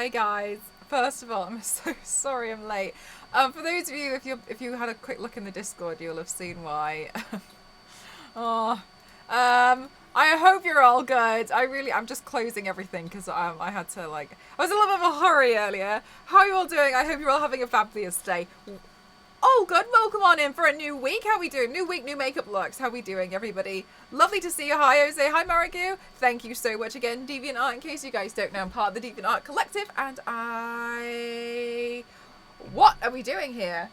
Hi guys. First of all, I'm so sorry I'm late. For those of you, if you had a quick look in the Discord, you'll have seen why. Oh, I hope you're all good. I'm just closing everything because I had to I was in a little bit of a hurry earlier. How are you all doing? I hope you're all having a fabulous day. Oh, good. Welcome on in for a new week. How are we doing? New week, new makeup looks. How are we doing, everybody? Lovely to see you. Hi, Jose. Hi, Marigu. Thank you so much again, DeviantArt. In case you guys don't know, I'm part of the DeviantArt Collective, and What are we doing here?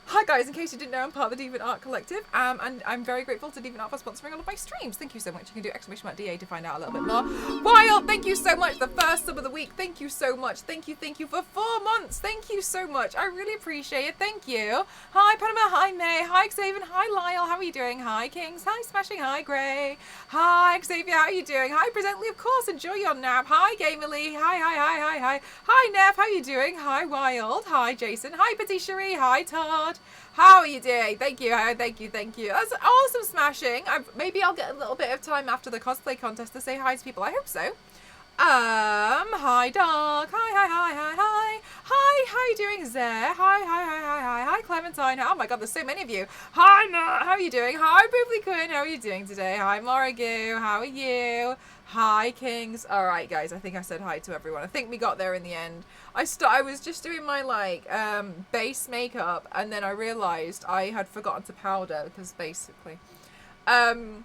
Hi guys, in case you didn't know, I'm part of the DeviantArt Collective, and I'm very grateful to DeviantArt for sponsoring all of my streams. Thank you so much. You can do !DA to find out a little bit more. Wild, thank you so much. The first sub of the week, thank you so much. Thank you for 4 months. Thank you so much. I really appreciate it. Thank you. Hi Panama, hi May, hi Xavier, hi Lyle, how are you doing? Hi Kings, hi Smashing, hi Gray. Hi Xavier, how are you doing? Hi Presently, of course, enjoy your nap. Hi Gamerly, hi. Hi Nev, how are you doing? Hi Wild, hi Jason, hi Petit Cherie, hi Todd. How are you doing? Thank you. That's awesome, Smashing. Maybe I'll get a little bit of time after the cosplay contest to say hi to people. I hope so. Hi, Doc. Hi. Hi, how are you doing, Zare? Hi, Clementine. Oh my god, there's so many of you. Hi, Matt. How are you doing? Hi, Boobly Quinn. How are you doing today? Hi, Morrigu. How are you? Hi, Kings. All right, guys. I think I said hi to everyone. I think we got there in the end. I was just doing my base makeup, and then I realized I had forgotten to powder because basically, so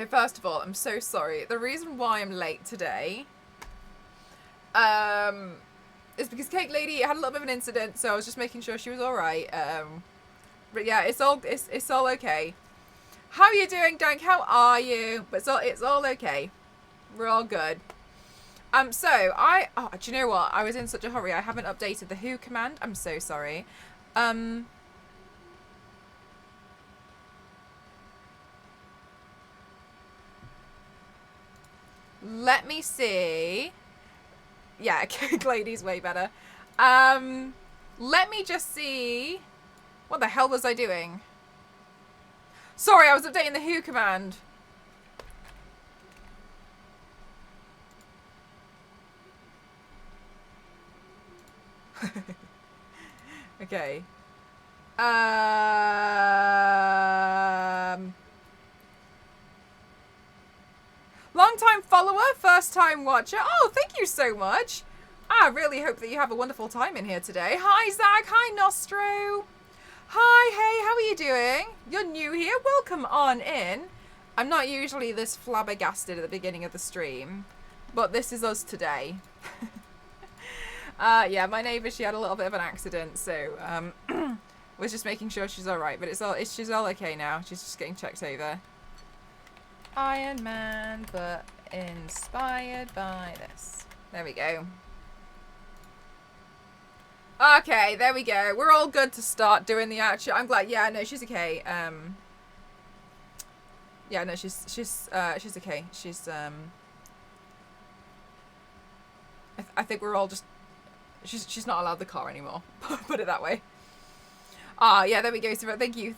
first of all, I'm so sorry. The reason why I'm late today, is because Cake Lady had a little bit of an incident, so I was just making sure she was all right. But yeah, it's all okay. How are you doing, Dank? How are you? But it's all okay. We're all good. So do you know what? I was in such a hurry. I haven't updated the who command. I'm so sorry. Let me see. Yeah, Cake Lady's way better. Let me just see. What the hell was I doing? Sorry, I was updating the who command. Okay. Long time follower, first time watcher. Oh, thank you so much. I really hope that you have a wonderful time in here today. Hi, Zach. Hi, Nostro. Hi, hey, how are you doing? You're new here. Welcome on in. I'm not usually this flabbergasted at the beginning of the stream, but this is us today. Yeah, my neighbour, she had a little bit of an accident, so was just making sure she's all right. But she's all okay now. She's just getting checked over. Iron Man, but inspired by this. There we go. Okay, there we go. We're all good to start doing the actual. I'm glad. Yeah, no, she's okay. Yeah, no, she's okay. She's I think we're all just. She's not allowed the car anymore. Put it that way. Yeah, there we go. So thank you.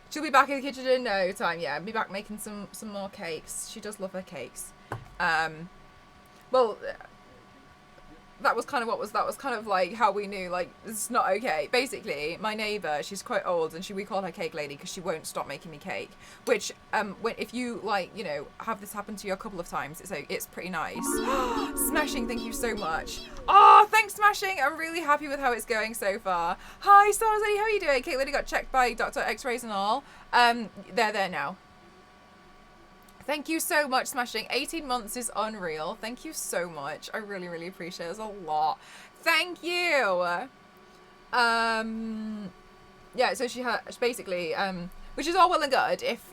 She'll be back in the kitchen in no time. Yeah, be back making some more cakes. She does love her cakes. Well, that was kind of like how we knew it's not okay. Basically, my neighbour, she's quite old, and we call her Cake Lady because she won't stop making me cake. Which if you have this happen to you a couple of times, it's pretty nice. Smashing, thank you so much. Oh, thanks, Smashing. I'm really happy with how it's going so far. Hi, Stars Lady, how are you doing? Cake Lady got checked by Dr. X-rays and all. They're there now. Thank you so much, Smashing. 18 months is unreal. Thank you so much. I really, really appreciate it. It's a lot. Thank you. Yeah, so she basically, which is all well and good if,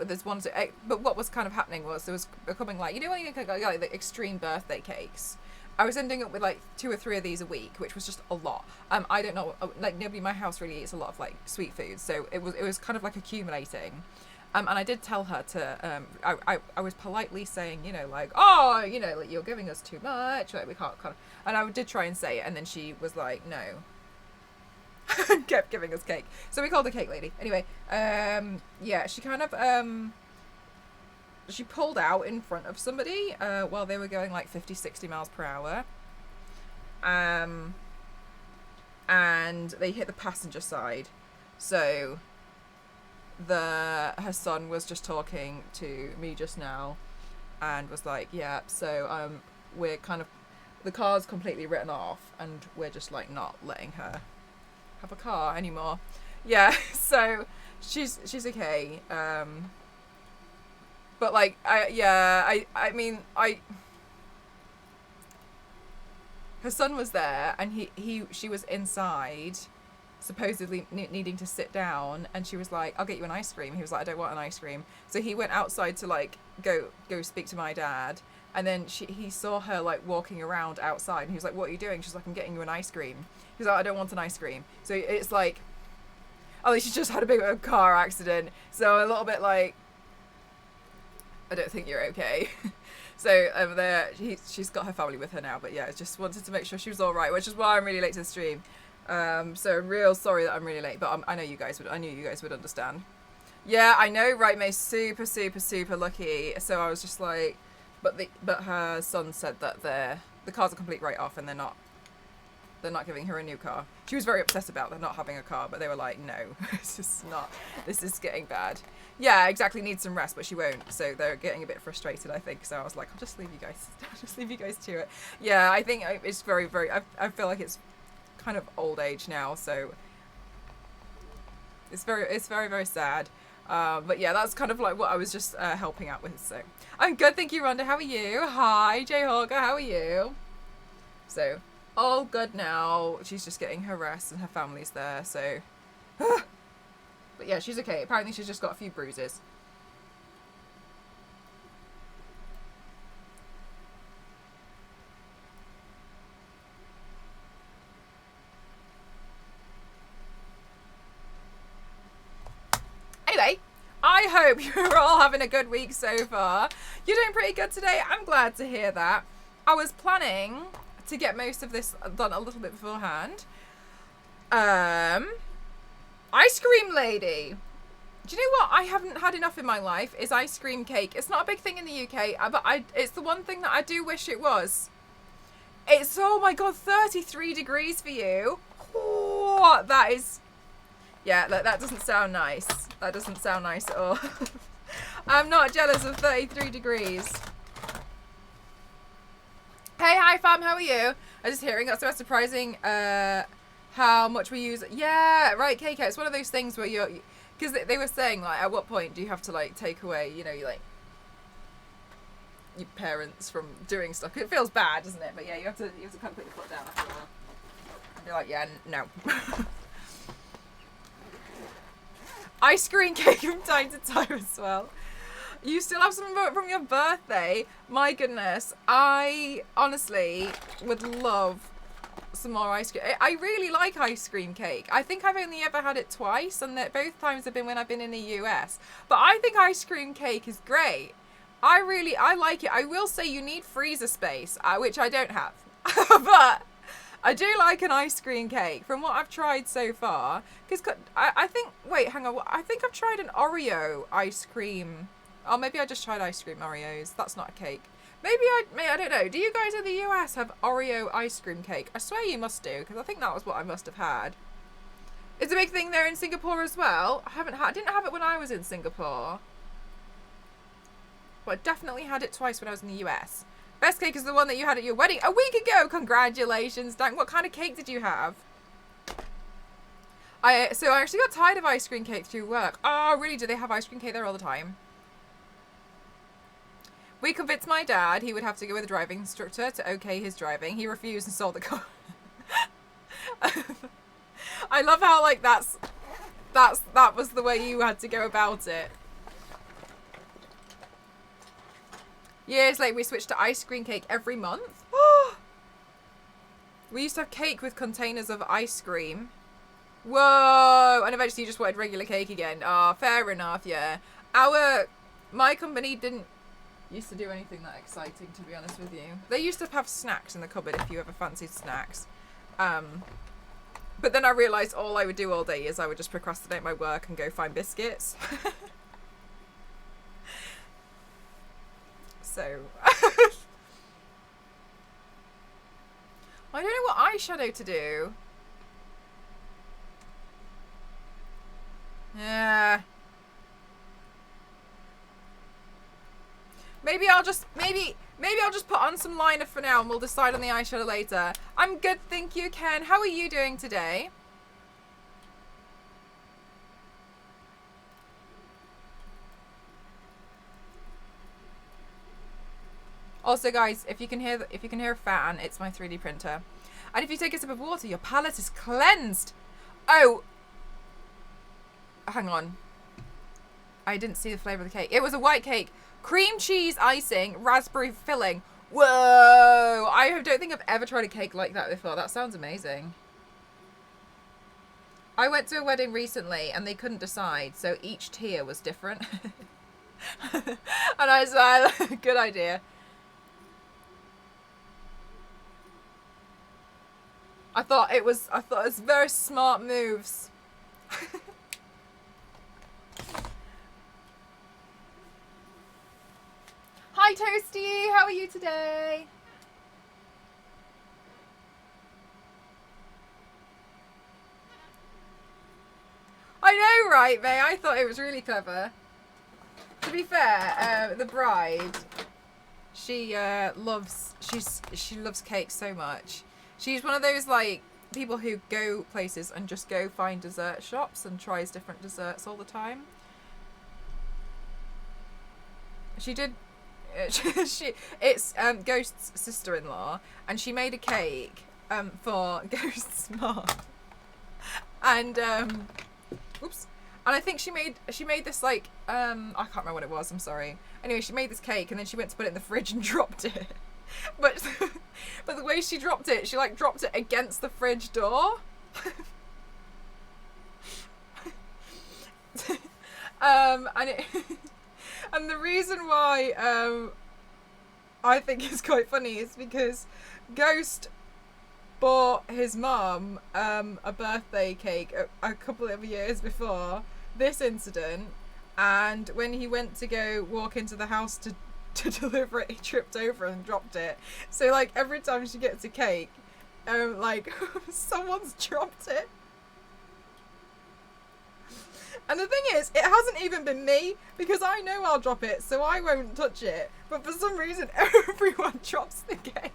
there's one, but what was kind of happening was there was becoming when you get the extreme birthday cakes. I was ending up with 2 or 3 of these a week, which was just a lot. I don't know, nobody in my house really eats a lot of sweet food, so it was kind of accumulating. And I did tell her to, I was politely saying, you're giving us too much, we can't, and I did try and say it, and then she was like, no. Kept giving us cake. So we called her Cake Lady. Anyway, yeah, she kind of, she pulled out in front of somebody while they were going like 50, 60 miles per hour. And they hit the passenger side. So her son was just talking to me just now and was like, yeah, so we're kind of, the car's completely written off and we're just like not letting her have a car anymore. Yeah, so she's okay. But like, I mean, her son was there and she was inside supposedly needing to sit down, and she was like, I'll get you an ice cream. He was like, I don't want an ice cream. So he went outside to like go speak to my dad, and then he saw her like walking around outside, and he was like, what are you doing? She's like, I'm getting you an ice cream. He's like, I don't want an ice cream. So it's like, oh, she just had a big car accident, so a little bit like, I don't think you're okay. So over there, she's got her family with her now, but yeah, just wanted to make sure she was all right, which is why I'm really late to the stream. So real sorry that I'm really late, but I knew you guys would understand. Yeah, I know, right, May, super, super, super lucky. So I was just like, but her son said that the car's a complete write-off and they're not giving her a new car. She was very upset about them not having a car, but they were like, no, this is getting bad. Yeah, exactly, needs some rest, but she won't. So they're getting a bit frustrated, I think. So I was like, I'll just leave you guys to it. Yeah, I think it's very, very, I feel like it's kind of old age now, so it's very, very sad. But yeah, that's kind of like what I was just helping out with. So I'm good, thank you, Rhonda. How are you? Hi, Jay Hogger, how are you? So all good now. She's just getting her rest and her family's there. So, but yeah, she's okay. Apparently, she's just got a few bruises. Anyway, I hope you're all having a good week so far. You're doing pretty good today. I'm glad to hear that. I was planning to get most of this done a little bit beforehand. Ice cream lady. Do you know what I haven't had enough in my life is ice cream cake. It's not a big thing in the UK, but it's the one thing that I do wish it was. It's, oh my god, 33 degrees for you. Oh, that is... Yeah, that doesn't sound nice. That doesn't sound nice at all. I'm not jealous of 33 degrees. Hey, hi fam, how are you? I was just hearing that's so surprising how much we use. Yeah, right, KK. It's one of those things where you're... Because they were saying, like, at what point do you have to, like, take away, you know, like, your parents from doing stuff? It feels bad, doesn't it? But yeah, you have to kind of put your foot down after a while. And be like, yeah, no. Ice cream cake from time to time as well. You still have some from your birthday? My goodness. I honestly would love some more ice cream. I really like ice cream cake. I think I've only ever had it twice, and that both times have been when I've been in the US. But I think ice cream cake is great. I like it. I will say you need freezer space, which I don't have. But I do like an ice cream cake from what I've tried so far. Because I think, wait, hang on. I think I've tried an Oreo ice cream. Oh, maybe I just tried ice cream Oreos. That's not a cake. Maybe I don't know. Do you guys in the US have Oreo ice cream cake? I swear you must do, because I think that was what I must have had. It's a big thing there in Singapore as well. I didn't have it when I was in Singapore. But I definitely had it twice when I was in the US. Best cake is the one that you had at your wedding a week ago. Congratulations, Dan. What kind of cake did you have? So I actually got tired of ice cream cake through work. Oh, really? Do they have ice cream cake there all the time? We convinced my dad he would have to go with a driving instructor to okay his driving. He refused and sold the car. I love how like that was the way you had to go about it. Years later, we switched to ice cream cake every month. We used to have cake with containers of ice cream. Whoa! And eventually you just wanted regular cake again. Oh, fair enough, yeah. My company didn't used to do anything that exciting, to be honest with you. They used to have snacks in the cupboard if you ever fancied snacks. But then I realised all I would do all day is I would just procrastinate my work and go find biscuits. So I don't know what eyeshadow to do. Yeah. Maybe I'll just put on some liner for now and we'll decide on the eyeshadow later. I'm good, thank you, Ken. How are you doing today? Also, guys, if you can hear a fan, it's my 3D printer. And if you take a sip of water, your palette is cleansed. Oh, hang on. I didn't see the flavour of the cake. It was a white cake. Cream cheese icing, raspberry filling. Whoa! I don't think I've ever tried a cake like that before. That sounds amazing. I went to a wedding recently and they couldn't decide, so each tier was different. And I was like, good idea. I thought it was very smart moves. Hi Toasty, how are you today? I know, right, May? I thought it was really clever. To be fair, the bride, she loves cake so much. She's one of those like people who go places and just go find dessert shops and tries different desserts all the time. She did. It's Ghost's sister-in-law, and she made a cake for Ghost's mom. And oops. And I think she made this like I can't remember what it was. I'm sorry. Anyway, she made this cake and then she went to put it in the fridge and dropped it. But the way she dropped it, she like dropped it against the fridge door. And it and the reason why I think it's quite funny is because Ghost bought his mum a birthday cake a couple of years before this incident, and when he went to go walk into the house to deliver it, he tripped over and dropped it. So like every time she gets a cake, like someone's dropped it. And the thing is, it hasn't even been me, because I know I'll drop it, so I won't touch it. But for some reason, everyone drops the cake.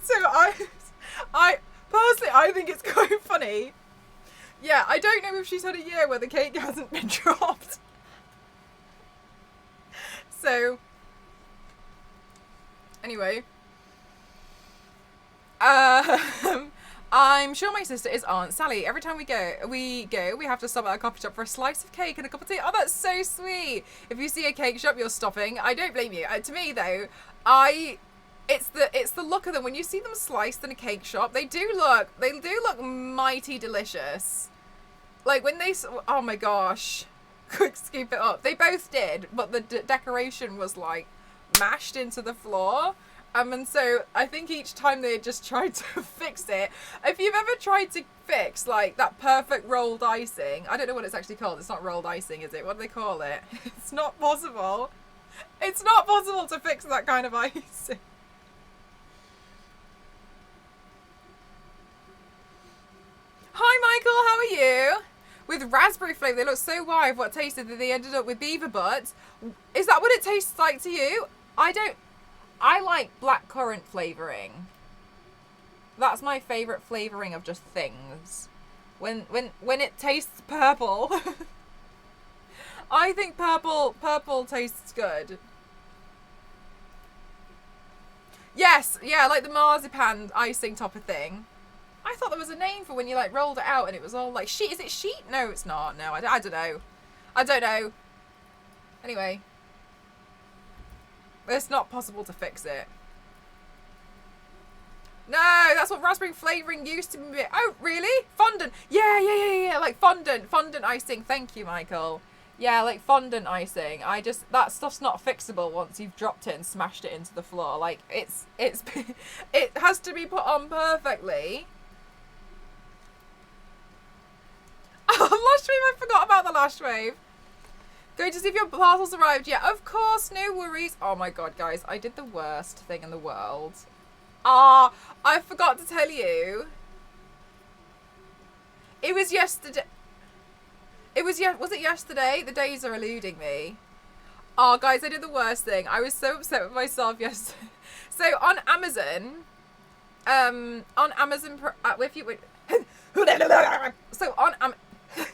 So I personally, I think it's quite funny. Yeah, I don't know if she's had a year where the cake hasn't been dropped. So, anyway. I'm sure my sister is Aunt Sally. Every time we have to stop at a coffee shop for a slice of cake and a cup of tea. Oh, that's so sweet. If you see a cake shop, you're stopping. I don't blame you. To me, though, it's the look of them. When you see them sliced in a cake shop, they do look mighty delicious. Like when they, oh my gosh, quick scoop it up. They both did, but the decoration was like mashed into the floor. And so I think each time they just tried to fix it. If you've ever tried to fix like that perfect rolled icing, I don't know what it's actually called. It's not rolled icing, is it? What do they call it? It's not possible. It's not possible to fix that kind of icing. Hi Michael, how are you? With raspberry flavour, they look so wild. What tasted that they ended up with beaver butts. Is that what it tastes like to you? I like blackcurrant flavouring. That's my favourite flavouring of just things. When it tastes purple. I think purple tastes good. Yes, yeah, like the marzipan icing type of thing. I thought there was a name for when you like rolled it out and it was all like sheet. Is it sheet? No, it's not. No, I don't know. I don't know. Anyway. It's not possible to fix it. No, that's what raspberry flavouring used to be. Oh, really? Fondant. Yeah. Like fondant icing. Thank you, Michael. Yeah, like fondant icing. That stuff's not fixable once you've dropped it and smashed it into the floor. Like it has to be put on perfectly. Oh, lash wave! I forgot about the lash wave. Going to see if your parcel's arrived. Yeah, of course, no worries. Oh my god, guys, I did the worst thing in the world. Ah, I forgot to tell you. It was yesterday. Was it yesterday? The days are eluding me. Oh, guys, I did the worst thing. I was so upset with myself yesterday. So on Amazon, if you would, so on do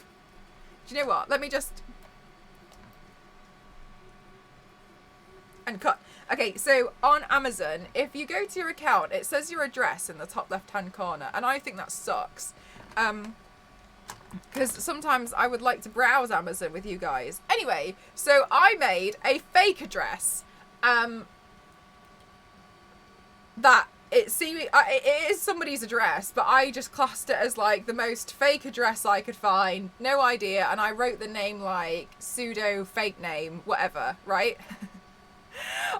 you know what? Let me just and cut. Okay, so on Amazon, if you go to your account, it says your address in the top left-hand corner, and I think that sucks. Because sometimes I would like to browse Amazon with you guys. Anyway, so I made a fake address. That it is somebody's address, but I just classed it as like the most fake address I could find. No idea, and I wrote the name like pseudo fake name, whatever, right?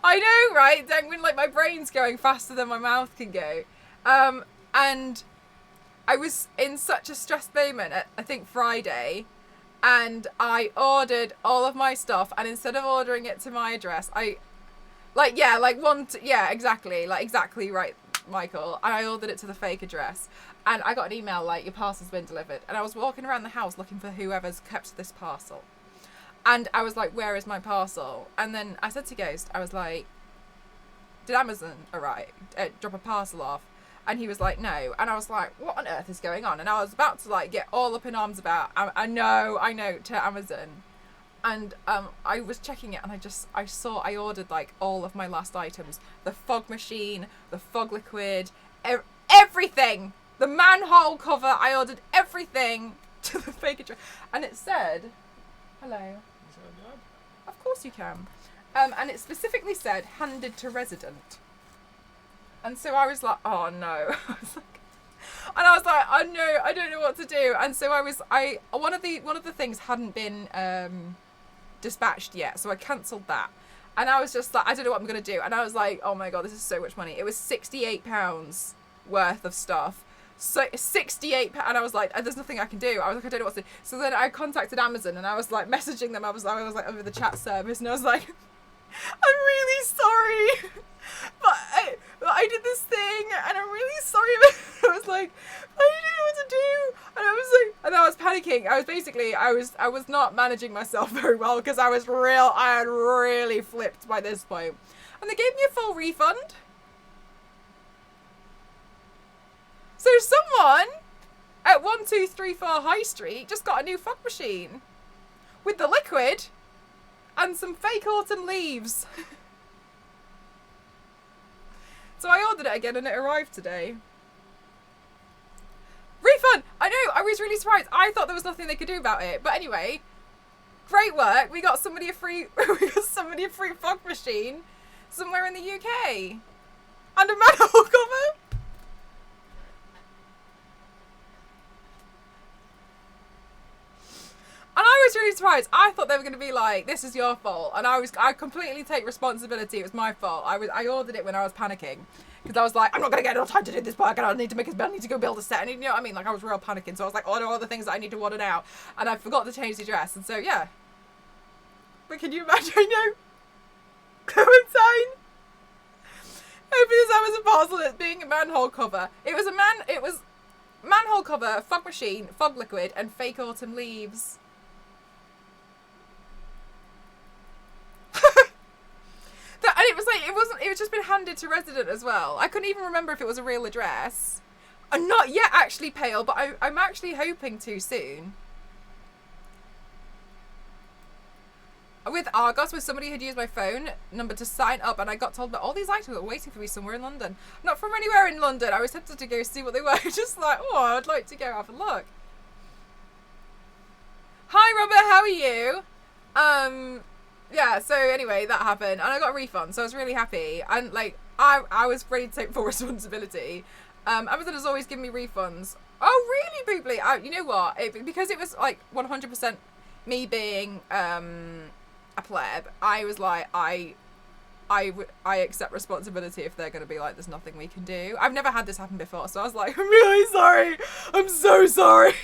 I know, right? Then when like my brain's going faster than my mouth can go, and I was in such a stressed moment at, I think, Friday, and I ordered all of my stuff, and instead of ordering it to my address, exactly right, Michael, and I ordered it to the fake address, and I got an email like, your parcel's been delivered, and I was walking around the house looking for whoever's kept this parcel, and I was like, where is my parcel? And then I said to Ghost, I was like, did Amazon drop a parcel off? And he was like, no. And I was like, what on earth is going on? And I was about to like get all up in arms about, I know, to Amazon. And I was checking it, and I ordered like all of my last items. The fog machine, the fog liquid, everything. The manhole cover, I ordered everything to the fake address. And it said, hello. Of course you can. And it specifically said, handed to resident. And so I was like, oh no. And I was like, oh no, I don't know what to do. And so one of the things hadn't been dispatched yet, so I cancelled that. And I was just like, I don't know what I'm gonna do. And I was like, oh my god, this is so much money. It was £68 worth of stuff. So £68, and I was like, there's nothing I can do. I was like, I don't know what to do. So then I contacted Amazon, and I was like messaging them. I was like over the chat service, and I was like, I'm really sorry, but I did this thing, and I'm really sorry. I was like, I didn't know what to do, and I was panicking. I was not managing myself very well, because I had really flipped by this point, and they gave me a full refund. So someone at 1234 High Street just got a new fog machine with the liquid and some fake autumn leaves. So I ordered it again, and it arrived today. Refund! I know, I was really surprised. I thought there was nothing they could do about it. But anyway, great work. We got somebody a free fog machine somewhere in the UK. And a manhole cover. And I was really surprised. I thought they were going to be like, this is your fault. And I completely take responsibility. It was my fault. I ordered it when I was panicking. Because I was like, I'm not going to get enough time to do this work, and I need to go build a set. And you know what I mean? Like, I was real panicking. So I was like, order all the things that I need to order now. And I forgot to change the address. And so, yeah. But can you imagine? I know. Clementine. Open this Amazon parcel, it's being a manhole cover. It was manhole cover, fog machine, fog liquid, and fake autumn leaves. And it was like, it was just been handed to resident as well. I couldn't even remember if it was a real address. I'm not yet actually pale, but I'm actually hoping to soon. With Argos, with somebody who'd used my phone number to sign up, and I got told that all these items were waiting for me somewhere in London. Not from anywhere in London. I was tempted to go see what they were. Just like, oh, I'd like to go have a look. Hi, Robert, how are you? Yeah, so anyway, that happened, and I got a refund, so I was really happy. And like, I was ready to take full responsibility. Amazon has always given me refunds. Oh, really, Boobly? You know what? Because it was like 100% me being a pleb, I was like, I accept responsibility if they're going to be like, there's nothing we can do. I've never had this happen before, so I was like, I'm really sorry. I'm so sorry.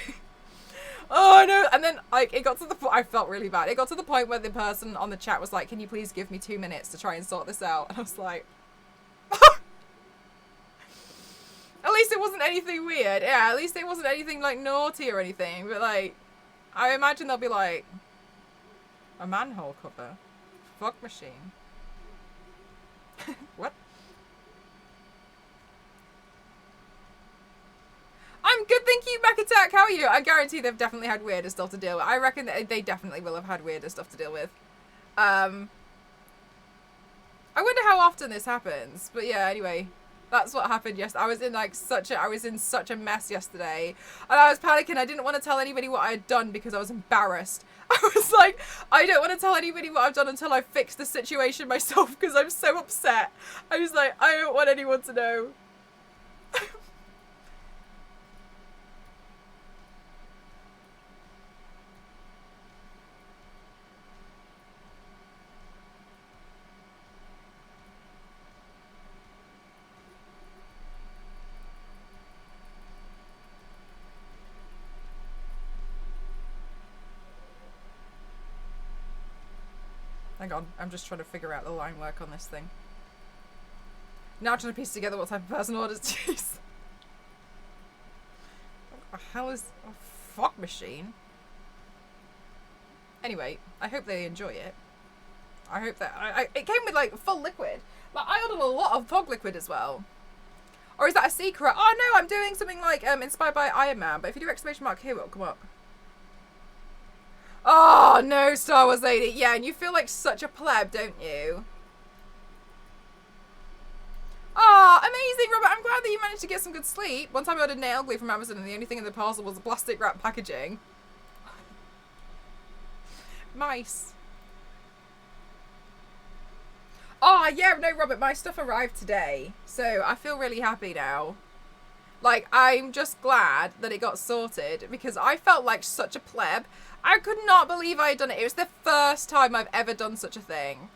Oh no. And then like it got to the point, I felt really bad. It got to the point where the person on the chat was like, can you please give me 2 minutes to try and sort this out? And I was like, at least it wasn't anything weird. Yeah, at least it wasn't anything like naughty or anything. But like, I imagine they'll be like, a manhole cover? Fog machine? What? I'm good, thank you, Back Attack. How are you? I guarantee they've definitely had weirder stuff to deal with. I reckon that they definitely will have had weirder stuff to deal with. I wonder how often this happens. But yeah, anyway, that's what happened yesterday. I was in such a mess yesterday, and I was panicking. I didn't want to tell anybody what I had done because I was embarrassed. I was like, I don't want to tell anybody what I've done until I fix the situation myself because I'm so upset. I was like, I don't want anyone to know. Hang on, I'm just trying to figure out the line work on this thing. Now trying to piece together what type of person orders to use. What the hell is a fog machine? Anyway, I hope they enjoy it. I hope that it came with like full liquid. Like I ordered a lot of fog liquid as well. Or is that a secret? Oh no, I'm doing something like inspired by Iron Man. But if you do exclamation mark here, it'll come up. Oh no, Star Wars lady. Yeah, and you feel like such a pleb, don't you? Oh, amazing, Robert. I'm glad that you managed to get some good sleep. One time I ordered nail glue from Amazon and the only thing in the parcel was the plastic wrap packaging. Mice. Oh, yeah, no, Robert, my stuff arrived today. So I feel really happy now. Like, I'm just glad that it got sorted because I felt like such a pleb. I could not believe I had done it. It was the first time I've ever done such a thing.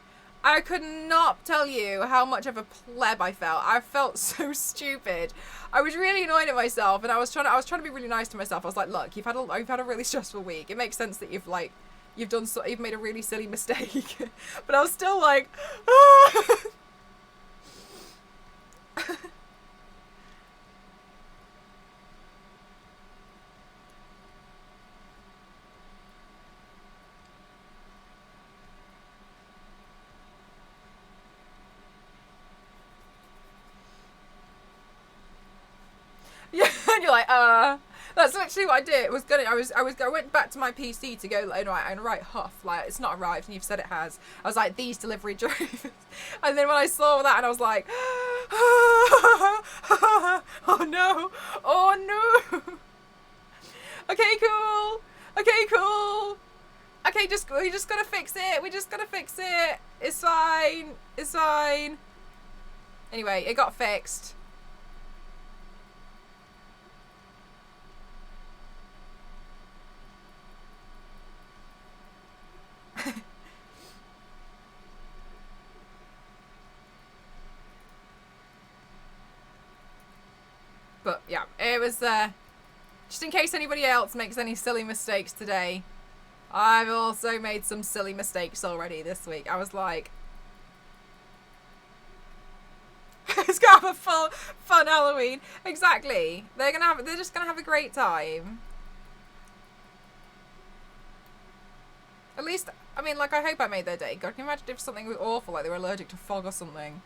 I could not tell you how much of a pleb I felt. I felt so stupid. I was really annoyed at myself, and I was trying to be really nice to myself. I was like, look, you've had a really stressful week. It makes sense that you've made a really silly mistake. But I was still like, ah! Yeah, and you're like, that's literally what I did. I went back to my PC to go and write huff, like it's not arrived and you've said it has. I was like, these delivery drivers. And then when I saw that and I was like, oh no, oh no. Okay, cool. Okay, cool. Okay, we just gotta fix it. We just gotta fix it. It's fine. It's fine. Anyway, it got fixed. But yeah, it was just in case anybody else makes any silly mistakes today. I've also made some silly mistakes already this week. I was like, it's gonna have a fun Halloween. Exactly. They're just gonna have a great time. At least, I mean, like, I hope I made their day. God, can you imagine if something was awful, like they were allergic to fog or something?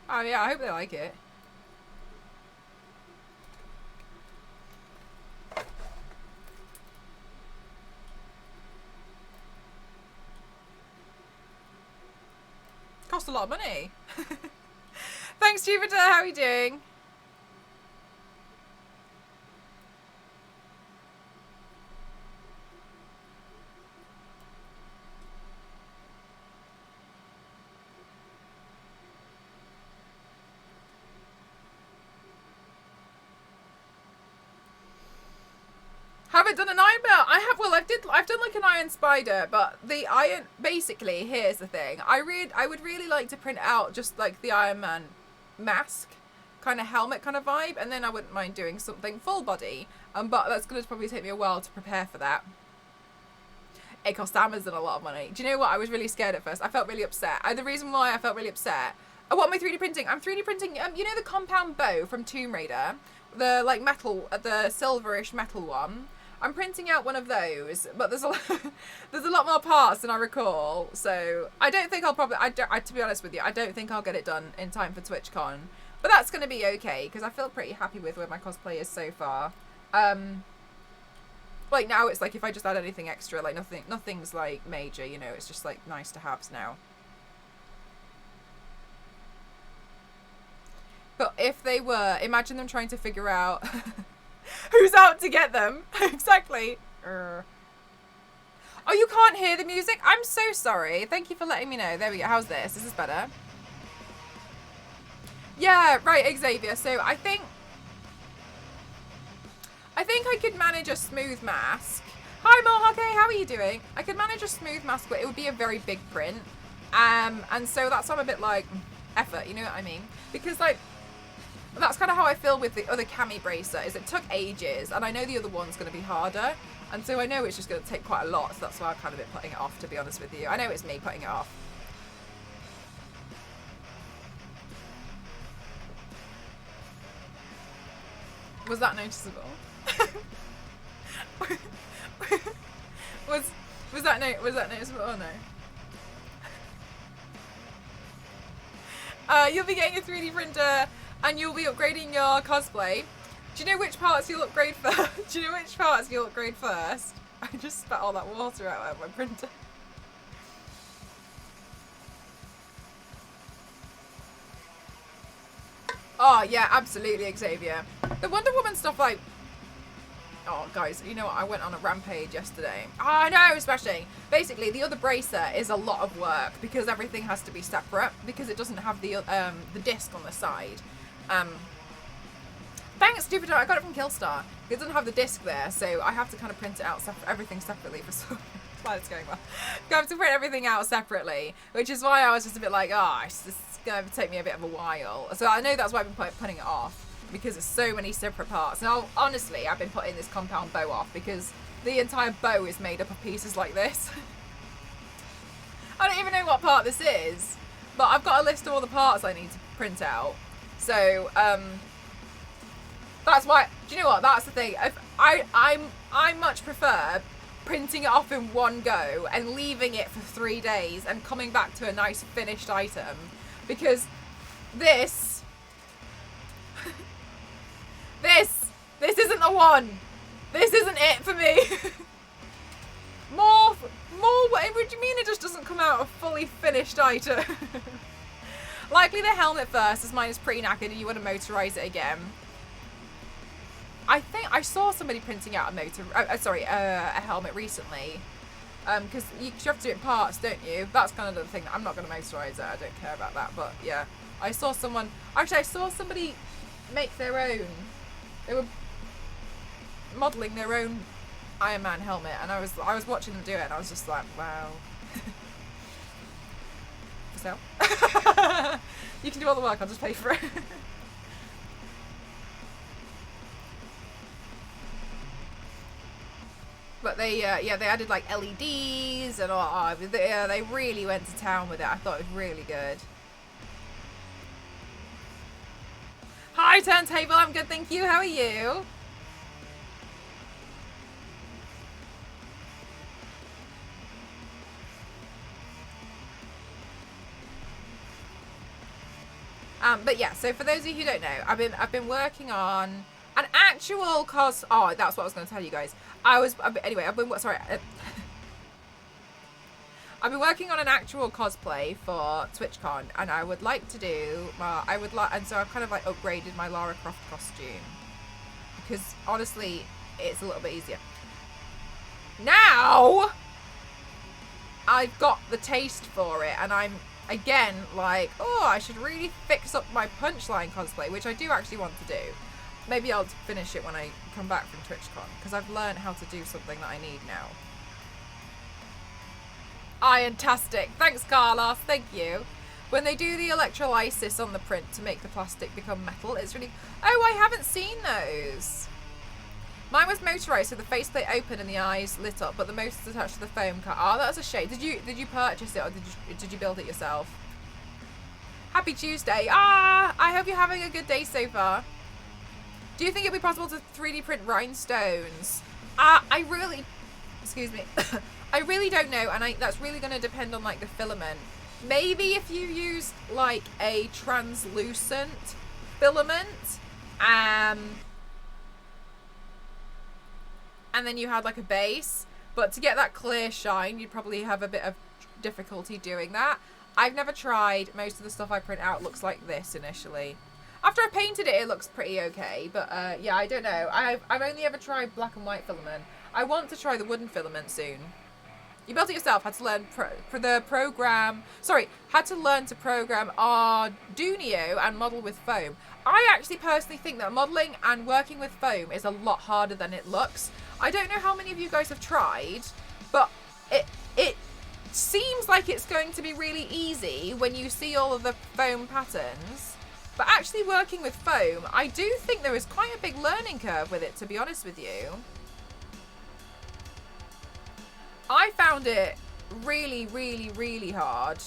Oh yeah, I hope they like it. Cost a lot of money. Thanks, Jupiter. How are you doing? Haven't done an iron belt. I have. Well, I've done like an iron spider, but the iron. Basically, here's the thing. I would really like to print out just like the Iron Man mask, kind of helmet kind of vibe, and then I wouldn't mind doing something full body. But that's going to probably take me a while to prepare for that. It cost Amazon a lot of money. Do you know what? I was really scared at first. I felt really upset. The reason why I felt really upset. What am I 3D printing? I'm 3D printing. You know the compound bow from Tomb Raider, the like metal, the silverish metal one. I'm printing out one of those, but there's a lot more parts than I recall. So I don't think I'll probably. To be honest with you, I don't think I'll get it done in time for TwitchCon. But that's going to be okay because I feel pretty happy with where my cosplay is so far. Like now it's like if I just add anything extra, like nothing's like major, you know. It's just like nice to haves now. But if they were, imagine them trying to figure out who's out to get them. Exactly. Oh, you can't hear the music? I'm so sorry. Thank you for letting me know. There we go. How's this? This is better. Yeah, right, Xavier. So I think I could manage a smooth mask. Hi, Mohawk, how are you doing? I could manage a smooth mask, but it would be a very big print. And so that's why I'm a bit like, effort, you know what I mean? Because like, that's kind of how I feel with the other cami bracer, is it took ages, and I know the other one's going to be harder, and so I know it's just going to take quite a lot, so that's why I've kind of been putting it off, to be honest with you. I know it's me putting it off. Was that noticeable? was that noticeable or no? You'll be getting a 3D printer and you'll be upgrading your cosplay. Do you know which parts you'll upgrade first? Do you know which parts you'll upgrade first? I just spat all that water out of my printer. Oh yeah, absolutely, Xavier. The Wonder Woman stuff, like, oh guys, you know what? I went on a rampage yesterday. Oh, I know, smashing. Basically, the other bracer is a lot of work because everything has to be separate because it doesn't have the disc on the side. Thanks, Stupid. I got it from Killstar. It doesn't have the disc there, so I have to kind of print it out, everything separately for some. Glad it's going well. I have to print everything out separately, which is why I was just a bit like, oh, it's going to take me a bit of a while. So I know that's why I've been putting it off, because there's so many separate parts. Now, honestly, I've been putting this compound bow off because the entire bow is made up of pieces like this. I don't even know what part this is, but I've got a list of all the parts I need to print out. So, that's why, do you know what, that's the thing. I much prefer printing it off in one go and leaving it for 3 days and coming back to a nice finished item, because this isn't the one. This isn't it for me. more, what do you mean it just doesn't come out a fully finished item? Likely the helmet first, as mine is pretty knackered and you want to motorize it again. I think I saw somebody printing out a helmet recently. Because you have to do it in parts, don't you? That's kind of the thing. I'm not going to motorize it. I don't care about that. But yeah, I saw somebody make their own. They were modelling their own Iron Man helmet, and I was watching them do it, and I was just like, wow. For sale? You can do all the work. I'll just pay for it. But they added like LEDs and all. They really went to town with it. I thought it was really good. Hi, Turntable. I'm good, thank you. How are you? But yeah. So for those of you who don't know, I've been working on an actual cos. Oh, that's what I was going to tell you guys. Anyway, I've been working on an actual cosplay for TwitchCon, and I would like to do. And so I've kind of like upgraded my Lara Croft costume because honestly, it's a little bit easier. Now I've got the taste for it, and I'm again like, oh, I should really fix up my punchline cosplay, which I do actually want to do. Maybe I'll finish it when I come back from TwitchCon, because I've learned how to do something that I need now. Irontastic. Thanks, Carlos. Thank you. When they do the electrolysis on the print to make the plastic become metal, it's really... Oh, I haven't seen those. Mine was motorized, so the faceplate open and the eyes lit up, but the motor's attached to the foam car. Oh, that's a shame. Did you purchase it, or did you build it yourself? Happy Tuesday. I hope you're having a good day so far. Do you think it'd be possible to 3D print rhinestones? I really... Excuse me. I really don't know, and that's really going to depend on, like, the filament. Maybe if you used, like, a translucent filament, and then you had, like, a base. But to get that clear shine, you'd probably have a bit of difficulty doing that. I've never tried. Most of the stuff I print out looks like this initially. After I painted it, it looks pretty okay. But, yeah, I don't know. I've only ever tried black and white filament. I want to try the wooden filament soon. You built it yourself, had to learn had to learn to program Arduino and model with foam. I actually personally think that modeling and working with foam is a lot harder than it looks. I don't know how many of you guys have tried, but it seems like it's going to be really easy when you see all of the foam patterns. But actually working with foam, I do think there is quite a big learning curve with it, to be honest with you. I found it really, really, really hard.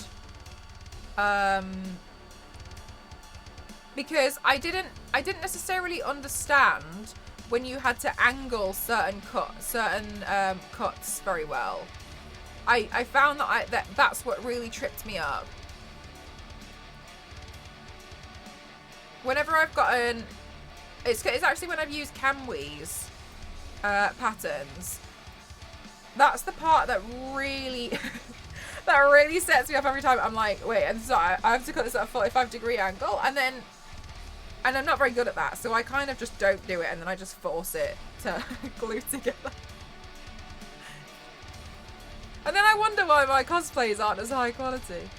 Because I didn't necessarily understand when you had to angle certain cuts very well. I found that that's what really tripped me up. Whenever I've gotten, it's actually when I've used Camwee's patterns. That's the part that really that really sets me off every time. I'm like, wait, and so I have to cut this at a 45-degree angle, and I'm not very good at that, so I kind of just don't do it, and then I just force it to glue together. And then I wonder why my cosplays aren't as high quality.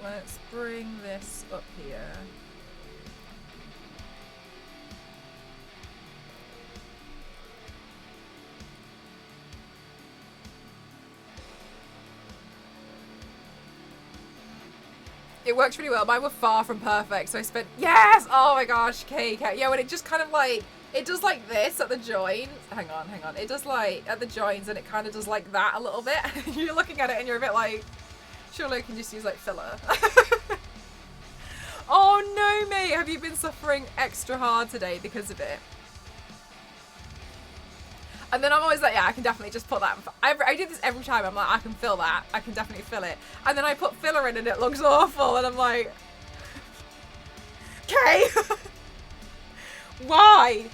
Let's bring this up here. It works really well. Mine were far from perfect, so I spent... Yes! Oh my gosh, cake. Yeah, when it just kind of like... It does like this at the joints. Hang on. It does like at the joints, and it kind of does like that a little bit. You're looking at it and you're a bit like... Surely I can just use like filler. Oh no, mate. Have you been suffering extra hard today because of it? And then I'm always like, yeah, I can definitely just put that. I do this every time. I'm like, I can fill that. I can definitely fill it. And then I put filler in and it looks awful. And I'm like, okay. Why?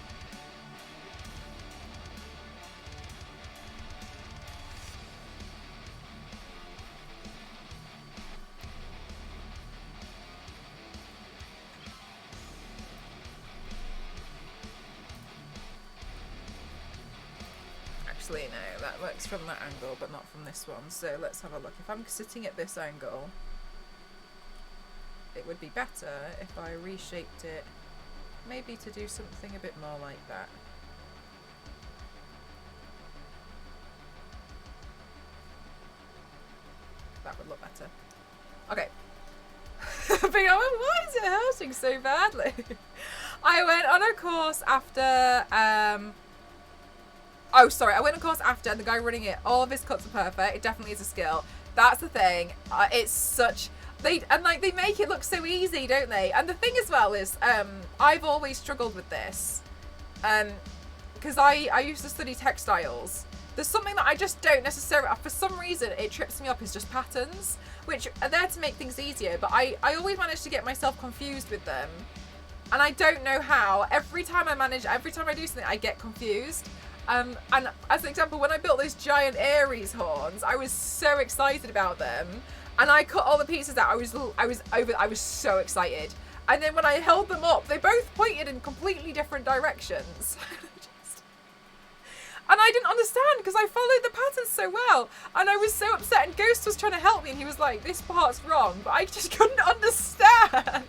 No, that works from that angle, but not from this one. So let's have a look. If I'm sitting at this angle, it would be better if I reshaped it, maybe to do something a bit more like that. That would look better. Okay. But why is it hurting so badly? I went on a course after... Oh, sorry, I went on a course after, and the guy running it, all of his cuts are perfect. It definitely is a skill. That's the thing. It's such... They make it look so easy, don't they? And the thing as well is, I've always struggled with this. Because I used to study textiles. There's something that I just don't necessarily... For some reason, it trips me up is just patterns, which are there to make things easier. But I always manage to get myself confused with them. and I don't know how. Every time I do something, I get confused. And as an example, when I built those giant Aries horns, I was so excited about them, and I cut all the pieces out. I was so excited. And then when I held them up, they both pointed in completely different directions. And I didn't understand because I followed the patterns so well. And I was so upset, and Ghost was trying to help me, and he was like, this part's wrong, but I just couldn't understand.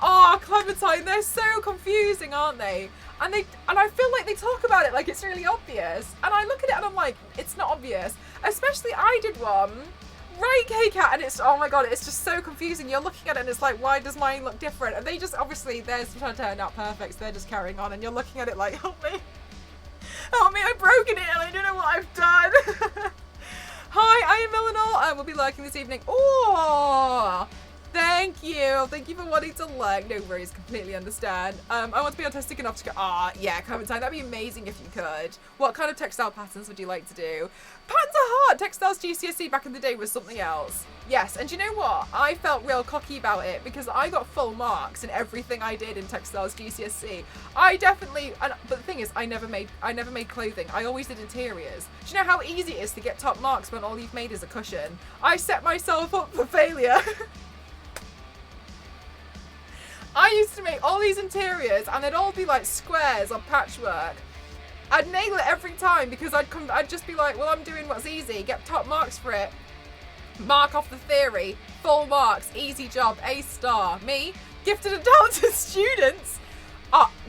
Oh, Clementine, they're so confusing, aren't they? And I feel like they talk about it like it's really obvious. And I look at it and I'm like, it's not obvious. Especially I did one, right, K-Cat, and it's, oh my god, it's just so confusing. You're looking at it and it's like, why does mine look different? And they just, obviously, theirs turned out perfect, so they're just carrying on, and you're looking at it like, help me, I've broken it and I don't know what I've done. Hi, I am Eleanor, and we'll be lurking this evening. Oh, thank you for wanting to lurk. No worries, completely understand. I want to be autistic enough to go, yeah, Clementine, that'd be amazing if you could. What kind of textile patterns would you like to do? Patterns are hard. Textiles GCSE back in the day was something else. Yes, and you know what? I felt real cocky about it because I got full marks in everything I did in textiles GCSE. But the thing is, I never made clothing. I always did interiors. Do you know how easy it is to get top marks when all you've made is a cushion? I set myself up for failure. I used to make all these interiors, and they'd all be like squares or patchwork. I'd nail it every time because I'd just be like, well, I'm doing what's easy, get top marks for it, mark off the theory, full marks, easy job, A star. Me, gifted and talented students.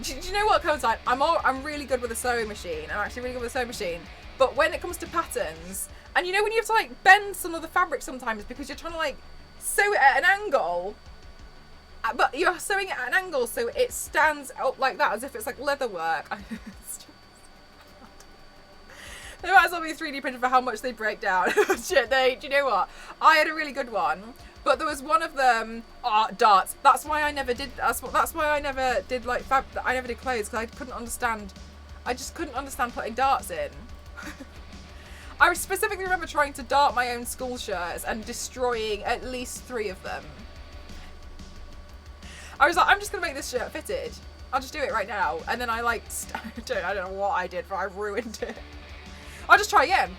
Do you know what, Clementine? I'm really good with a sewing machine. I'm actually really good with a sewing machine. But when it comes to patterns, and you know when you have to like bend some of the fabric sometimes because you're trying to like sew it at an angle, but you're sewing it at an angle so it stands up like that as if it's like leather work. They might as well be 3D printed for how much they break down. Shit, do you know what? I had a really good one, but there was one of them, darts. That's why I never did, that's why I never did like I never did clothes, because I just couldn't understand putting darts in. I specifically remember trying to dart my own school shirts and destroying at least 3 of them. I was like, I'm just going to make this shirt fitted. I'll just do it right now. And then I like, I don't know what I did, but I ruined it. I'll just try again.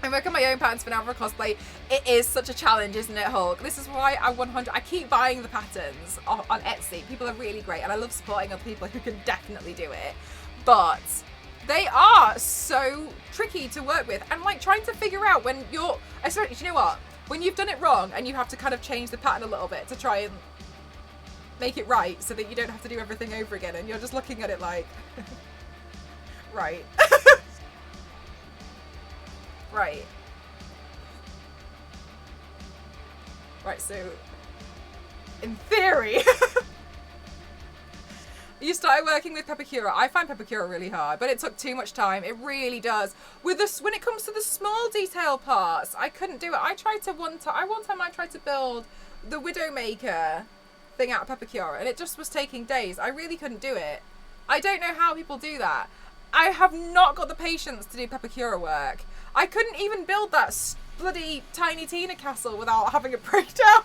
I'm working my own patterns for now for cosplay. It is such a challenge, isn't it, Hulk? This is why I keep buying the patterns on Etsy. People are really great, and I love supporting other people who can definitely do it. But they are so tricky to work with, and like trying to figure out when you're, especially, you know what? When you've done it wrong and you have to kind of change the pattern a little bit to try and make it right so that you don't have to do everything over again, and you're just looking at it like, right. Right. Right, so in theory, you started working with Pepakura. I find Pepakura really hard, but it took too much time. It really does. With this, when it comes to the small detail parts, I couldn't do it. I tried to one time I tried to build the Widowmaker thing out of Pepakura, and it just was taking days. I really couldn't do it. I don't know how people do that. I have not got the patience to do Pepakura work. I couldn't even build that bloody Tiny Tina castle without having a breakdown.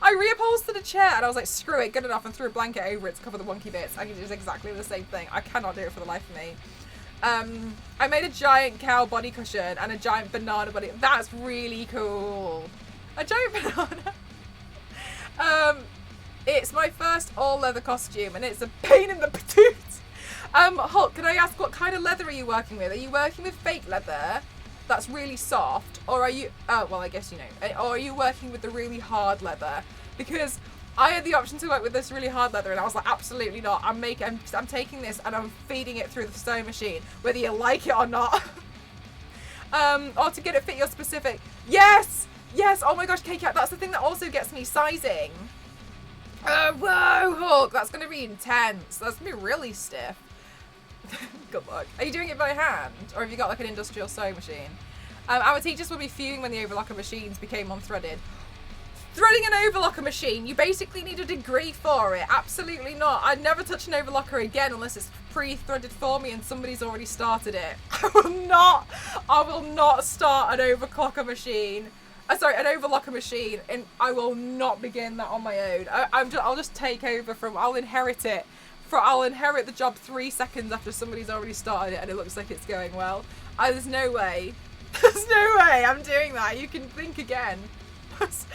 I reupholstered a chair and I was like, screw it, good enough, and threw a blanket over it to cover the wonky bits. I can do exactly the same thing. I cannot do it for the life of me. I made a giant cow body cushion and a giant banana body. That's really cool. A giant banana. It's my first all leather costume and it's a pain in the patoot. Hulk, can I ask what kind of leather are you working with? Are you working with fake leather that's really soft, or are you, well, I guess you know, or are you working with the really hard leather? Because I had the option to work with this really hard leather and I was like, absolutely not. I'm taking this and I'm feeding it through the sewing machine, whether you like it or not. Or to get it fit your specific. Yes, oh my gosh, K-Cat, that's the thing that also gets me sizing. Whoa, Hulk, that's gonna be intense. That's gonna be really stiff. Good luck. Are you doing it by hand, or have you got like an industrial sewing machine? Our teachers will be fuming when the overlocker machines became unthreaded. Threading an overlocker machine, you basically need a degree for it. Absolutely not. I'd never touch an overlocker again unless it's pre-threaded for me and somebody's already started it. I will not start an overclocker machine. sorry, an overlocker machine, and I will not begin that on my own. I'll just take over I'll inherit it. I'll inherit the job 3 seconds after somebody's already started it and it looks like it's going well. There's no way. There's no way I'm doing that. You can think again. So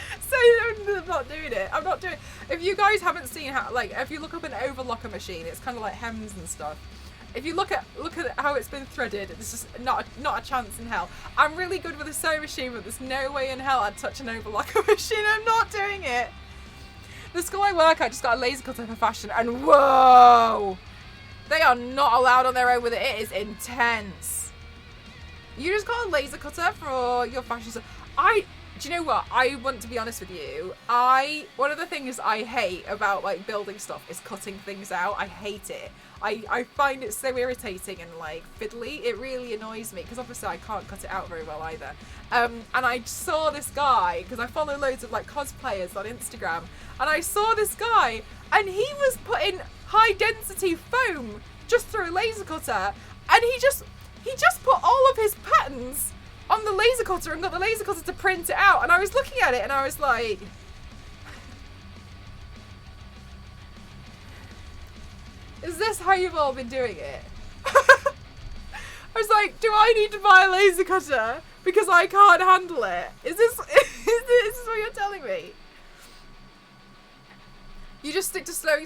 I'm not doing it. I'm not doing it. If you guys haven't seen how, like, if you look up an overlocker machine, it's kind of like hems and stuff. If you look at how it's been threaded, it's just not a chance in hell. I'm really good with a sewing machine, but there's no way in hell I'd touch an overlocker machine. I'm not doing it. The school I work at just got a laser cutter for fashion, and whoa, they are not allowed on their own with it. It is intense. You just got a laser cutter for your fashion stuff. Do you know what? I want to be honest with you. One of the things I hate about like building stuff is cutting things out. I hate it. I find it so irritating and like fiddly. It really annoys me because obviously I can't cut it out very well either. And I saw this guy because I follow loads of like cosplayers on Instagram, and I saw this guy and he was putting high density foam just through a laser cutter, and he just put all of his patterns on the laser cutter and got the laser cutter to print it out. And I was looking at it and I was like, is this how you've all been doing it? I was like, do I need to buy a laser cutter because I can't handle it? Is this what you're telling me? You just stick to slow.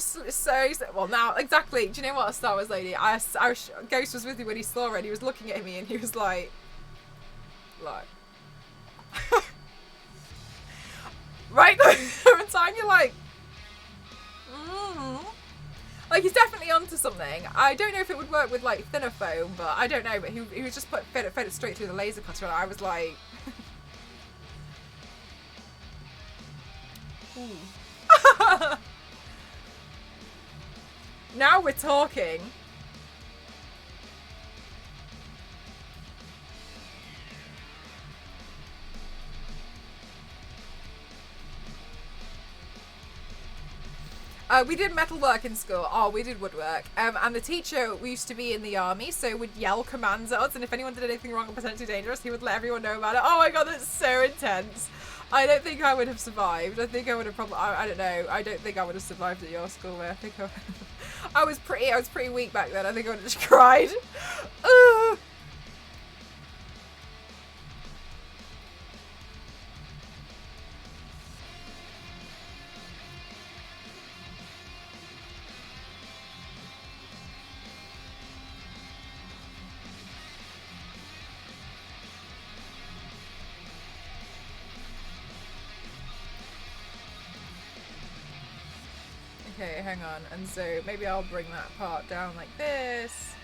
Well, now, exactly. Do you know what, Star Wars lady? Ghost was with me when he saw it, and he was looking at me and he was like. Right? Every time you're like, like he's definitely onto something. I don't know if it would work with like thinner foam, but I don't know. But he was just fed it straight through the laser cutter, and I was like, now we're talking. We did metalwork in school. Oh, we did woodwork. And the teacher, we used to be in the army, so would yell commands at us, and if anyone did anything wrong or potentially dangerous, he would let everyone know about it. Oh my god, that's so intense. I don't think I would have survived. I think I would have probably, I don't know. I don't think I would have survived at your school. I think I was pretty weak back then. I think I would have just cried. Okay, hang on. And so maybe I'll bring that part down like this.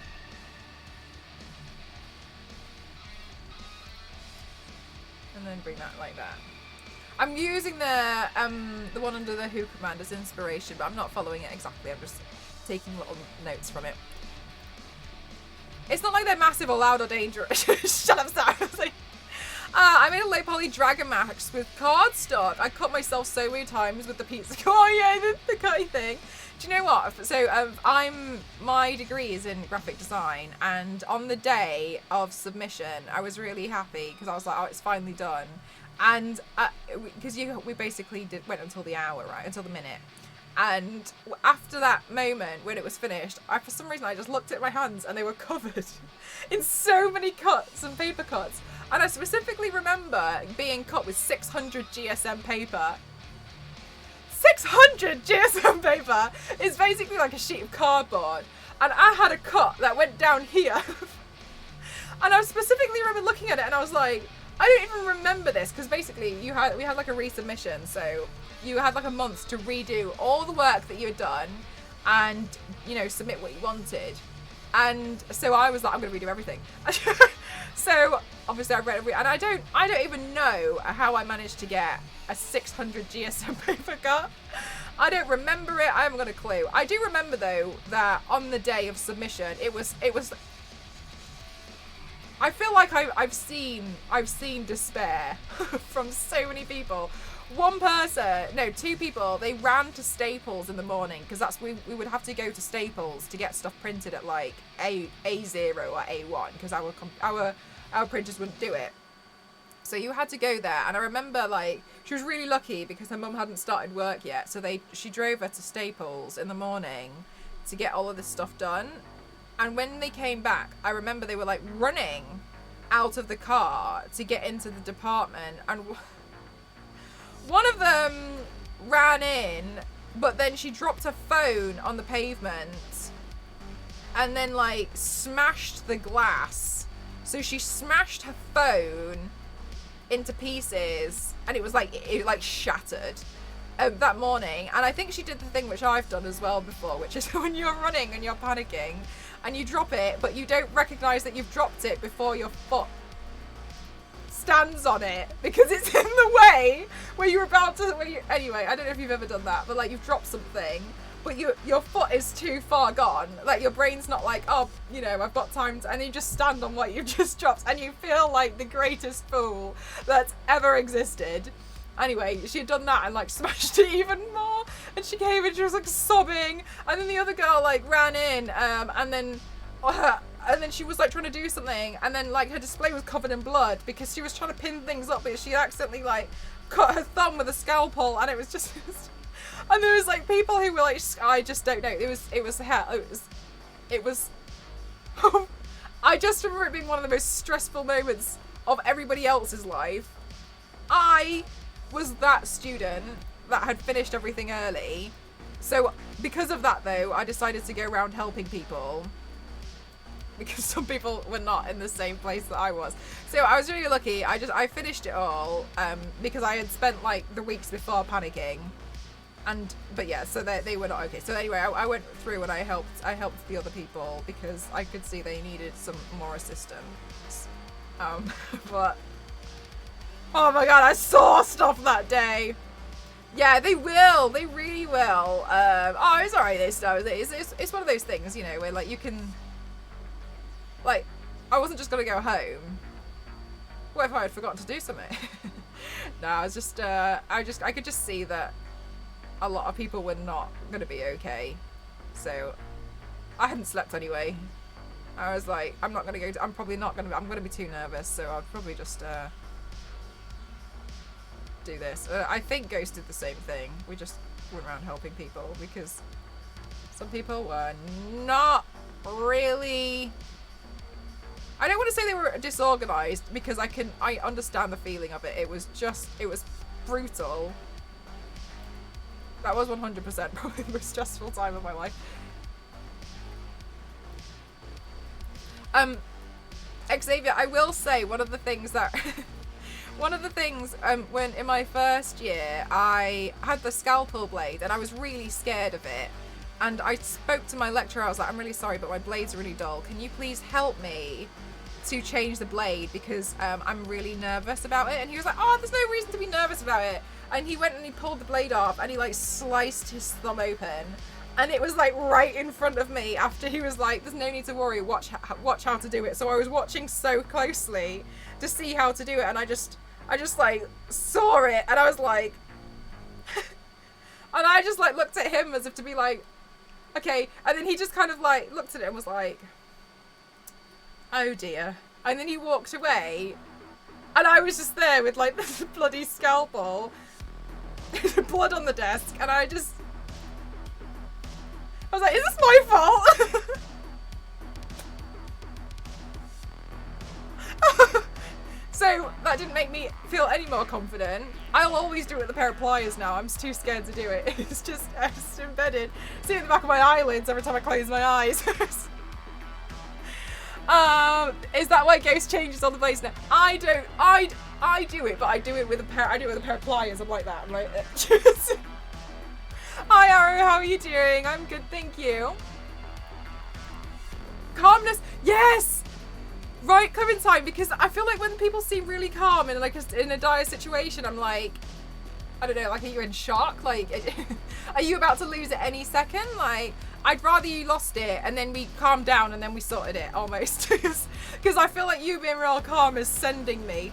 And then bring that like that. I'm using the one under the Who command as inspiration, but I'm not following it exactly. I'm just taking little notes from it. It's not like they're massive or loud or dangerous. Shut up, Sarah. I made a low poly dragon mask with cardstock. I cut myself so many times with the pizza. Oh yeah, the cutty thing. Do you know what? So my degree is in graphic design, and on the day of submission, I was really happy because I was like, oh, it's finally done. And because we basically went until the hour, right, until the minute. And after that moment, when it was finished, for some reason I just looked at my hands and they were covered in so many cuts and paper cuts. And I specifically remember being cut with 600 GSM paper. 600 GSM paper is basically like a sheet of cardboard. And I had a cut that went down here. And I specifically remember looking at it and I was like, I don't even remember this, because basically we had like a resubmission, so you had like a month to redo all the work that you had done and, you know, submit what you wanted. And so I was like, I'm going to redo everything. So obviously I read every, and I don't even know how I managed to get a 600 GSM paper cut. I don't remember it. I haven't got a clue. I do remember though that on the day of submission, it was. I feel like I've seen despair from so many people. Two people, they ran to Staples in the morning, because we would have to go to Staples to get stuff printed at like A0 or A1, because our printers wouldn't do it. So you had to go there, and I remember, like, she was really lucky because her mum hadn't started work yet, so she drove her to Staples in the morning to get all of this stuff done. And when they came back, I remember they were, like, running out of the car to get into the department, and one of them ran in, but then she dropped her phone on the pavement and then, like, smashed the glass. So she smashed her phone into pieces, and it was like, it shattered that morning. And I think she did the thing which I've done as well before, which is when you're running and you're panicking and you drop it, but you don't recognize that you've dropped it before your foot stands on it because it's in the way where you're about to, anyway, I don't know if you've ever done that, but like you've dropped something, but your foot is too far gone. Like your brain's not like, oh, you know, I've got time to, and you just stand on what you've just dropped and you feel like the greatest fool that's ever existed. Anyway, she had done that and like smashed it even more, and she came and she was like sobbing, and then the other girl like ran in, and then she was like trying to do something, and then like her display was covered in blood because she was trying to pin things up, but she accidentally like cut her thumb with a scalpel, and it was just and there was like people who were like, I just don't know, it was hell, it was I just remember it being one of the most stressful moments of everybody else's life. I was that student that had finished everything early, so because of that though, I decided to go around helping people because some people were not in the same place that I was. So I was really lucky. I finished it all because I had spent like the weeks before panicking, but yeah, so they were not okay. So anyway, I went through and I helped the other people because I could see they needed some more assistance. But oh my god, I saw stuff that day. Yeah, they will. They really will. Oh, it's alright. It's one of those things, you know, where like you can. Like, I wasn't just gonna go home. What if I had forgotten to do something? No, I was just, I could just see that a lot of people were not gonna be okay. So, I hadn't slept anyway. I was like, I'm gonna be too nervous, so I'll probably just, do this. I think Ghost did the same thing. We just went around helping people because some people were not really. I don't want to say they were disorganized because I understand the feeling of it. It was brutal. That was 100% probably the most stressful time of my life. Xavier, I will say one of the things when in my first year I had the scalpel blade and I was really scared of it, and I spoke to my lecturer. I was like, I'm really sorry, but my blade's really dull. Can you please help me to change the blade because I'm really nervous about it? And he was like, oh, there's no reason to be nervous about it. And he went and he pulled the blade off and he like sliced his thumb open, and it was like right in front of me after he was like, there's no need to worry, watch how to do it. So I was watching so closely to see how to do it, and I just like saw it, and I was like and I just like looked at him as if to be like, okay, and then he just kind of like looked at it and was like, oh dear. And then he walked away, and I was just there with like this bloody scalpel, blood on the desk, and I was like, is this my fault? So that didn't make me feel any more confident. I'll always do it with a pair of pliers now. I'm too scared to do it. It's just embedded. See it in the back of my eyelids every time I close my eyes. Is that why Ghost changes on the blades now? I do it, but I do it with a pair of pliers. I'm like that. I'm like, hi Arrow, how are you doing? I'm good, thank you. Calmness, yes! Right, Clementine, because I feel like when people seem really calm in like in a dire situation, I'm like, I don't know, like, are you in shock? Like, are you about to lose it any second? Like, I'd rather you lost it and then we calmed down and then we sorted it, almost. Because I feel like you being real calm is sending me.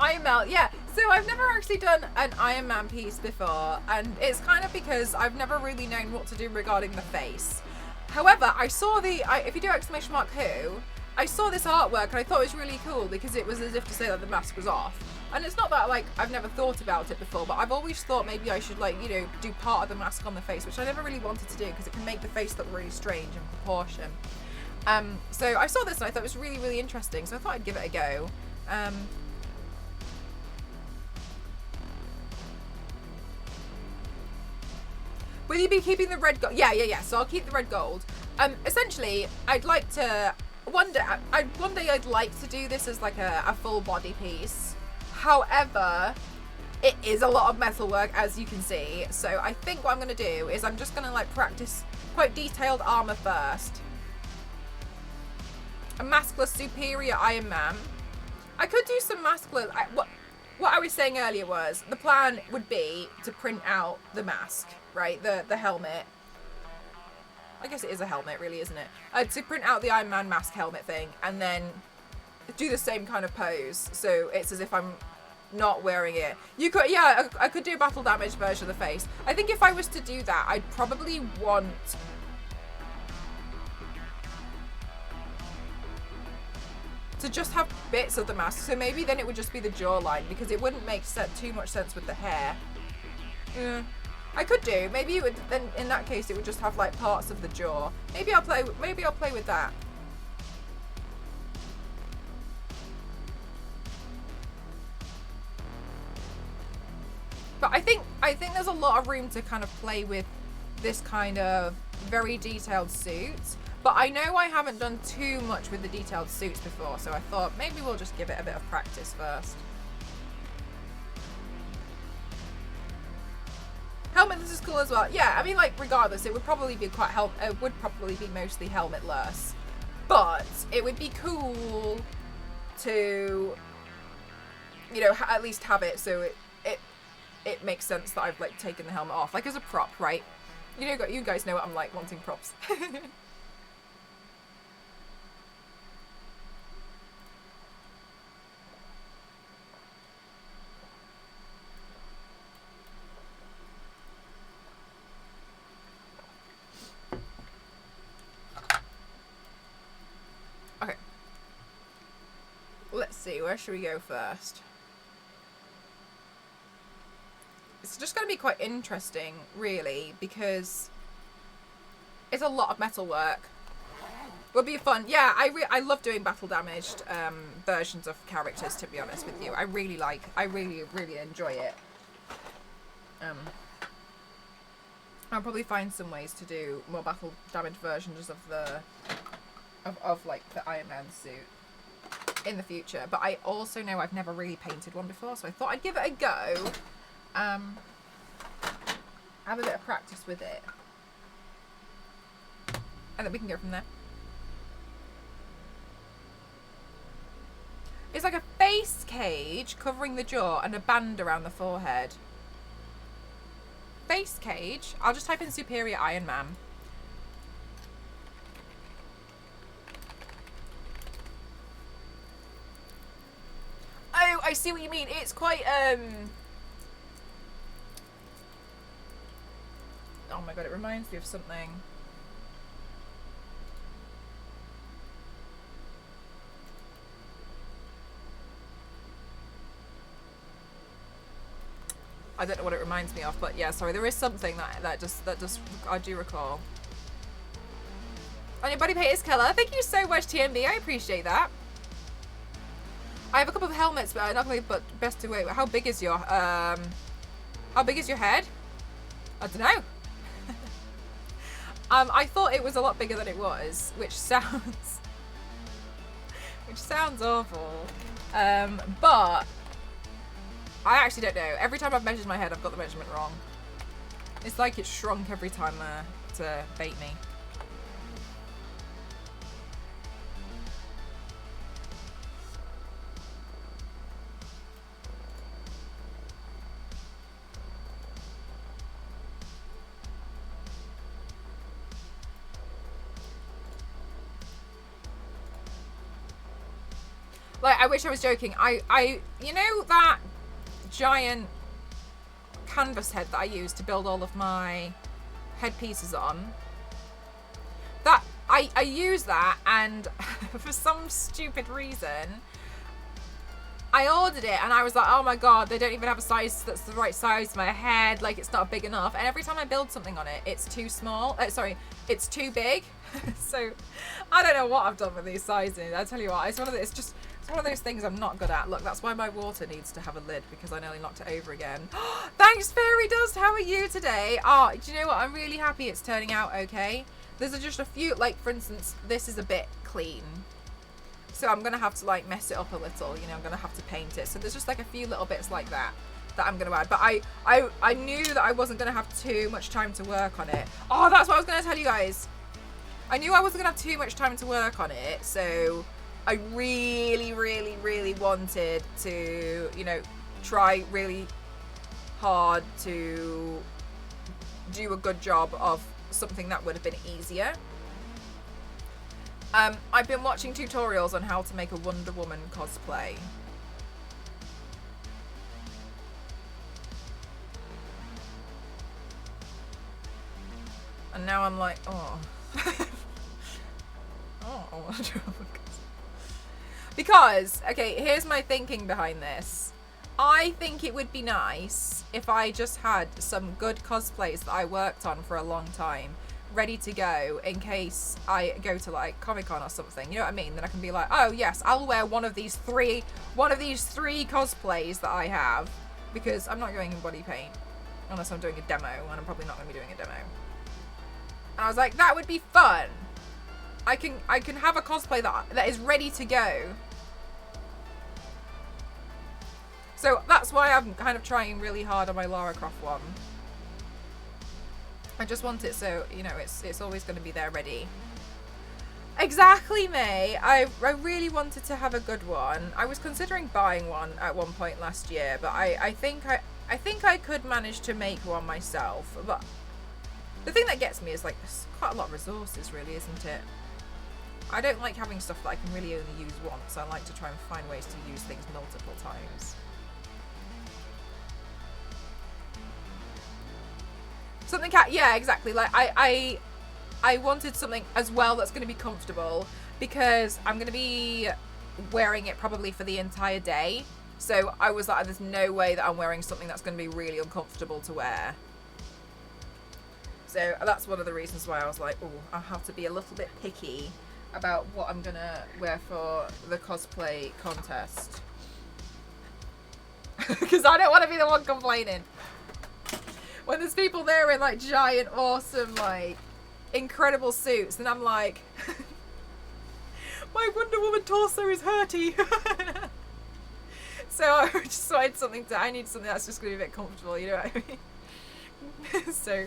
Iron Man, yeah. So I've never actually done an Iron Man piece before, and it's kind of because I've never really known what to do regarding the face. However, I saw if you do exclamation mark who, I saw this artwork and I thought it was really cool because it was as if to say that the mask was off. And it's not that, like, I've never thought about it before, but I've always thought maybe I should, like, you know, do part of the mask on the face, which I never really wanted to do because it can make the face look really strange in proportion. So I saw this and I thought it was really, really interesting, so I thought I'd give it a go. Will you be keeping the red gold? Yeah. So I'll keep the red gold. Essentially, I'd like to... One day I'd like to do this as, like, a full body piece. However, it is a lot of metal work, as you can see. So I think what I'm going to do is I'm just going to, like, practice quite detailed armor first. A maskless superior Iron Man. I could do some maskless... What I was saying earlier was the plan would be to print out the mask, right? The helmet. I guess it is a helmet, really, isn't it? To print out the Iron Man mask helmet thing and then do the same kind of pose. So it's as if I'm not wearing it. You could, yeah, I could do a battle damage version of the face. I think if I was to do that, I'd probably want... to just have bits of the mask, so maybe then it would just be the jawline because it wouldn't make too much sense with the hair. I could do. Maybe it would. Then in that case, it would just have like parts of the jaw. Maybe I'll play with that. But I think there's a lot of room to kind of play with this kind of very detailed suit. But I know I haven't done too much with the detailed suits before, so I thought maybe we'll just give it a bit of practice first. Helmet, this is cool as well. Yeah, I mean, like, regardless, it would probably be mostly helmetless. But it would be cool to, you know, at least have it so it makes sense that I've, like, taken the helmet off. Like, as a prop, right? You guys know what I'm like, wanting props. Okay. Let's see, where should we go first? It's just going to be quite interesting, really, because it's a lot of metal work. Would be fun. Yeah, I love doing battle damaged versions of characters, to be honest with you. I really enjoy it. I'll probably find some ways to do more battle damaged versions of like the Iron Man suit in the future. But I also know I've never really painted one before, so I thought I'd give it a go. Have a bit of practice with it, and then we can go from there. It's like a face cage covering the jaw and a band around the forehead. Face cage? I'll just type in Superior Iron Man. Oh, I see what you mean. It's quite, oh my god, it reminds me of something. I don't know what it reminds me of, but yeah, sorry, there is something that just I do recall. And your body paint is killer. Thank you so much, TMB. I appreciate that. I have a couple of helmets, but not really, but best to wait. How big is your head? I don't know. I thought it was a lot bigger than it was, which sounds awful. But I actually don't know. Every time I've measured my head, I've got the measurement wrong. It's like it's shrunk every time to bait me. Like, I wish I was joking. You know that giant canvas head that I use to build all of my headpieces on? That, I use that, and for some stupid reason, I ordered it, and I was like, oh my god, they don't even have a size that's the right size for my head, like, it's not big enough. And every time I build something on it, it's too small. Sorry, it's too big. So, I don't know what I've done with these sizes. I tell you what, it's one of those things I'm not good at. Look, that's why my water needs to have a lid, because I nearly knocked it over again. Thanks, Fairy Dust. How are you today? Oh, do you know what? I'm really happy it's turning out okay. There's just a few, like, for instance, this is a bit clean. So I'm going to have to, like, mess it up a little. You know, I'm going to have to paint it. So there's just, like, a few little bits like that I'm going to add. But I knew that I wasn't going to have too much time to work on it. Oh, that's what I was going to tell you guys. I knew I wasn't going to have too much time to work on it. So I really, really, really wanted to, you know, try really hard to do a good job of something that would have been easier. I've been watching tutorials on how to make a Wonder Woman cosplay. And now I'm like, oh. Oh, Wonder Woman cosplay. Because, okay, here's my thinking behind this. I think it would be nice if I just had some good cosplays that I worked on for a long time ready to go in case I go to like Comic-Con or something, you know what I mean? Then I can be like, oh yes, I'll wear one of these three cosplays that I have, because I'm not going in body paint unless I'm doing a demo, and I'm probably not going to be doing a demo. And I was like, that would be fun. I can have a cosplay that is ready to go. So that's why I'm kind of trying really hard on my Lara Croft one. I just want it so, you know, it's always going to be there ready. Exactly, May. I really wanted to have a good one. I was considering buying one at one point last year, but I think I could manage to make one myself. But the thing that gets me is, like, there's quite a lot of resources, really, isn't it? I don't like having stuff that I can really only use once. I like to try and find ways to use things multiple times. Something yeah, exactly. Like I wanted something as well that's going to be comfortable, because I'm going to be wearing it probably for the entire day. So I was like, there's no way that I'm wearing something that's going to be really uncomfortable to wear. So that's one of the reasons why I was like, oh, I have to be a little bit picky about what I'm going to wear for the cosplay contest. Because I don't want to be the one complaining. When there's people there in, like, giant, awesome, like, incredible suits, and I'm like, my Wonder Woman torso is hurty. So I just wanted something I need something that's just going to be a bit comfortable, you know what I mean? So.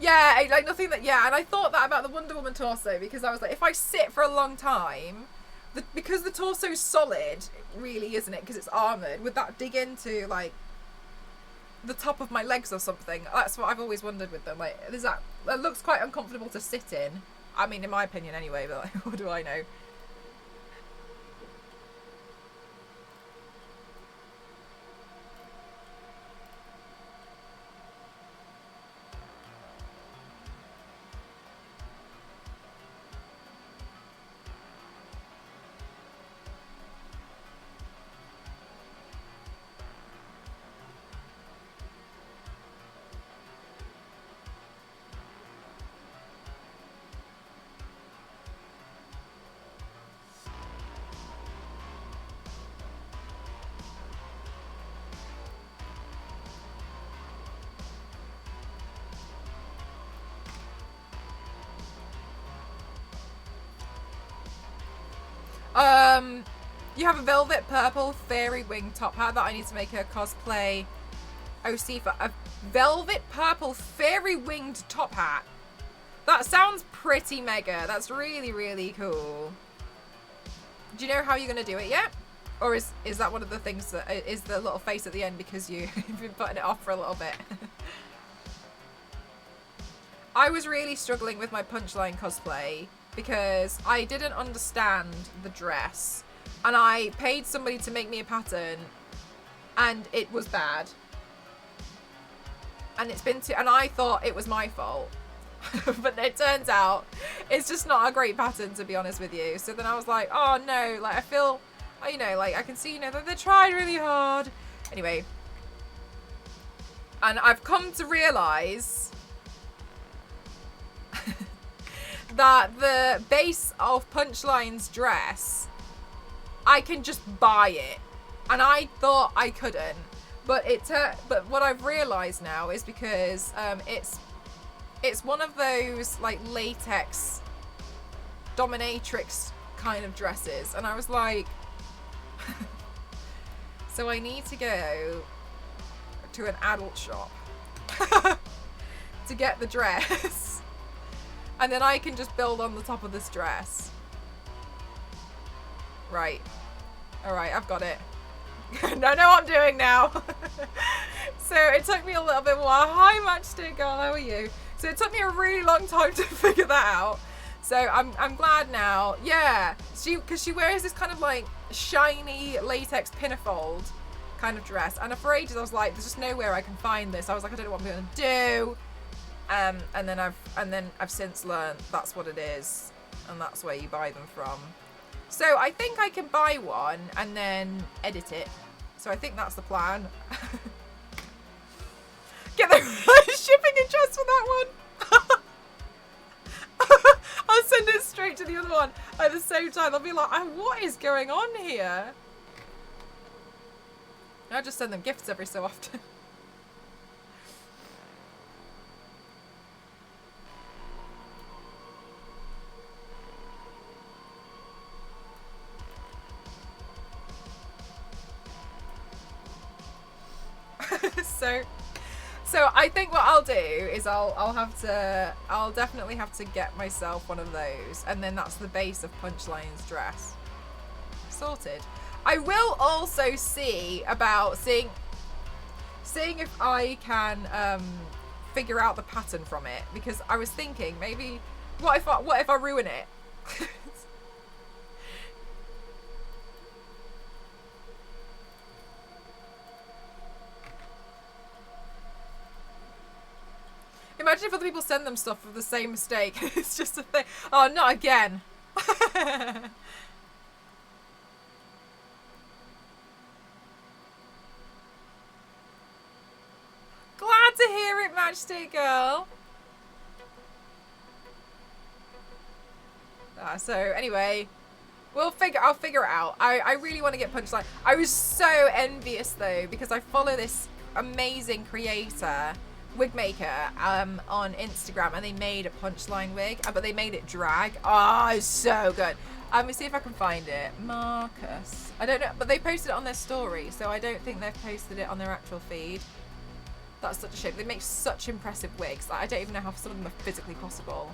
Yeah, like, nothing that, yeah, and I thought that about the Wonder Woman torso, because I was like, if I sit for a long time, because the torso's solid, really, isn't it? Because it's armoured. Would that dig into, like, the top of my legs or something? That's what I've always wondered with them. Like, that looks quite uncomfortable to sit in. I mean, in my opinion anyway, but, like, what do I know? You have a velvet purple fairy wing top hat that I need to make a cosplay OC for. A velvet purple fairy winged top hat. That sounds pretty mega. That's really, really cool. Do you know how you're going to do it yet? Or is that one of the things that is the little face at the end because you've been putting it off for a little bit? I was really struggling with my punchline cosplay because I didn't understand the dress, and I paid somebody to make me a pattern, and it was bad. And and I thought it was my fault. But it turns out it's just not a great pattern, to be honest with you. So then I was like, oh no, like I feel, you know, like I can see, you know, that they tried really hard. Anyway. And I've come to realise that the base of Punchline's dress, I can just buy it. And I thought I couldn't. But but what I've realised now is because it's one of those like latex dominatrix kind of dresses, and I was like so I need to go to an adult shop to get the dress, and then I can just build on the top of this dress. Right. Alright, I've got it. I know what I'm doing now. So it took me a little bit while. Hi Matchstick Girl, how are you? So it took me a really long time to figure that out. So I'm glad now. Yeah, because she wears this kind of like shiny latex pinafore kind of dress, and for ages I was like, there's just nowhere I can find this. I was like, I don't know what I'm going to do. And then I've since learned that's what it is, and that's where you buy them from. So I think I can buy one and then edit it. So I think that's the plan. Get the shipping address for that one. I'll send it straight to the other one at the same time. I'll be like, oh, what is going on here? I just send them gifts every so often. So I think what I'll do is I'll definitely have to get myself one of those, and then that's the base of Punchline's dress. Sorted. I will also see about seeing if I can figure out the pattern from it, because I was thinking maybe what if I ruin it? Imagine if other people send them stuff with the same mistake. It's just a thing. Oh, not again. Glad to hear it, Matchstick Girl. So anyway, I'll figure it out. I really want to get Punchline. I was so envious though, because I follow this amazing creator, wig maker, on Instagram, and they made a Punchline wig, but they made it drag. Oh, it's so good. Let me see if I can find it. Marcus. I don't know, but they posted it on their story, so I don't think they've posted it on their actual feed. That's such a shame. They make such impressive wigs. Like, I don't even know how some of them are physically possible.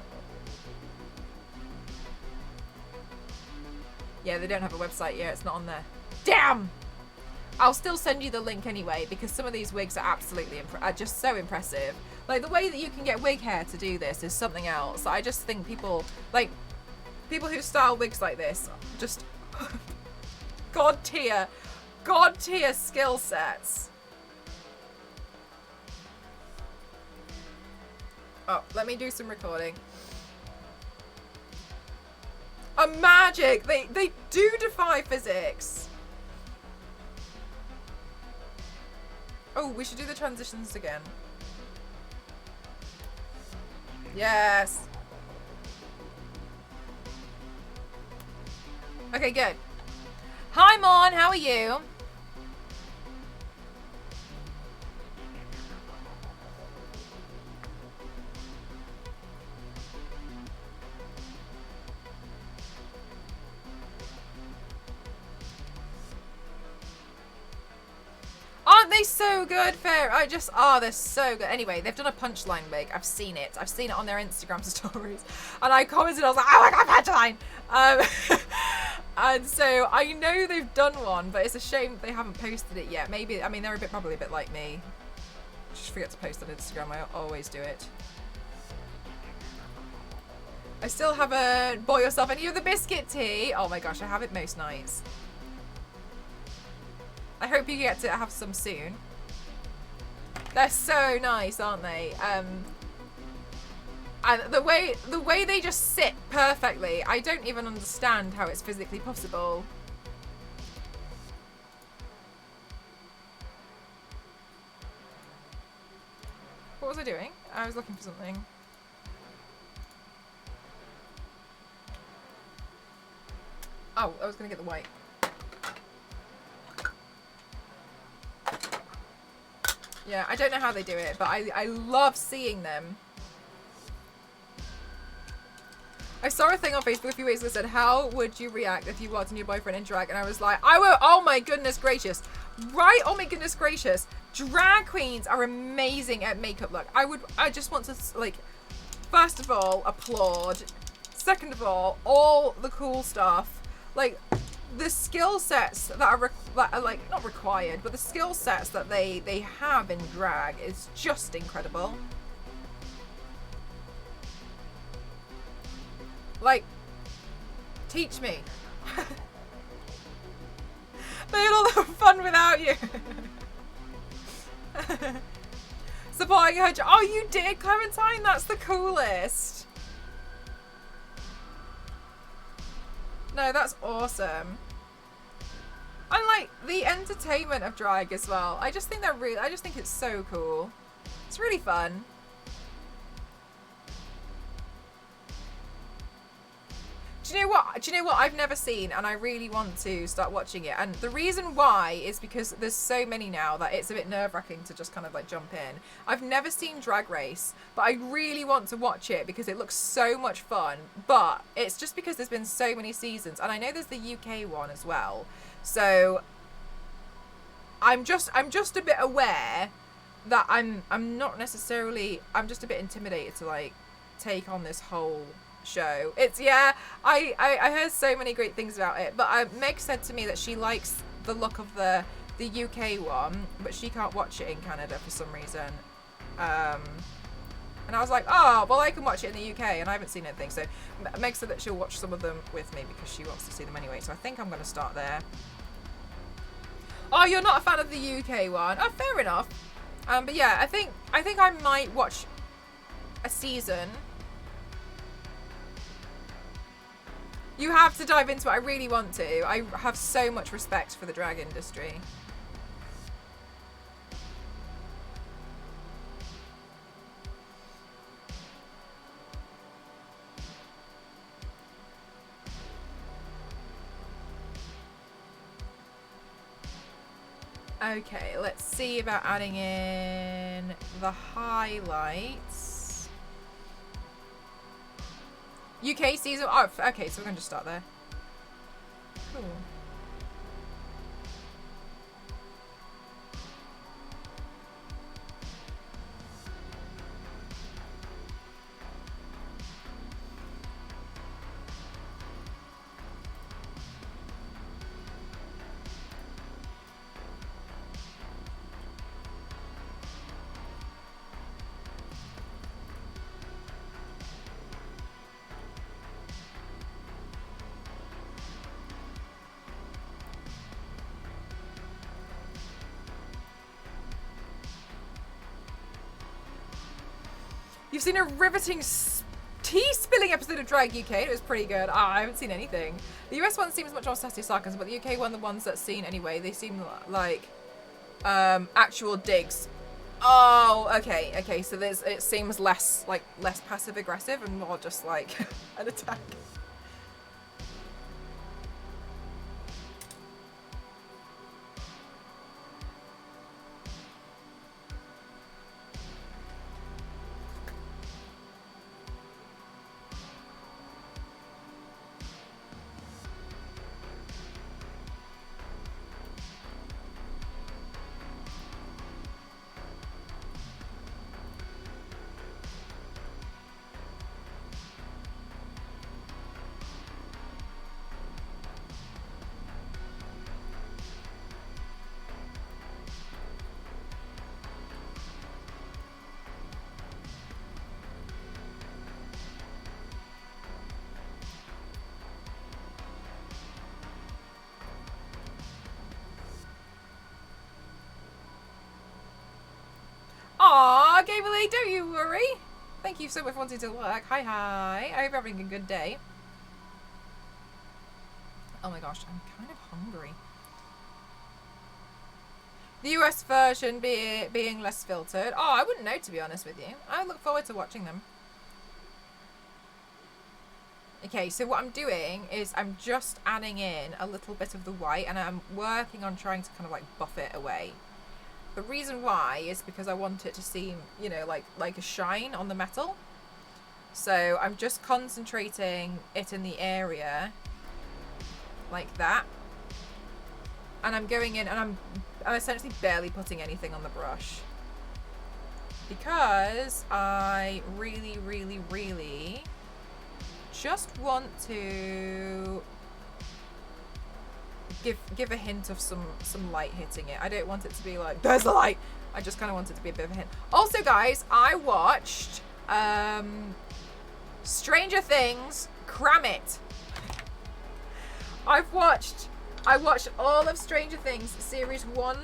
Yeah, they don't have a website yet. It's not on there. Damn! I'll still send you the link anyway, because some of these wigs are absolutely just so impressive. Like, the way that you can get wig hair to do this is something else. I just think people who style wigs like this, just god tier skill sets. Oh, let me do some recording. A magic! They do defy physics. Oh, we should do the transitions again. Yes. Okay, good. Hi, Mon. How are you? Aren't they so good? Fair. They're so good. Anyway, they've done a Punchline wig. I've seen it. I've seen it on their Instagram stories. And I commented, I was like, oh my god, Punchline! And so I know they've done one, but it's a shame they haven't posted it yet. Maybe, I mean, they're probably a bit like me. Just forget to post on Instagram. I always do it. I still haven't bought yourself any of the biscuit tea. Oh my gosh, I have it most nights. I hope you get to have some soon. They're so nice, aren't they? And the way they just sit perfectly, I don't even understand how it's physically possible. What was I doing? I was looking for something. Oh, I was gonna get the white. Yeah, I don't know how they do it, but I love seeing them. I saw a thing on Facebook a few weeks ago that said, how would you react if you walked in your boyfriend in drag? And I was like, I will, oh my goodness gracious. Right, oh my goodness gracious. Drag queens are amazing at makeup look. I just want to, like, first of all, applaud. Second of all the cool stuff. Like, the skill sets that are like, not required, but the skill sets that they have in drag is just incredible. Like, teach me. They had all the fun without you. Supporting her. Oh, you did, Clementine? That's the coolest. No, that's awesome. And like the entertainment of drag as well. I just think I just think it's so cool. It's really fun. Do you know what? Do you know what I've never seen, and I really want to start watching it? And the reason why is because there's so many now that it's a bit nerve-wracking to just kind of like jump in. I've never seen Drag Race, but I really want to watch it because it looks so much fun. But it's just because there's been so many seasons, and I know there's the UK one as well. So I'm just a bit aware that I'm not necessarily, I'm just a bit intimidated to like take on this whole show. It's, yeah, I heard so many great things about it, but Meg said to me that she likes the look of the UK one, but she can't watch it in Canada for some reason. And I was like, oh, well, I can watch it in the UK, and I haven't seen anything. So Meg said that she'll watch some of them with me because she wants to see them anyway. So I think I'm going to start there. Oh, you're not a fan of the UK one? Oh, fair enough. But yeah, I think I might watch a season. You have to dive into it. I really want to. I have so much respect for the drag industry. Okay, let's see about adding in the highlights. UK season. Oh, okay, so we're going to just start there. Cool. You've seen a riveting tea spilling episode of Drag UK. It was pretty good. I haven't seen anything. The US one seems much more sassy sarcasm, but the UK one, the ones that's seen anyway, they seem like actual digs. Oh, okay, okay. So it seems less passive aggressive and more just like an attack. to worry. Thank you so much for wanting to work. Hi, hi. I hope you're having a good day. Oh my gosh, I'm kind of hungry. The US version being less filtered. Oh, I wouldn't know, to be honest with you. I look forward to watching them. Okay, so what I'm doing is I'm just adding in a little bit of the white, and I'm working on trying to kind of like buff it away. The reason why is because I want it to seem, you know, like a shine on the metal. So I'm just concentrating it in the area like that. And I'm going in and I'm essentially barely putting anything on the brush. Because I really, really, really just want to give a hint of some light hitting it. I don't want it to be like, there's the light. I just kind of want it to be a bit of a hint. Also, guys, I watched Stranger Things, Cram It. I watched all of Stranger Things series 1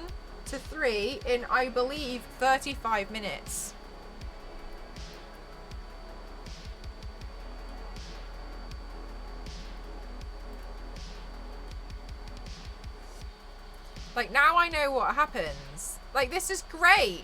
to 3 in, I believe, 35 minutes. Like, now I know what happens. Like, this is great.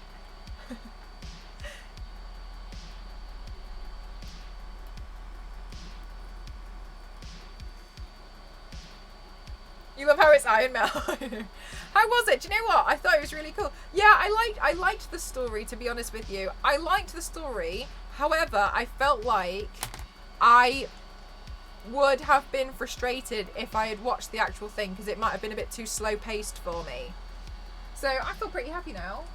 You love how it's Iron Man. How was it? Do you know what? I thought it was really cool. Yeah, I liked the story, to be honest with you. I liked the story. However, I felt like I would have been frustrated if I had watched the actual thing, because it might have been a bit too slow paced for me. So I feel pretty happy now.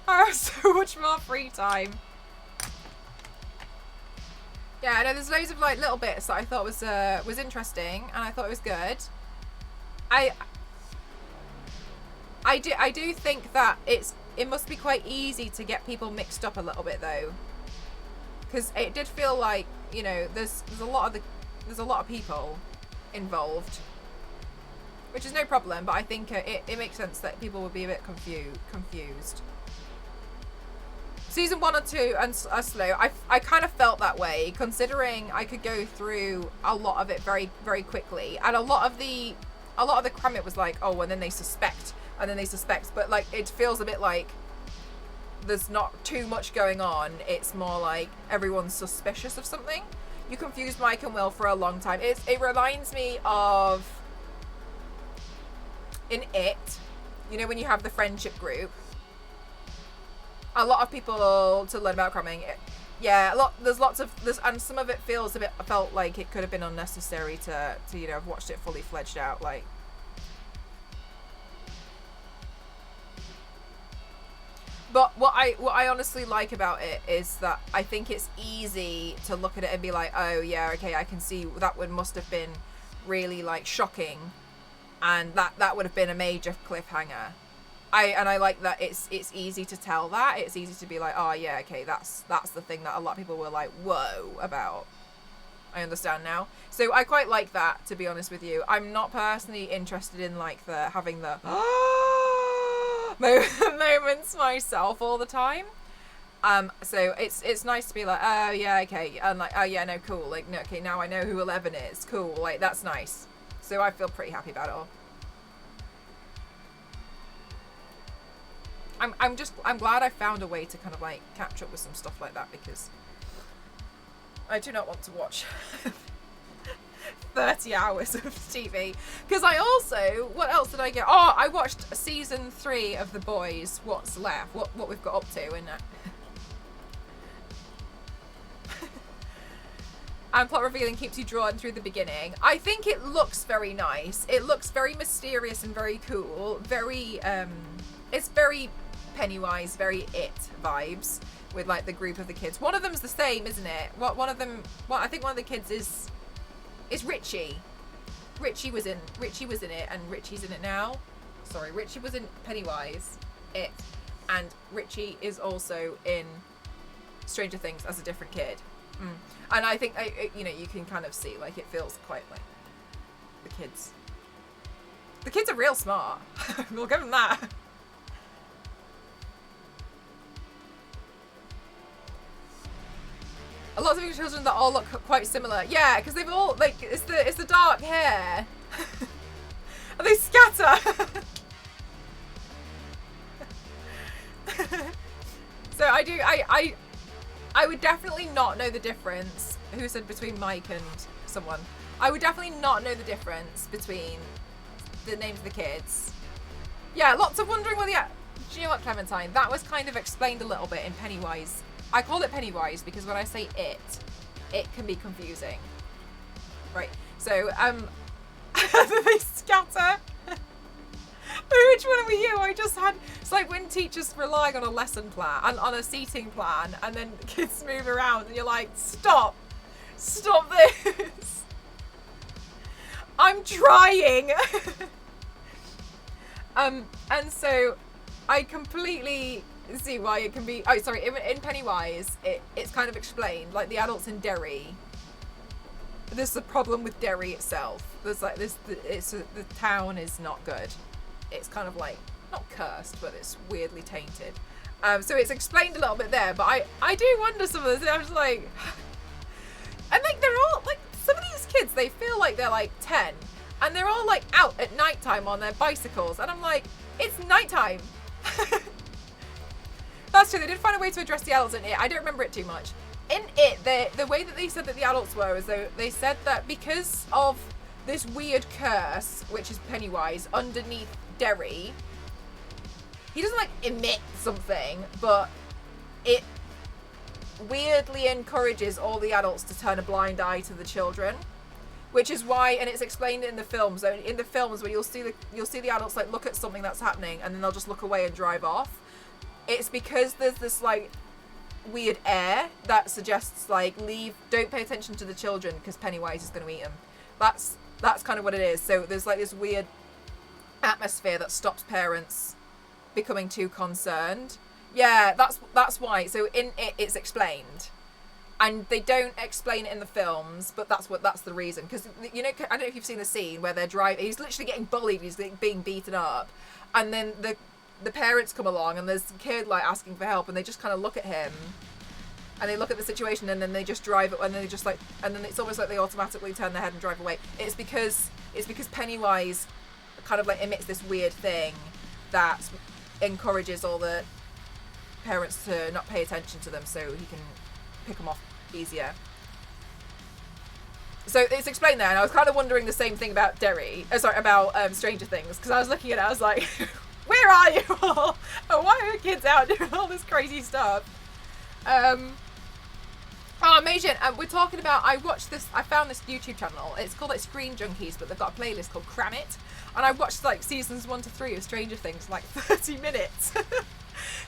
I have so much more free time. Yeah, I know there's loads of like little bits that I thought was interesting, and I thought it was good. I do think that it must be quite easy to get people mixed up a little bit though, because it did feel like, you know, there's a lot of people involved, which is no problem. But I think it makes sense that people would be a bit confused. Season 1 or 2 are slow. I kind of felt that way, considering I could go through a lot of it very, very quickly, and a lot of the cram it was like, oh, and then they suspect, but like it feels a bit like there's not too much going on. It's more like everyone's suspicious of something. You confused Mike and Will for a long time. It reminds me of in It, you know, when you have the friendship group. A lot of people to learn about cramming. Yeah, and some of it felt like it could have been unnecessary to you know, have watched it fully fledged out, like. But what I honestly like about it is that I think it's easy to look at it and be like, oh yeah, okay, I can see that one must have been really like shocking, and that would have been a major cliffhanger. I like that it's easy to tell that. It's easy to be like, oh yeah, okay, that's the thing that a lot of people were like, whoa, about. I understand now. So I quite like that, to be honest with you. I'm not personally interested in like having the moments myself all the time. So it's nice to be like, oh yeah, okay, and like, oh yeah, no, cool, like, no, okay, now I know who 11 is, cool, like, that's nice. So I feel pretty happy about it all. I'm glad I found a way to kind of like catch up with some stuff like that, because I do not want to watch 30 hours of TV. Because I also, what else did I get? Oh, I watched season 3 of The Boys. What's left? What we've got up to in that. And plot revealing keeps you drawn through the beginning. I think it looks very nice. It looks very mysterious and very cool. Very it's very Pennywise, very It vibes with like the group of the kids. One of them's the same, isn't it? I think one of the kids is Richie. Richie was in it, and Richie's in it now. Sorry, Richie was in Pennywise, It, and Richie is also in Stranger Things as a different kid. And I think you know, you can kind of see like it feels quite like the kids. The kids are real smart. We'll give them that. A lot of English children that all look quite similar. Yeah, because they've all, like, it's the dark hair. And they scatter. So I would definitely not know the difference. Who said between Mike and someone? I would definitely not know the difference between the names of the kids. Yeah, lots of wondering whether. Do you know what, Clementine? That was kind of explained a little bit in Pennywise. I call it Pennywise because when I say it can be confusing. Right. So they scatter. Which one were you? I just had, it's like when teachers rely on a lesson plan and on a seating plan, and then the kids move around and you're like, stop this. I'm trying. And so I completely see why it can be, oh sorry, in Pennywise it's kind of explained, like the adults in Derry, there's a problem with Derry itself. There's like this, the town is not good. It's kind of like, not cursed, but it's weirdly tainted. So it's explained a little bit there, but I do wonder some of this. I'm just like, and like they're all like, some of these kids, they feel like they're like 10, and they're all like out at nighttime on their bicycles, and I'm like, it's nighttime. That's true. They did find a way to address the adults in it. I don't remember it too much. In it, the way that they said that the adults were is though they said that because of this weird curse, which is Pennywise, underneath Derry, he doesn't like emit something, but it weirdly encourages all the adults to turn a blind eye to the children, which is why, and it's explained in the films. So in the films, where you'll see the adults like look at something that's happening and then they'll just look away and drive off. It's because there's this like weird air that suggests like don't pay attention to the children because Pennywise is going to eat them. That's kind of what it is. So there's like this weird atmosphere that stops parents becoming too concerned. Yeah, that's why. So in it's explained, and they don't explain it in the films, but that's the reason. Because you know, I don't know if you've seen the scene where they're driving. He's literally getting bullied. He's being beaten up, and then the parents come along, and there's a kid like asking for help, and they just kind of look at him, and they look at the situation, and then they just drive it, and then they just like, and then it's almost like they automatically turn their head and drive away. It's because Pennywise kind of like emits this weird thing that encourages all the parents to not pay attention to them, so he can pick them off easier. So it's explained there, and I was kind of wondering the same thing about about Stranger Things, because I was looking at it, I was like, where are you all? Oh, why are the kids out doing all this crazy stuff? Oh, amazing. We're talking about, I found this YouTube channel. It's called like Screen Junkies, but they've got a playlist called Cram It. And I watched like seasons 1 to 3 of Stranger Things in like 30 minutes.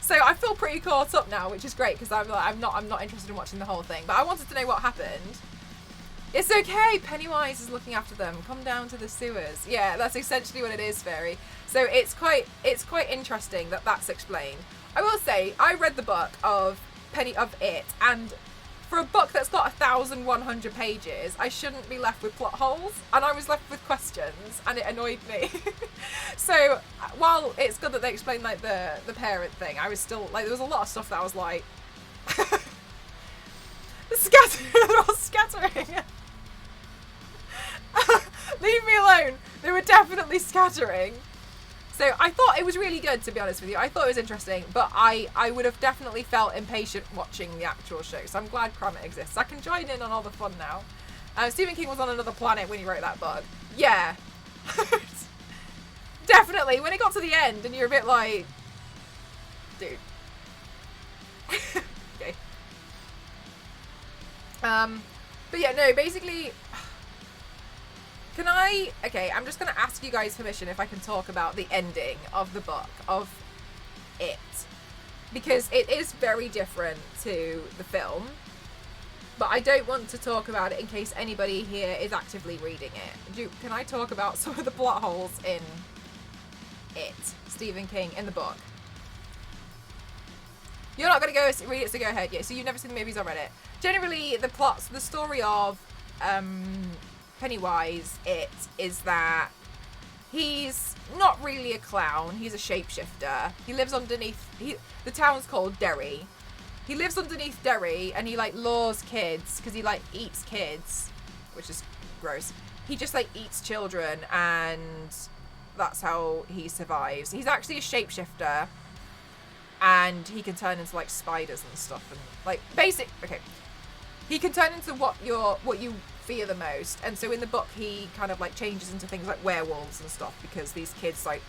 So I feel pretty caught up now, which is great, because I'm not interested in watching the whole thing. But I wanted to know what happened. It's okay, Pennywise is looking after them. Come down to the sewers. Yeah, that's essentially what it is, Fairy. So it's quite interesting that that's explained. I will say, I read the book of It, and for a book that's got 1,100 pages, I shouldn't be left with plot holes, and I was left with questions, and it annoyed me. So while it's good that they explained like the parent thing, I was still like, there was a lot of stuff that I was like, they're all scattering. Leave me alone. They were definitely scattering. So I thought it was really good, to be honest with you. I thought it was interesting, but I would have definitely felt impatient watching the actual show. So I'm glad Cram It exists. I can join in on all the fun now. Stephen King was on another planet when he wrote that book. Yeah. Definitely. When it got to the end and you're a bit like, dude. Okay. But yeah, no, basically, I'm just going to ask you guys permission if I can talk about the ending of the book, of It. Because it is very different to the film. But I don't want to talk about it in case anybody here is actively reading it. Can I talk about some of the plot holes in It, Stephen King, in the book? You're not going to go read it, so go ahead. Yeah, so you've never seen the movies or read it. Generally, the story of Pennywise, It, is that he's not really a clown. He's a shapeshifter. He lives underneath... the town's called Derry. he lives underneath Derry, and he like lures kids because he like eats kids, which is gross. He just like eats children, and that's how he survives. He's actually a shapeshifter, and he can turn into like spiders and stuff, and like he can turn into what you fear the most. And so in the book he kind of like changes into things like werewolves and stuff, because these kids, like,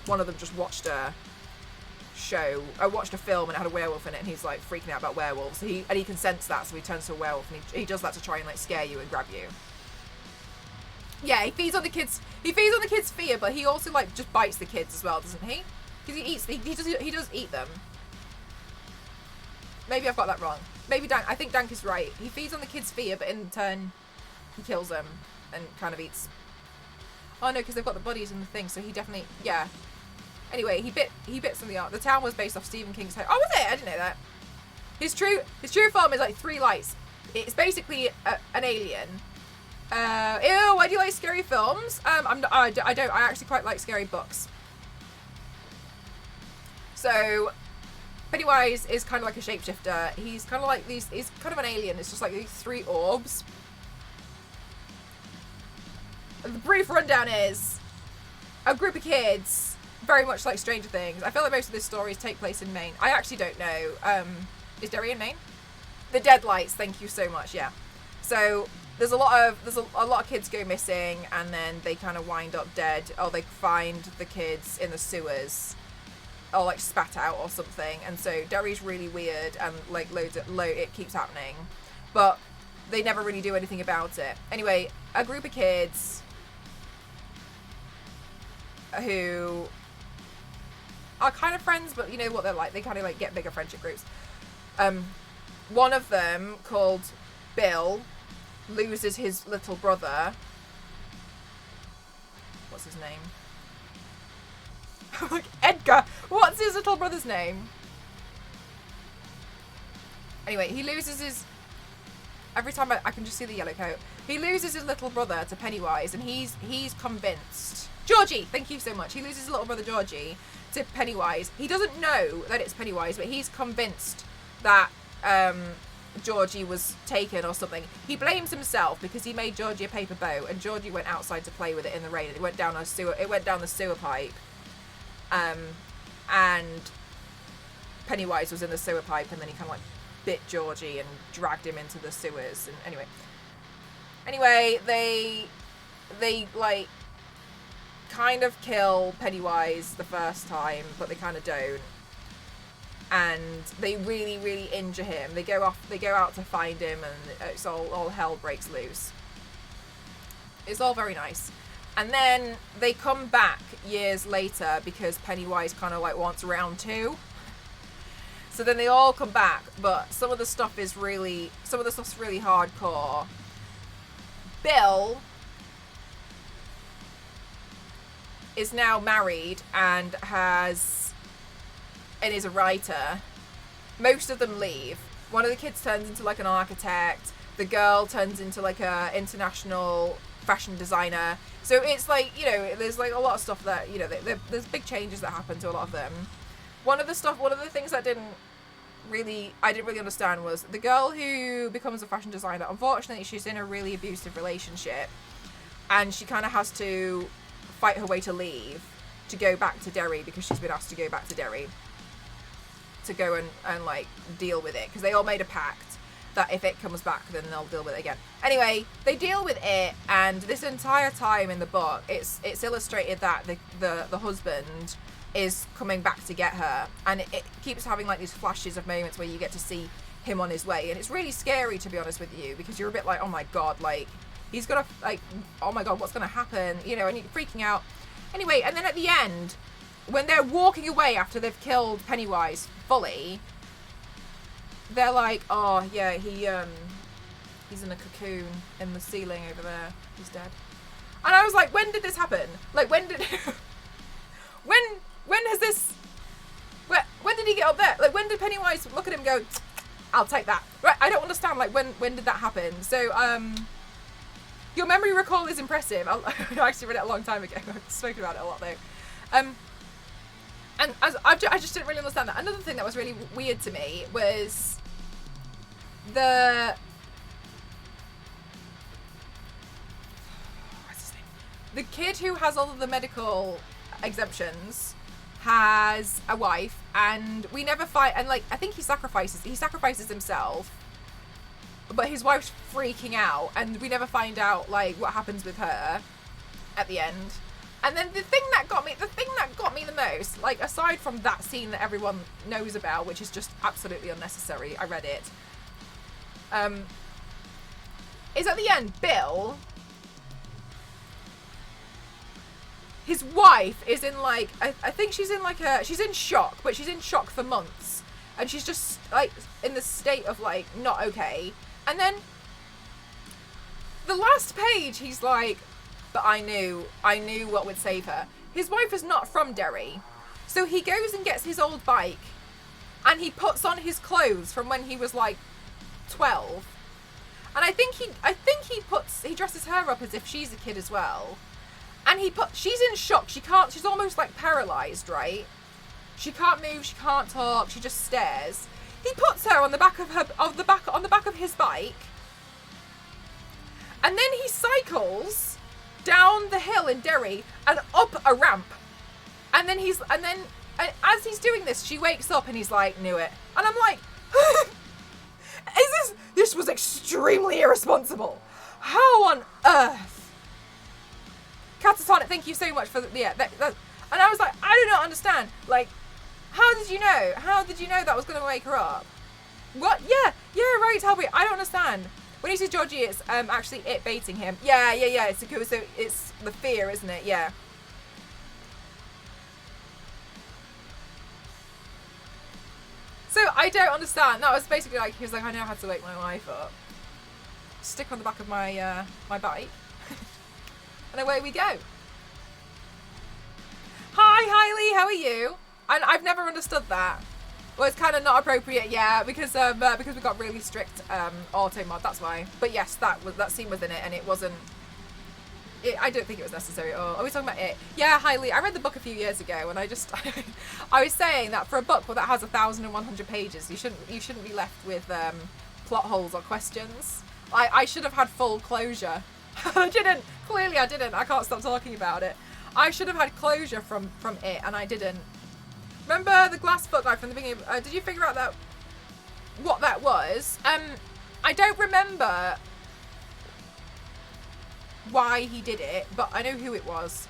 one of them just watched a film and it had a werewolf in it, and he's like freaking out about werewolves. So he can sense that, so he turns to a werewolf, and he does that to try and like scare you and grab you. Yeah, he feeds on the kids fear, but he also like just bites the kids as well, doesn't he? Because he does eat them. Maybe I've got that wrong. Maybe I think Dank is right. He feeds on the kids' fear, but in turn he kills them and kind of eats. Oh no, because they've got the bodies in the thing, so he definitely, yeah. Anyway, he bit some of the art. The town was based off Stephen King's home. Oh, was it? I didn't know that. His true form is like 3 lights. It's basically an alien. Ew, why do you like scary films? I don't. I actually quite like scary books. So Pennywise is kind of like a shapeshifter. He's kind of like he's kind of an alien. It's just like these 3 orbs. And the brief rundown is a group of kids, very much like Stranger Things. I feel like most of these stories take place in Maine. I actually don't know. Is Derry in Maine? The Deadlights. Thank you so much. Yeah. So there's a lot of kids go missing, and then they kind of wind up dead, or they find the kids in the sewers, or like spat out or something. And so Derry's really weird, and like it keeps happening, but they never really do anything about it. Anyway, a group of kids who are kind of friends, but you know what they're like. They kind of like get bigger friendship groups. One of them, called Bill, loses his little brother. What's his name? Like, Edgar. What's his little brother's name? Anyway, he loses his... Every time I can just see the yellow coat. He loses his little brother to Pennywise, and he's convinced... Georgie! Thank you so much. He loses his little brother Georgie to Pennywise. He doesn't know that it's Pennywise, but he's convinced that Georgie was taken or something. He blames himself because he made Georgie a paper boat, and Georgie went outside to play with it in the rain, and it went down the sewer pipe. And Pennywise was in the sewer pipe, and then he kind of like bit Georgie and dragged him into the sewers. And anyway, they like kind of kill Pennywise the first time, but they kind of don't. And they really, really injure him. They go out to find him, and it's all hell breaks loose. It's all very nice. And then they come back years later because Pennywise kind of like wants round 2. So then they all come back, but some of the stuff's really hardcore. Bill is now married and is a writer. Most of them leave. One of the kids turns into like an architect. The girl turns into like a international fashion designer. So it's like, there's like a lot of stuff that, there's big changes that happen to a lot of them. One of the things that I didn't really understand was the girl who becomes a fashion designer. Unfortunately, she's in a really abusive relationship, and she kind of has to fight her way to leave to go back to Derry, because she's been asked to go back to Derry to go and like deal with it, because they all made a pact that if it comes back, then they'll deal with it again. Anyway, they deal with it, and this entire time in the book, it's illustrated that the husband is coming back to get her, and it keeps having like these flashes of moments where you get to see him on his way, and it's really scary, to be honest with you, because you're a bit like, oh my god, like he's gonna, like, oh my god, what's gonna happen, and you're freaking out. Anyway, and then at the end, when they're walking away after they've killed Pennywise fully, they're like, oh yeah, he's in a cocoon in the ceiling over there, he's dead. And I was like, when did this happen? Like, when did when has this, when did he get up there? Like, when did Pennywise look at him and go, I'll take that? Right, I don't understand, like, when did that happen? So, your memory recall is impressive. I actually read it a long time ago. I've spoken about it a lot, though. And I just didn't really understand that. Another thing that was really weird to me was the... What's his name? The kid who has all of the medical exemptions has a wife, and we never find... And, like, I think he sacrifices himself, but his wife's freaking out, and we never find out, like, what happens with her at the end. And then the thing that got me the most, like, aside from that scene that everyone knows about, which is just absolutely unnecessary, I read it, is at the end, Bill, his wife is in, like, I think she's in shock, but she's in shock for months. And she's just, like, in the state of, like, not okay. And then the last page, he's like, but I knew what would save her. His wife is not from Derry. So he goes and gets his old bike and he puts on his clothes from when he was like 12. And I think he dresses her up as if she's a kid as well. And she's in shock. She's almost like paralyzed, right? She can't move, she can't talk, she just stares. He puts her on the back of his bike. And then he cycles down the hill in Derry and up a ramp. And as he's doing this, she wakes up and he's like, knew it. And I'm like, this was extremely irresponsible. How on earth? Catatonic, thank you so much for and I was like, I do not understand. Like, how did you know? How did you know that was going to wake her up? What? Yeah, right, Talby. I don't understand. When he says Georgie, it's actually it baiting him. Yeah. It's the fear, isn't it? Yeah. So I don't understand. That was basically like, he was like, I know how to wake my wife up. Stick on the back of my my bike, and away we go. Hi, Hailey. How are you? And I've never understood that. Well, it's kind of not appropriate, yeah, because we got really strict auto mod. That's why. But yes, that scene was in it, and it wasn't. I don't think it was necessary at all. Are we talking about it? Yeah, highly. I read the book a few years ago, and I was saying that for a book that has 1,100 pages, you shouldn't be left with plot holes or questions. I should have had full closure. I didn't. Clearly, I didn't. I can't stop talking about it. I should have had closure from it, and I didn't. Remember the glass foot guy from the beginning? Did you figure out what that was? I don't remember why he did it, but I know who it was.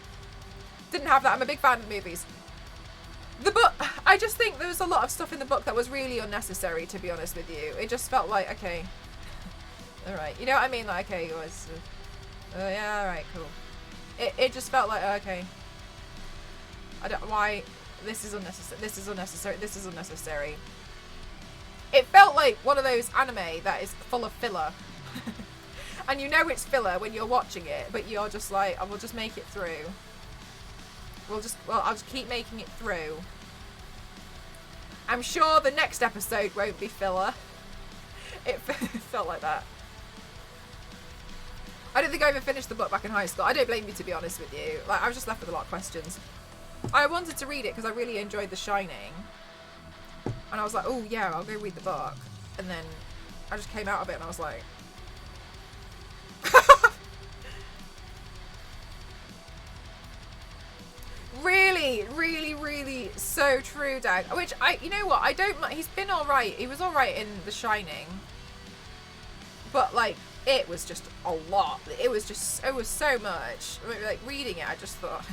Didn't have that. I'm a big fan of the movies. The book, I just think there was a lot of stuff in the book that was really unnecessary, to be honest with you. It just felt like, okay, all right, you know what I mean? Like, okay, it was, yeah, all right, cool. It just felt like, okay, I don't, why? This is unnecessary. This is unnecessary. This is unnecessary. It felt like one of those anime that is full of filler. And you know it's filler when you're watching it, but you're just like, I will just make it through. I'll just keep making it through. I'm sure the next episode won't be filler. It felt like that. I don't think I even finished the book back in high school. I don't blame you, to be honest with you. Like, I was just left with a lot of questions. I wanted to read it because I really enjoyed The Shining. And I was like, oh yeah, I'll go read the book. And then I just came out of it and I was like... really so true, Dad. Which, you know what, I don't mind. He's been alright. He was alright in The Shining. But, like, it was just a lot. It was so much. I mean, like, reading it, I just thought...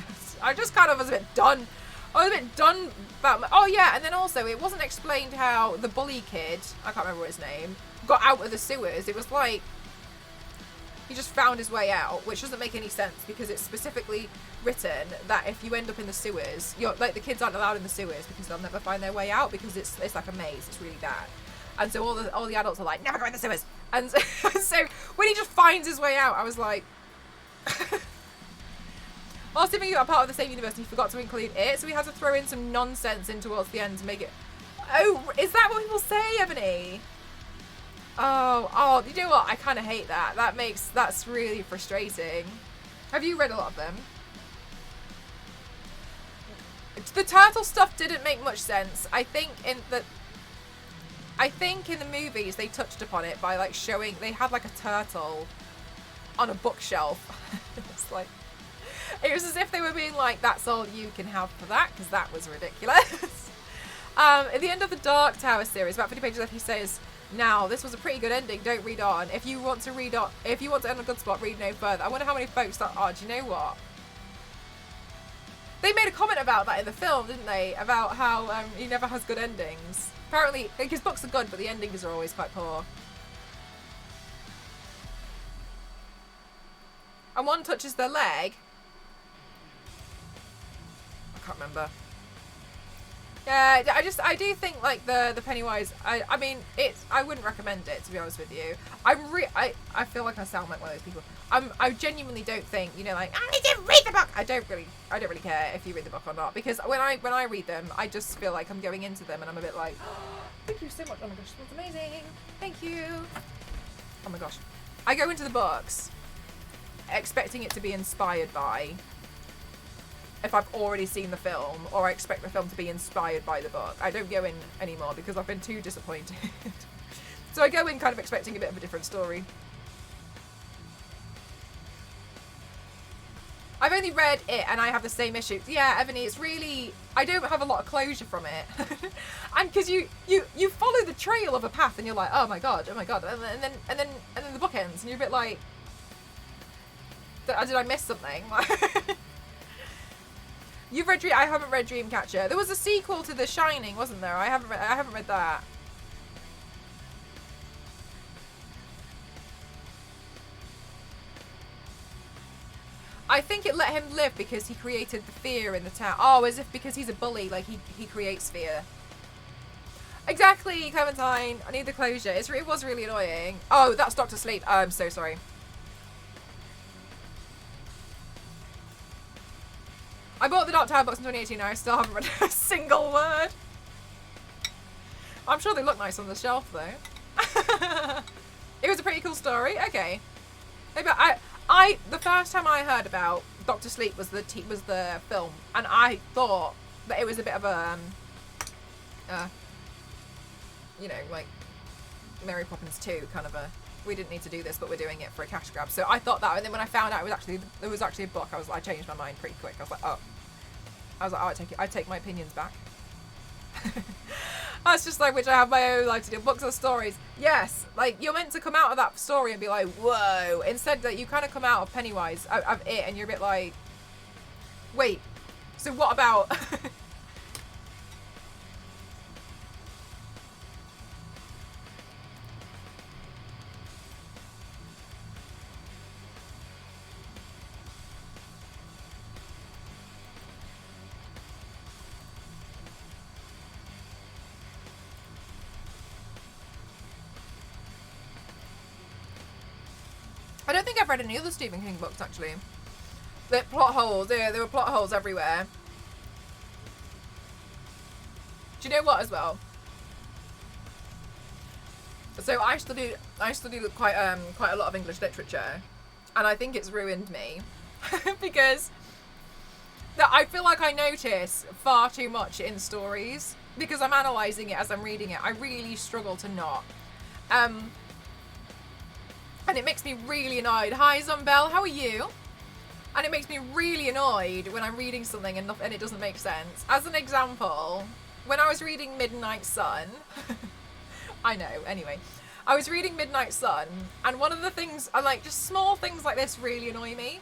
I just kind of was a bit done. I was a bit done about... Oh, yeah, and then also, it wasn't explained how the bully kid, I can't remember his name, got out of the sewers. It was like... He just found his way out, which doesn't make any sense because it's specifically written that if you end up in the sewers, the kids aren't allowed in the sewers because they'll never find their way out because it's like a maze. It's really bad. And so all the adults are like, never go in the sewers. And so when he just finds his way out, I was like... Whilst if you are part of the same university, you forgot to include it, so we had to throw in some nonsense in towards the end to make it... Oh, is that what people say, Ebony? Oh, you know what? I kind of hate that. That's really frustrating. Have you read a lot of them? The turtle stuff didn't make much sense. I think in the movies they touched upon it by like showing they had like a turtle on a bookshelf. It's like it was as if they were being like, that's all you can have for that, because that was ridiculous. At the end of the Dark Tower series, about 50 pages left, he says, now, this was a pretty good ending, don't read on. If you want to end on a good spot, read no further. I wonder how many folks that are. Do you know what? They made a comment about that in the film, didn't they? About how he never has good endings. Apparently, like, his books are good, but the endings are always quite poor. And one touches their leg. I can't remember. Yeah, I do think like the Pennywise. I mean, I wouldn't recommend it, to be honest with you. I feel like I sound like one of those people. I genuinely don't think, you know, like, I need to read the book. I don't really care if you read the book or not, because when I read them, I just feel like I'm going into them and I'm a bit like, oh, thank you so much. Oh my gosh, that's amazing. Thank you. Oh my gosh, I go into the books expecting it to be inspired by. If I've already seen the film, or I expect the film to be inspired by the book. I don't go in anymore because I've been too disappointed. So I go in kind of expecting a bit of a different story. I've only read it and I have the same issue. Yeah, Ebony, it's really, I don't have a lot of closure from it. And because you follow the trail of a path and you're like, oh my god, and then the book ends and you're a bit like, did I miss something? You've read I haven't read Dreamcatcher. There was a sequel to The Shining, wasn't there? I haven't read that. I think it let him live because he created the fear in the town. Oh, as if because he's a bully, like he creates fear. Exactly, Clementine. I need the closure. It was really annoying. Oh, that's Dr. Sleep. Oh, I'm so sorry. I bought the Dark Tower books in 2018 and I still haven't read a single word. I'm sure they look nice on the shelf though. It was a pretty cool story. Okay. Maybe the first time I heard about Dr. Sleep was the film, and I thought that it was a bit of a you know, like Mary Poppins 2 kind of a, we didn't need to do this but we're doing it for a cash grab. So I thought that, and then when I found out it was actually a book, I changed my mind pretty quick. I was like, oh, I take my opinions back. That's just like, which I have my own life to do. Books or stories. Yes, like you're meant to come out of that story and be like, whoa. Instead, that you kind of come out of Pennywise, of it, and you're a bit like, wait, so what about? I don't think I've read any other Stephen King books, actually. The plot holes, yeah, there were plot holes everywhere. Do you know what, as well? So I studied quite a lot of English literature, and I think it's ruined me because I feel like I notice far too much in stories because I'm analysing it as I'm reading it. I really struggle to not. And it makes me really annoyed. Hi, Zumbel, how are you? And it makes me really annoyed when I'm reading something and it doesn't make sense. As an example, when I was reading Midnight Sun, I know, anyway. I was reading Midnight Sun, and one of the things, like, just small things like this really annoy me.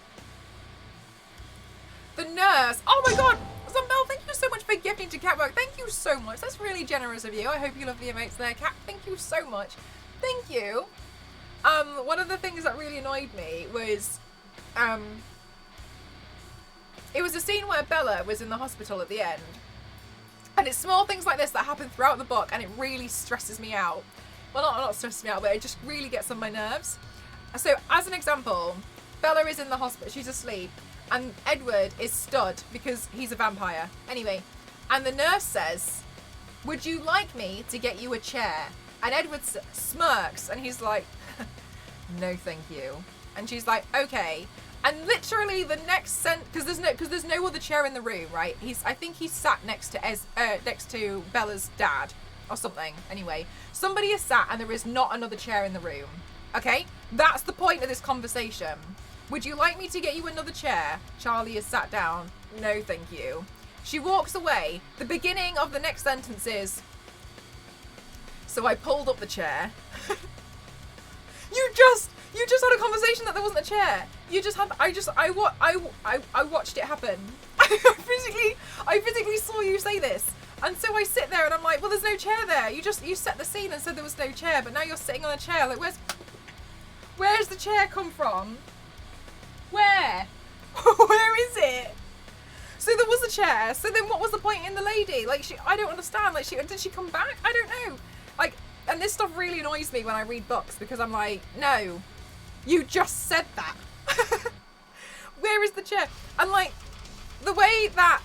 The nurse, oh my god, Zumbel, thank you so much for gifting to Catwork. Thank you so much. That's really generous of you. I hope you love the emotes there, Cat. Thank you so much. Thank you. One of the things that really annoyed me was, it was a scene where Bella was in the hospital at the end. And it's small things like this that happen throughout the book, and it really stresses me out. Well, not stresses me out, but it just really gets on my nerves. So, as an example, Bella is in the hospital, she's asleep, and Edward is stood because he's a vampire. Anyway, and the nurse says, would you like me to get you a chair? And Edward smirks, and he's like, no thank you. And she's like, okay. And literally the next because there's no other chair in the room, right? I think he's sat next to Bella's dad or something. Anyway, somebody is sat and there is not another chair in the room. Okay, that's the point of this conversation. Would you like me to get you another chair? Charlie is sat down. No, thank you. She walks away. The beginning of the next sentence is, so I pulled up the chair. You just had a conversation that there wasn't a chair. You just had. I watched it happen. I physically saw you say this, and so I sit there and I'm like, well, there's no chair there. You set the scene and said there was no chair, but now you're sitting on a chair. Like, where's the chair come from? Where? Where is it? So there was a chair. So then what was the point in the lady? Like, I don't understand. Like, did she come back? I don't know. Like, and this stuff really annoys me when I read books because I'm like, no, you just said that. Where is the chair? And like, the way that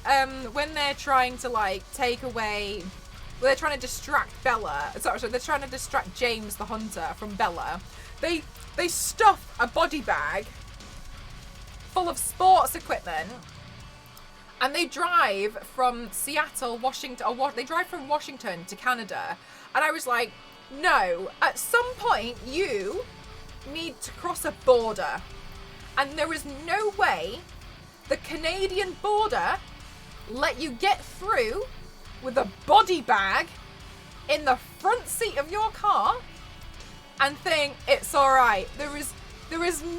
when they're trying to like take away, well, they're trying to distract Bella. Sorry, they're trying to distract James the hunter from Bella. They stuff a body bag full of sports equipment, and they drive from Seattle, Washington, or they drive from Washington to Canada. And I was like, no, at some point you need to cross a border, and there is no way the Canadian border let you get through with a body bag in the front seat of your car and think it's all right. There is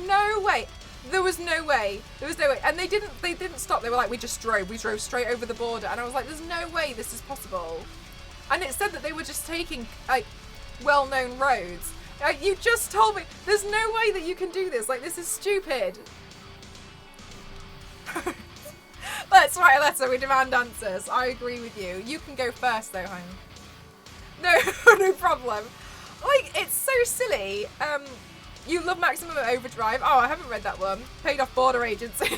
no way. There was no way. And they didn't stop. They were like, we drove straight over the border. And I was like, there's no way this is possible. And it said that they were just taking like well-known roads. You just told me there's no way that you can do this. Like, this is stupid. Let's write a letter. We demand answers. I agree with you. You can go first though, hon. No problem. Like, it's so silly. You love Maximum Overdrive. Oh, I haven't read that one. Paid off border agency.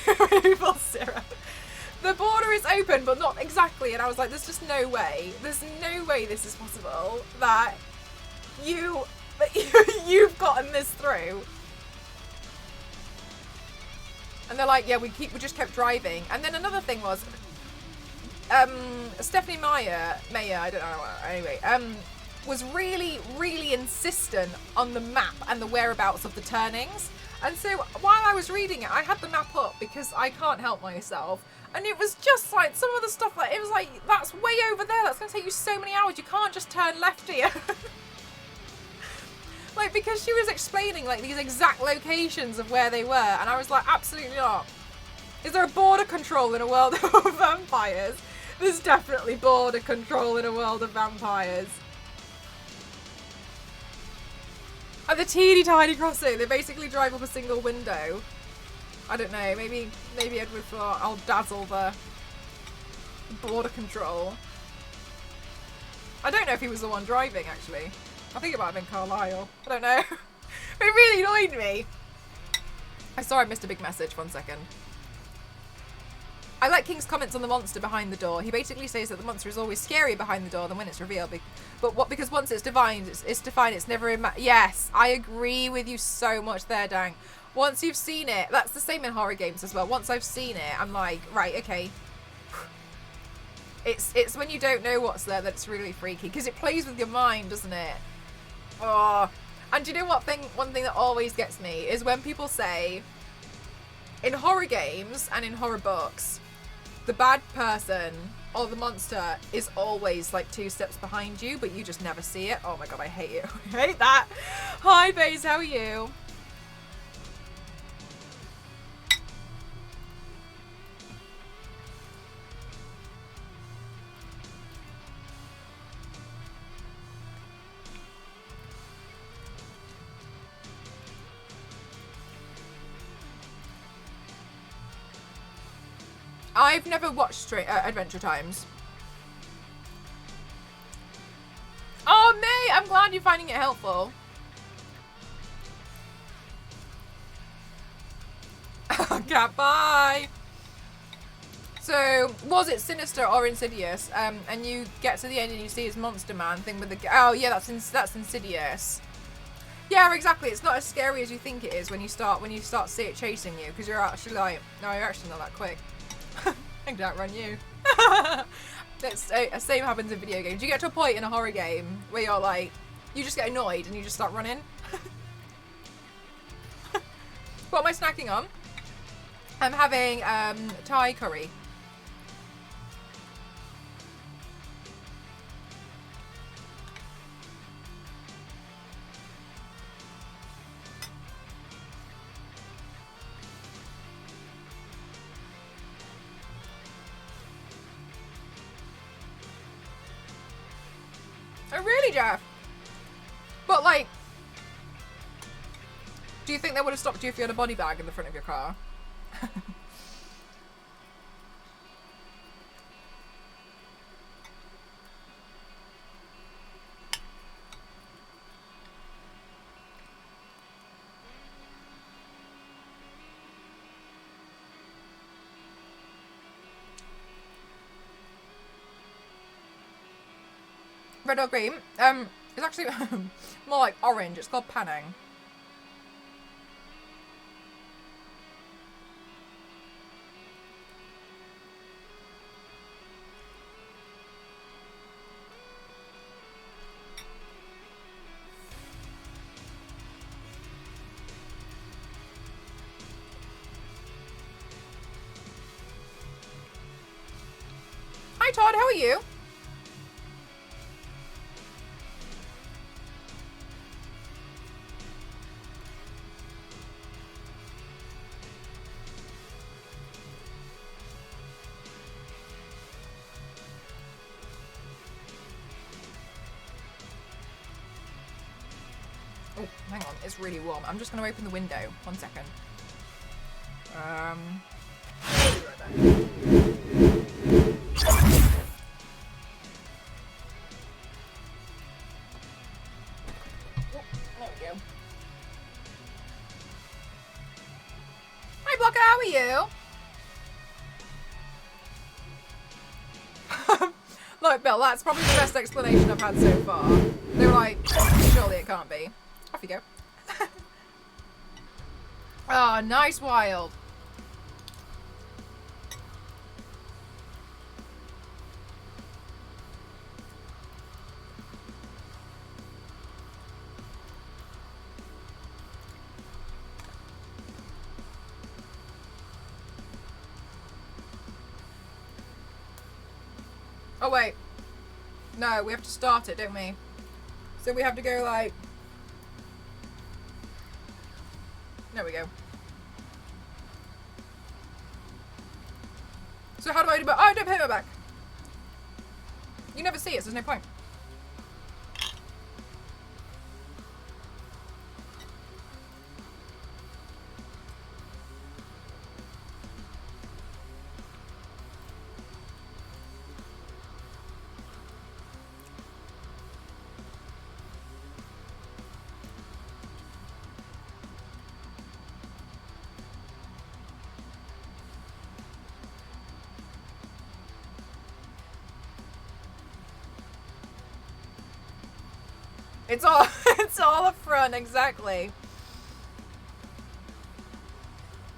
The border is open, but not exactly. And I was like, there's just no way. There's no way this is possible that you've gotten this through. And they're like, yeah, we just kept driving. And then another thing was, Stephanie Meyer, I don't know, anyway, was really, really insistent on the map and the whereabouts of the turnings. And so while I was reading it, I had the map up because I can't help myself. And it was just like some of the stuff, like it was like, that's way over there. That's going to take you so many hours. You can't just turn left here. Like, because she was explaining like these exact locations of where they were. And I was like, absolutely not. Is there a border control in a world of vampires? There's definitely border control in a world of vampires. At the teeny tiny crossing, they basically drive up a single window. I don't know, maybe Edward thought I'll dazzle the border control. I don't know if he was the one driving, actually. I think it might have been Carlisle. I don't know. It really annoyed me. I saw I missed a big message, 1 second. I like King's comments on the monster behind the door. He basically says that the monster is always scarier behind the door than when it's revealed. Because once it's defined, it's never in. Yes, I agree with you so much there, Dang. Once you've seen it, that's the same in horror games as well. Once I've seen it, I'm like, right, okay. It's when you don't know what's there that's really freaky, because it plays with your mind, doesn't it? Oh, and do you know what thing? One thing that always gets me is when people say, in horror games and in horror books, the bad person or the monster is always like 2 steps behind you, but you just never see it. Oh my god, I hate it. I hate that. Hi, Faze, how are you? I've never watched Adventure Times. Oh, May! I'm glad you're finding it helpful. Cat, bye! So, was it Sinister or Insidious? And you get to the end and you see it's Monster Man thing with the... Oh, yeah, that's Insidious. Yeah, exactly. It's not as scary as you think it is when you start see it chasing you, because you're actually like, no, you're actually not that quick. I can outrun you. That's same happens in video games. You get to a point in a horror game where you're like, you just get annoyed and you just start running. What am I snacking on? I'm having Thai curry. Oh, really, Jeff? But, like, do you think they would have stopped you if you had a body bag in the front of your car? Red or green? It's actually more like orange. It's called Panang. Hi Todd, how are you? Oh, hang on, it's really warm. I'm just going to open the window. 1 second. I'll be right back. Oh, there we go. Hi Blocker, how are you? Look, Bill, that's probably the best explanation I've had so far. They were like, surely it can't be. Off you go. Oh, nice wild. Oh, wait. No, we have to start it, don't we? So we have to go like... There we go. So how do I do... Oh, don't hit my back. You never see it, so there's no point. It's all a front, exactly.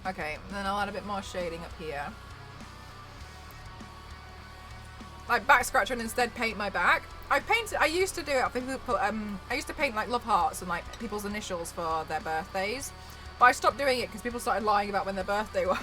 Okay, and then I'll add a bit more shading up here. Like back scratcher and instead paint my back. I used to do it for people, I used to paint like love hearts and like people's initials for their birthdays. But I stopped doing it because people started lying about when their birthday was.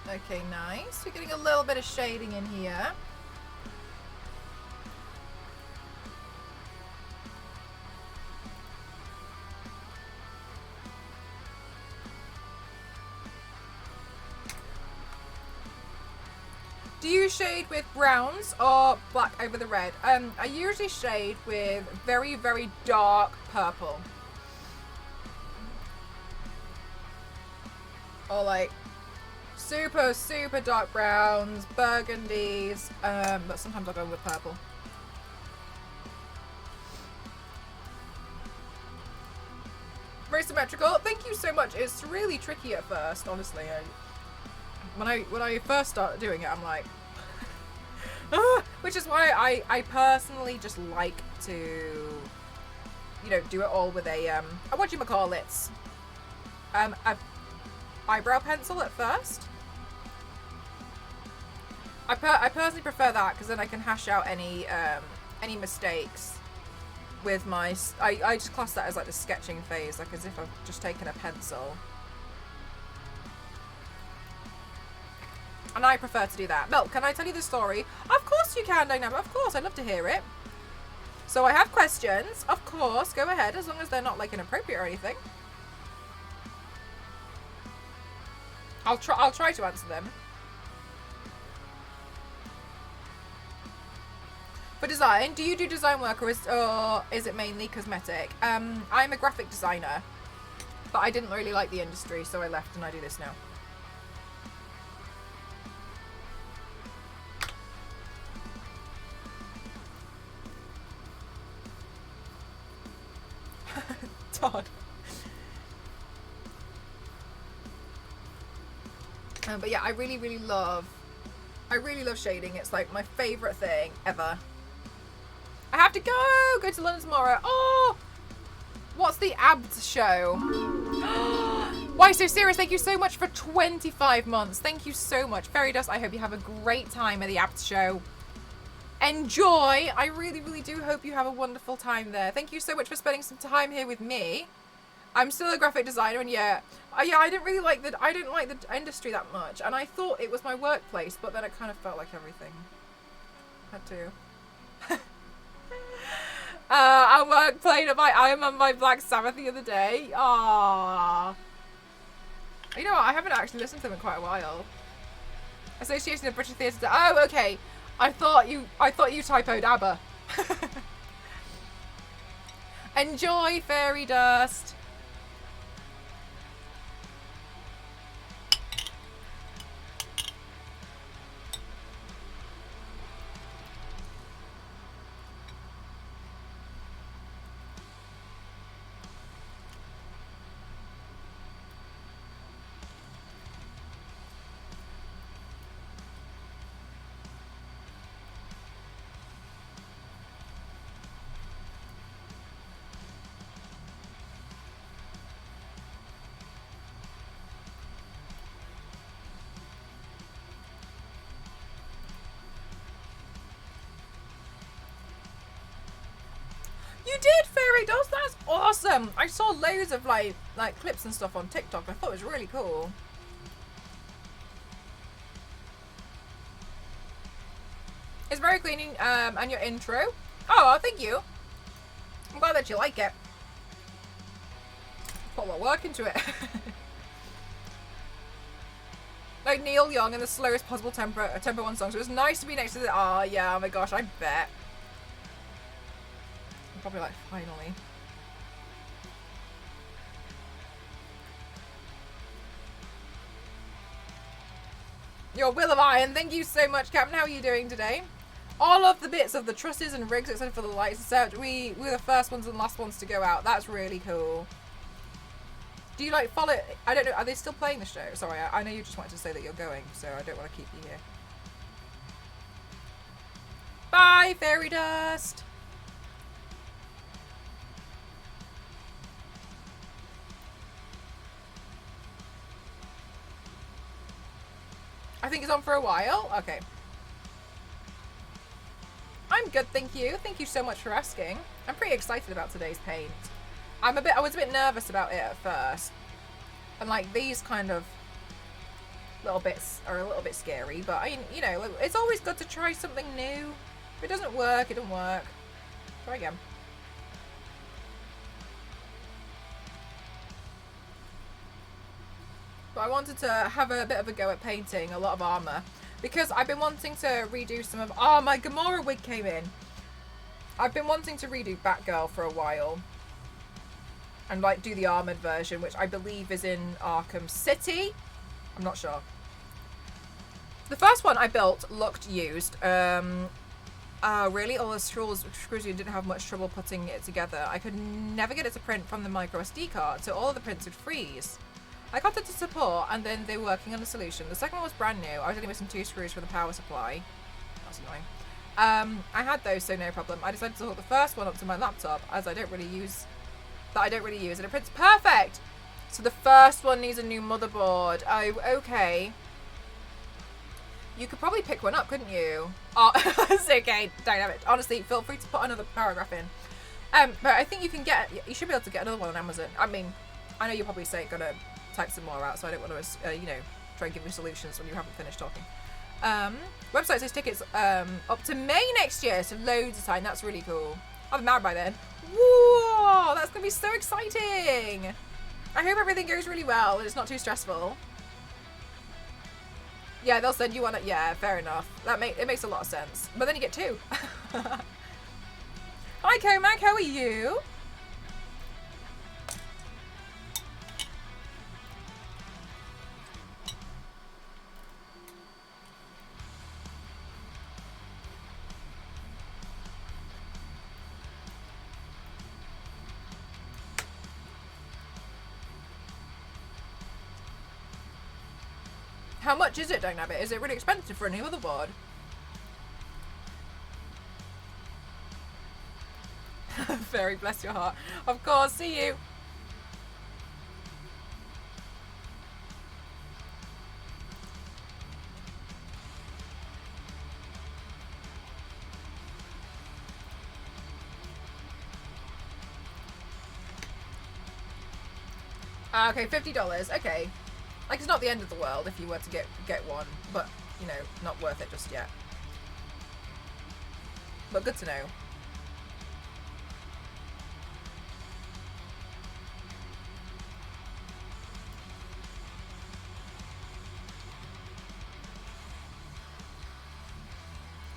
Okay, nice. We're getting a little bit of shading in here. Do you shade with browns or black over the red? I usually shade with very, very dark purple. Or like super, super dark browns, burgundies, but sometimes I'll go with purple. Very symmetrical. Thank you so much. It's really tricky at first, honestly. When I first started doing it, I'm like, which is why I personally just like to, you know, do it all with a whatchamacallits, a eyebrow pencil at first. I personally prefer that because then I can hash out any mistakes with my. I just class that as like the sketching phase, like as if I've just taken a pencil. And I prefer to do that. Mel, can I tell you the story? Of course you can, Dynamo. Of course, I'd love to hear it. So I have questions. Of course, go ahead, as long as they're not like inappropriate or anything. I'll try to answer them. For design, do you do design work or is it mainly cosmetic? I'm a graphic designer, but I didn't really like the industry, so I left and I do this now. Todd. But yeah, I really love shading. It's like my favorite thing ever. I have to go to London tomorrow. Oh, what's the abs show? Why so serious? Thank you so much for 25 months. Thank you so much. Fairy Dust, I hope you have a great time at the abs show. Enjoy. I really do hope you have a wonderful time there. Thank you so much for spending some time here with me. I'm still a graphic designer, and yeah, I didn't like the industry that much, and I thought it was my workplace, but then it kind of felt like everything. Had to. I played Iron Man by Black Sabbath the other day. Aww. You know what? I haven't actually listened to them in quite a while. Association of British Theatre. Oh, okay. I thought you typoed ABBA. Enjoy, Fairy Dust. You did, Fairy Dust. That's awesome. I saw loads of like clips and stuff on TikTok. I thought it was really cool. It's very clean, and your intro. Oh, thank you. I'm glad that you like it. Put a lot of work into it. Like Neil Young in the slowest possible tempo 1 song. So it was nice to be next to the. Oh yeah. Oh my gosh. I bet. Probably like finally. Your Will of Iron, thank you so much, Captain. How are you doing today? All of the bits of the trusses and rigs, except for the lights, except we were the first ones and last ones to go out. That's really cool. Do you like follow? I don't know. Are they still playing the show? Sorry, I know you just wanted to say that you're going, so I don't want to keep you here. Bye, Fairy Dust. I think it's on for a while. Okay. I'm good, thank you. Thank you so much for asking. I'm pretty excited about today's paint. I was a bit nervous about it at first. And like these kind of little bits are a little bit scary, but you know, it's always good to try something new. If it doesn't work, it doesn't work. Try again. But I wanted to have a bit of a go at painting a lot of armor because I've been wanting to redo some of. Oh, my Gamora wig came in. I've been wanting to redo Batgirl for a while and like do the armored version, which I believe is in Arkham City. I'm not sure. The first one I built looked used. Really? All the screws you didn't have much trouble putting it together. I could never get it to print from the micro SD card, so all of the prints would freeze. I got it to support, and then they were working on a solution. The second one was brand new. I was only missing 2 screws for the power supply. That's annoying. I had those, so no problem. I decided to hook the first one up to my laptop, as I don't really use, and it prints perfect. So the first one needs a new motherboard. Oh, okay. You could probably pick one up, couldn't you? Oh, it's okay. Don't have it. Honestly, feel free to put another paragraph in. But I think you should be able to get another one on Amazon. I mean, I know you'll probably say gonna type some more out, so I don't want to, you know, try and give you solutions when you haven't finished talking. Website says tickets up to May next year, so loads of time. That's really cool. I'll be married by then. Whoa, that's gonna be so exciting. I hope everything goes really well and it's not too stressful. Yeah, they'll send you one. Yeah, fair enough. It makes a lot of sense. But then you get 2. Hi, Comac. How are you? How much is it, Dynamic? Is it really expensive for a new motherboard? Very bless your heart. Of course, see you. Okay, $50. Okay. Like, it's not the end of the world if you were to get one, but, you know, not worth it just yet. But good to know.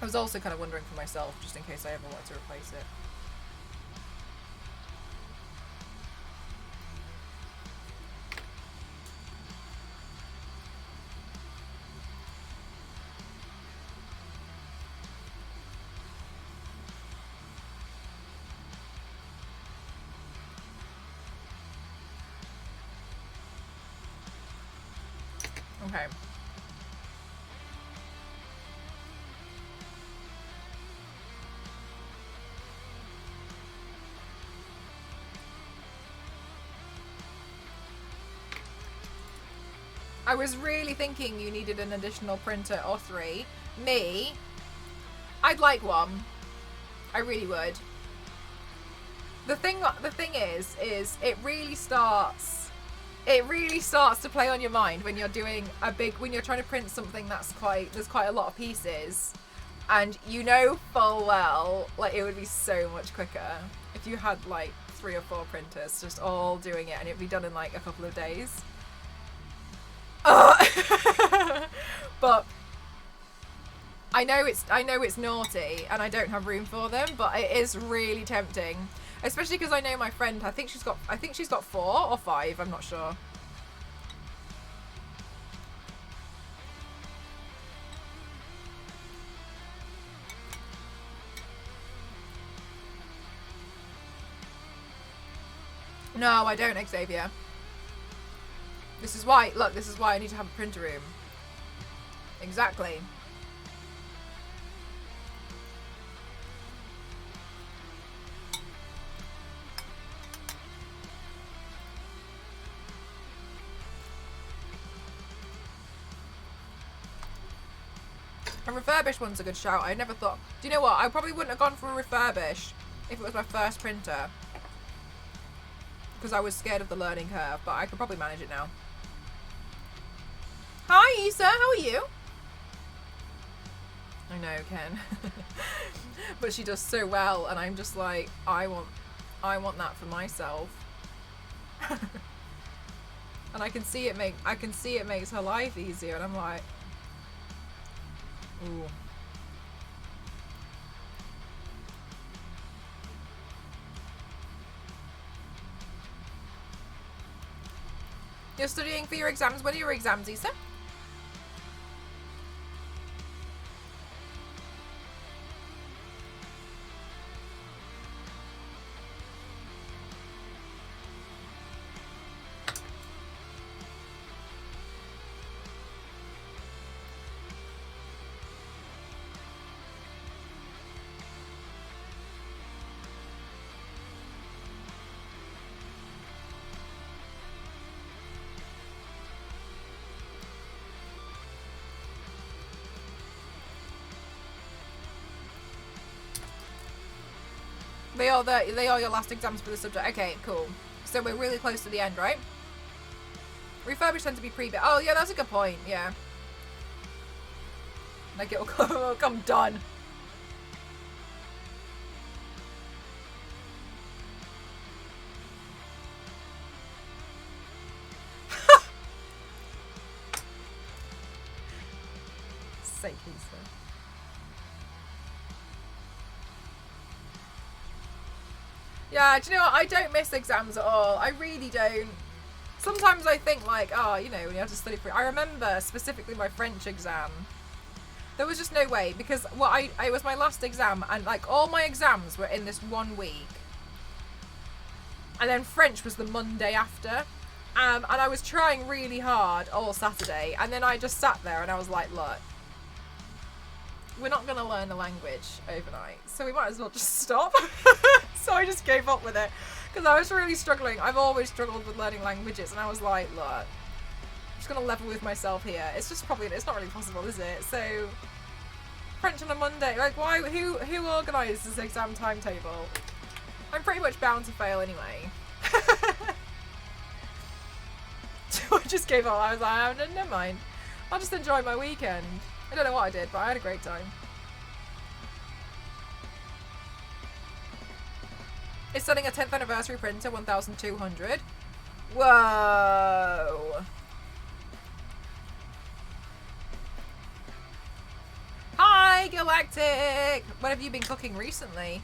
I was also kind of wondering for myself, just in case I ever wanted to replace it. Okay. I was really thinking you needed an additional printer or 3. Me, I'd like one. I really would. The thing is it really starts to play on your mind when you're doing when you're trying to print something there's quite a lot of pieces, and you know full well like it would be so much quicker if you had like 3 or 4 printers just all doing it, and it'd be done in like a couple of days. But I know it's naughty and I don't have room for them, but it is really tempting. Especially because I know my friend, I think she's got 4 or 5, I'm not sure. No, I don't, Xavier. This is why I need to have a printer room. Exactly. A refurbished one's a good shout. I never thought... Do you know what? I probably wouldn't have gone for a refurbish if it was my first printer. Because I was scared of the learning curve, but I could probably manage it now. Hi, Issa. How are you? I know, Ken. But she does so well, and I'm just like, I want that for myself. And I can see it makes her life easier, and I'm like, ooh. You're studying for your exams. When are your exams, Issa? They are your last exams for the subject. Okay, cool. So we're really close to the end, right? Refurbished tend to be pre-bit. Oh, yeah, that's a good point. Yeah. Like it'll come done. Sake, Lisa. Yeah, do you know what? I don't miss exams at all. I really don't. Sometimes I think like, oh, you know, when you have to study for it. I remember specifically my French exam. There was just no way, because it was my last exam, and like all my exams were in this 1 week. And then French was the Monday after. And I was trying really hard all Saturday, and then I just sat there and I was like, look, we're not going to learn the language overnight, so we might as well just stop. So I just gave up with it, because I was really struggling. I've always struggled with learning languages, and I was like, look, I'm just going to level with myself here. It's not really possible, is it? So, French on a Monday, like, why, who organised this exam timetable? I'm pretty much bound to fail anyway. So I just gave up. I was like, oh, never mind. I'll just enjoy my weekend. I don't know what I did, but I had a great time. It's selling a 10th anniversary printer, 1,200. Whoa. Hi, Galactic. What have you been cooking recently?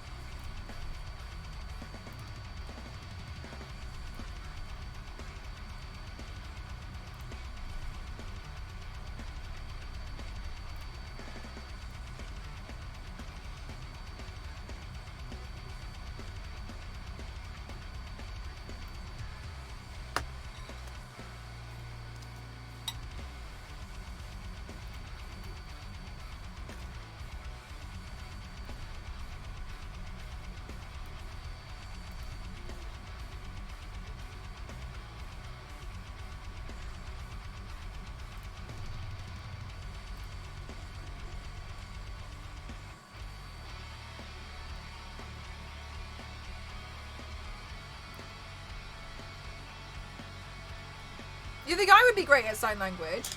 You think I would be great at sign language?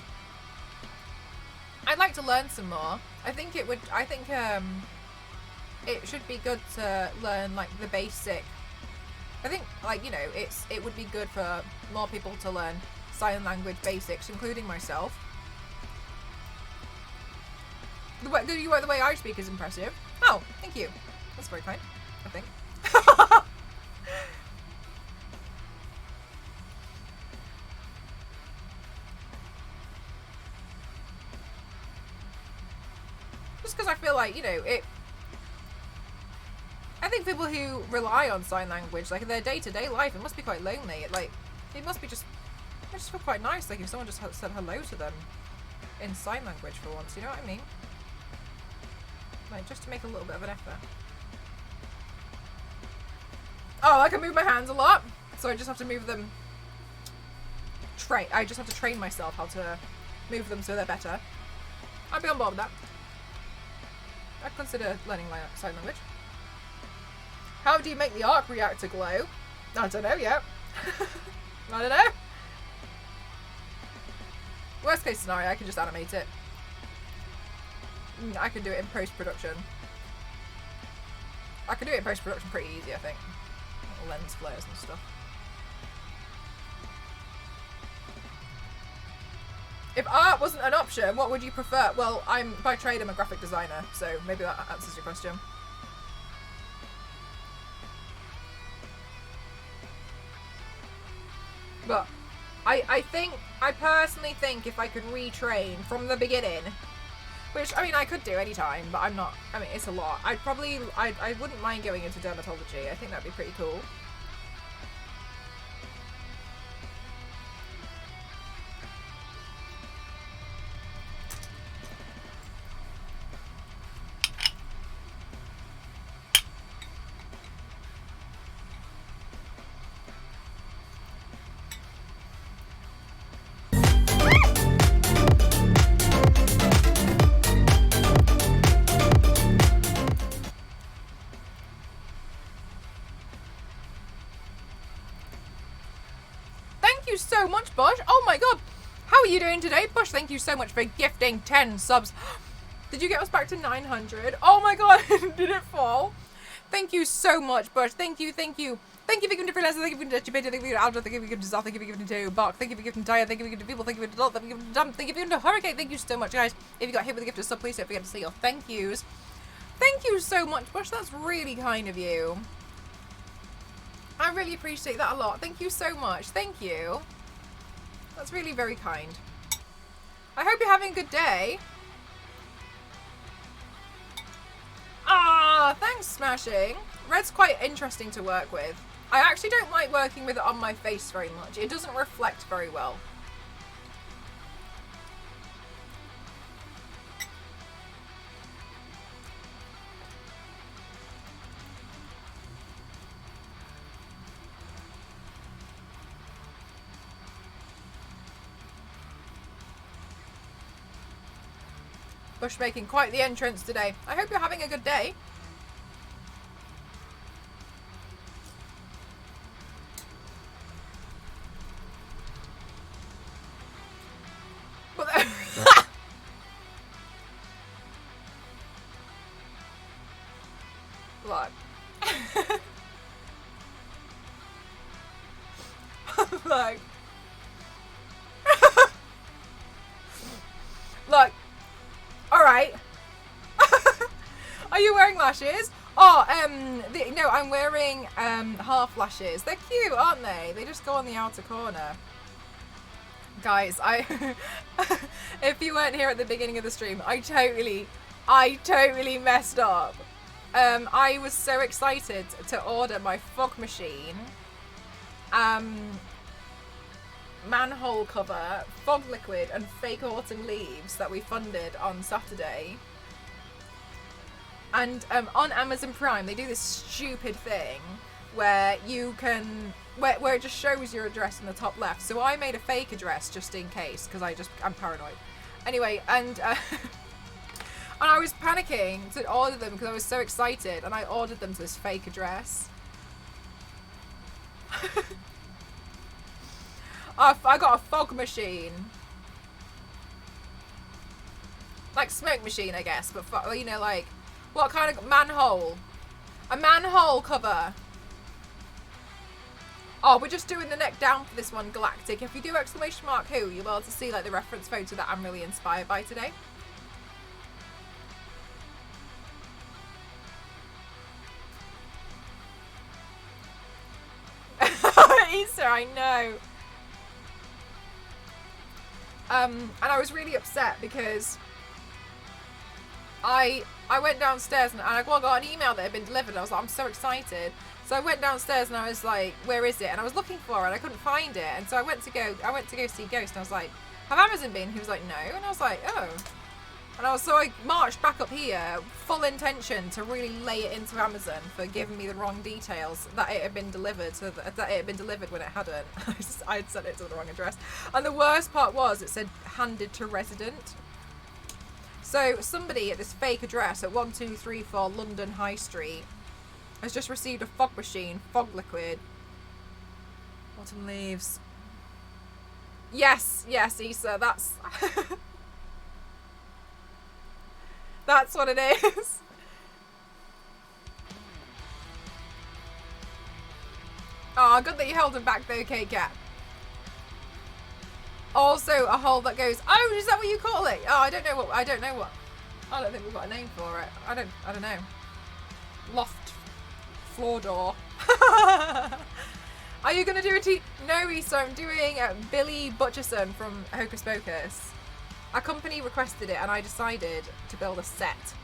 I'd like to learn some more. I think it should be good to learn like the basic. I think like, you know, it would be good for more people to learn sign language basics, including myself. The way I speak is impressive. Oh, thank you. That's very kind, I think. Because I feel like, you know, I think people who rely on sign language, like in their day-to-day life, it must be quite lonely. It must be just feel quite nice, like if someone just said hello to them in sign language for once, you know what I mean? Like, just to make a little bit of an effort. Oh, I can move my hands a lot, so I just have to move them. I just have to train myself how to move them so they're better. I'd be on board with that. I'd consider learning sign language. How do you make the arc reactor glow? I don't know yet. I don't know. Worst case scenario, I can just animate it. I can do it in post-production. I can do it in post-production pretty easy, I think. Little lens flares and stuff. If art wasn't an option, what would you prefer? Well, by trade, I'm a graphic designer, so maybe that answers your question. But I personally think if I could retrain from the beginning, which, I mean, I could do anytime, but I'm not, I mean, it's a lot. I wouldn't mind going into dermatology. I think that'd be pretty cool. So much, Bush. Oh my god, how are you doing today, Bush? Thank you so much for gifting 10 subs. Did you get us back to 900? Oh my god, did it fall? Thank you so much, Bush. Thank you, thank you. Thank you for giving to freelancer, thank you for giving to Chibita, thank you for Aldo, thank you for giving to Zal, thank you for giving to Bark, thank you for giving to Taya, thank you for giving to people, thank you for Adult, thank you for giving to Dump, thank you for giving to Hurricane, thank you so much, guys. If you got hit with a gift of sub, please don't forget to say your thank yous. Thank you so much, Bush. That's really kind of you. I really appreciate that a lot. Thank you so much. Thank you. That's really very kind. I hope you're having a good day. Ah, thanks, Smashing. Red's quite interesting to work with. I actually don't like working with it on my face very much. It doesn't reflect very well. Bush making quite the entrance today. I hope you're having a good day. Look. Look. Look. Alright. Are you wearing lashes? Oh, no, I'm wearing half lashes. They're cute, aren't they? They just go on the outer corner. Guys, if you weren't here at the beginning of the stream, I totally messed up. I was so excited to order my fog machine, manhole cover, fog liquid and fake autumn leaves that we funded on Saturday. And on Amazon Prime they do this stupid thing where you can where it just shows your address in the top left. So I made a fake address just in case, because I'm paranoid. Anyway, and and I was panicking to order them because I was so excited, and I ordered them to this fake address. I got a fog machine. Like smoke machine, I guess, but you know, like, what kind of manhole? A manhole cover. Oh, we're just doing the neck down for this one, Galactic. If you do exclamation mark who, you'll be able to see like the reference photo that I'm really inspired by today. Easter, I know. And I was really upset because I went downstairs and I got an email that had been delivered. I was like, I'm so excited. So I went downstairs and I was like, where is it? And I was looking for it and I couldn't find it. And so I went to go see Ghost and I was like, have Amazon been? He was like, no. And I was like, oh. And so I marched back up here, full intention to really lay it into Amazon for giving me the wrong details, that it had been delivered, that it had been delivered when it hadn't. I had sent it to the wrong address. And the worst part was it said handed to resident. So somebody at this fake address at 1234 London High Street has just received a fog machine, fog liquid, autumn leaves, Yes, yes, Issa, that's... that's what it is. Oh, good that you held him back though, K-Cat. Also, a hole that goes... Oh, is that what you call it? Oh, I don't know what... I don't think we've got a name for it. I don't know. Loft floor door. Are you going to do a No, Issa, I'm doing Billy Butcherson from Hocus Pocus. A company requested it and I decided to build a set.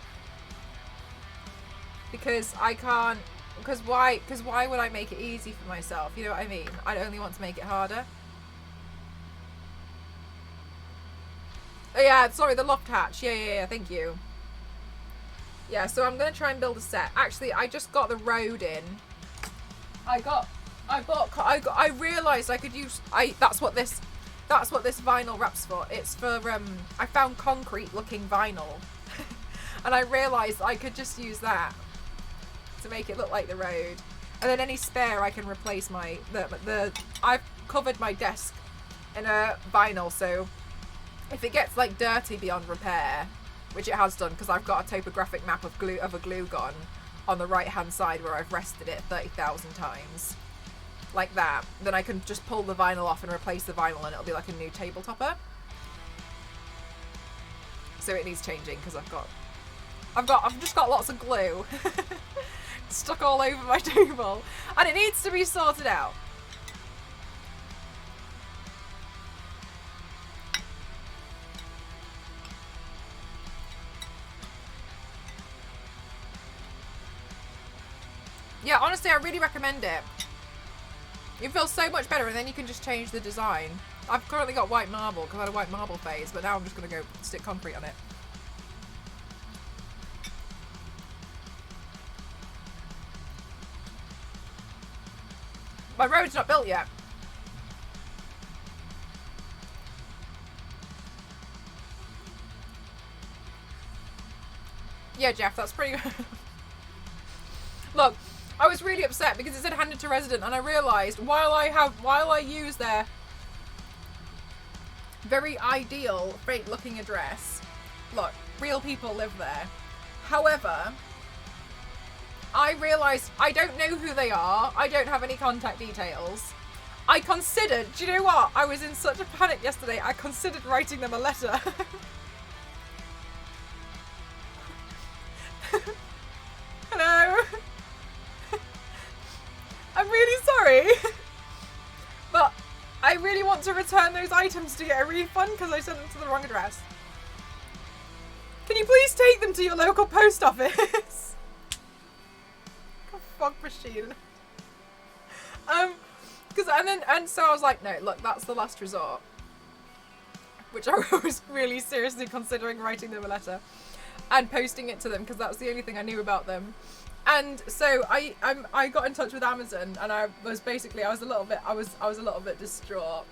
Because I can't... Because why would I make it easy for myself? You know what I mean? I only want to make it harder. Oh yeah, sorry, the loft hatch. Yeah, thank you. Yeah, so I'm going to try and build a set. Actually, I just got the road in. I realised I could use... That's what this vinyl wrap's for. It's for, I found concrete looking vinyl. And I realised I could just use that to make it look like the road. And then any spare I can replace I've covered my desk in a vinyl, so if it gets like dirty beyond repair, which it has done because I've got a topographic map of a glue gun on the right hand side where I've rested it 30,000 times. Like that, then I can just pull the vinyl off and replace the vinyl and it'll be like a new table topper. So it needs changing because I've just got lots of glue stuck all over my table and it needs to be sorted out. Yeah, honestly, I really recommend it. You feel so much better and then you can just change the design. I've currently got white marble because I had a white marble phase, but now I'm just going to go stick concrete on it. My road's not built yet. Yeah, Jeff, that's pretty good. Look, I was really upset because it said handed to resident and I realised while I use their very ideal fake looking address, look, real people live there. However, I realised I don't know who they are. I don't have any contact details. I considered, do you know what? I was in such a panic yesterday, I considered writing them a letter. Hello? I'm really sorry. But I really want to return those items to get a refund because I sent them to the wrong address. Can you please take them to your local post office? Fog machine. So I was like, no, look, that's the last resort. Which I was really seriously considering writing them a letter and posting it to them because that was the only thing I knew about them. And so I got in touch with Amazon and I was a little bit distraught.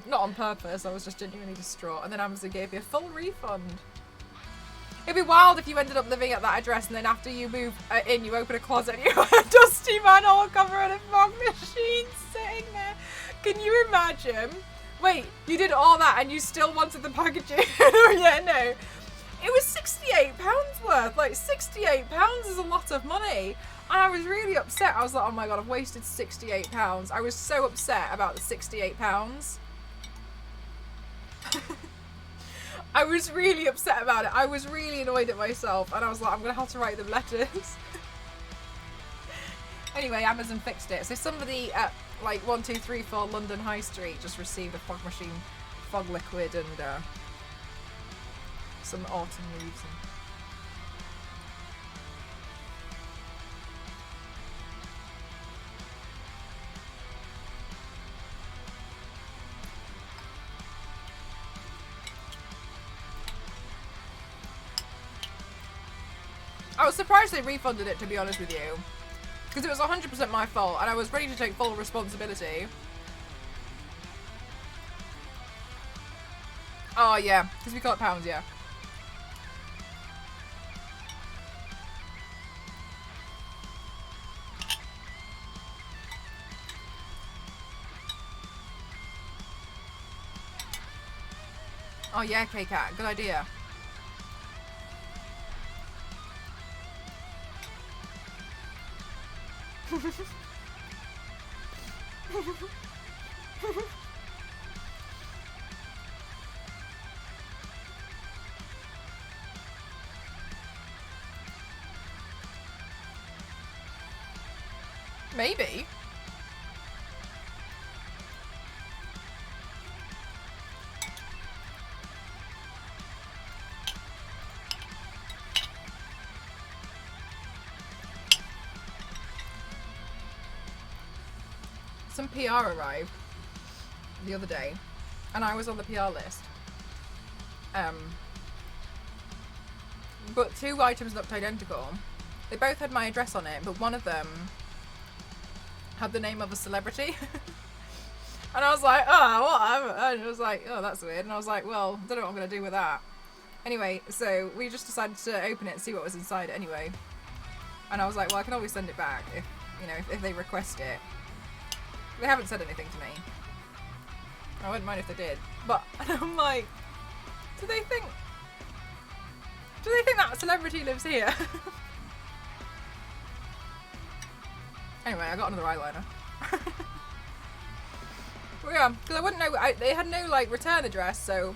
Not on purpose, I was just genuinely distraught. And then Amazon gave me a full refund. It'd be wild if you ended up living at that address and then after you move in, you open a closet and you have a dusty manhole cover and a fog machine sitting there. Can you imagine? Wait, you did all that and you still wanted the packaging? Oh yeah, no. It was £68 worth. Like, £68 is a lot of money. And I was really upset. I was like, oh my god, I've wasted £68. I was so upset about the £68. I was really upset about it. I was really annoyed at myself. And I was like, I'm going to have to write them letters. Anyway, Amazon fixed it. So somebody at, like, 1234 London High Street just received a fog machine, fog liquid, and some autumn leaves. I was surprised they refunded it, to be honest with you. Because it was 100% my fault, and I was ready to take full responsibility. Oh, yeah. Because we got pounds, yeah. Oh yeah, K-Cat, good idea. Maybe. Some PR arrived the other day, and I was on the PR list. But 2 items looked identical. They both had my address on it, but one of them had the name of a celebrity. And I was like, oh, what? And it was like, oh, that's weird. And I was like, well, I don't know what I'm going to do with that. Anyway, so we just decided to open it and see what was inside anyway. And I was like, well, I can always send it back if, you know, if they request it. They haven't said anything to me. I wouldn't mind if they did. But I'm like, do they think that celebrity lives here? Anyway, I got another eyeliner. Well, yeah, because I wouldn't know. They had no like return address, so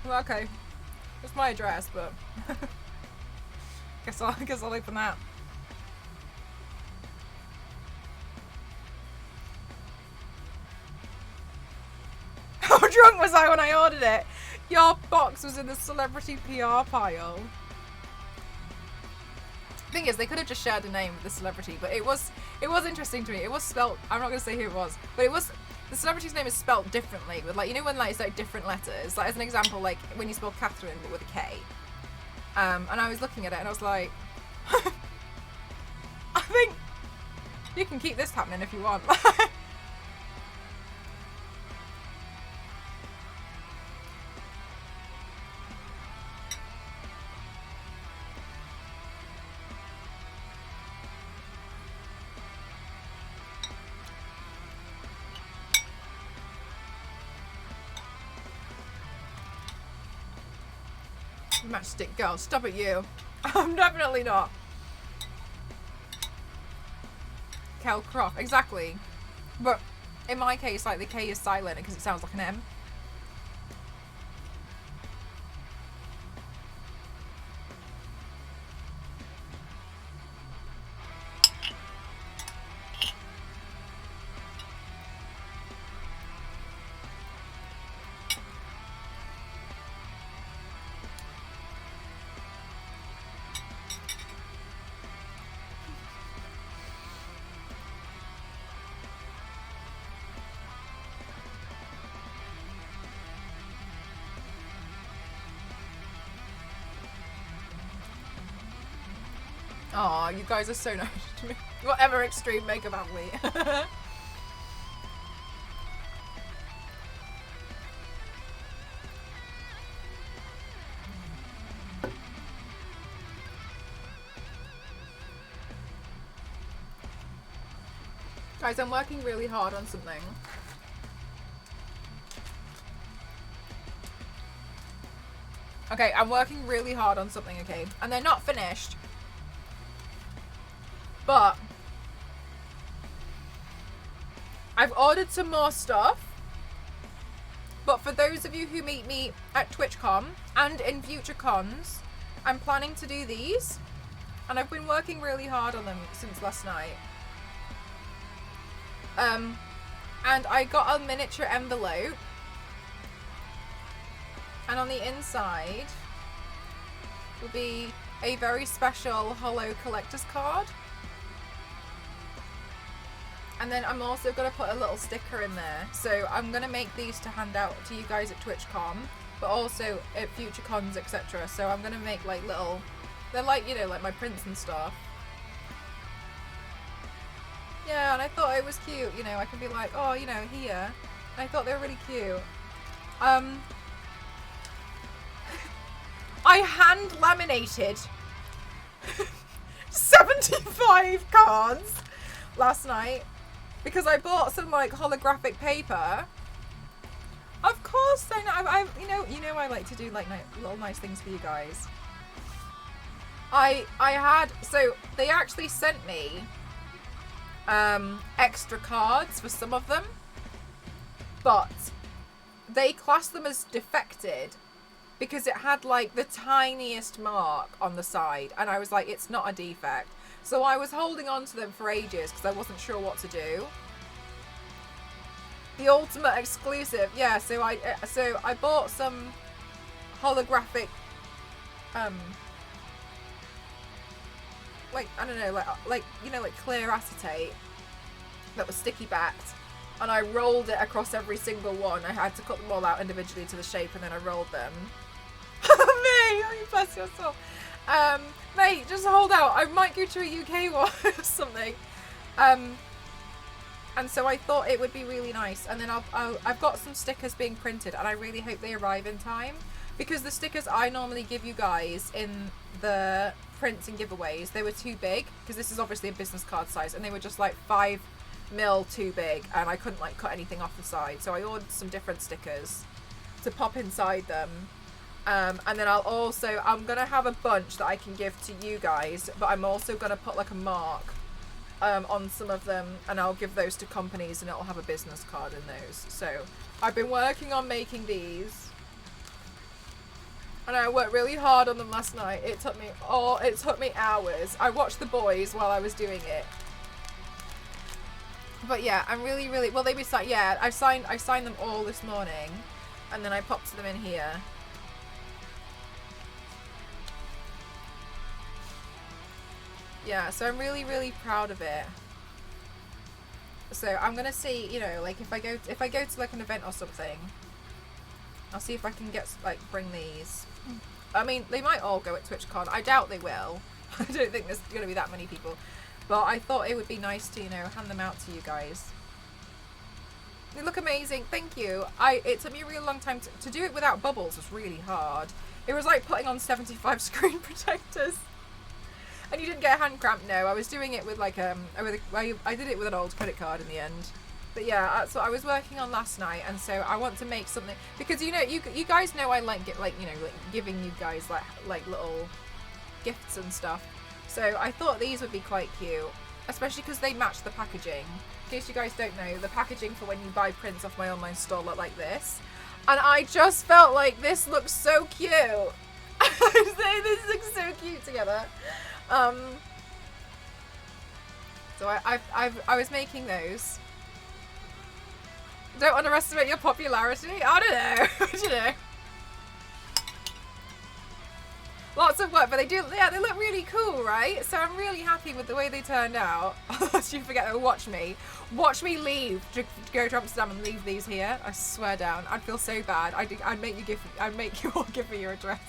well, okay, it's my address, but guess I'll open that. How drunk was I when I ordered it? Your box was in the celebrity PR pile. Thing is, they could have just shared a name with the celebrity, but it was interesting to me. It was spelt, I'm not going to say who it was, but it was, the celebrity's name is spelt differently with, like, you know when like it's like different letters, like as an example, like when you spell Catherine but with a K. And I was looking at it and I was like, I think you can keep this happening if you want. Matchstick girl, stop it, you. I'm definitely not. Kel Croft, exactly. But in my case, like the K is silent because it sounds like an M. Aw, you guys are so nice to me. Whatever extreme makeup athlete. Guys, I'm working really hard on something. Okay, I'm working really hard on something, okay? And they're not finished. But I've ordered some more stuff. But for those of you who meet me at TwitchCon and in future cons, I'm planning to do these. And I've been working really hard on them since last night. And I got a miniature envelope. And on the inside will be a very special holo collector's card. And then I'm also going to put a little sticker in there. So I'm going to make these to hand out to you guys at TwitchCon, but also at future cons, etc. So I'm going to make like little, they're like, you know, like my prints and stuff. Yeah, and I thought it was cute, you know, I can be like, oh, you know, here. And I thought they were really cute. I hand laminated 75 cards last night. Because I bought some like holographic paper. Of course, I you know, I like to do like little nice things for you guys. I had, so they actually sent me extra cards for some of them, but they classed them as defected because it had like the tiniest mark on the side, and I was like, it's not a defect. So I was holding on to them for ages because I wasn't sure what to do. The ultimate exclusive, yeah. So I bought some holographic, like, I don't know, like you know, like clear acetate that was sticky backed, and I rolled it across every single one. I had to cut them all out individually to the shape, and then I rolled them. Mate, oh, you bless your soul. Mate, just hold out. I might go to a UK one or something. And so I thought it would be really nice. And then I've got some stickers being printed, and I really hope they arrive in time, because the stickers I normally give you guys in the prints and giveaways, they were too big, because this is obviously a business card size, and they were just like 5 mil too big, and I couldn't like cut anything off the side. So I ordered some different stickers to pop inside them. And then I'm gonna have a bunch that I can give to you guys, but I'm also gonna put like a mark on some of them, and I'll give those to companies, and it'll have a business card in those. So I've been working on making these, and I worked really hard on them last night. It took me hours. I watched the boys while I was doing it. But yeah, I'm really well. They be yeah. I signed them all this morning, and then I popped them in here. Yeah, so I'm really proud of it. So I'm gonna see, you know, like if I go to like an event or something, I'll see if I can get like bring these. I mean, they might all go at TwitchCon. I doubt they will. I don't think there's gonna be that many people. But I thought it would be nice to, you know, hand them out to you guys. They look amazing. Thank you. It took me a really long time to do it without bubbles. Was really hard. It was like putting on 75 screen protectors. And you didn't get a hand cramp? No, I was doing it with like I did it with an old credit card in the end. But yeah, that's what I was working on last night, and so I want to make something, because you know, you guys know I like giving you guys like little gifts and stuff. So I thought these would be quite cute, especially because they match the packaging. In case you guys don't know, the packaging for when you buy prints off my online store look like this, and I just felt like this looks so cute. I'm saying this looks so cute together. So I was making those. Don't underestimate your popularity. I don't know. I don't know. Lots of work, but they look really cool, right? So I'm really happy with the way they turned out. Lest you forget to watch me leave to go to Amsterdam and leave these here. I swear down, I'd feel so bad. I'd make you all give me your address.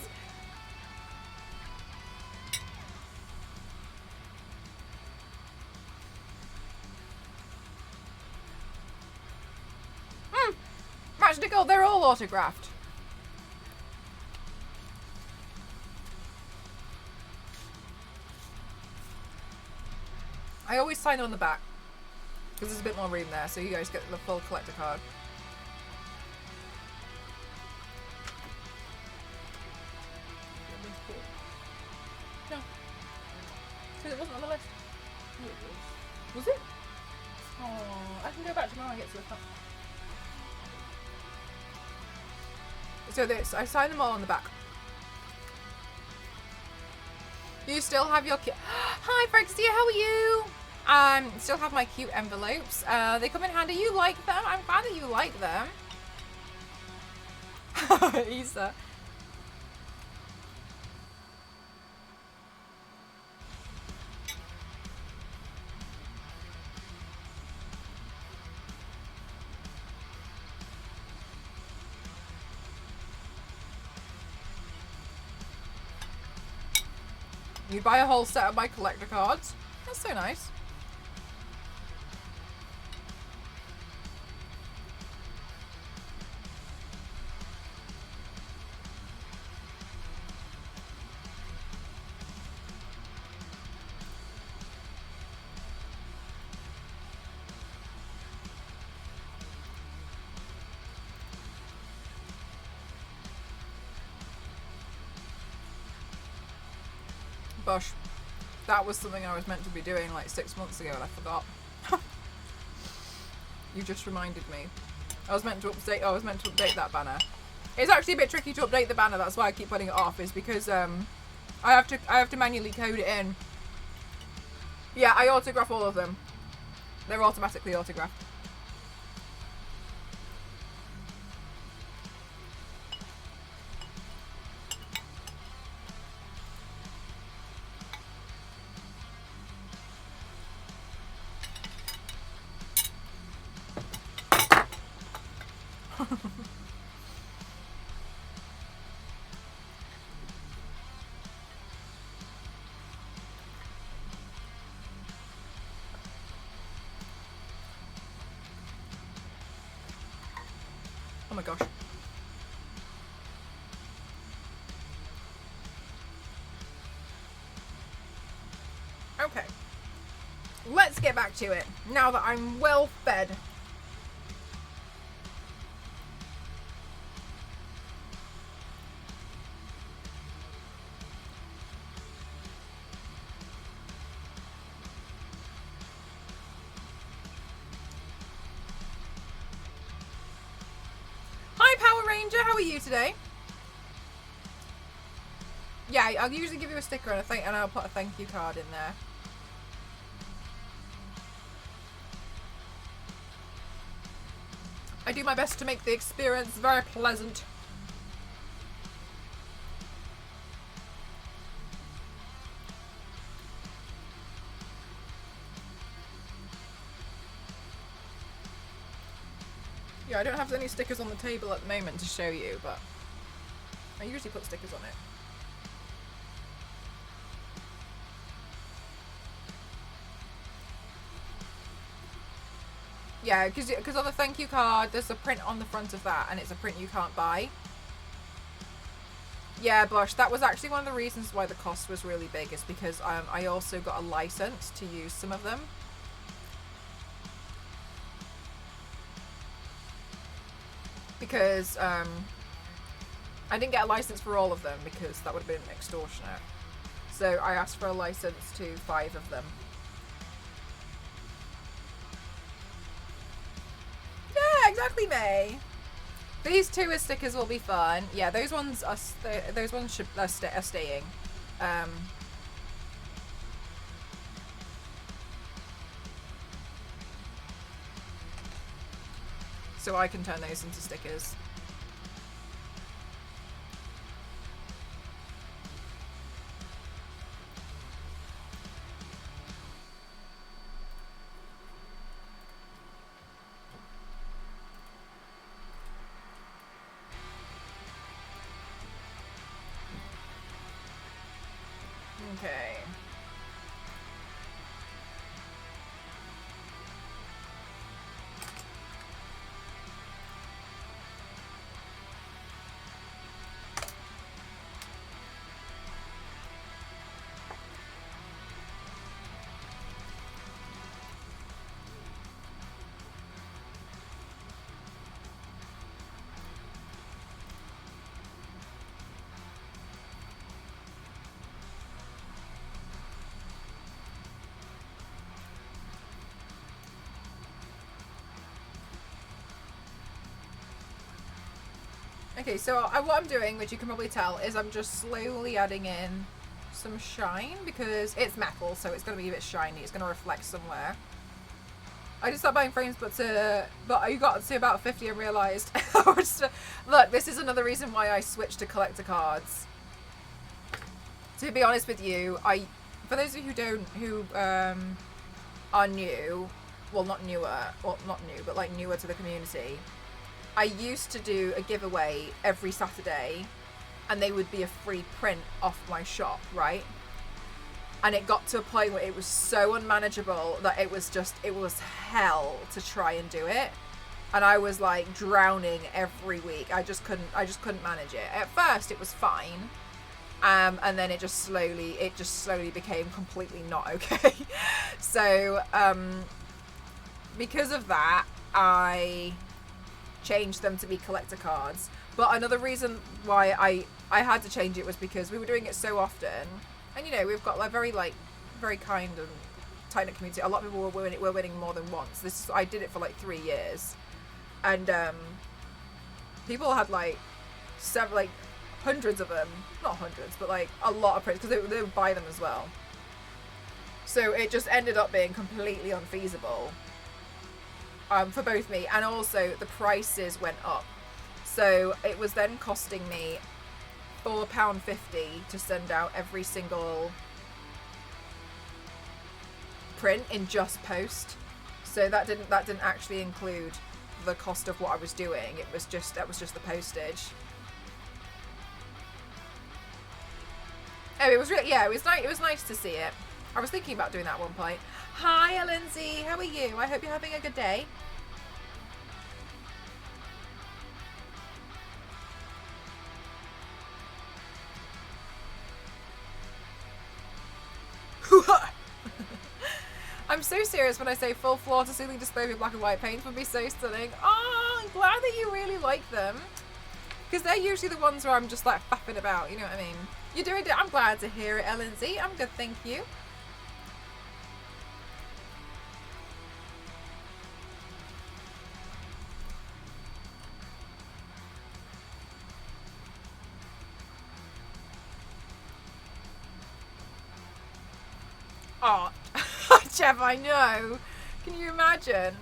Magical, they're all autographed. I always sign on the back because there's a bit more room there, so you guys get the full collector card. No, because it wasn't on the list. Was it? Oh, I can go back tomorrow and get to the top. So I signed them all on the back. You still have your cute... Hi, Brexia, how are you? Still have my cute envelopes. They come in handy. You like them? I'm glad that you like them. Easter. You buy a whole set of my collector cards. That's so nice. Gosh, that was something I was meant to be doing like 6 months ago and I forgot. You just reminded me. I was meant to update that banner. It's actually a bit tricky to update the banner, that's why I keep putting it off, is because I have to manually code it in. Yeah, I autograph all of them. They're automatically autographed. Oh my gosh. Okay. Let's get back to it, now that I'm well fed. Hi Power Ranger, how are you today? Yeah, I'll usually give you a sticker and I'll put a thank you card in there. I do my best to make the experience very pleasant. Yeah, I don't have any stickers on the table at the moment to show you, but I usually put stickers on it. Yeah, because on the thank you card, there's a print on the front of that, and it's a print you can't buy. Yeah, Bush, that was actually one of the reasons why the cost was really big, is because I also got a license to use some of them. Because I didn't get a license for all of them, because that would have been extortionate. So I asked for a license to 5 of them. Yeah, exactly, May. These 2 as stickers will be fun. Yeah, those ones are staying. So I can turn those into stickers. Okay. Okay, so what I'm doing, which you can probably tell, is I'm just slowly adding in some shine, because it's metal, so it's going to be a bit shiny. It's going to reflect somewhere. I just stopped buying frames, but I got to about 50 and realised, look, this is another reason why I switched to collector cards. To be honest with you, for those of you who are new, well, not new, but like newer to the community, I used to do a giveaway every Saturday, and they would be a free print off my shop, right? And it got to a point where it was so unmanageable that it was hell to try and do it. And I was like drowning every week. I just couldn't manage it. At first it was fine. And then it just slowly became completely not okay. So, because of that, I changed them to be collector cards. But another reason why I had to change it was because we were doing it so often And you know, we've got like very kind and tight-knit community. A lot of people were winning more than once. I did it for like 3 years, and people had like hundreds of them, not hundreds, but like a lot of prints, because they would buy them as well. So it just ended up being completely unfeasible for both me, and also the prices went up. So it was then costing me £4.50 to send out every single print in just post. So that didn't actually include the cost of what I was doing. That was just the postage. Oh, it was really, yeah, it was nice to see it. I was thinking about doing that at one point. Hi, Lindsay, how are you? I hope you're having a good day. I'm so serious when I say full floor to ceiling display with black and white paints would be so stunning. Oh, I'm glad that you really like them. Because they're usually the ones where I'm just like faffing about, you know what I mean? You're doing it. I'm glad to hear it, Lindsay. I'm good, thank you. Oh, Jeff, I know. Can you imagine?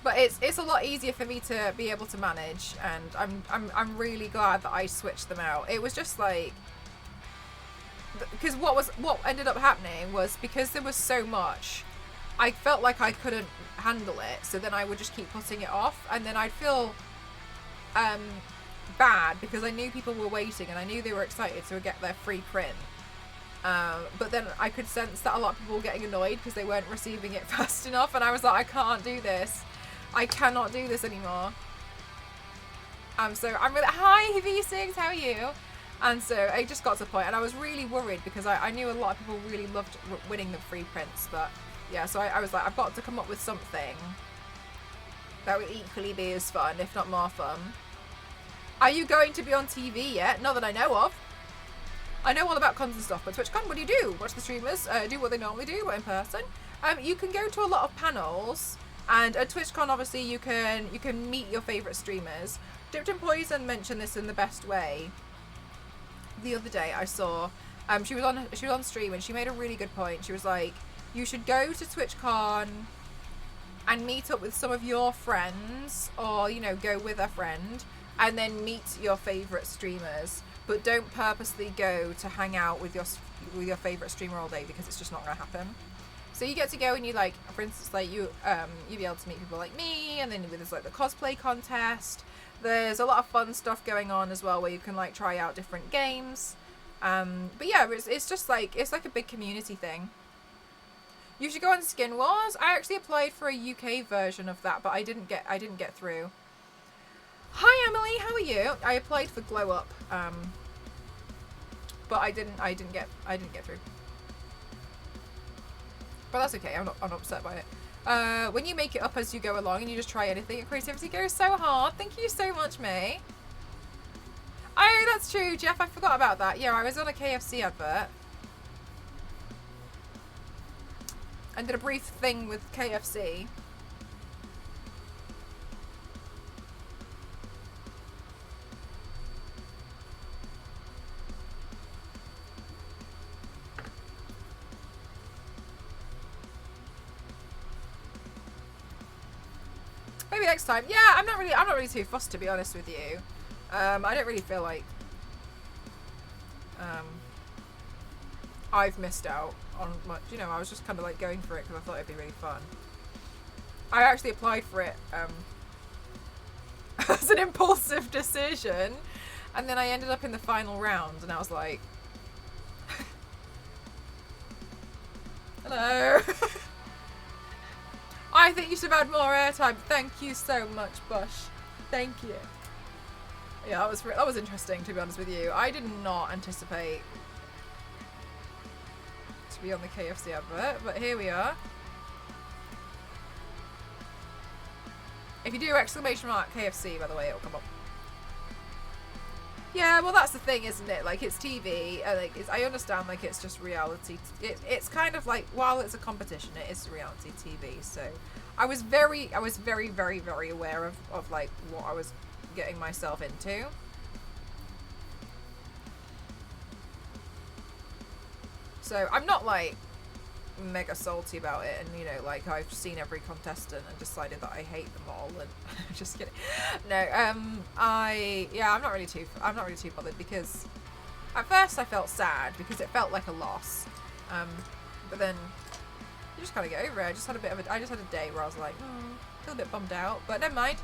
But it's a lot easier for me to be able to manage, and I'm really glad that I switched them out. It was just like, because what ended up happening was, because there was so much, I felt like I couldn't handle it. So then I would just keep putting it off, and then I'd feel bad because I knew people were waiting and I knew they were excited to get their free print. But then I could sense that a lot of people were getting annoyed because they weren't receiving it fast enough, and I was like, I can't do this. I cannot do this anymore. So I'm really, hi V6, how are you? And so it just got to the point, and I was really worried because I knew a lot of people really loved winning the free prints, but yeah, so I was like, I've got to come up with something that would equally be as fun, if not more fun. Are you going to be on TV yet? Not that I know of. I know all about cons and stuff, but TwitchCon, what do you do? Watch the streamers do what they normally do, but in person. You can go to a lot of panels, and at TwitchCon, obviously, you can meet your favourite streamers. Dipped in Poison mentioned this in the best way. The other day, I saw she was on stream, and she made a really good point. She was like, you should go to TwitchCon and meet up with some of your friends, or go with a friend, and then meet your favourite streamers. But don't purposely go to hang out with your favourite streamer all day, because it's just not going to happen. So you get to go and you, like, for instance, like you'll be able to meet people like me, and then there's like the cosplay contest. There's a lot of fun stuff going on as well, where you can like try out different games. But yeah, it's just like, it's like a big community thing. You should go on Skin Wars. I actually applied for a UK version of that, but I didn't get through. Hi Emily, how are you? I applied for Glow Up, but I didn't get through. But that's okay. I'm not upset by it. When you make it up as you go along and you just try anything, your creativity goes so hard. Thank you so much, May. Oh, that's true, Jeff. I forgot about that. Yeah, I was on a KFC advert. I did a brief thing with KFC. Maybe next time. Yeah, I'm not really too fussed, to be honest with you. I don't really feel like I've missed out on much. I was just kind of like going for it because I thought it'd be really fun. I actually applied for it as an impulsive decision, and then I ended up in the final round, and I was like, hello. I think you should have had more airtime. Thank you so much, Bush. Thank you. Yeah, that was interesting, to be honest with you. I did not anticipate to be on the KFC advert, but here we are. If you do ! KFC, by the way, it'll come up. Yeah, well, that's the thing, isn't it? Like, it's TV, like, I understand, like, it's just reality. It's kind of like, while it's a competition, it is reality TV. So, I was very, very, very aware of like what I was getting myself into. So, I'm not like mega salty about it, and you know, like, I've seen every contestant and decided that I hate them all, and just kidding. No, I'm not really too bothered, because at first I felt sad because it felt like a loss, but then you just kind of get over it. I just had a day where I was like, feel a bit bummed out, but never mind.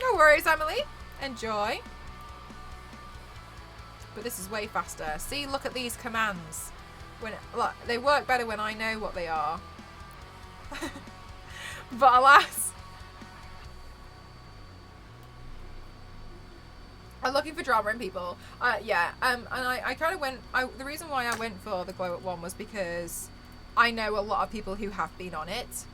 No worries, Emily. Enjoy. But this is way faster. See, look at these commands. Look, they work better when I know what they are. But alas, I'm looking for drama in people. Yeah. And I kind of went. The reason why I went for the glow up one was because I know a lot of people who have been on it.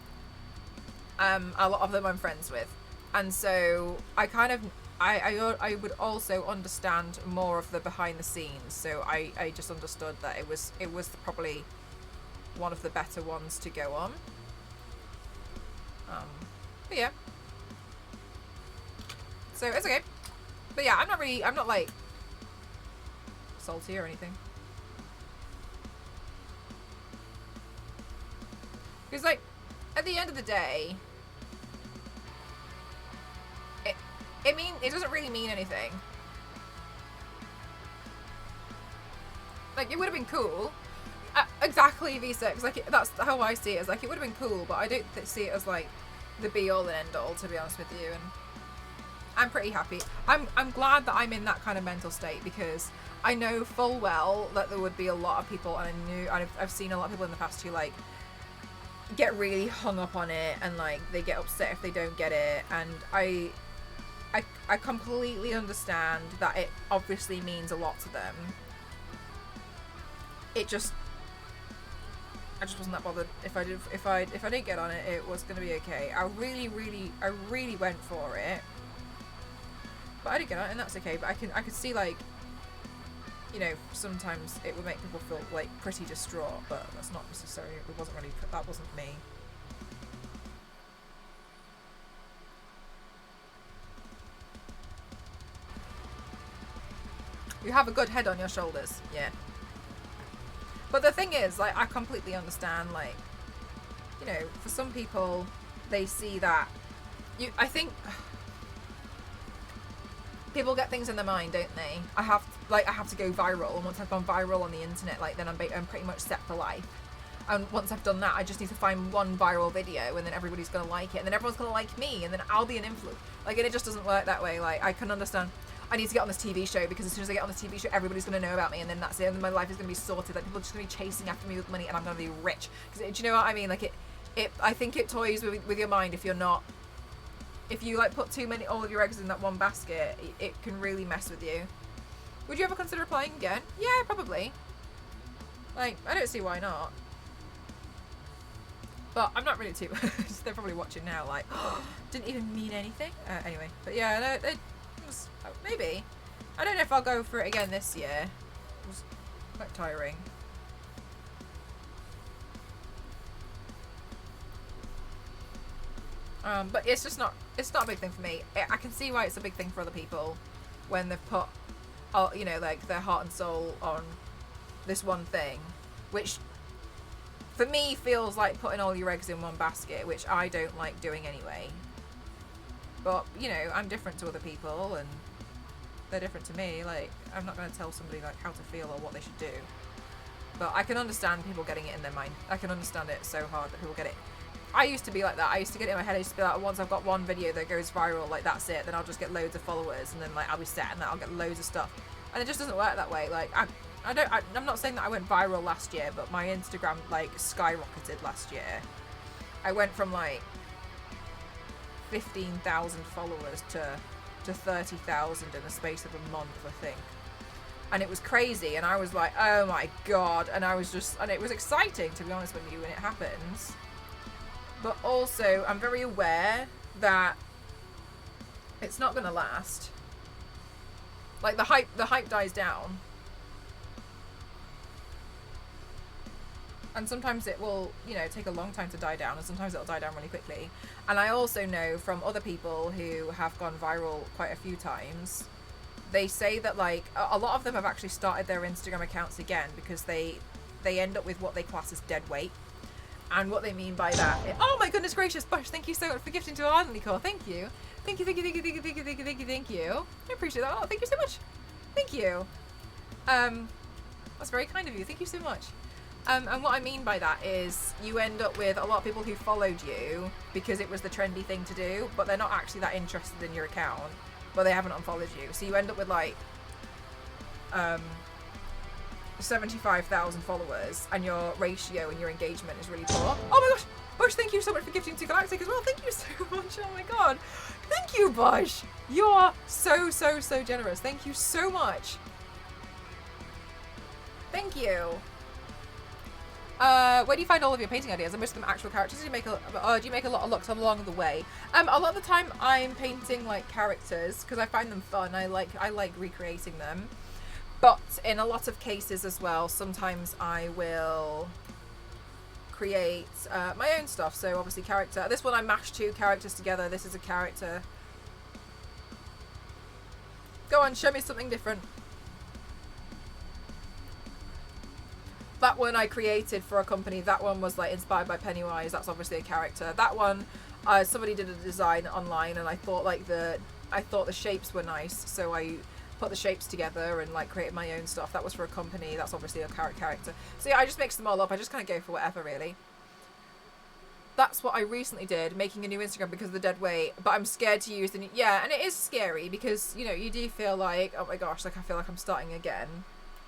A lot of them I'm friends with, and so I kind of. I would also understand more of the behind the scenes, so I just understood that it was probably one of the better ones to go on. But yeah, so it's okay. But yeah, I'm not like salty or anything, because like at the end of the day, it doesn't really mean anything. Like, it would have been cool. Exactly, V6. Like, that's how I see it. It's like, it would have been cool, but I don't see it as, like, the be-all and end-all, to be honest with you. And I'm pretty happy. I'm glad that I'm in that kind of mental state, because I know full well that there would be a lot of people, and I've seen a lot of people in the past who, like, get really hung up on it, and, like, they get upset if they don't get it, and I completely understand that it obviously means a lot to them. I just wasn't that bothered. If I didn't get on it, it was gonna be okay. I really went for it, but I didn't get on it, and that's okay. But I could see, like, you know, sometimes it would make people feel like pretty distraught, but that's not necessarily. That wasn't me. You have a good head on your shoulders, yeah. But the thing is, like, I completely understand, like, you know, for some people, they see that. I think people get things in their mind, don't they? I have to go viral, and once I've gone viral on the internet, like, then I'm pretty much set for life. And once I've done that, I just need to find one viral video, and then everybody's gonna like it, and then everyone's gonna like me, and then I'll be an influencer. Like, and it just doesn't work that way. Like, I can understand. I need to get on this TV show, because as soon as I get on this TV show, everybody's going to know about me, and then that's it, and then my life is going to be sorted. Like, people are just going to be chasing after me with money, and I'm going to be rich. Do you know what I mean? Like, I think it toys with your mind if you, like, put all of your eggs in that one basket, it can really mess with you. Would you ever consider playing again? Yeah, probably. Like, I don't see why not. But I'm not really too. They're probably watching now, like, didn't even mean anything. Anyway, but yeah, no, maybe. I don't know if I'll go for it again this year. It was quite tiring. But it's not a big thing for me. I can see why it's a big thing for other people when they've put, you know, like, their heart and soul on this one thing, which for me feels like putting all your eggs in one basket, which I don't like doing anyway. But, you know, I'm different to other people, and they're different to me. Like, I'm not going to tell somebody, like, how to feel or what they should do. But I can understand people getting it in their mind. I can understand it so hard that people get it. I used to be like that. I used to get it in my head. I used to be like, once I've got one video that goes viral, like, that's it. Then I'll just get loads of followers, and then, like, I'll be set, and then I'll get loads of stuff. And it just doesn't work that way. Like, I'm not saying that I went viral last year, but my Instagram, like, skyrocketed last year. I went from, like, 15,000 followers to 30,000 in the space of a month, I think. And it was crazy, and I was like, oh my god, and it was exciting, to be honest with you, when it happens. But also, I'm very aware that it's not gonna last. Like the hype dies down. And sometimes it will, you know, take a long time to die down, and sometimes it'll die down really quickly. And I also know from other people who have gone viral quite a few times, they say that like a lot of them have actually started their Instagram accounts again because they end up with what they class as dead weight. And what they mean by that, oh my goodness gracious, Bush, thank you so much for gifting to our Ardently Core. Thank you. Thank you. I appreciate that a lot. Thank you so much. Thank you. That's very kind of you. Thank you so much. And what I mean by that is you end up with a lot of people who followed you because it was the trendy thing to do, but they're not actually that interested in your account, but they haven't unfollowed you. So you end up with like 75,000 followers, and your ratio and your engagement is really poor. Oh my gosh, Bush, thank you so much for gifting to Galactic as well. Thank you so much. Oh my god. Thank you, Bush. You are so generous. Thank you so much. Thank you. Where do you find all of your painting ideas? Are most of them actual characters? Do you make a lot of looks along the way? A lot of the time I'm painting like characters because I find them fun. I like recreating them. But in a lot of cases as well, sometimes I will create my own stuff. So obviously character. This one I mashed 2 characters together. This is a character. Go on, show me something different. That one I created for a company. That one was like inspired by Pennywise. That's obviously a character. That one, somebody did a design online, and I thought the shapes were nice, so I put the shapes together and like created my own stuff. That was for a company. That's obviously a character. So yeah, I just mix them all up. I just kind of go for whatever, really. That's what I recently did, making a new Instagram because of the dead weight. But I'm scared to use the new. Yeah, and it is scary because, you know, you do feel like, oh my gosh, like I feel like I'm starting again.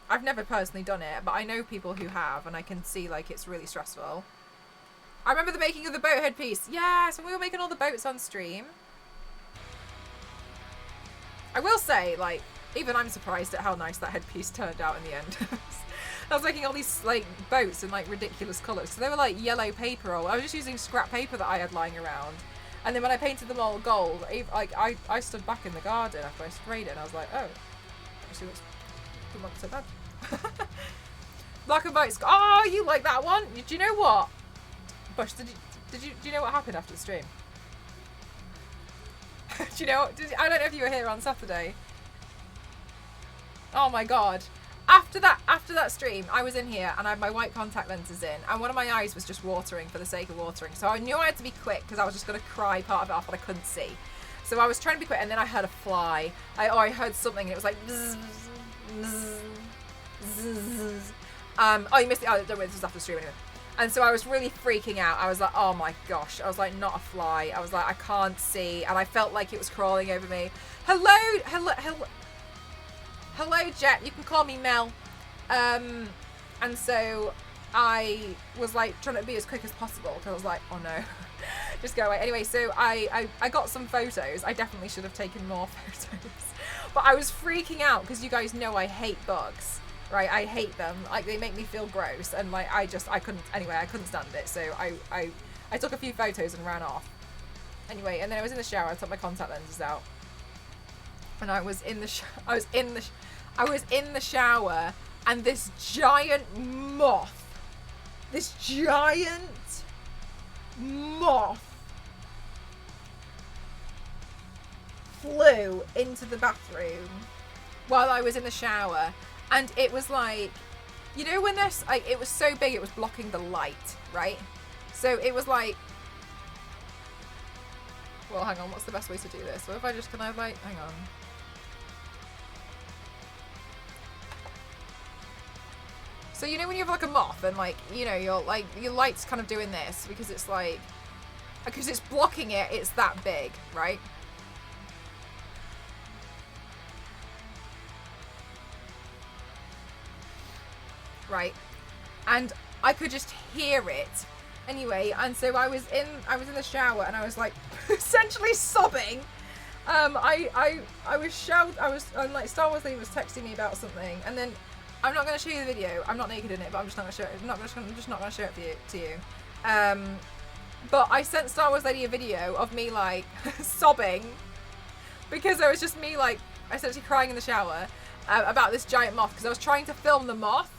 I've never personally done it, but I know people who have, and I can see like it's really stressful. I remember the making of the boat headpiece. Yes, when we were making all the boats on stream. I will say, like, even I'm surprised at how nice that headpiece turned out in the end. I was making all these like boats in like ridiculous colours. So they were like yellow paper, or I was just using scrap paper that I had lying around. And then when I painted them all gold, I stood back in the garden after I sprayed it, and I was like, oh, actually looks not so bad. Black and white. Oh, you like that one? Do you know what? Bush, do you know what happened after the stream? Do you know? I don't know if you were here on Saturday. Oh my god! After that stream, I was in here and I had my white contact lenses in, and one of my eyes was just watering for the sake of watering. So I knew I had to be quick because I was just going to cry part of it off, but I couldn't see. So I was trying to be quick, and then I heard a fly. I heard something, and it was like. Bzz, bzz, bzz. Oh, you missed it. Oh, don't worry, this was after the stream anyway. And so I was really freaking out. I was like, oh my gosh. I was like, not a fly. I was like, I can't see. And I felt like it was crawling over me. Hello, Jet. You can call me Mel. And so I was like trying to be as quick as possible because I was like, oh no, just go away. Anyway, so I got some photos. I definitely should have taken more photos. But I was freaking out because you guys know I hate bugs. Right, I hate them. Like, they make me feel gross, and like I couldn't stand it. So I took a few photos and ran off. Anyway, and then I was in the shower. I took my contact lenses out, and I was in the shower, and this giant moth flew into the bathroom while I was in the shower. And it was like, you know, when there's like, it was so big it was blocking the light, right? So it was like, well, hang on, what's the best way to do this? So if I just, can I like, hang on. So you know when you have like a moth and like, you know, your light's kind of doing this because it's like, because it's blocking it, it's that big, right? Right, and I could just hear it anyway, and so I was in the shower and I was like essentially sobbing. I was like, Star Wars Lady was texting me about something, and then I'm not going to show you the video. I'm not naked in it, but I'm just not going to show it. I'm just not going to show it to you. But I sent Star Wars Lady a video of me like sobbing because it was just me like essentially crying in the shower about this giant moth because I was trying to film the moth.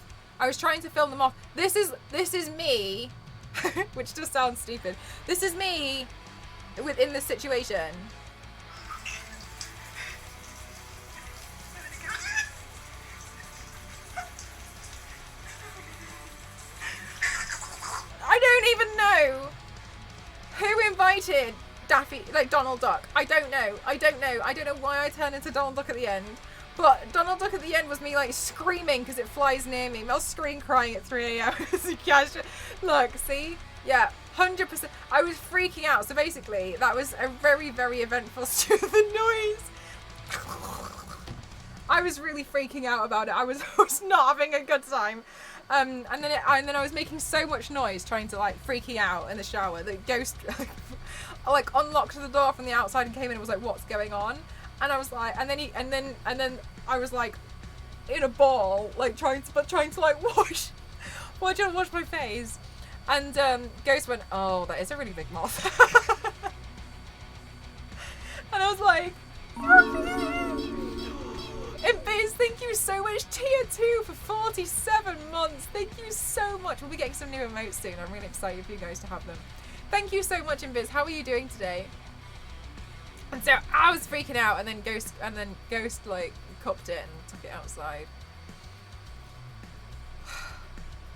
This is me, which just sounds stupid. This is me within this situation. I don't even know who invited Daffy, like Donald Duck. I don't know why I turned into Donald Duck at the end. But Donald Duck at the end was me like screaming because it flies near me. Mel's scream crying at 3 a.m. Look, see? Yeah, 100%. I was freaking out. So basically, that was a very, very eventful stupid noise. I was really freaking out about it. I was not having a good time. And then I was making so much noise trying to like freaking out in the shower. The ghost like unlocked the door from the outside and came in and was like, "What's going on?" And I was like, and then I was like in a ball, like trying to like wash my face. And Ghost went, "Oh, that is a really big moth." And I was like, and Biz, thank you so much. Tier 2 for 47 months. Thank you so much. We'll be getting some new emotes soon. I'm really excited for you guys to have them. Thank you so much, Invis. How are you doing today? And so I was freaking out, and then Ghost like cupped it and took it outside.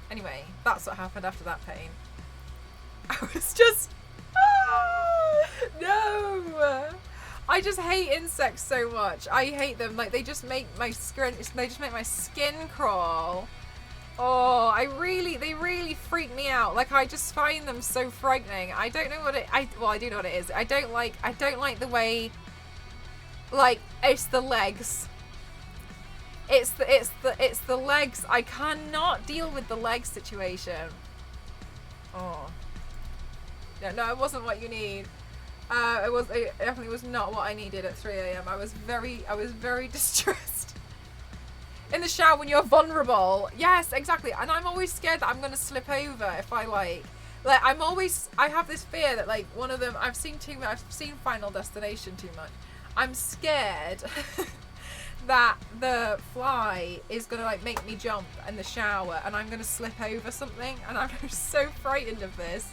Anyway, that's what happened after that pain. I was just no. I just hate insects so much. I hate them. Like they just make my skin crawl. Oh, they really freak me out. Like I just find them so frightening. I don't know what it. Well, I do know what it is. I don't like the way. Like it's the legs. It's the legs. I cannot deal with the leg situation. Oh. Yeah, no, it wasn't what you need. It definitely was not what I needed at 3 a.m. I was very distressed. In the shower when you're vulnerable. Yes, exactly. And I'm always scared that I'm going to slip over if I like I have this fear that like one of them, I've seen Final Destination too much. I'm scared that the fly is going to like make me jump in the shower and I'm going to slip over something, and I'm so frightened of this.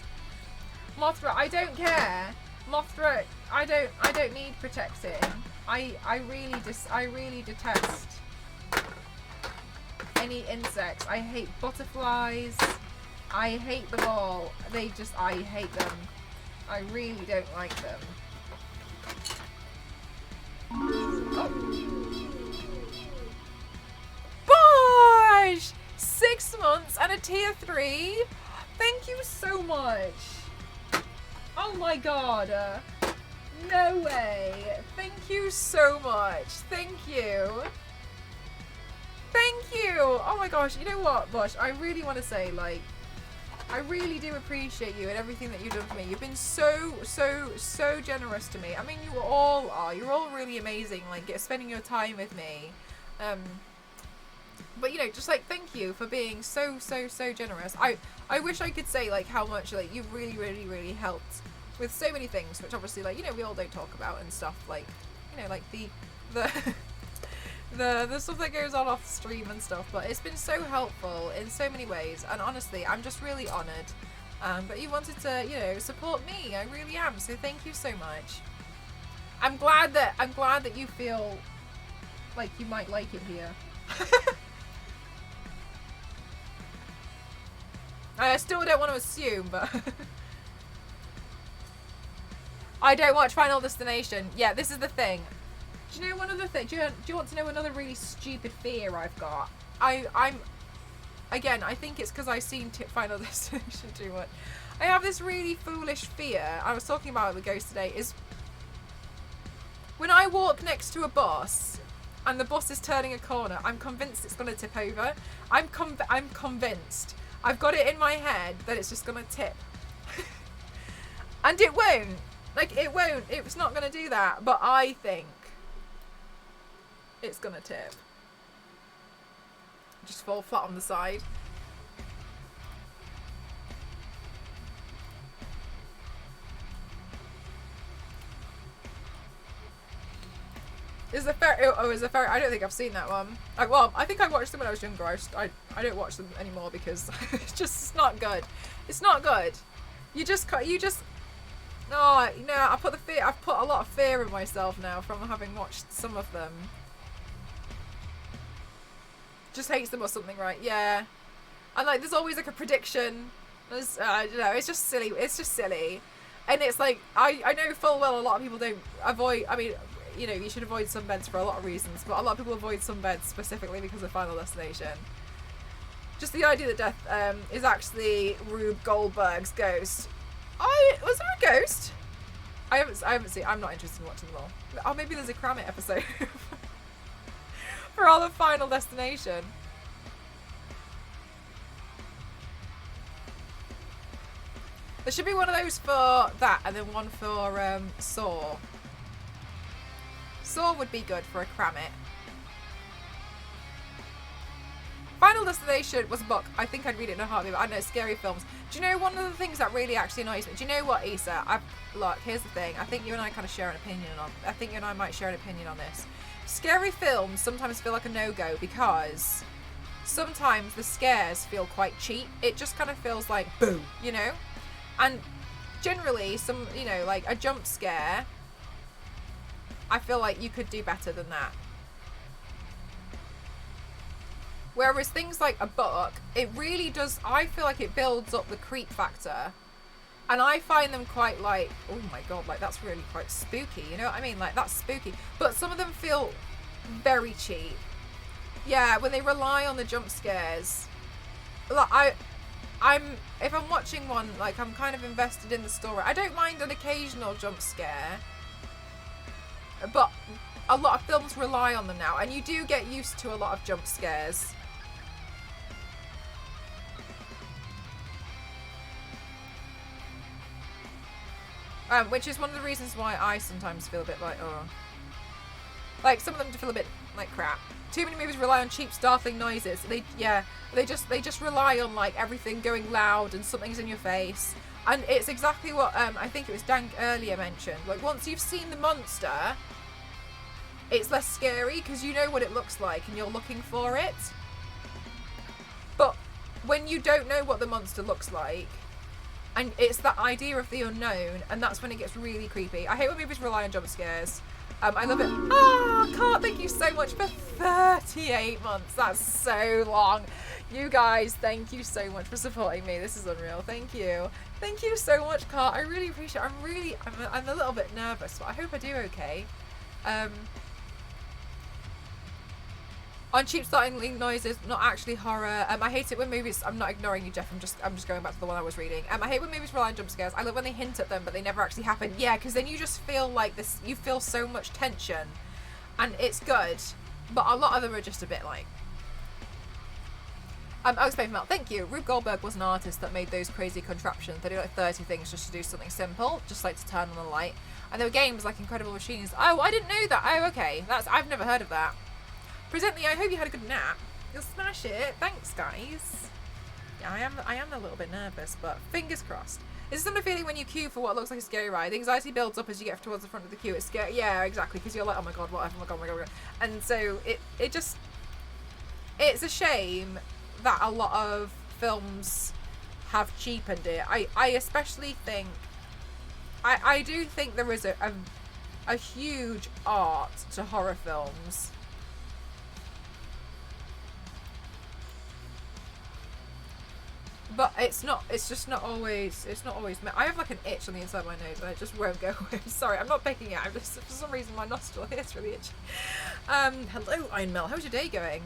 Mothra, I don't care. Mothra, I don't need protecting. I really detest any insects. I hate butterflies. I hate them all. I hate them. I really don't like them. Oh. Bosh! 6 months and a tier 3. Thank you so much. Oh my god. No way. Thank you so much. Thank you. Thank you. Oh my gosh. You know what, Bosh? I really want to say, like, I really do appreciate you and everything that you've done for me. You've been so generous to me. I mean, you all are. You're all really amazing, like, spending your time with me. But, you know, just, like, thank you for being so generous. I wish I could say, like, how much, like, you've really helped with so many things, which obviously, like, you know, we all don't talk about and stuff, like, you know, like, the the stuff that goes on off stream and stuff, but it's been so helpful in so many ways, and honestly, I'm just really honoured. But you wanted to, you know, support me. I really am, so thank you so much. I'm glad that you feel like you might like it here. I still don't want to assume, but I don't watch Final Destination. Yeah, this is the thing. Do you know one other thing? Do you want to know another really stupid fear I've got? Again, I think it's because I've seen Final Destination too much. I have this really foolish fear. I was talking about it with Ghost today. Is when I walk next to a bus and the bus is turning a corner, I'm convinced it's going to tip over. I'm convinced. I've got it in my head that it's just going to tip. And it won't. Like, it won't. It's not going to do that. But I think it's going to tip. Just fall flat on the side. Is a fair? Oh, is a fair? I don't think I've seen that one. Well, I think I watched them when I was younger. I don't watch them anymore because it's not good. It's not good. You just. Oh, you know, I've put a lot of fear in myself now from having watched some of them. Just hates them or something, right? Yeah. And like, there's always like a prediction. There's, you know, it's just silly. It's just silly. And it's like, I know full well a lot of people don't avoid, I mean, you know, you should avoid sunbeds for a lot of reasons, but a lot of people avoid sunbeds specifically because of Final Destination. Just the idea that death is actually Rube Goldberg's ghost. Was there a ghost? I haven't seen, I'm not interested in watching them all. Oh, maybe there's a Cram It episode for all of Final Destination. There should be one of those for that, and then one for Saw. Saw would be good for a Cram It. Final Destination was a book. I think I'd read it in a heartbeat, but I don't know, scary films. Do you know one of the things that really actually annoys me? Do you know what, Issa? Look, here's the thing. I think you and I kind of share an opinion on. I think you and I might share an opinion on this. Scary films sometimes feel like a no-go because sometimes the scares feel quite cheap. It just kind of feels like boom, you know? And generally, you know, like a jump scare, I feel like you could do better than that. Whereas things like a book, it really does, I feel like it builds up the creep factor. And I find them quite like, oh my god, like that's really quite spooky, you know what I mean? Like that's spooky. But some of them feel very cheap. Yeah, when they rely on the jump scares. Like if I'm watching one, like I'm kind of invested in the story. I don't mind an occasional jump scare, but a lot of films rely on them now, and you do get used to a lot of jump scares. Which is one of the reasons why I sometimes feel a bit like, oh. Like, some of them feel a bit like crap. Too many movies rely on cheap, startling noises. They just rely on, like, everything going loud and something's in your face. And it's exactly what, I think it was Dank earlier mentioned. Like, once you've seen the monster, it's less scary because you know what it looks like and you're looking for it. But when you don't know what the monster looks like, and it's that idea of the unknown, and that's when it gets really creepy. I hate when movies rely on jump scares. I love it. Ah, Cart, thank you so much for 38 months. That's so long. You guys, thank you so much for supporting me. This is unreal. Thank you. Thank you so much, Cart. I really appreciate it. I'm a little bit nervous, but I hope I do okay. On cheap startling noises, not actually horror. I hate it when movies. I'm not ignoring you, Jeff. I'm just going back to the one I was reading. I hate when movies rely on jump scares. I love when they hint at them, but they never actually happen. Yeah, because then you just feel like this. You feel so much tension, and it's good. But a lot of them are just a bit like. Alex Mel, thank you. Rube Goldberg was an artist that made those crazy contraptions. They do like 30 things just to do something simple, just like to turn on the light. And there were games like Incredible Machines. Oh, I didn't know that. Oh, okay. I've never heard of that. Presently, I hope you had a good nap. You'll smash it. Thanks, guys. Yeah, I am a little bit nervous, but fingers crossed. It's a similar feeling when you queue for what looks like a scary ride. The anxiety builds up as you get towards the front of the queue. It's scary. Yeah, exactly, because you're like, oh my god, what? Oh my god, oh my god, oh my god. And so it's a shame that a lot of films have cheapened it. I especially think, I do think there is a huge art to horror films. But it's just not always, I have like an itch on the inside of my nose and it just won't go away. I'm sorry, I'm not picking it. I'm just, for some reason, my nostril here is really itchy. Hello, Iron Mel. How's your day going?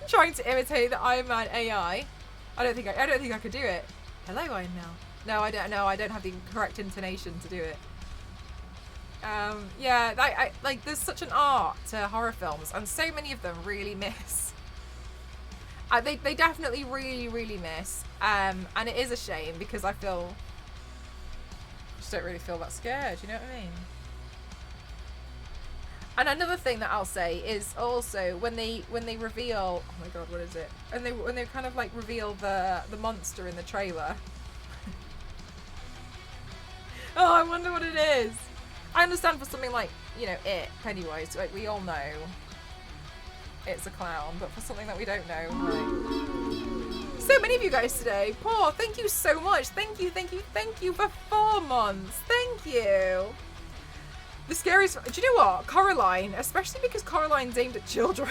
Trying to imitate the Iron Man AI. I don't think I could do it. Hello, Iron Mel. No, I don't. No, I don't have the correct intonation to do it. Yeah, I like. There's such an art to horror films, and so many of them really miss. They definitely really miss, and it is a shame because I just don't really feel that scared. You know what I mean? And another thing that I'll say is also when they reveal, oh my god, what is it? And when they kind of like reveal the monster in the trailer. Oh, I wonder what it is. I understand for something like, you know, Pennywise, like, we all know it's a clown, but for something that we don't know, like... So many of you guys today. Paul, thank you so much. Thank you for 4 months. Thank you. The scariest... Do you know what? Coraline, especially because Coraline's aimed at children.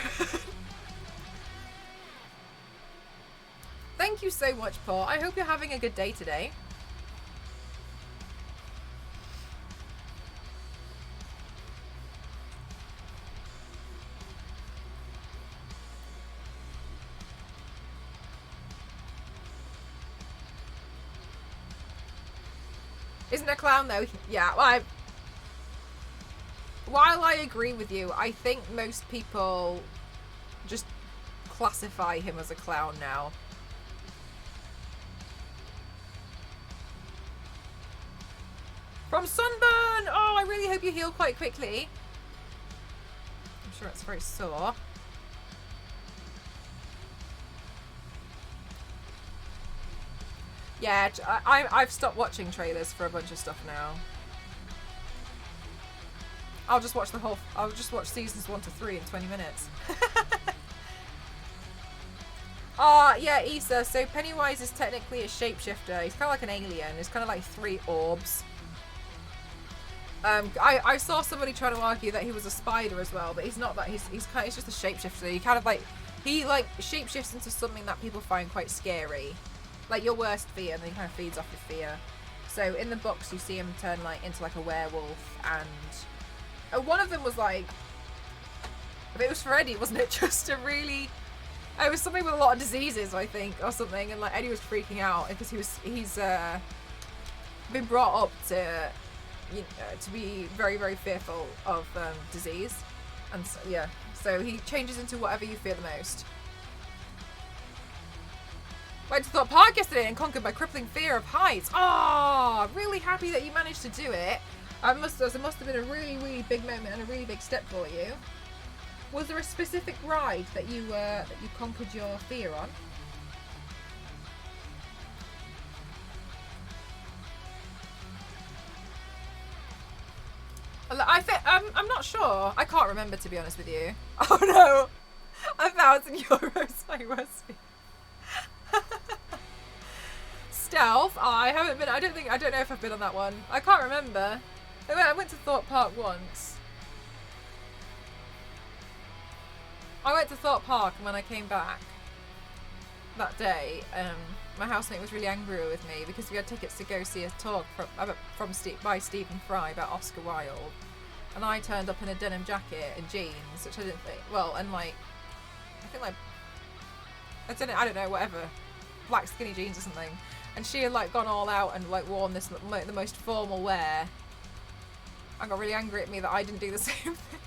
Thank you so much, Paul. I hope you're having a good day today. Isn't a clown though? Yeah, well, while I agree with you, I think most people just classify him as a clown now. From sunburn! Oh, I really hope you heal quite quickly. I'm sure it's very sore. Yeah, I've stopped watching trailers for a bunch of stuff now. I'll just watch seasons 1 to 3 in 20 minutes. Yeah, Issa, so Pennywise is technically a shapeshifter. He's kind of like an alien. He's kind of like 3 orbs. I saw somebody trying to argue that he was a spider as well, but he's not that. He's just a shapeshifter. He shapeshifts into something that people find quite scary. Like your worst fear, and then he kind of feeds off your fear. So in the books, you see him turn into like a werewolf, and one of them was like, it was for Eddie, wasn't it? Just a really, it was something with a lot of diseases, I think, or something, and like Eddie was freaking out because he's been brought up to be very, very fearful of disease, and so, yeah, so he changes into whatever you fear the most. Went to Thorpe Park yesterday and conquered my crippling fear of heights. Oh, really happy that you managed to do it. It must have been a really, really big moment and a really big step for you. Was there a specific ride that you conquered your fear on? I'm not sure. I can't remember, to be honest with you. Oh no, €1,000 my worst fear. Stealth. Oh, I haven't been. I don't know if I've been on that one. I can't remember. I went to Thorpe Park once. I went to Thorpe Park, and when I came back that day, my housemate was really angry with me because we had tickets to go see a talk by Stephen Fry about Oscar Wilde, and I turned up in a denim jacket and jeans, which I didn't think. Well, and like, I don't know, whatever, black skinny jeans or something. And she had like gone all out and like worn this the most formal wear. I got really angry at me that I didn't do the same thing.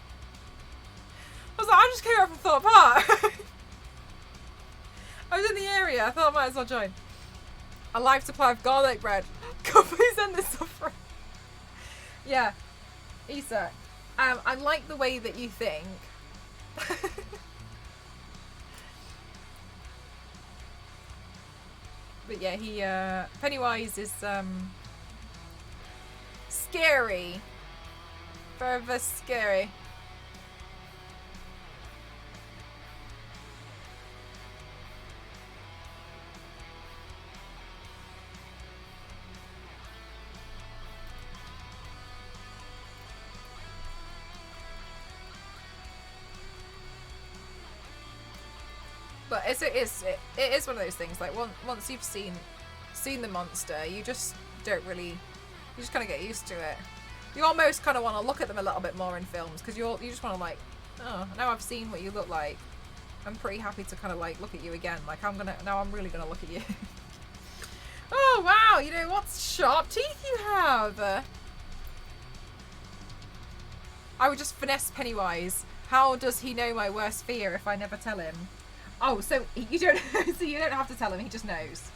I was like, I just came out from Thorpe Park. I was in the area. I thought I might as well join. A live supply of garlic bread. God, please end this suffering. Yeah, Issa, I like the way that you think. But yeah, Pennywise is scary. Very, very scary. But it is one of those things. Like once you've seen the monster, you just don't really. You just kind of get used to it. You almost kind of want to look at them a little bit more in films because you just want to like, oh, now I've seen what you look like. I'm pretty happy to kind of like look at you again. Like I'm really gonna look at you. Oh wow, you know what sharp teeth you have. I would just finesse Pennywise. How does he know my worst fear if I never tell him? Oh, so you don't have to tell him, he just knows.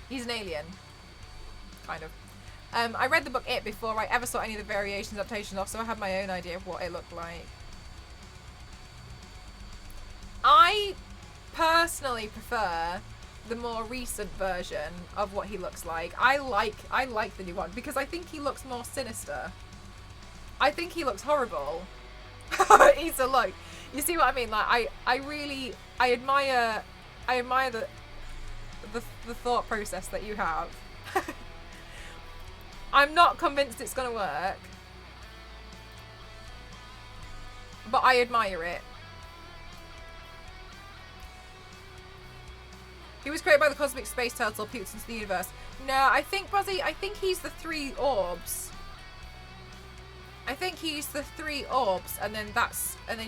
He's an alien. Kind of. I read the book It before I ever saw any of the variations adaptations of, so I had my own idea of what it looked like. I personally prefer the more recent version of what he looks like. I like the new one because I think he looks more sinister. I think he looks horrible. Issa, look, you see what I mean? Like I admire the thought process that you have. I'm not convinced it's gonna work, but I admire it. He was created by the cosmic space turtle, pukes into the universe. No, I think, Buzzy, I think he's the 3 orbs. I think he's the 3 orbs, and then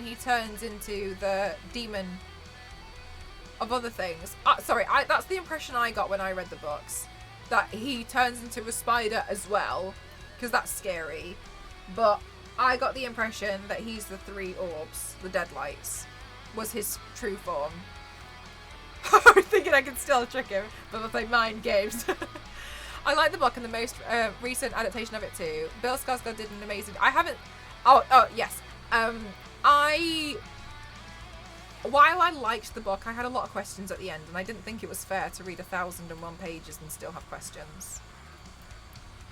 he turns into the demon of other things. Sorry, that's the impression I got when I read the books. That he turns into a spider as well, because that's scary. But I got the impression that he's the 3 orbs, the deadlights, was his true form. I'm thinking I can still trick him, but we'll play mind games. I like the book and the most recent adaptation of it too. Bill Skarsgård did an amazing... I haven't... Oh, yes. While I liked the book, I had a lot of questions at the end, and I didn't think it was fair to read 1,001 pages and still have questions.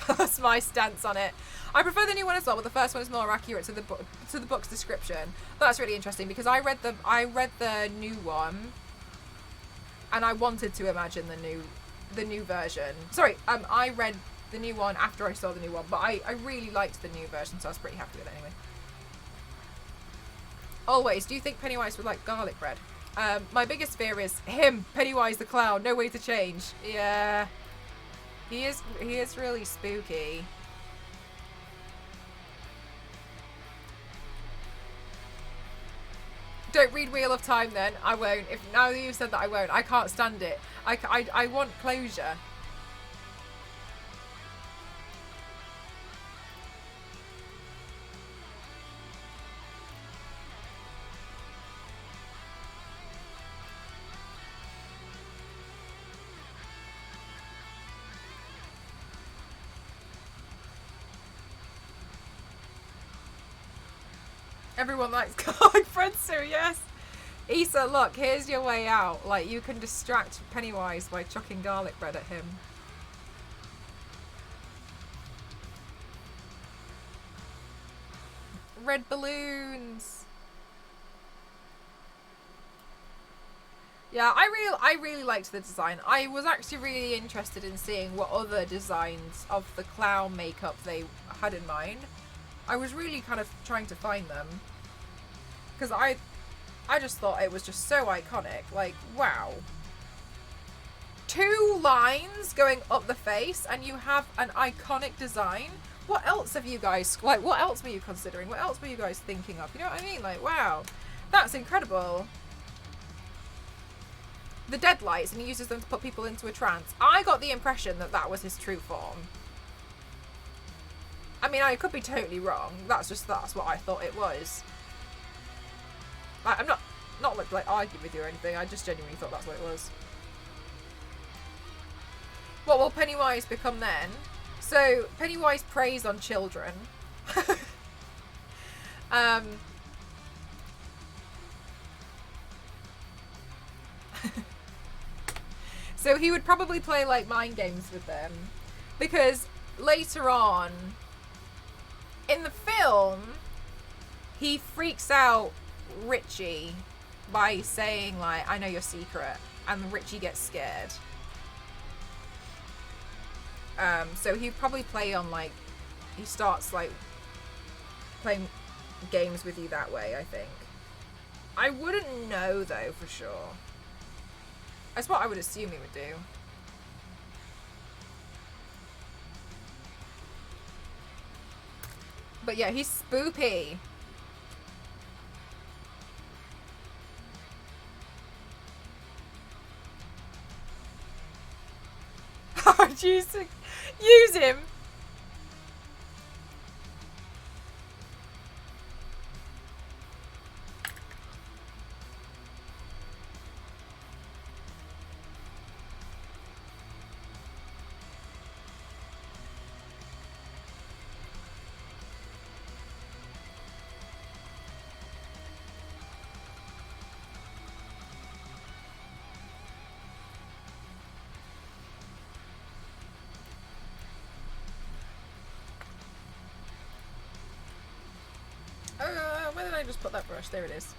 That's my stance on it. I prefer the new one as well, but the first one is more accurate to the book's description. That's really interesting because I read the new one, and I wanted to imagine the new version. Sorry, I read the new one after I saw the new one, but I really liked the new version, so I was pretty happy with it anyway. Always, do you think Pennywise would like garlic bread? My biggest fear is him, Pennywise the clown, no way to change. Yeah. He is really spooky. Don't read Wheel of Time then. I won't. If now that you've said that, I won't. I can't stand it. I want closure. Everyone likes garlic bread, so yes. Issa, look, here's your way out. Like, you can distract Pennywise by chucking garlic bread at him. Red balloons. Yeah, I really liked the design. I was actually really interested in seeing what other designs of the clown makeup they had in mind. I was really kind of trying to find them, because I just thought it was just so iconic. Like, wow. 2 lines going up the face and you have an iconic design. What else have you guys, like, what else were you considering? What else were you guys thinking of? You know what I mean? Like, wow. That's incredible. The deadlights, and he uses them to put people into a trance. I got the impression that that was his true form. I mean, I could be totally wrong. That's what I thought it was. I'm not like arguing with you or anything. I just genuinely thought that's what it was. What will Pennywise become then? So Pennywise preys on children. So he would probably play like mind games with them, because later on in the film, he freaks out Richie by saying, like, I know your secret, and Richie gets scared. So he'd probably play on, like, he starts, like, playing games with you that way, I think. I wouldn't know, though, for sure. That's what I would assume he would do. But yeah, he's spoopy. Oh, jeez. Use him. I just put that brush? There it is.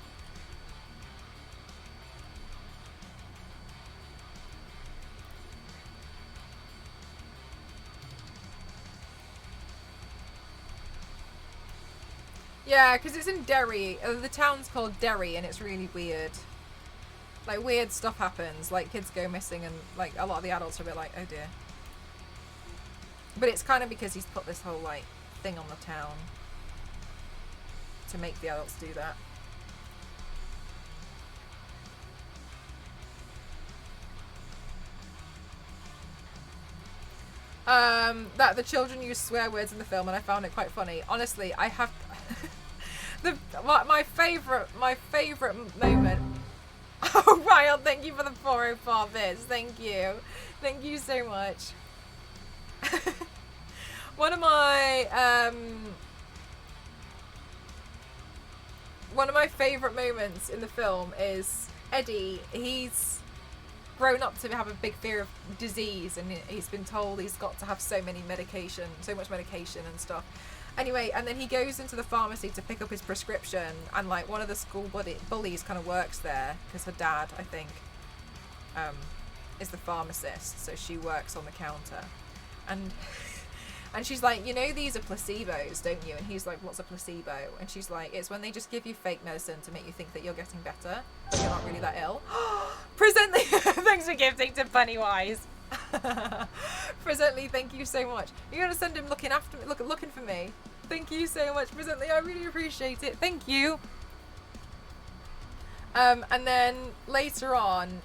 Yeah, because it's in Derry. The town's called Derry, and it's really weird. Like, weird stuff happens. Like, kids go missing, and, like, a lot of the adults are a bit like, oh dear. But it's kind of because he's put this whole, like, thing on the town to make the adults do that. That the children use swear words in the film, and I found it quite funny. Honestly, I have my favourite moment. Oh, Ryan, thank you for the 404 bits. Thank you so much. One of my favourite moments in the film is Eddie. He's grown up to have a big fear of disease, and he's been told he's got to have so much medication and stuff. Anyway, and then he goes into the pharmacy to pick up his prescription, and like one of the school bullies kind of works there because her dad, I think, is the pharmacist, so she works on the counter, and she's like, you know, these are placebos, don't you? And he's like, what's a placebo? And she's like, it's when they just give you fake medicine to make you think that you're getting better, but you're not really that ill. Presently, thanks for gifting to Pennywise. Presently, thank you so much. You're gonna send him looking after me, looking for me. Thank you so much, Presently. I really appreciate it. Thank you. And then later on,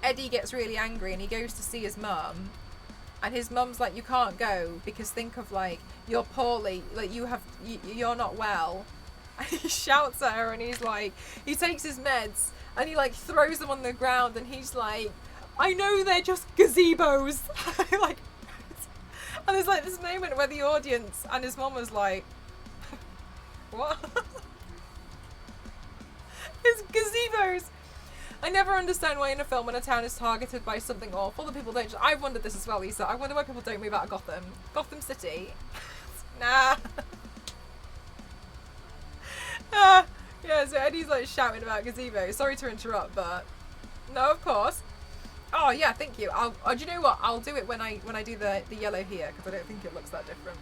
Eddie gets really angry and he goes to see his mum. And his mum's like, you can't go because think of, like, you're poorly, like you're not well. And he shouts at her and he's like, he takes his meds and he like throws them on the ground and he's like, I know they're just gazebos. Like, and there's like this moment where the audience and his mum was like, what? It's gazebos. I never understand why in a film when a town is targeted by something awful that people don't just... I've wondered this as well, Lisa. I wonder why people don't move out of Gotham. Gotham City. Nah. Yeah, so Eddie's like shouting about gazebo. Sorry to interrupt, but... No, of course. Oh, yeah, thank you. Do you know what? I'll do it when I do the yellow here, because I don't think it looks that different.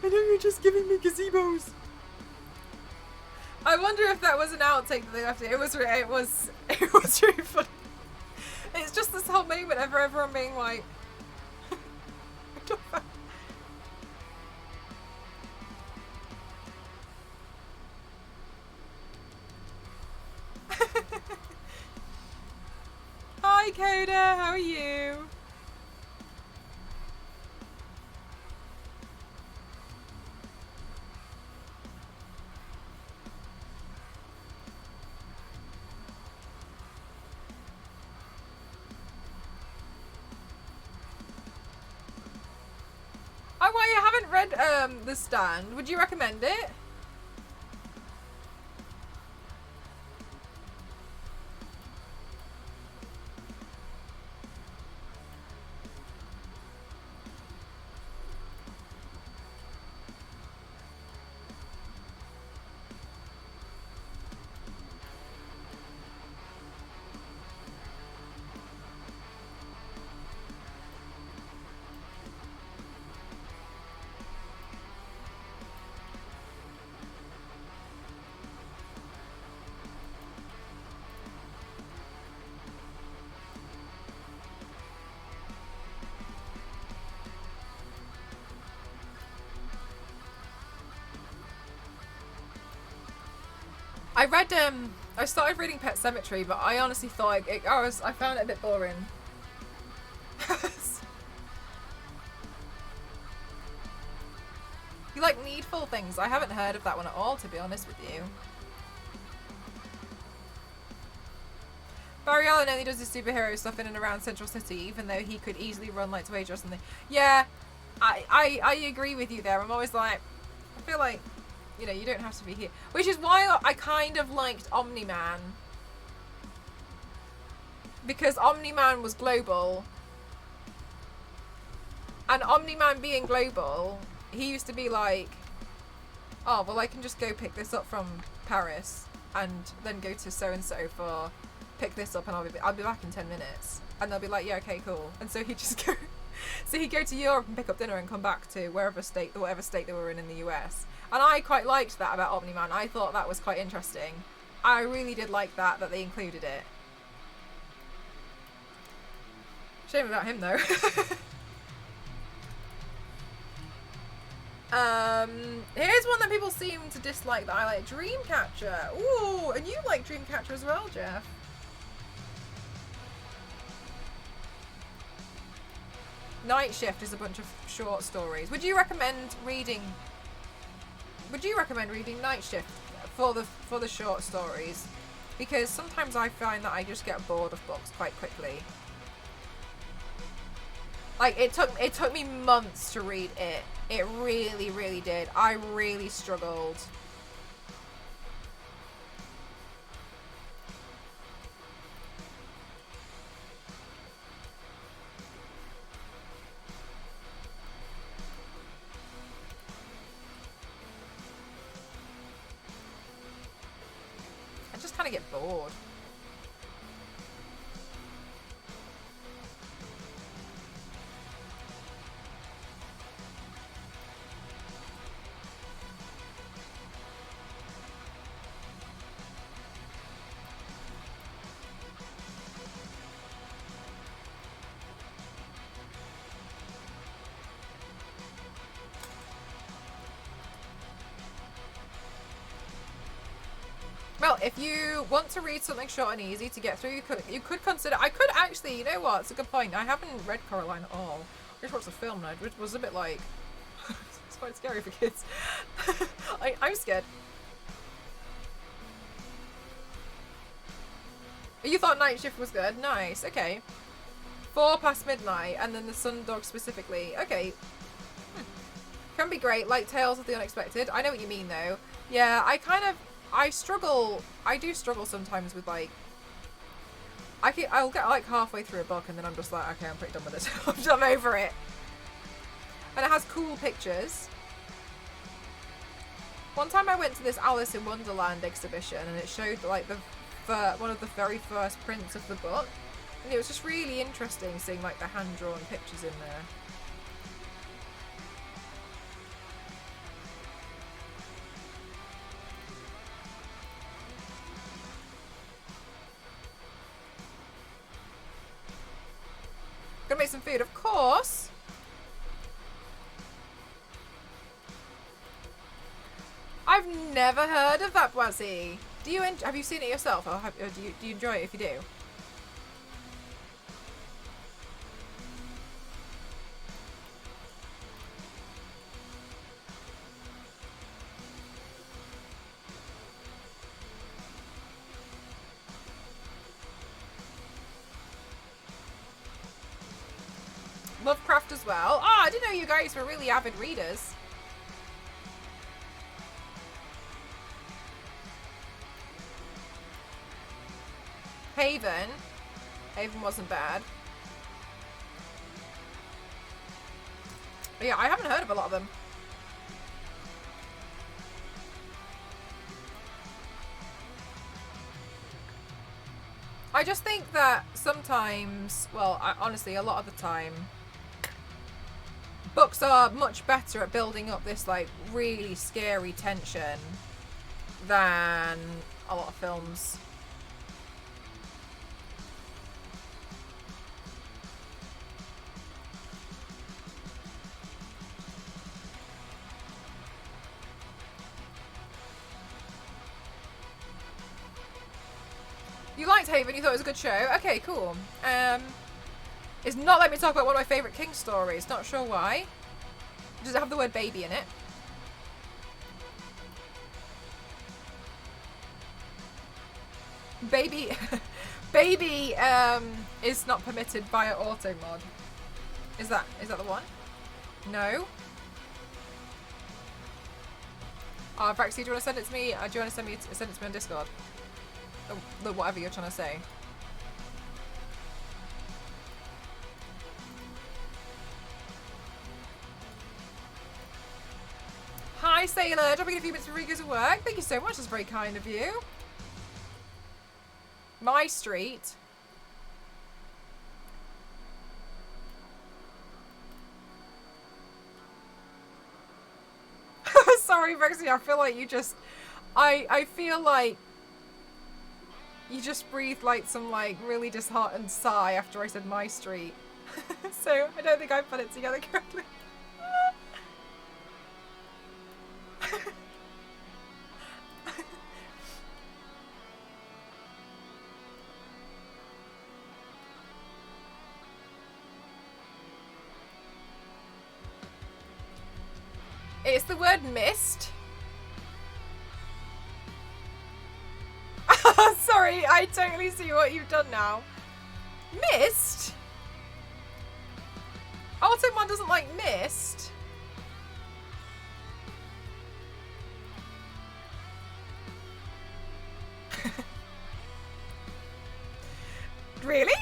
I know you're just giving me gazebos. I wonder if that was an outtake that they left it. It was really funny. It's just this whole moment of everyone being like, Hi Coda, how are you? Oh, why you haven't read The Stand? Would you recommend it? I read, I started reading Pet Sematary, but I honestly thought I found it a bit boring. You like Needful Things? I haven't heard of that one at all, to be honest with you. Barry Allen only does his superhero stuff in and around Central City, even though he could easily run like to Age or something. Yeah, I agree with you there. I'm always like, I feel like, you know, you don't have to be here. Which is why I kind of liked Omni-Man. Because Omni-Man was global. And Omni-Man being global, he used to be like, oh, well, I can just go pick this up from Paris and then go to so-and-so for pick this up and I'll be back in 10 minutes. And they'll be like, yeah, okay, cool. And so he'd just go, so he'd go to Europe and pick up dinner and come back to whatever state they were in the US. And I quite liked that about Omni-Man. I thought that was quite interesting. I really did like that they included it. Shame about him though. Here's one that people seem to dislike that I like. Dreamcatcher. Ooh, and you like Dreamcatcher as well, Jeff. Night Shift is a bunch of short stories. Would you recommend reading Night Shift for the short stories? Because sometimes I find that I just get bored of books quite quickly. Like it took me months to read it. It really, really did. I really struggled. I just kind of get bored. Well, if you want to read something short and easy to get through, you could consider. I could actually, you know what? It's a good point. I haven't read Coraline at all. I just watched the film and it was a bit like it's quite scary for kids. I'm scared. You thought Night Shift was good? Nice. Okay. 4 past midnight, and then the Sundog specifically. Okay. Can be great, like Tales of the Unexpected. I know what you mean though. Yeah, I do struggle sometimes with like I'll get like halfway through a book and then I'm just like, okay, I'm pretty done with it. I'm over it. And it has cool pictures. One time I went to this Alice in Wonderland exhibition and it showed like one of the very first prints of the book, and it was just really interesting seeing like the hand-drawn pictures in there. Gonna make some food, of course. I've never heard of that, Wazzy. Have you seen it yourself, or do you enjoy it if you do? Lovecraft as well. Oh, I didn't know you guys were really avid readers. Haven. Haven wasn't bad. But yeah, I haven't heard of a lot of them. I just think that sometimes, well, honestly, a lot of the time, books are much better at building up this like really scary tension than a lot of films. You liked Haven, you thought it was a good show? Okay, cool. It's not letting me talk about one of my favourite King stories. Not sure why. Does it have the word baby in it? Baby baby is not permitted via auto mod. Is that the one? No. Oh, Braxy, do you want to send it to me? Do you want to send it to me on Discord? The whatever you're trying to say. Hi Hi, Sailor. Dropping in a few minutes before you go to work. Thank you so much. That's very kind of you. My street. Sorry, Rexy. I feel like you just... I feel like you just breathed like some like really disheartened sigh after I said my street. So I don't think I put it together correctly. It's the word mist. Sorry, I totally see what you've done now. Mist? Automan doesn't like mist. Really?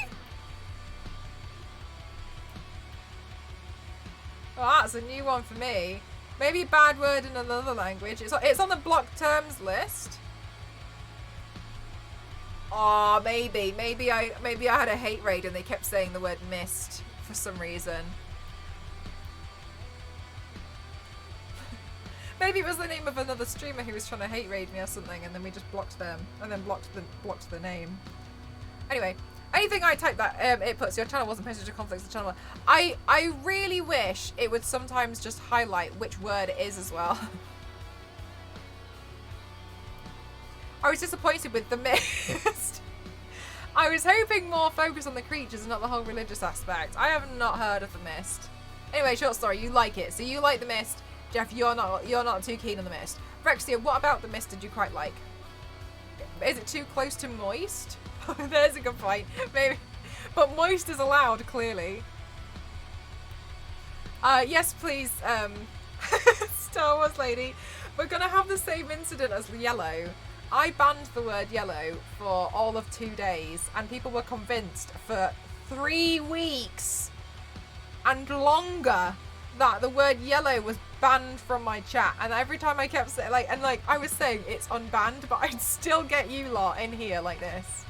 Well, that's a new one for me. Maybe a bad word in another language. It's on the blocked terms list. Oh, maybe. Maybe I had a hate raid and they kept saying the word mist for some reason. Maybe it was the name of another streamer who was trying to hate raid me or something, and then we just blocked them and then blocked the name. Anyway, anything I type that it puts your channel wasn't posted to conflicts of the channel. I really wish it would sometimes just highlight which word it is as well. I was disappointed with the mist. I was hoping more focus on the creatures and not the whole religious aspect. I have not heard of the mist. Anyway, short story, you like it. So you like the mist. Jeff, you're not too keen on the mist. Rexia, what about the mist did you quite like? Is it too close to moist? There's a good point. Maybe. But moist is allowed, clearly. Yes, please, Star Wars lady. We're gonna have the same incident as yellow. I banned the word yellow for all of 2 days, and people were convinced for 3 weeks and longer that the word yellow was banned from my chat. And every time I kept saying, I was saying it's unbanned, but I'd still get you lot in here like this.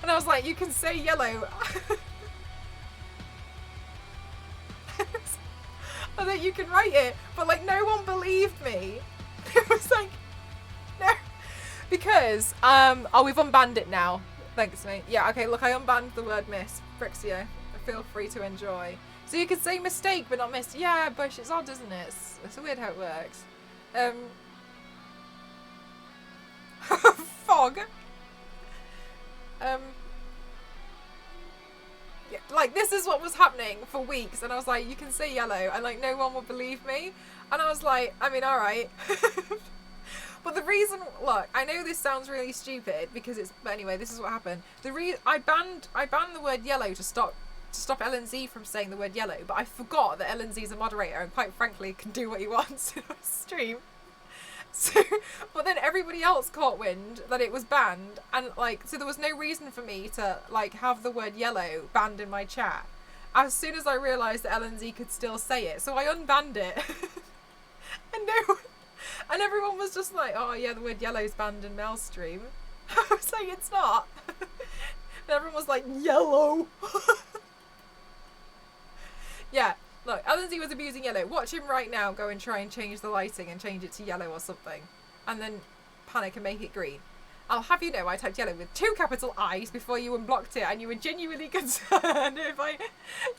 And I was like, you can say yellow. And then you can write it, but like no one believed me. It was like, no. Because, oh, we've unbanned it now. Thanks, mate. Yeah, okay, look, I unbanned the word miss. Frixia, feel free to enjoy. So you can say mistake, but not miss. Yeah, Bush, it's odd, isn't it? It's weird how it works. Fog. Yeah, like this is what was happening for weeks, and I was like, you can say yellow, and like no one will believe me. And I was like, I mean, all right. But the reason, look, I know this sounds really stupid because it's, but anyway, this is what happened. I banned the word yellow to stop LNZ from saying the word yellow, but I forgot that LNZ is a moderator and quite frankly can do what he wants in a stream. So, but then everybody else caught wind that it was banned, and like, so there was no reason for me to like have the word yellow banned in my chat. As soon as I realised that LNZ could still say it, so I unbanned it. And everyone was just like, oh yeah, the word yellow is banned in Mel's stream. I was like, it's not. And everyone was like, yellow. Yeah. Look, LNZ was abusing yellow. Watch him right now go and try and change the lighting and change it to yellow or something. And then panic and make it green. I'll have you know I typed yellow with 2 capital I's before you unblocked it and you were genuinely concerned if I...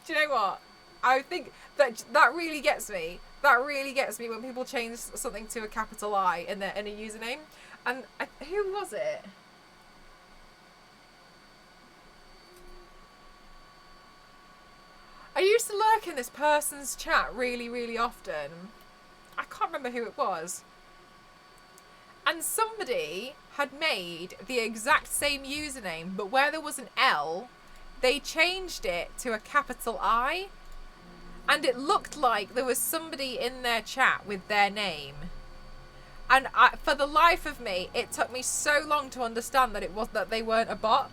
Do you know what? I think that really gets me. That really gets me when people change something to a capital I in a username. And who was it? I used to lurk in this person's chat really, really often. I can't remember who it was. And somebody had made the exact same username, but where there was an L, they changed it to a capital I. And it looked like there was somebody in their chat with their name. And for the life of me, it took me so long to understand that they weren't a bot.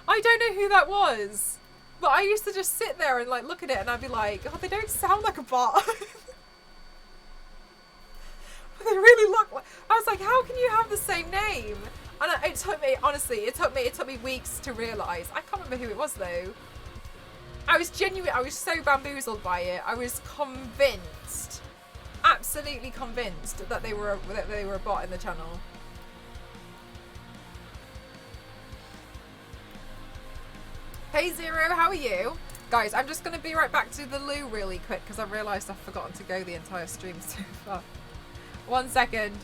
I don't know who that was, but I used to just sit there and like look at it and I'd be like, oh, they don't sound like a bot. But they really look like, I was like, how can you have the same name? And it took me, honestly, it took me weeks to realise. I can't remember who it was though. I was so bamboozled by it. I was convinced, absolutely convinced that they were a bot in the channel. Hey Zero, how are you? Guys, I'm just going to be right back to the loo really quick because I realised I've forgotten to go the entire stream so far. 1 second.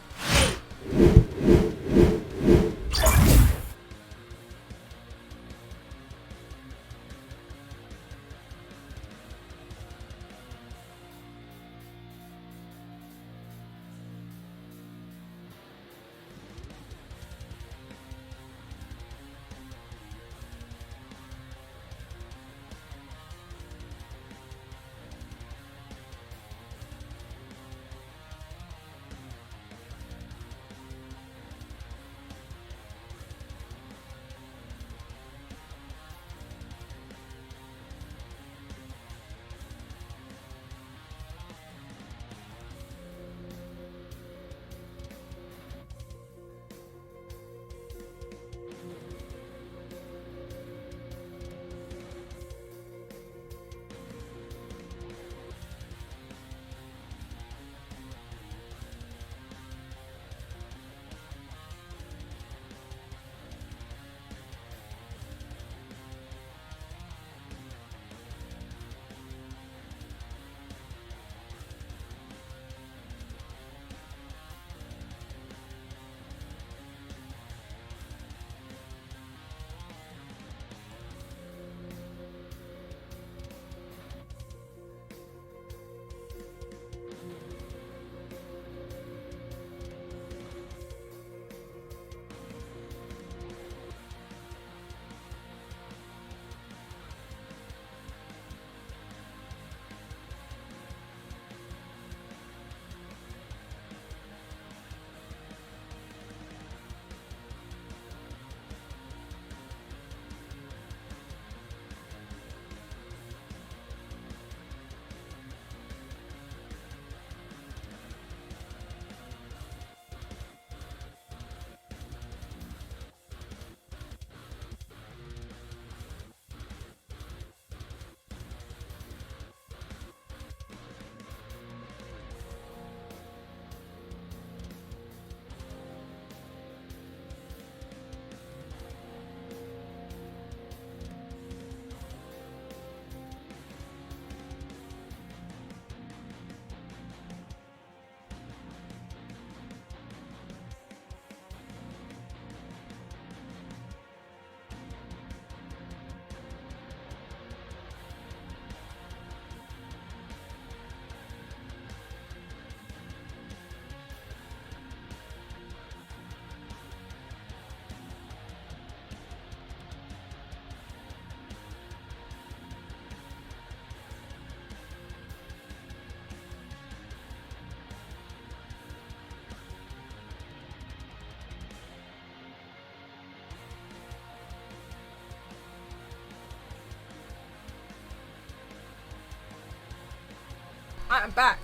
I'm back.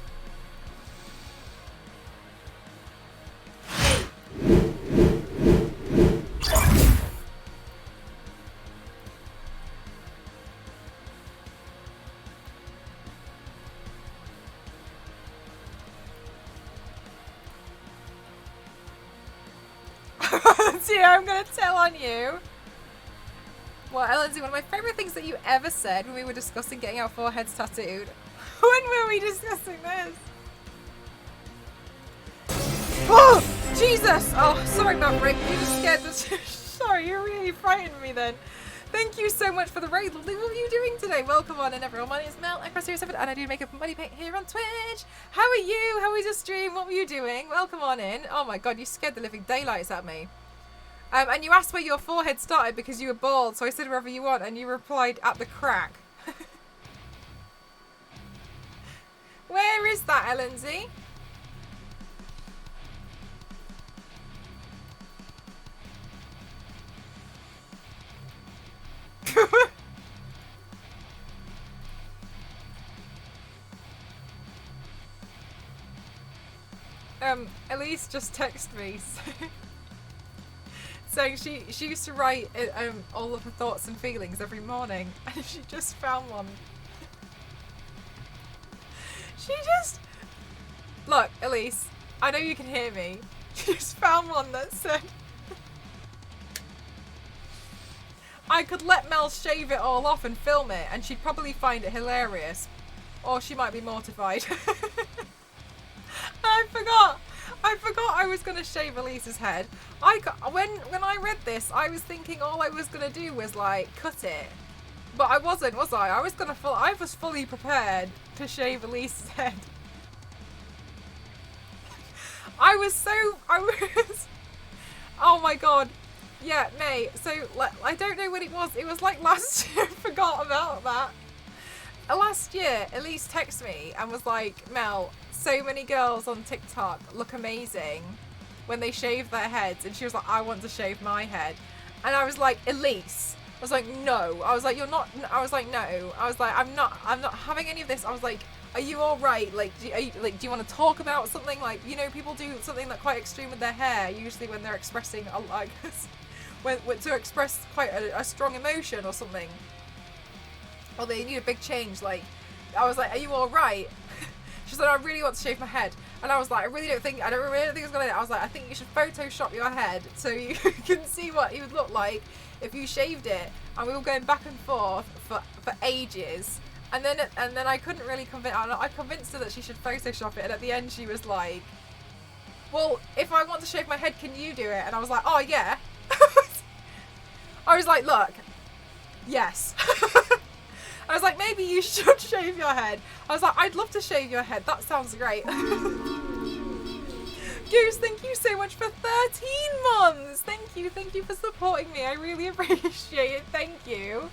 Yeah, I'm gonna tell on you. Well, Lindsay, one of my favourite things that you ever said when we were discussing getting our foreheads tattooed. When were we discussing this? Oh, Jesus! Oh, sorry, Maverick. You just scared the... Sorry, you really frightened me then. Thank you so much for the raid, lovely. What are you doing today? Welcome on in, everyone. My name is Mel, Across07, and I do makeup and body paint here on Twitch. How are you? How was your stream? What were you doing? Welcome on in. Oh my God, you scared the living daylights out of me. And you asked where your forehead started because you were bald, so I said wherever you want, and you replied at the crack. Where is that, LNZ? Elise just texted me saying she used to write all of her thoughts and feelings every morning, and she just found one. She just... Look, Elise, I know you can hear me. She just found one that said... I could let Mel shave it all off and film it, and she'd probably find it hilarious. Or she might be mortified. I forgot I was going to shave Elise's head. When I read this, I was thinking all I was going to do was, like, cut it. But I wasn't, was I? I was fully prepared to shave Elise's head. Oh my god. Yeah, May. So, I don't know when it was. It was like last year. I forgot about that. Last year, Elise texted me and was like, Mel, so many girls on TikTok look amazing when they shave their heads. And she was like, I want to shave my head. And I was like, Elise. I was like, no. I was like, you're not. I was like, no. I was like, I'm not having any of this. I was like, are you all right? Like, do you want to talk about something? Like, you know, people do something like quite extreme with their hair, usually when they're expressing, to express quite a strong emotion or something. Or they need a big change. Like, I was like, are you all right? She said, I really want to shave my head. And I was like, I really don't think it's gonna. I was like, I think you should Photoshop your head so you can see what he would look like if you shaved it. And we were going back and forth for ages. And then I couldn't really convince. I convinced her that she should Photoshop it. And at the end, she was like, well, if I want to shave my head, can you do it? And I was like, oh yeah. I was like, look, yes. I was like, maybe you should shave your head. I was like, I'd love to shave your head. That sounds great. Goose, thank you so much for 13 months. Thank you for supporting me. I really appreciate it. Thank you.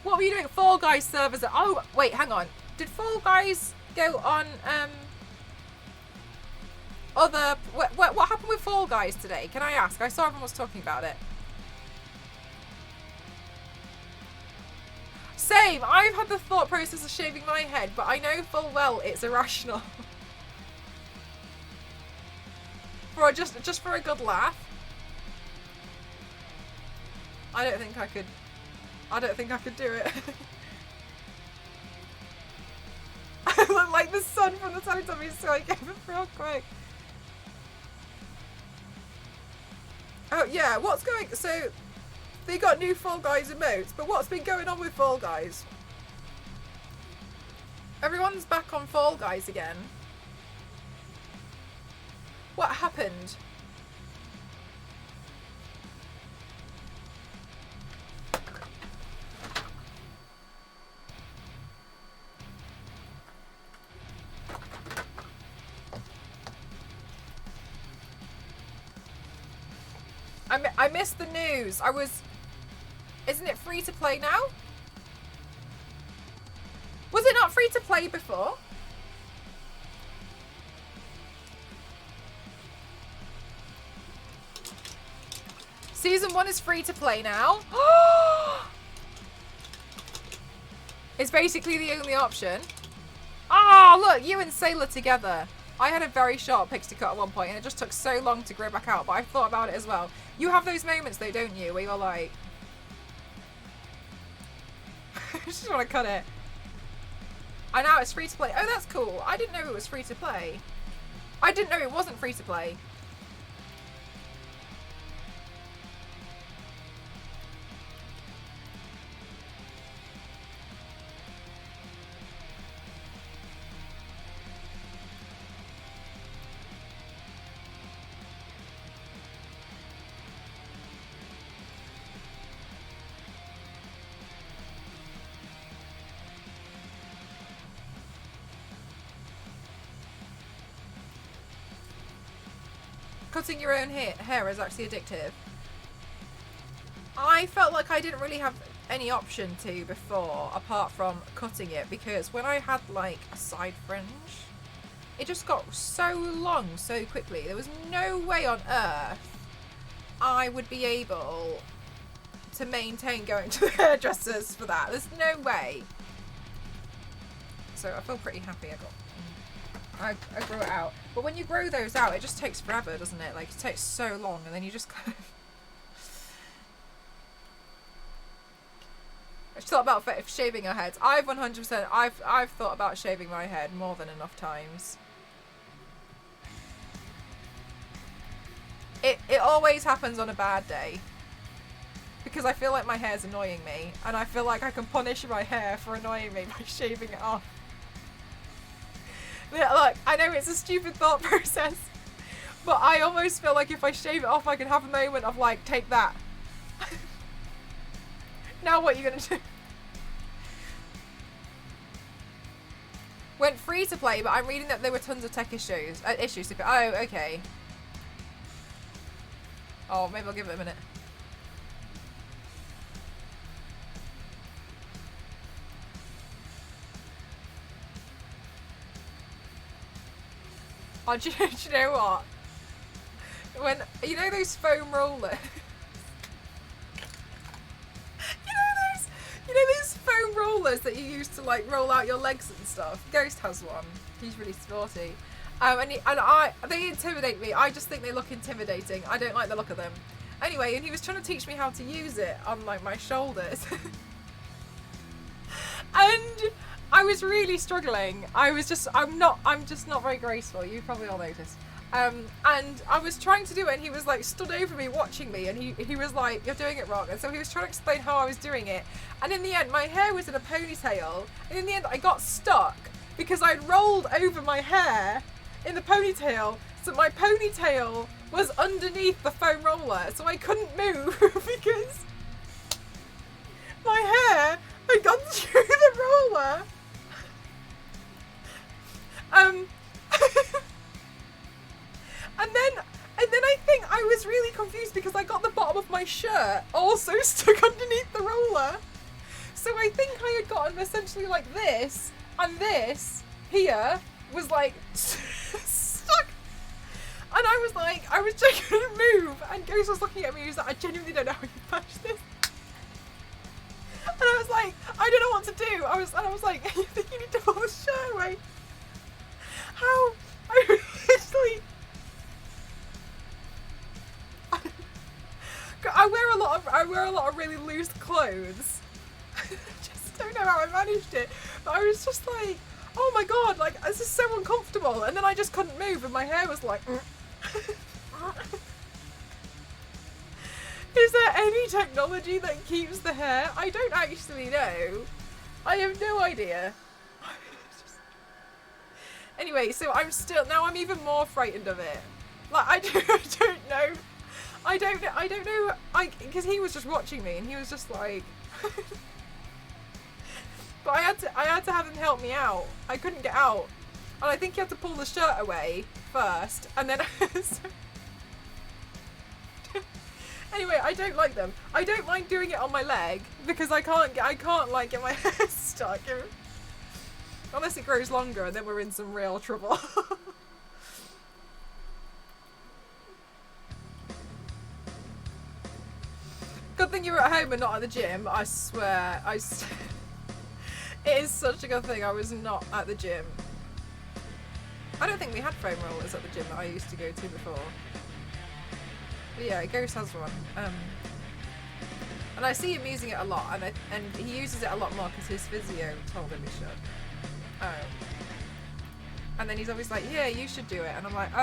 What were you doing? Fall Guys servers. Oh, wait, hang on. Did Fall Guys go on other... What happened with Fall Guys today? Can I ask? I saw everyone was talking about it. Same. I've had the thought process of shaving my head, but I know full well it's irrational. Just for a good laugh. I don't think I could do it. I look like the sun from the Teletubbies, so I gave it real quick. Oh yeah, what's going... So, they got new Fall Guys emotes, but what's been going on with Fall Guys? Everyone's back on Fall Guys again. What happened? I missed the news. Isn't it free to play now? Was it not free to play before? Season 1 is free to play now. It's basically the only option. Oh, look, you and Sailor together. I had a very sharp pixie cut at one point, and it just took so long to grow back out, but I thought about it as well. You have those moments, though, don't you, where you're like... I just want to cut it. And now it's free to play. Oh, that's cool. I didn't know it was free to play. I didn't know it wasn't free to play. Cutting your own hair is actually addictive. I felt like I didn't really have... any option to before apart from cutting it, because when I had like a side fringe, it just got so long so quickly. There was no way on earth I would be able to maintain going to the hairdressers for that. There's no way. So I feel pretty happy I grew it out. But when you grow those out, it just takes forever, doesn't it? Like, it takes so long, and then you just kind of... I thought about shaving our heads. I've 100%, I've thought about shaving my head more than enough times. It always happens on a bad day. Because I feel like my hair's annoying me, and I feel like I can punish my hair for annoying me by shaving it off. Yeah, look, I know it's a stupid thought process, but I almost feel like if I shave it off, I can have a moment of like, take that. Now what are you gonna do? Went free to play, but I'm reading that there were tons of tech issues. Oh, okay. Oh, maybe I'll give it a minute. Oh, do you know what? When, you know those foam rollers? You know those foam rollers that you use to like roll out your legs and stuff? Ghost has one. He's really sporty. They intimidate me. I just think they look intimidating. I don't like the look of them. Anyway, and he was trying to teach me how to use it on like my shoulders. And I was really struggling. I'm just not very graceful. You probably all noticed. And I was trying to do it, and he was like stood over me watching me, and he was like, you're doing it wrong. And so he was trying to explain how I was doing it. And in the end, my hair was in a ponytail. And in the end, I got stuck because I'd rolled over my hair in the ponytail. So my ponytail was underneath the foam roller. So I couldn't move because my hair had gone through the roller. And then I think I was really confused because I got the bottom of my shirt also stuck underneath the roller. So I think I had gotten essentially like this, and this here was like stuck. And I was like, I was trying to move, and Ghost was looking at me, he was like, I genuinely don't know how you managed this. And I was like, I don't know what to do. I was like, you think you need to pull the shirt away? How? I literally... I wear a lot of really loose clothes. I just don't know how I managed it. But I was just like, oh my god, like this is so uncomfortable. And then I just couldn't move, and my hair was like. Is there any technology that keeps the hair? I don't actually know. I have no idea. Anyway, so I'm even more frightened of it. Like I don't know. I don't know. Because he was just watching me, and he was just like. But I had to have him help me out. I couldn't get out, and I think he had to pull the shirt away first, and then. Anyway, I don't like them. I don't mind doing it on my leg because I can't like get my hair stuck. Unless it grows longer, and then we're in some real trouble. Good thing you were at home and not at the gym. I swear. It is such a good thing I was not at the gym. I don't think we had foam rollers at the gym that I used to go to before. But yeah, Ghost has one. And I see him using it a lot, and he uses it a lot more because his physio told him he should. And then he's always like, yeah, you should do it. And I'm like,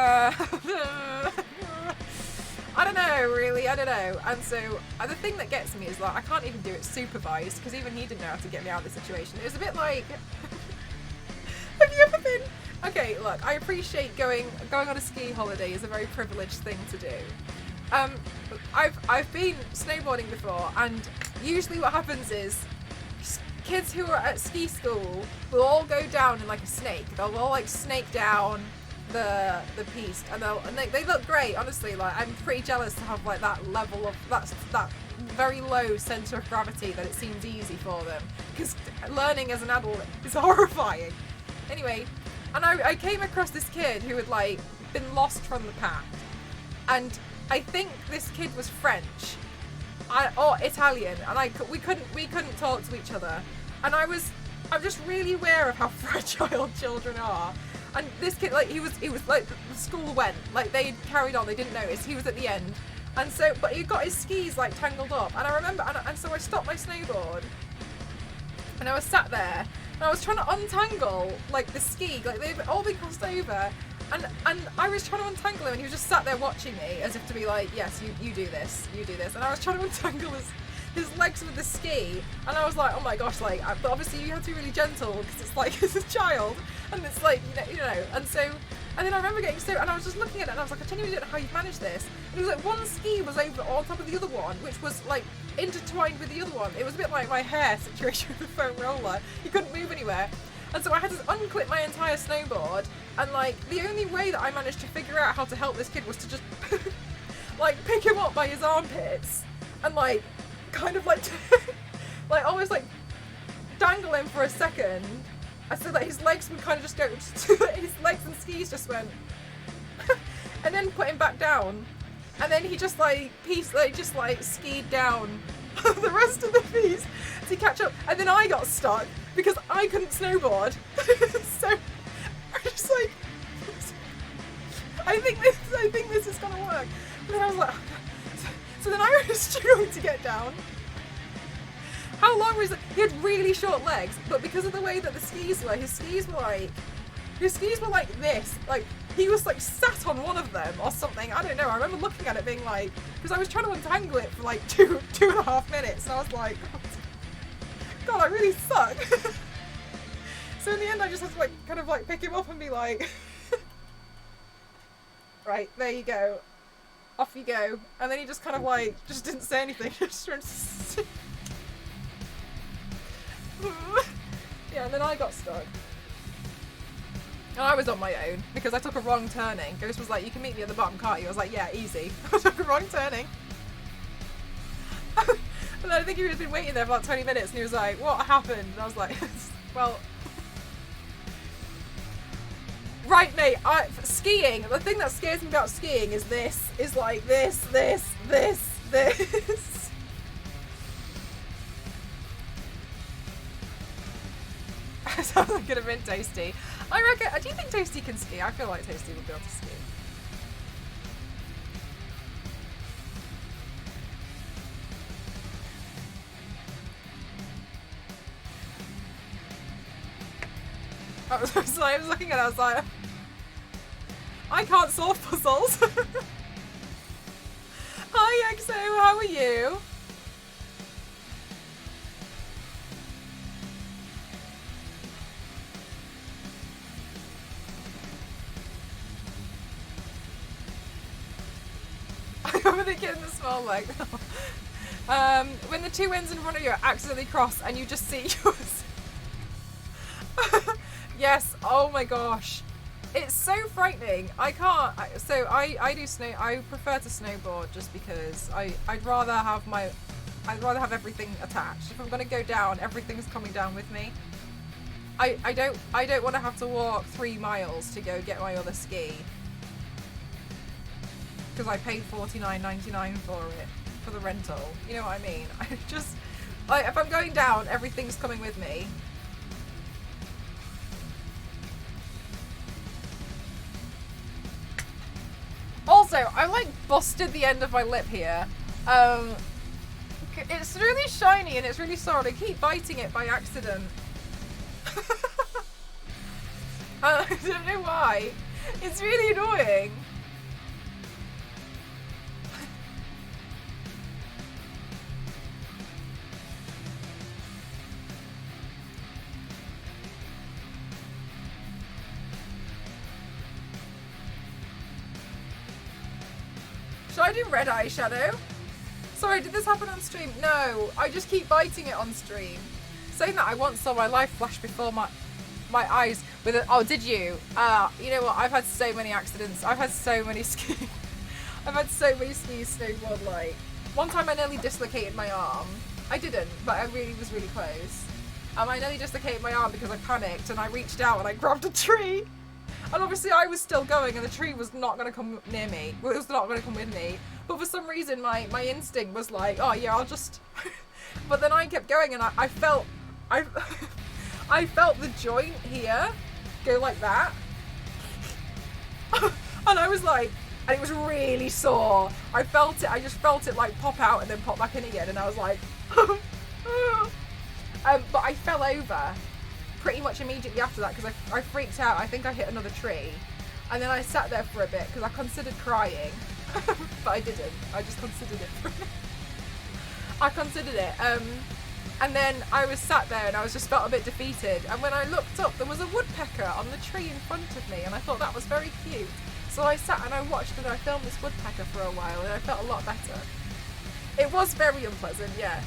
I don't know, really, I don't know. And so the thing that gets me is like, I can't even do it supervised because even he didn't know how to get me out of the situation. It was a bit like, have you ever been? Okay, look, I appreciate going on a ski holiday is a very privileged thing to do. I've been snowboarding before, and usually what happens is kids who are at ski school will all go down in like a snake. They'll all like snake down the piste, and they look great. Honestly, like I'm pretty jealous to have like that level of that very low centre of gravity that it seems easy for them. Because learning as an adult is horrifying. Anyway, and I came across this kid who had like been lost from the pack, and I think this kid was French or Italian, and we couldn't talk to each other, and I'm just really aware of how fragile children are. And this kid, like, he was like, the school went, like, they carried on, they didn't notice, he was at the end, and so, but he got his skis like tangled up, and I remember, and so I stopped my snowboard, and I was sat there, and I was trying to untangle like the ski, like they've all been crossed over, and I was trying to untangle him, and he was just sat there watching me as if to be like, yes, you do this, and I was trying to untangle his legs with the ski, and I was like, oh my gosh, like, but obviously you have to be really gentle because it's like, it's a child, and it's like, you know, and so, and then I remember getting so, and I was just looking at it, and I was like, I genuinely don't know how you managed this. And it was like one ski was over on top of the other one, which was like intertwined with the other one. It was a bit like my hair situation with the foam roller. You couldn't move anywhere. And so I had to unclip my entire snowboard, and like the only way that I managed to figure out how to help this kid was to just like pick him up by his armpits and like kind of like like almost like dangle him for a second, so that his legs would kind of just go, his legs and skis just went, and then put him back down, and then he just like skied down the rest of the piece to catch up, and then I got stuck because I couldn't snowboard. So I just like, I think this is gonna work. And then I was like, oh God. So then I was struggling to get down. How long was it? He had really short legs, but because of the way that the skis were, his skis were like this. Like, he was like sat on one of them or something. I don't know. I remember looking at it being like, because I was trying to untangle it for like two and a half minutes, and I was like, God, I really suck. So in the end, I just had to like kind of like pick him up and be like, right, there you go, off you go. And then he just kind of like just didn't say anything. Just went yeah, and then I got stuck. And I was on my own because I took a wrong turning. Ghost was like, you can meet me at the bottom, can't you? I was like, yeah, easy. I took a wrong turning. And I think he had been waiting there for like 20 minutes, and he was like, what happened? And I was like, well, right, mate, skiing, the thing that scares me about skiing is this, is like this. Sounds like it could have been Toasty. I reckon, do you think Toasty can ski? I feel like Toasty would be able to ski. I was looking at it, I was like, I can't solve puzzles. Hi EXO, how are you? I remember the kid in the small leg. When the two ends in front of you accidentally cross and you just see yours. Yes, oh my gosh. It's so frightening. I can't, I prefer to snowboard just because I'd rather have everything attached. If I'm gonna go down, everything's coming down with me. I don't want to have to walk 3 miles to go get my other ski. Because I paid $49.99 for it, for the rental. You know what I mean? I just, like, if I'm going down, everything's coming with me. Also, I like busted the end of my lip here. It's really shiny and it's really sore. I keep biting it by accident. I don't know why. It's really annoying. Should I do red eyeshadow? Sorry, did this happen on stream? No, I just keep biting it on stream. Saying that, I once saw my life flash before my eyes with a, oh, did you? You know what, I've had so many accidents. I've had so many skis. I've had so many skis snowboard, like, One time I nearly dislocated my arm. I didn't, but I really was really close. I nearly dislocated my arm because I panicked and I reached out and I grabbed a tree. And obviously I was still going and the tree was not going to come near me. Well, it was not going to come with me. But for some reason my instinct was like, oh yeah, I'll just... But then I kept going and I felt... I felt the joint here go like that. And I was like... And it was really sore. I felt it. I just felt it like pop out and then pop back in again. And I was like... but I fell over pretty much immediately after that because I freaked out. I think I hit another tree. And then I sat there for a bit because I considered crying. But I didn't. I just considered it for a bit. I considered it. And then I was sat there and I was just felt a bit defeated. And when I looked up, there was a woodpecker on the tree in front of me. And I thought that was very cute. So I sat and I watched and I filmed this woodpecker for a while and I felt a lot better. It was very unpleasant, yeah.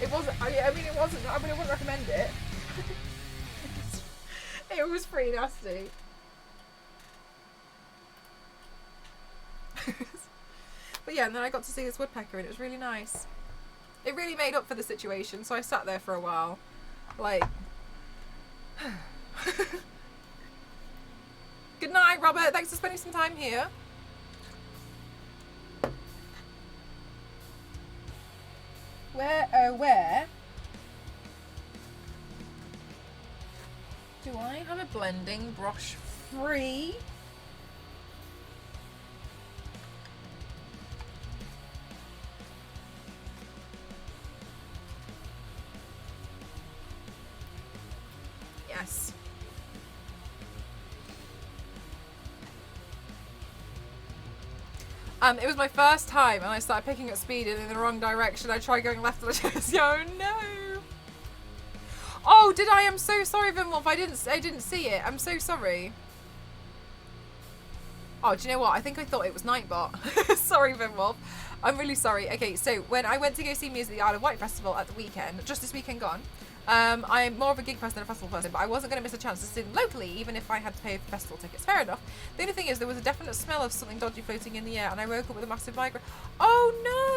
It wasn't, I mean it wasn't, I wouldn't recommend it. It was pretty nasty. But yeah, and then I got to see this woodpecker and it was really nice. It really made up for the situation, so I sat there for a while. Like... Good night, Robert. Thanks for spending some time here. Where do I have a blending brush free? Yes. It was my first time and I started picking up speed in the wrong direction. I tried going left and I just, oh no. Oh, did I? I'm so sorry, Vinwolf. I didn't see it. I'm so sorry. Oh, do you know what? I think I thought it was Nightbot. Sorry, Vinwolf. I'm really sorry. Okay, so when I went to go see Music at the Isle of Wight Festival at the weekend, just this weekend gone, I'm more of a gig person than a festival person, but I wasn't going to miss a chance to see them locally, even if I had to pay for festival tickets. Fair enough. The only thing is, there was a definite smell of something dodgy floating in the air, and I woke up with a massive migraine. Oh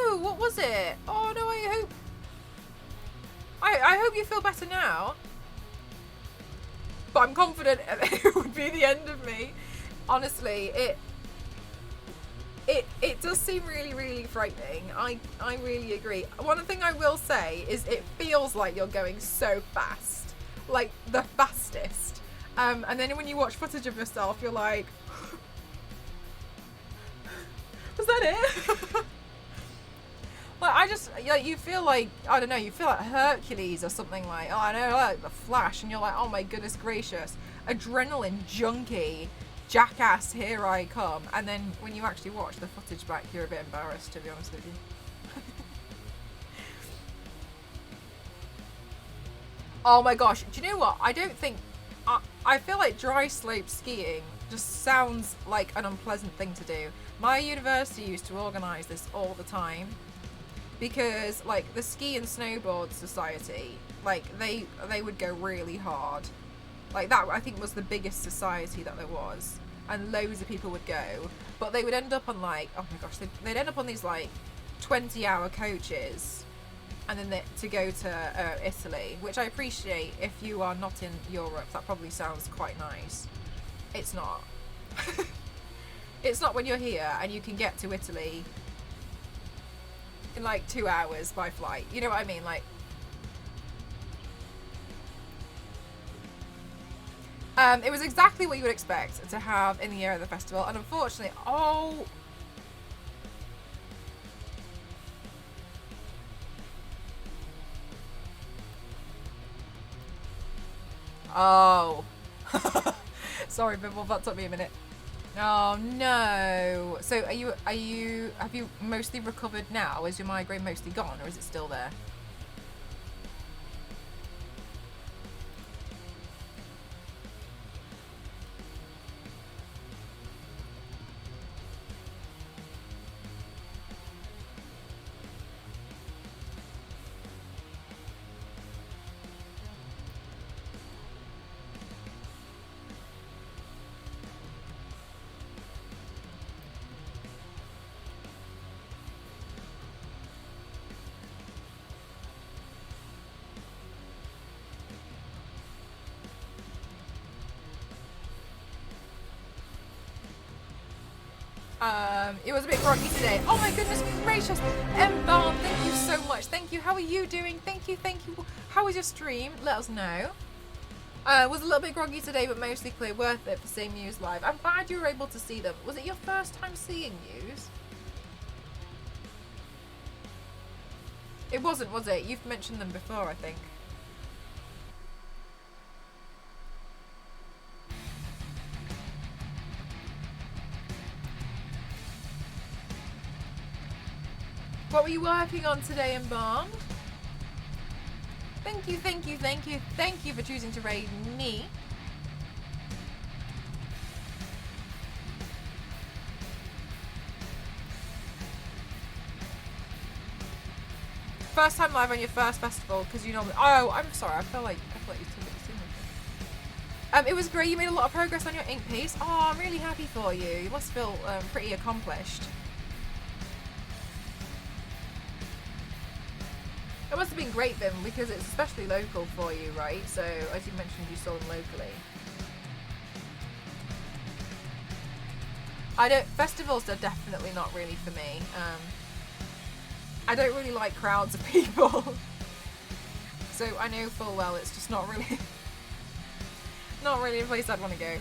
no! What was it? Oh no! I hope you feel better now. But I'm confident it would be the end of me. Honestly, it does seem really, really frightening. I really agree. One thing I will say is it feels like you're going so fast. Like, the fastest. And then when you watch footage of yourself, you're like... Was that it? Like, you feel like, I don't know, you feel like Hercules or something like, oh, I know, like the Flash, and you're like, oh my goodness gracious. Adrenaline junkie. Jackass, here I come. And then when you actually watch the footage back, you're a bit embarrassed, to be honest with you. Oh my gosh, do you know what? I don't think... I feel like dry slope skiing just sounds like an unpleasant thing to do. My university used to organise this all the time. Because, like, the Ski and Snowboard Society, like, they would go really hard. Like, that, I think, was the biggest society that there was. And loads of people would go. But they would end up on, like, oh my gosh, they'd end up on these, like, 20-hour coaches. And then to go to Italy. Which I appreciate if you are not in Europe. That probably sounds quite nice. It's not. It's not when you're here and you can get to Italy in, like, 2 hours by flight. You know what I mean? Like... it was exactly what you would expect to have in the area of the festival, and unfortunately, oh, sorry, Bibble, that took me a minute. Oh no! So have you mostly recovered now? Is your migraine mostly gone, or is it still there? It was a bit groggy today. Oh my goodness gracious. Embalm, thank you so much. Thank you. How are you doing? Thank you, thank you. How was your stream? Let us know. Was a little bit groggy today, but mostly clear. Worth it for seeing Muse live. I'm glad you were able to see them. Was it your first time seeing Muse? It wasn't, was it? You've mentioned them before, I think. What were you working on today, Embalm? Thank you, thank you, thank you, thank you for choosing to raid me. First time live on your first festival, because you normally. Oh, I'm sorry. I feel like you took it too much. It was great. You made a lot of progress on your ink piece. Oh, I'm really happy for you. You must feel pretty accomplished. It must have been great then, because it's especially local for you, right? So, as you mentioned, you saw them locally. Festivals are definitely not really for me. I don't really like crowds of people. So I know full well it's just not really a place I'd want to go.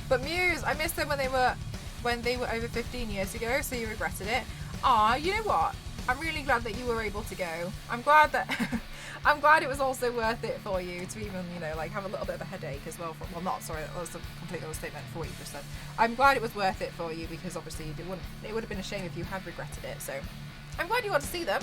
But Muse, I missed them when they were over 15 years ago, so you regretted it. Ah, you know what? I'm really glad that you were able to go. I'm glad that I'm glad it was also worth it for you to even, you know, like have a little bit of a headache as well. Well, not sorry, that was a complete other statement for what you just said. I'm glad it was worth it for you because obviously it would have been a shame if you had regretted it. So I'm glad you got to see them.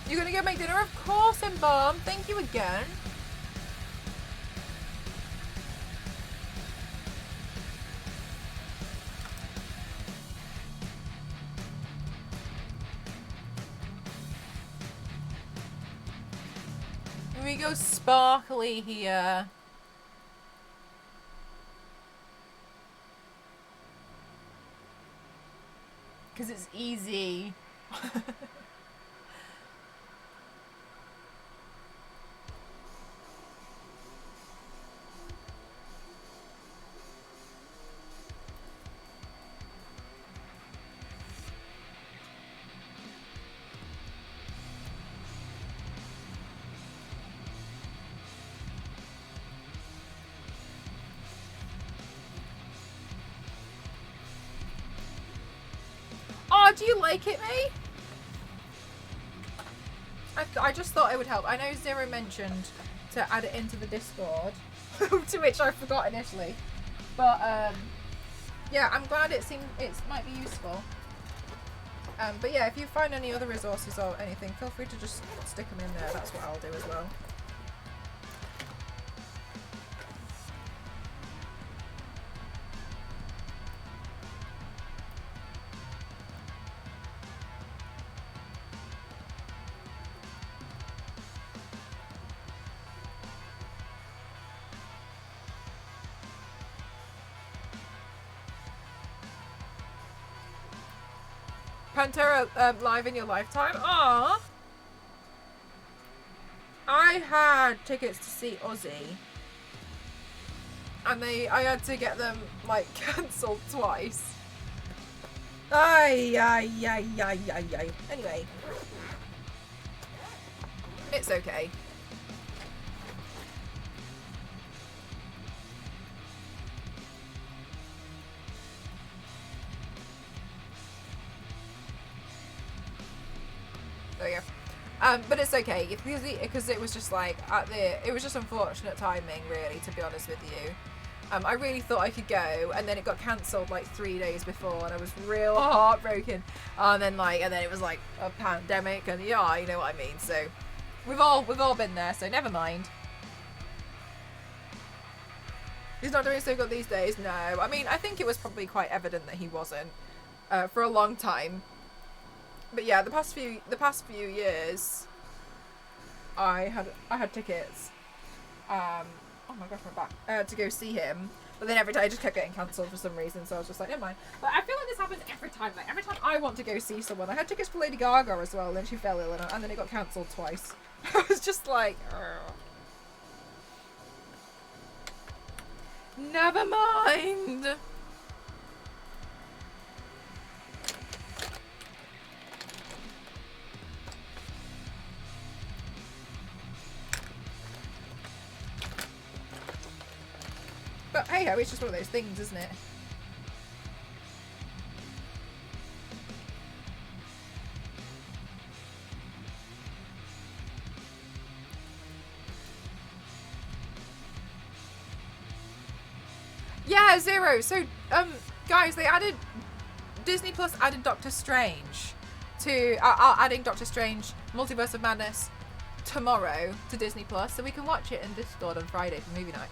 You're gonna go make dinner? Of course, Embalm. Thank you again. Here we go sparkly here. Because it's easy. Oh, do you like it, May? I just thought it would help. I know Zero mentioned to add it into the Discord, to which I forgot initially. But yeah, I'm glad it might be useful. But yeah, if you find any other resources or anything, feel free to just stick them in there. That's what I'll do as well. Pantera live in your lifetime? Aww. I had tickets to see Ozzy. And I had to get them, like, cancelled twice. Ay. Anyway. It's okay. There we go. But it's okay because it was just like it was just unfortunate timing, really, to be honest with you. I really thought I could go, and then it got cancelled like 3 days before, and I was real heartbroken. And then it was like a pandemic, and yeah, you know what I mean. So we've all been there. So never mind. He's not doing so good these days. No, I mean I think it was probably quite evident that he wasn't for a long time. But yeah, the past few years, I had tickets. Oh my gosh, my back. To go see him, but then every time I just kept getting cancelled for some reason. So I was just like, never mind. But I feel like this happens every time. Like every time I want to go see someone, I had tickets for Lady Gaga as well, and then she fell ill, and then it got cancelled twice. I was just like, ugh. Never mind. But hey ho, it's just one of those things, isn't it? Yeah, Zero. So, guys, they added Disney Plus added Doctor Strange to adding Doctor Strange Multiverse of Madness tomorrow to Disney Plus, so we can watch it in Discord on Friday for movie night.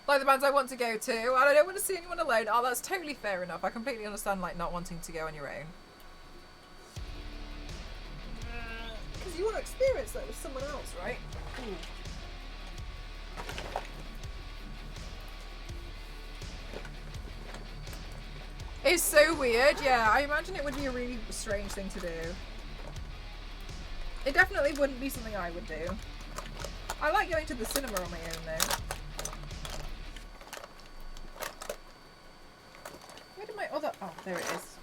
Like the bands I want to go to, and I don't want to see anyone alone. Oh, that's totally fair enough. I completely understand, like, not wanting to go on your own. Because you want to experience that with someone else, right? Ooh. It's so weird, yeah. I imagine it would be a really strange thing to do. It definitely wouldn't be something I would do. I like going to the cinema on my own, though. Where did my other... Oh, there it is.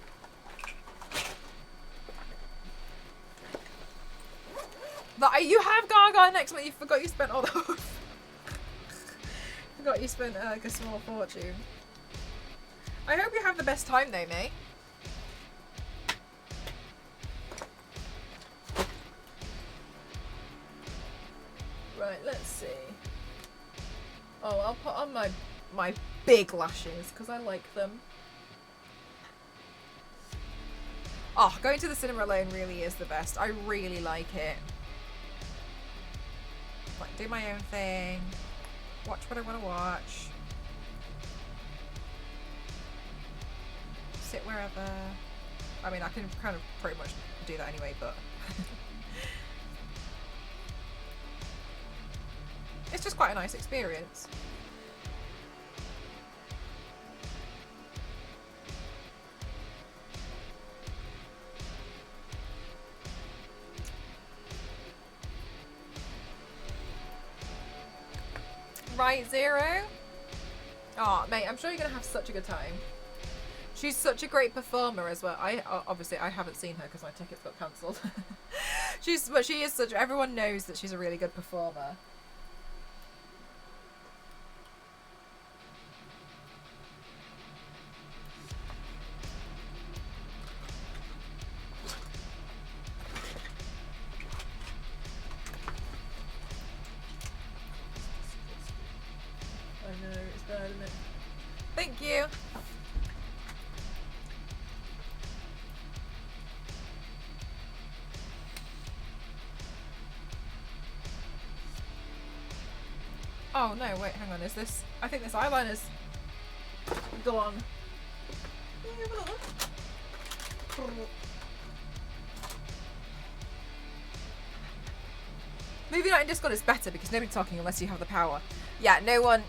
You have Gaga next month. You forgot you spent all those. Forgot you spent like a small fortune. I hope you have the best time though, mate. Right, let's see. Oh, I'll put on my big lashes because I like them. Oh, going to the cinema alone really is the best. I really like it. Like, do my own thing. Watch what I want to watch. Sit wherever. I mean, I can kind of pretty much do that anyway, but... it's just quite a nice experience. Right, Zero? Oh, mate, I'm sure you're going to have such a good time. She's such a great performer as well. Obviously, I haven't seen her because my tickets got cancelled. But she is such... Everyone knows that she's a really good performer. I know, it's bad, isn't it? Thank you! Oh no, wait, hang on, is this... I think this eyeliner's gone. Movie night in Discord is better because nobody's talking unless you have the power. Yeah, no one...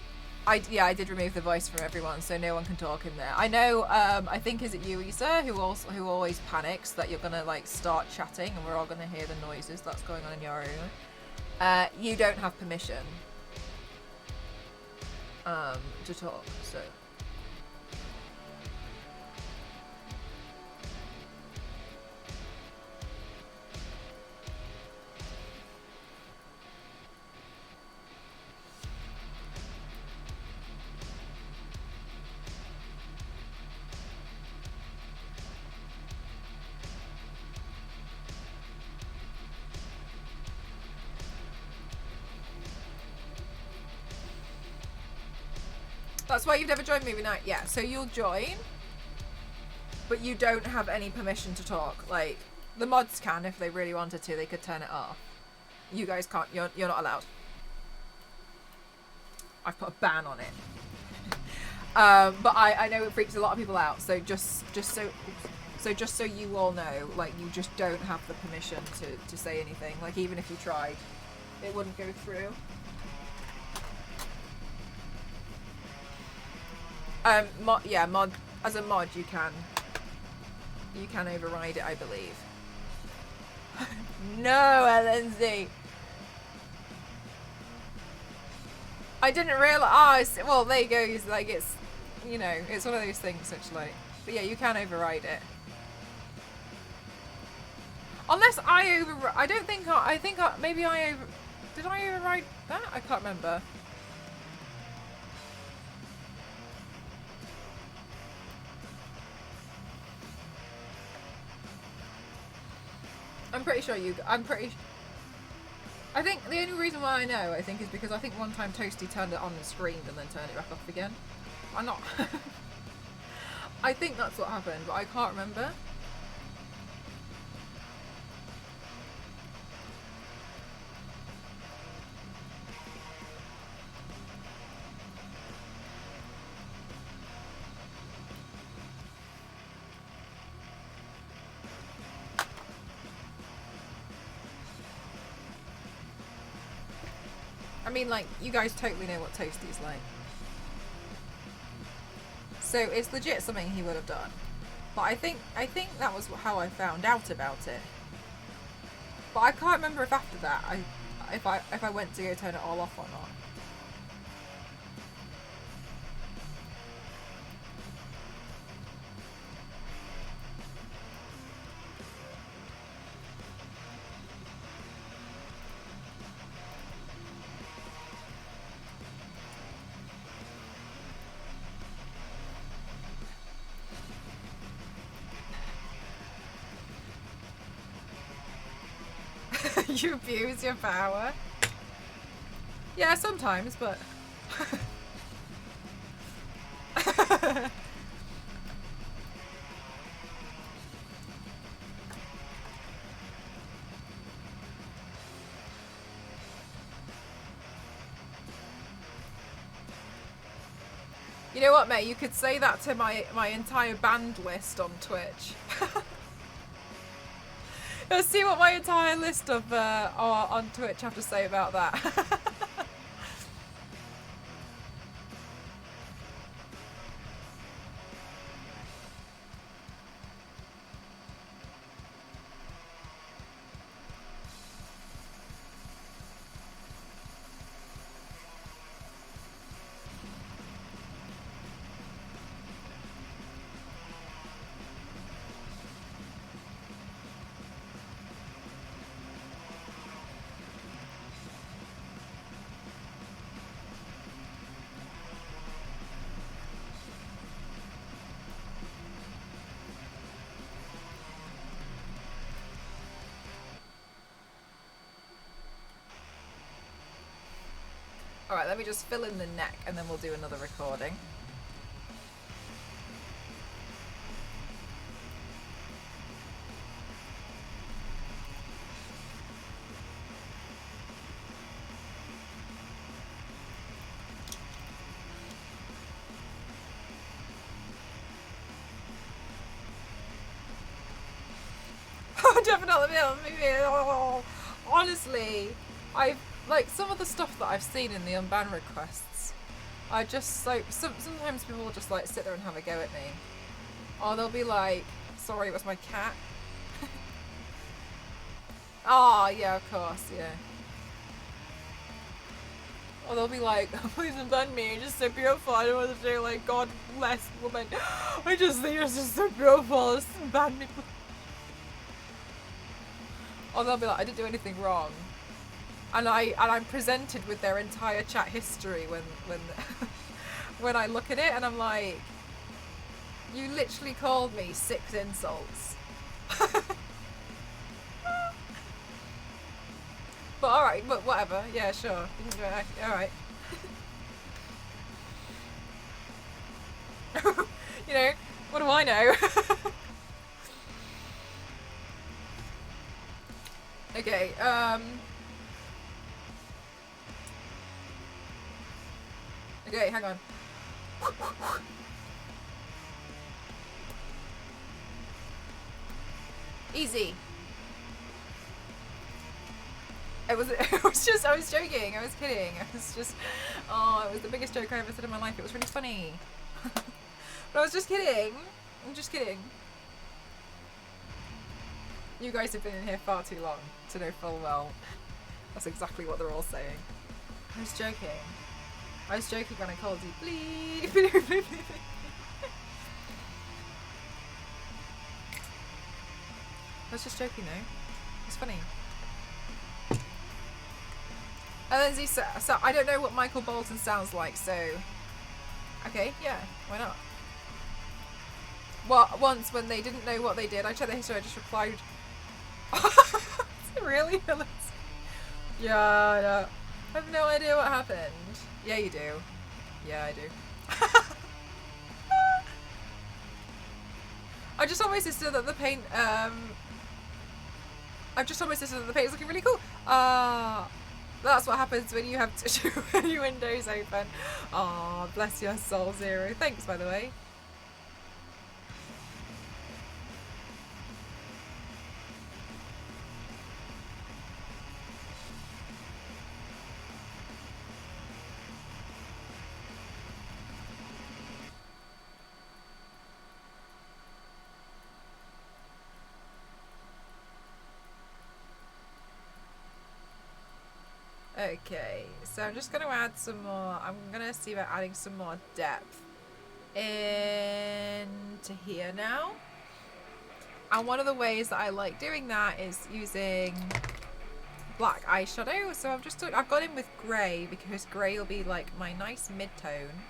I did remove the voice from everyone, so no one can talk in there. I know, I think, is it you, Issa, who always panics that you're gonna, like, start chatting and we're all gonna hear the noises that's going on in your room. You don't have permission to talk, so... That's why you've never joined movie night? Yeah, so you'll join, but you don't have any permission to talk. Like, the mods can if they really wanted to, they could turn it off. You guys can't, you're not allowed. I've put a ban on it. But I know it freaks a lot of people out, so just so you all know, like, you just don't have the permission to say anything. Like, even if you tried, it wouldn't go through. Mod as a mod you can override it, I believe. No, LNZ. I didn't realize. Well, there you go. It's like, it's, you know, it's one of those things which, like, but yeah, you can override it. Unless I don't think maybe did I override that? I can't remember. I'm pretty sure I think the only reason why I know, I think, is because I think one time Toasty turned it on and screamed and then turned it back off again. I'm not... I think that's what happened, but I can't remember. I mean, like, you guys totally know what Toasty's like. So it's legit something he would have done. But I think that was how I found out about it. But I can't remember if after that if I went to go turn it all off or not. You abuse your power. Yeah, sometimes, but... You know what, mate? You could say that to my entire band list on Twitch. Let's see what my entire list of on Twitch have to say about that. Alright, let me just fill in the neck and then we'll do another recording. Definitely. Honestly, I've like some of the stuff that I've seen in the unban requests. I just like sometimes people will just like sit there and have a go at me, or they'll be like, "Sorry, it was my cat." Oh yeah, of course, yeah. Or they'll be like, "Please unban me, you're just so beautiful." I don't want to say like, "God bless woman." I just think you're just so beautiful. Just unban me. Or they'll be like, "I didn't do anything wrong," and I'm presented with their entire chat history when when I look at it, and I'm like, "You literally called me 6 insults." But alright, but whatever. Yeah, sure. Alright. You know, what do I know? Okay, okay, hang on. Easy. I was joking. I was kidding. I was just, oh, it was the biggest joke I ever said in my life. It was really funny. But I was just kidding. I'm just kidding. You guys have been in here far too long to know full well that's exactly what they're all saying. I was joking. I was joking when I called you bleed. I was just joking though. It's funny. And then Z, so I don't know what Michael Bolton sounds like, so okay, yeah, why not? Well, once when they didn't know what they did, I checked the history. I just replied. Really? Yeah, I have no idea what happened. Yeah, you do. Yeah, I do. I just told my sister that the paint. I've just told my sister that the paint is looking really cool. That's what happens when you have too many windows open. Aw, bless your soul, Zero. Thanks, by the way. Okay, so I'm just going to add some more. I'm going to see about adding some more depth into here now. And one of the ways that I like doing that is using black eyeshadow. So I've gone in with grey because grey will be like my nice mid-tone.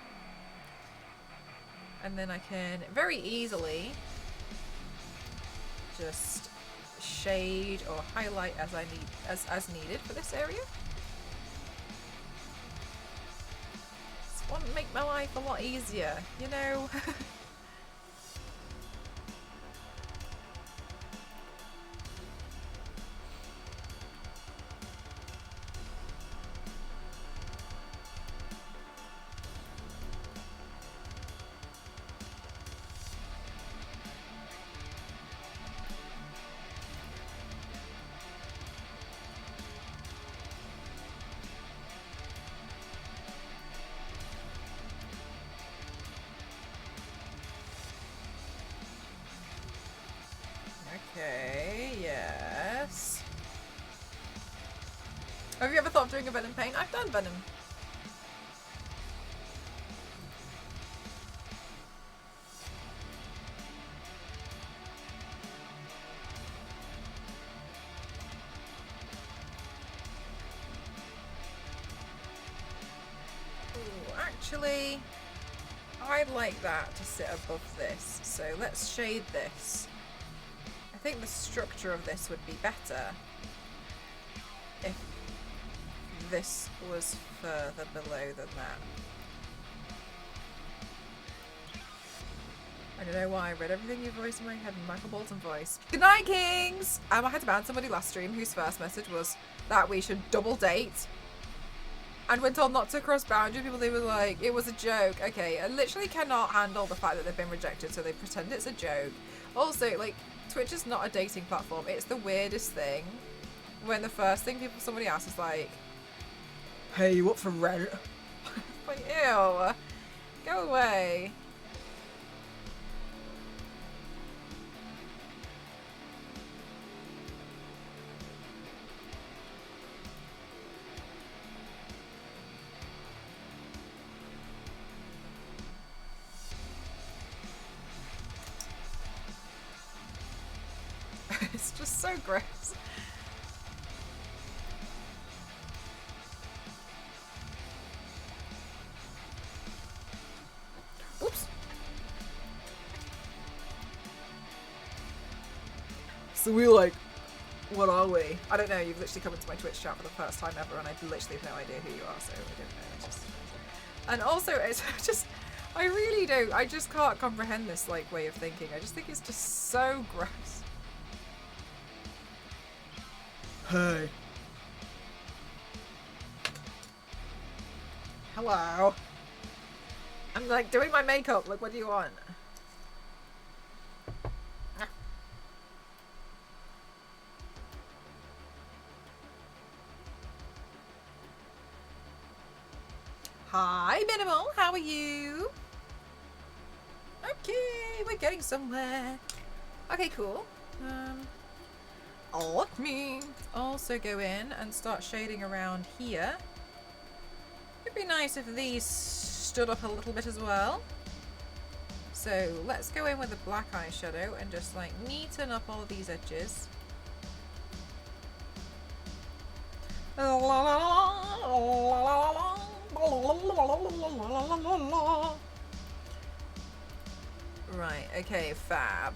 And then I can very easily just shade or highlight as I need as needed for this area. Want to make my life a lot easier, you know. Okay, yes. Have you ever thought of doing a venom paint? I've done venom. Ooh, actually, I'd like that to sit above this. So let's shade this. I think the structure of this would be better if this was further below than that. I don't know why I read everything you voiced in my head in Michael Bolton voice. Good night, Kings! I had to ban somebody last stream whose first message was that we should double date. And when told not to cross boundaries, people, they were like, it was a joke. Okay, I literally cannot handle the fact that they've been rejected, so they pretend it's a joke. Also, like, Twitch is not a dating platform. It's the weirdest thing when the first thing somebody asks is like, hey, you up for rent? Like, ew. Go away. It's just so gross. Oops. So we like, what are we? I don't know, you've literally come into my Twitch chat for the first time ever and I literally have no idea who you are, so I don't know. It's just... And also, it's just, I really don't, I just can't comprehend this like way of thinking. I just think it's just so gross. Hey. Hello. I'm like doing my makeup. Look, what do you want? Hi, Minimal. How are you? Okay, we're getting somewhere. Okay, cool. Let me also go in and start shading around here. It'd be nice if these stood up a little bit as well. So let's go in with the black eyeshadow and just like neaten up all of these edges. Right, okay, fab.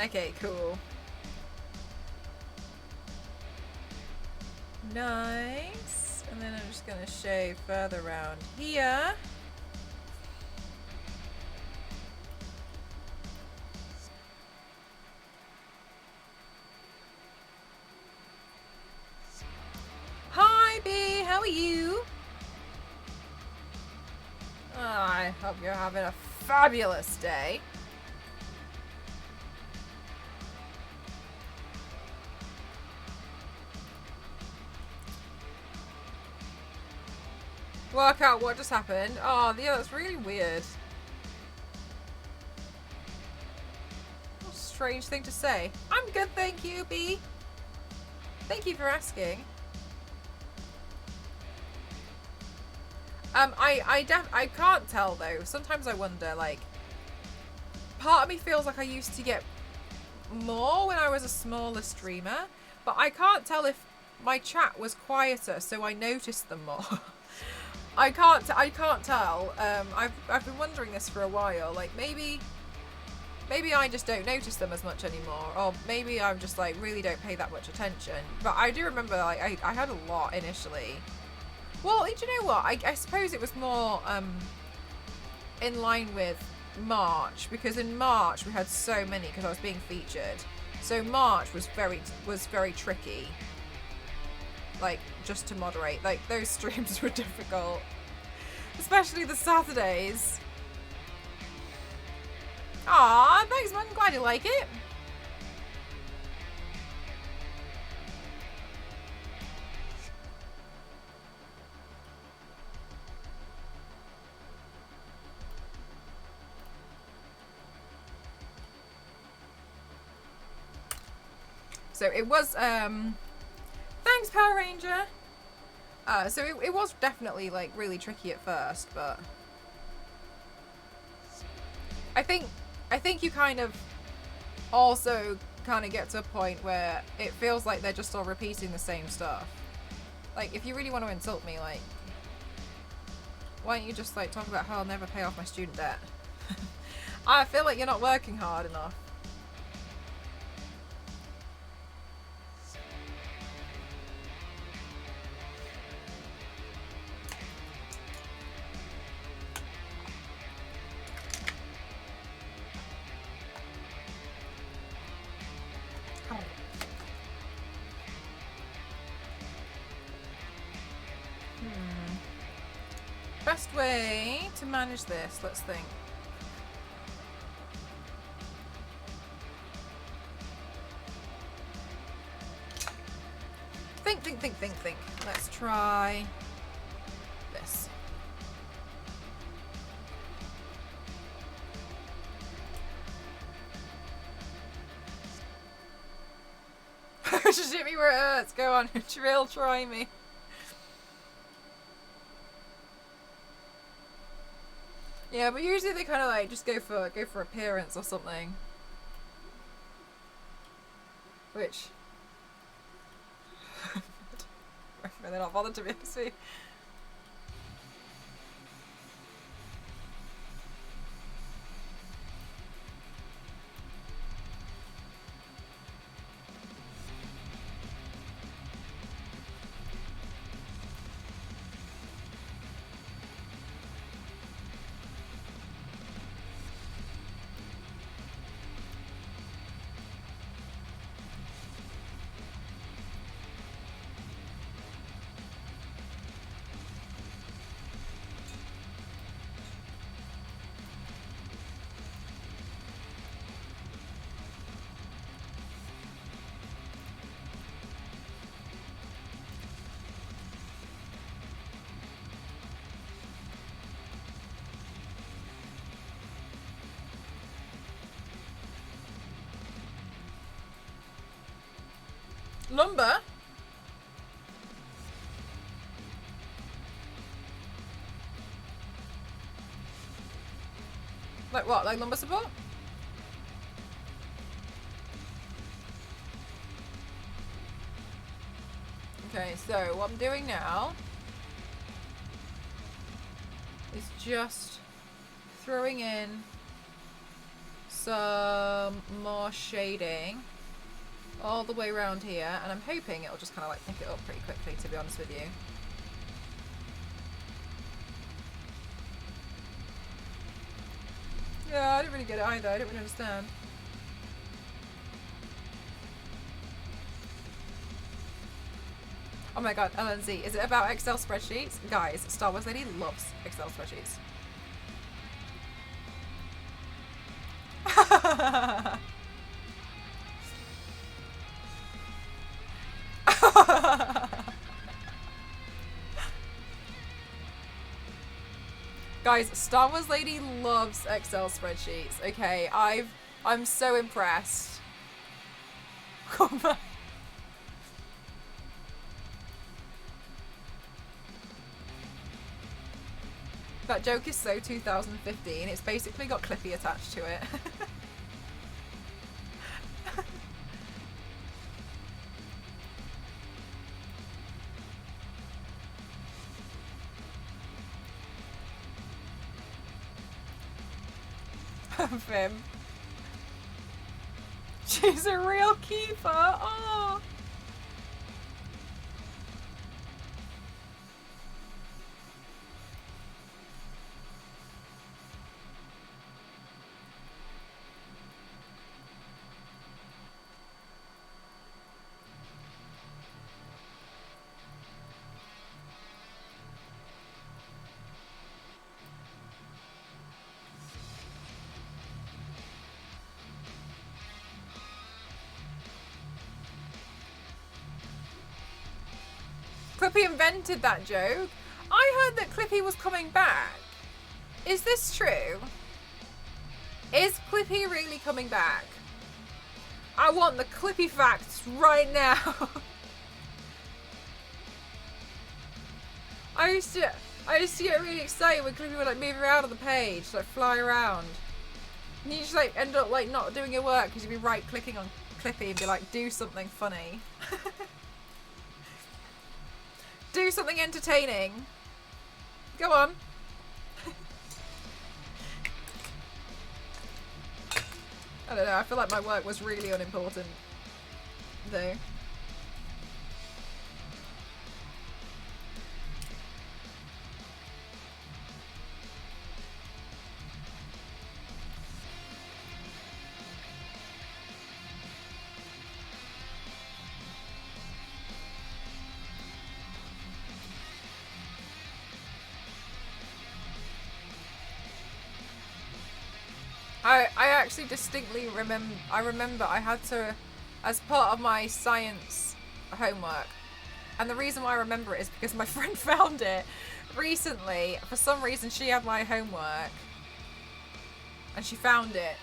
Okay, cool. Nice. And then I'm just going to shade further around here. Hi, B. How are you? Oh, I hope you're having a fabulous day. Work out what just happened. Oh, yeah, that's really weird. What a strange thing to say. I'm good, thank you, B. Thank you for asking. I can't tell though. Sometimes I wonder, like, part of me feels like I used to get more when I was a smaller streamer, but I can't tell if my chat was quieter, so I noticed them more. I can't tell. I've been wondering this for a while. Like maybe I just don't notice them as much anymore, or maybe I'm just like really don't pay that much attention. But I do remember like I had a lot initially. Well, do you know what? I suppose it was more in line with March, because in March we had so many because I was being featured. So March was very tricky. Like, just to moderate. Like, those streams were difficult. Especially the Saturdays. Aw, thanks man, glad you like it. So it was, thanks Power Ranger! So it was definitely, like, really tricky at first, but... I think you kind of also kind of get to a point where it feels like they're just all repeating the same stuff. Like, if you really want to insult me, like, why don't you just, like, talk about how I'll never pay off my student debt? I feel like you're not working hard enough. best way to manage this? Let's think. Think. Let's try this. Just hit me where it hurts. Go on, drill, try me. Yeah, but usually they kind of like just go for appearance or something. Which they're not bothered to be honest with you. Lumber? Like what? Like lumber support? Okay, so what I'm doing now is just throwing in some more shading all the way around here, and I'm hoping it'll just kind of like pick it up pretty quickly, to be honest with you. Yeah, I didn't really get it either. I don't really understand. Oh my god, LNZ, is it about Excel spreadsheets? Guys, Star Wars Lady loves Excel spreadsheets. Guys, Star Wars Lady loves Excel spreadsheets. Okay, I'm so impressed. Come on. That joke is so 2015. It's basically got Clippy attached to it. Vim. She's a real keeper. Oh. Clippy invented that joke. I heard that Clippy was coming back. Is this true? Is Clippy really coming back? I want the Clippy facts right now. I used to get really excited when Clippy would like move around on the page, like fly around. And you just like end up like not doing your work because you'd be right clicking on Clippy and be like, do something funny. Do something entertaining. Go on. I don't know, I feel like my work was really unimportant though. I actually distinctly remember I had to, as part of my science homework, and the reason why I remember it is because my friend found it recently. For some reason she had my homework and she found it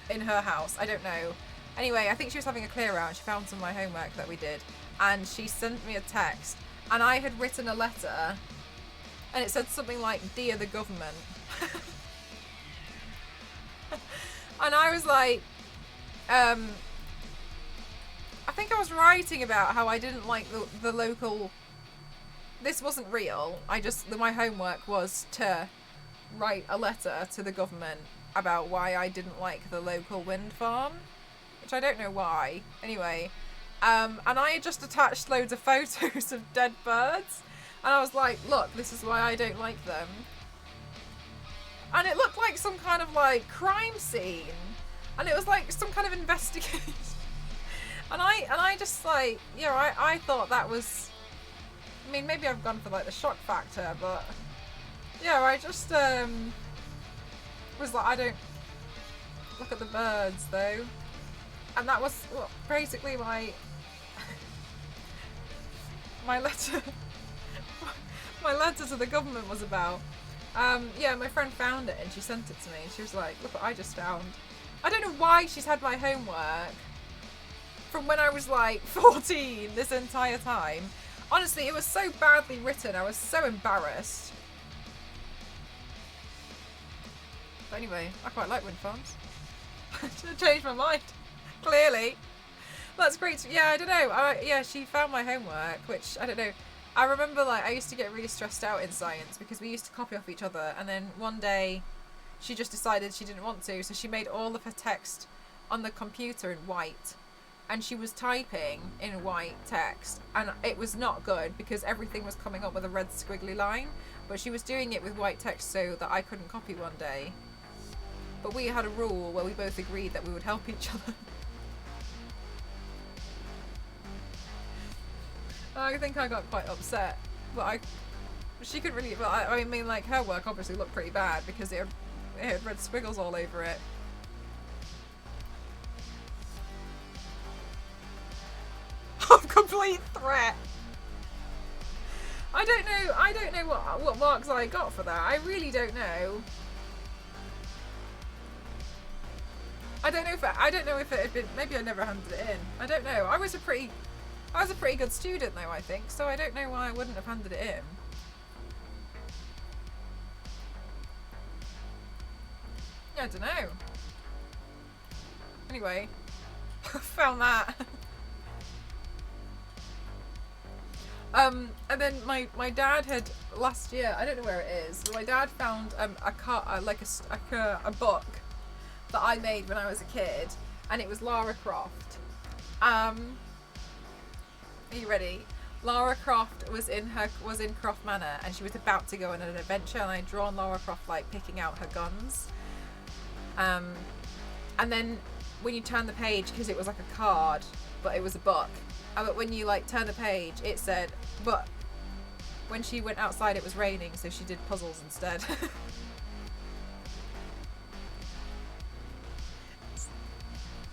in her house. I don't know. Anyway, I think she was having a clear out and she found some of my homework that we did, and she sent me a text, and I had written a letter and it said something like, "Dear the government." And I was like, I think I was writing about how I didn't like the local. This wasn't real. My homework was to write a letter to the government about why I didn't like the local wind farm, which I don't know why. Anyway, and I had just attached loads of photos of dead birds, and I was like, look, this is why I don't like them. And it looked like some kind of like crime scene, and it was like some kind of investigation. and I just like, yeah, I thought that was. I mean, maybe I've gone for like the shock factor, but yeah, I just was like, I don't look at the birds though, and that was basically my my letter. My letter to the government was about. Yeah, my friend found it and she sent it to me. She was like, look what I just found. I don't know why she's had my homework from when I was like 14 this entire time. Honestly, it was so badly written. I was so embarrassed. But anyway, I quite like wind farms. I should have changed my mind. Clearly. That's great. Yeah, I don't know. Yeah, she found my homework, which, I don't know. I remember, like, I used to get really stressed out in science because we used to copy off each other, and then one day she just decided she didn't want to, so she made all of her text on the computer in white, and she was typing in white text, and it was not good because everything was coming up with a red squiggly line, but she was doing it with white text so that I couldn't copy one day. But we had a rule where we both agreed that we would help each other. I think I got quite upset, but she could really, but I mean, like, her work obviously looked pretty bad because it had red squiggles all over it. Of complete threat. I don't know what marks I got for that. I really don't know. I don't know if it had been, maybe I never handed it in. I don't know. I was a pretty good student though, I think, so I don't know why I wouldn't have handed it in. Yeah, I don't know. Anyway, found that. And then my dad had last year, I don't know where it is, but my dad found a book that I made when I was a kid, and it was Lara Croft. Are you ready? Lara Croft was in Croft Manor, and she was about to go on an adventure, and I'd drawn Lara Croft like picking out her guns. And then when you turn the page, because it was like a card, but it was a book. But when you like turn the page, it said, but when she went outside it was raining, so she did puzzles instead.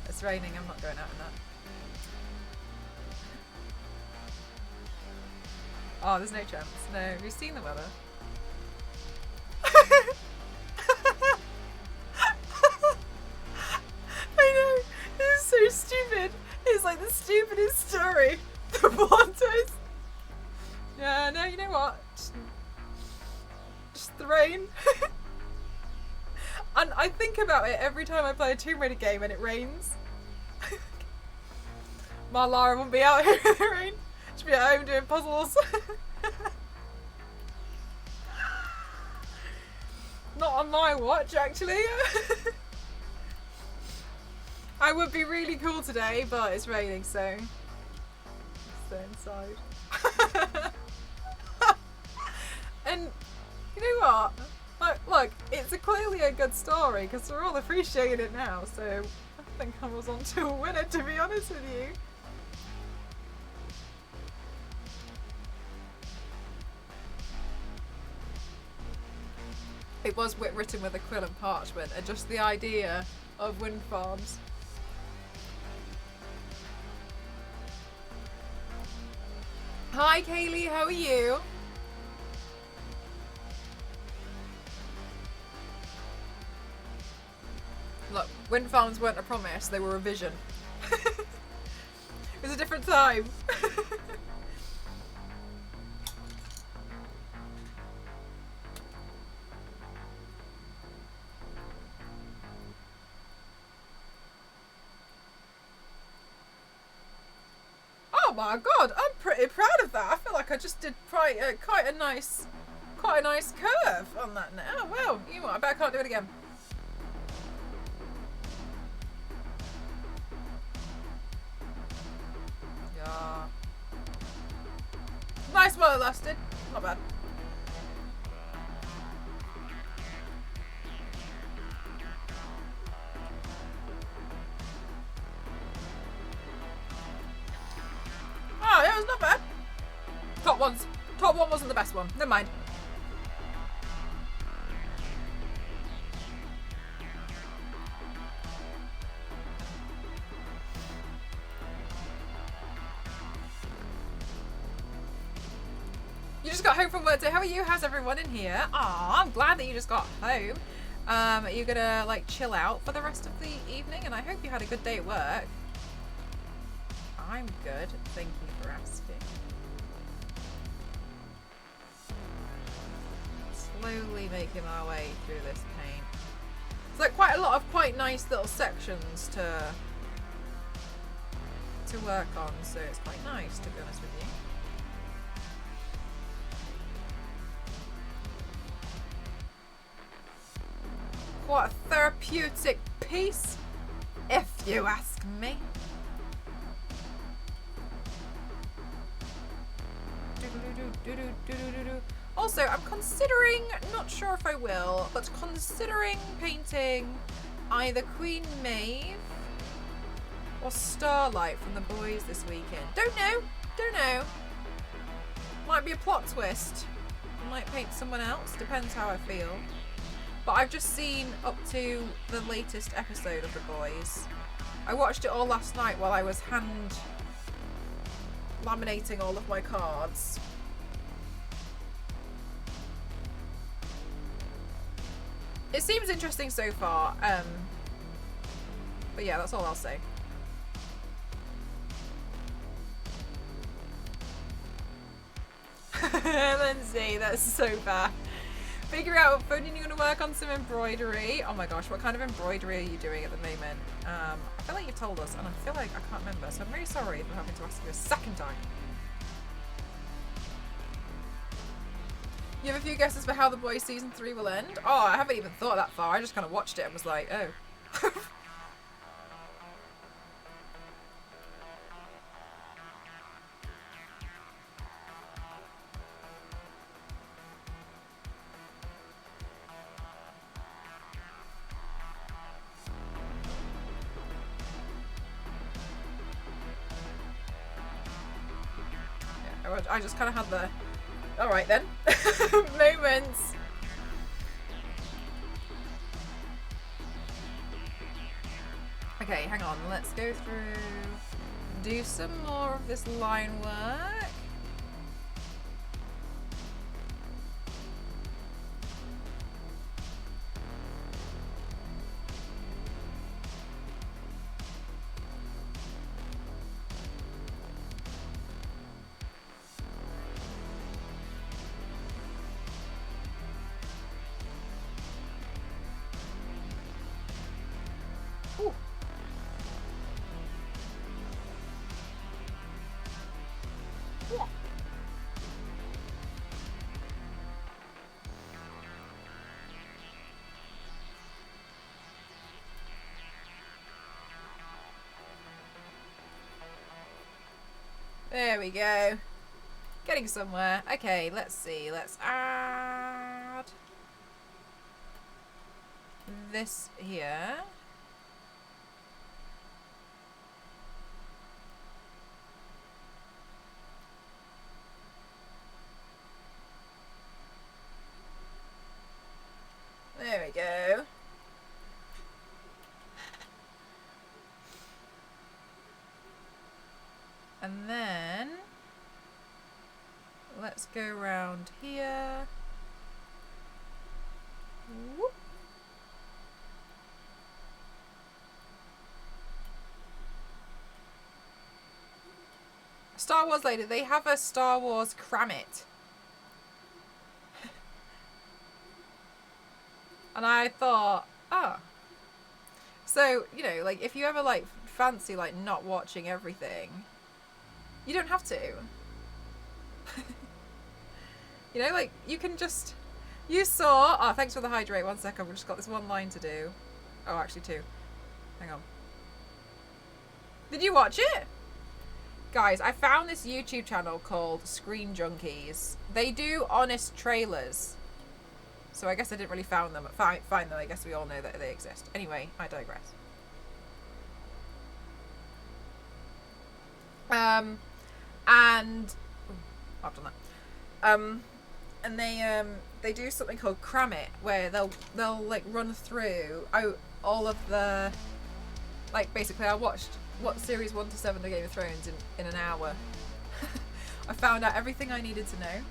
It's raining, I'm not going out in that. Oh, there's no chance. No, have you seen the weather? I know, it's so stupid. It's like the stupidest story. The Pontos. Yeah, no, you know what? Just the rain. And I think about it every time I play a Tomb Raider game and it rains. My Lara wouldn't be out here in the rain. She'd be at home doing puzzles. Not on my watch, actually. I would be really cool today, but it's raining, so stay inside. And you know what? Look, it's clearly a good story because we're all appreciating it now. So I think I was onto a winner, to be honest with you. It was written with acrylic and parchment, and just the idea of wind farms. Hi Kaylee, how are you? Look, wind farms weren't a promise, they were a vision. It was a different time. Oh my god, I'm pretty proud of that. I feel like I just did quite a nice curve on that now. Oh well, you know what, I bet I can't do it again. Yeah. Nice while it lasted. Not bad. Oh, yeah, it was not bad. Top one wasn't the best one. Never mind. You just got home from work today. How are you? How's everyone in here? Aw, I'm glad that you just got home. You're gonna like chill out for the rest of the evening, and I hope you had a good day at work. I'm good. Thank you for asking. Slowly making our way through this paint. It's like quite a lot of quite nice little sections to work on, so it's quite nice to be honest with you. Quite a therapeutic piece, if you ask me. Also, I'm considering, not sure if I will, but considering painting either Queen Maeve or Starlight from The Boys this weekend. Don't know. Might be a plot twist. I might paint someone else, depends how I feel. But I've just seen up to the latest episode of The Boys. I watched it all last night while I was hand laminating all of my cards. It seems interesting so far, but yeah, that's all I'll say. Lindsay, that's so bad. Figure out when you're going to work on some embroidery. Oh my gosh, what kind of embroidery are you doing at the moment? I feel like you've told us, and I feel like I can't remember, so I'm really sorry for having to ask you a second time. You have a few guesses for how The Boys season 3 will end? Oh, I haven't even thought that far. I just kind of watched it and was like, oh. Yeah, I just kind of had the, all right then, moments. Okay, hang on. Let's go through, do some more of this line work. Ooh. Yeah. There we go. Getting somewhere. Okay, let's see. Let's add this here. Let's go around here. Whoop. Star Wars lady, they have a Star Wars Kramit. And I thought, oh. So, you know, like, if you ever, like, fancy, like, not watching everything, you don't have to. You know, like, you can just... You saw... Oh, thanks for the hydrate. 1 second. We've just got this one line to do. Oh, actually 2. Hang on. Did you watch it? Guys, I found this YouTube channel called Screen Junkies. They do honest trailers. So I guess I didn't really find them. I guess we all know that they exist. Anyway, I digress. And I've done that. And they do something called Kramit, where they'll like run through all of the, like, basically I watched series 1 to 7 of Game of Thrones in an hour. I found out everything I needed to know,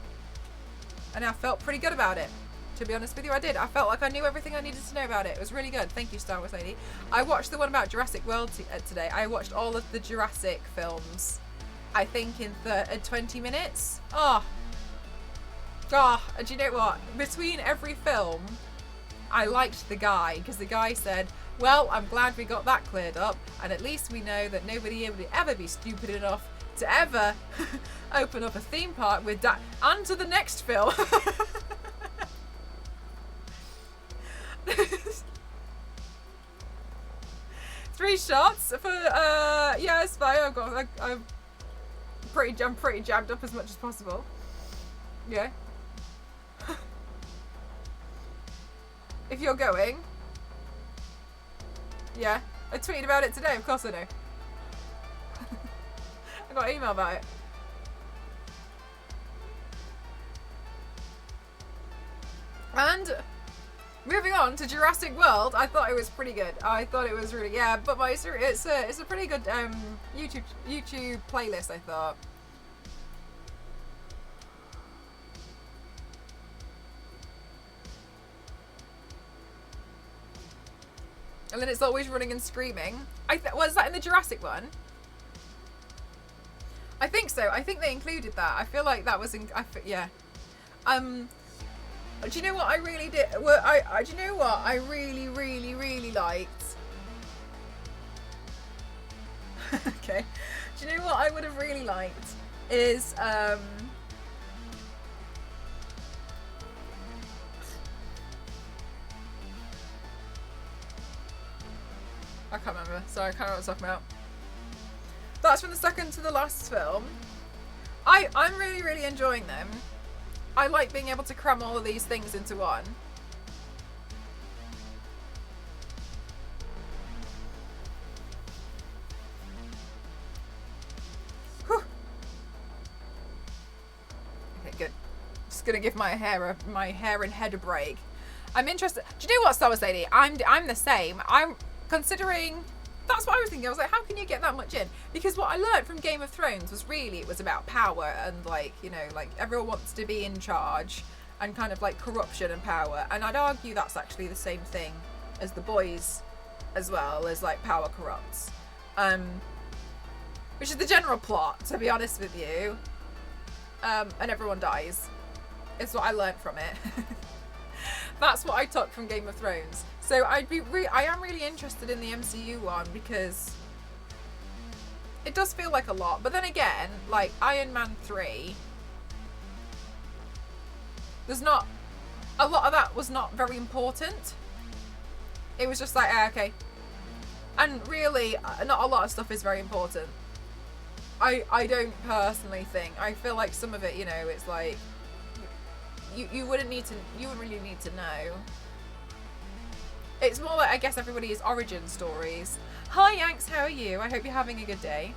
and I felt pretty good about it. To be honest with you, I did. I felt like I knew everything I needed to know about it. It was really good. Thank you, Star Wars lady. I watched the one about Jurassic World today. I watched all of the Jurassic films, I think, in 20 minutes. Oh, and do you know what? Between every film, I liked the guy, because the guy said, well, I'm glad we got that cleared up, and at least we know that nobody would ever be stupid enough to ever open up a theme park with that. On to the next film. 3 shots for yeah, it's fine. I'm pretty jammed up as much as possible. Yeah. If you're going. Yeah. I tweeted about it today, of course I know. I got an email about it. And moving on to Jurassic World, I thought it was pretty good. I thought it was really, yeah, but it's a pretty good YouTube playlist, I thought. And then it's always running and screaming. Was that in the Jurassic one? I think so. I think they included that. I feel like that was in. Yeah. Do you know what I really did? Well, do you know what I really liked? Okay. Do you know what I would have really liked is I can't remember. Sorry, I can't remember what I was talking about. That's from the second to the last film. I'm really enjoying them. I like being able to cram all of these things into one. Whew. Okay, good. Just gonna give my hair and head a break. I'm interested. Do you know what, Star Wars lady? I'm the same. I'm considering. That's what I was thinking. I was like, how can you get that much in? Because what I learned from Game of Thrones was really, it was about power and, like, you know, like, everyone wants to be in charge and kind of like corruption and power. And I'd argue that's actually the same thing as The Boys as well, as like power corrupts. Which is the general plot, to be honest with you. And everyone dies. It's what I learned from it. That's what I took from Game of Thrones. So I am really interested in the MCU one because it does feel like a lot. But then again, like Iron Man 3, there's not a lot of that was not very important. It was just like, okay. And really, not a lot of stuff is very important. I don't personally think. I feel like some of it, you know, it's like you wouldn't really need to know. It's more like, I guess, everybody's origin stories. Hi Yanks, how are you? I hope you're having a good day.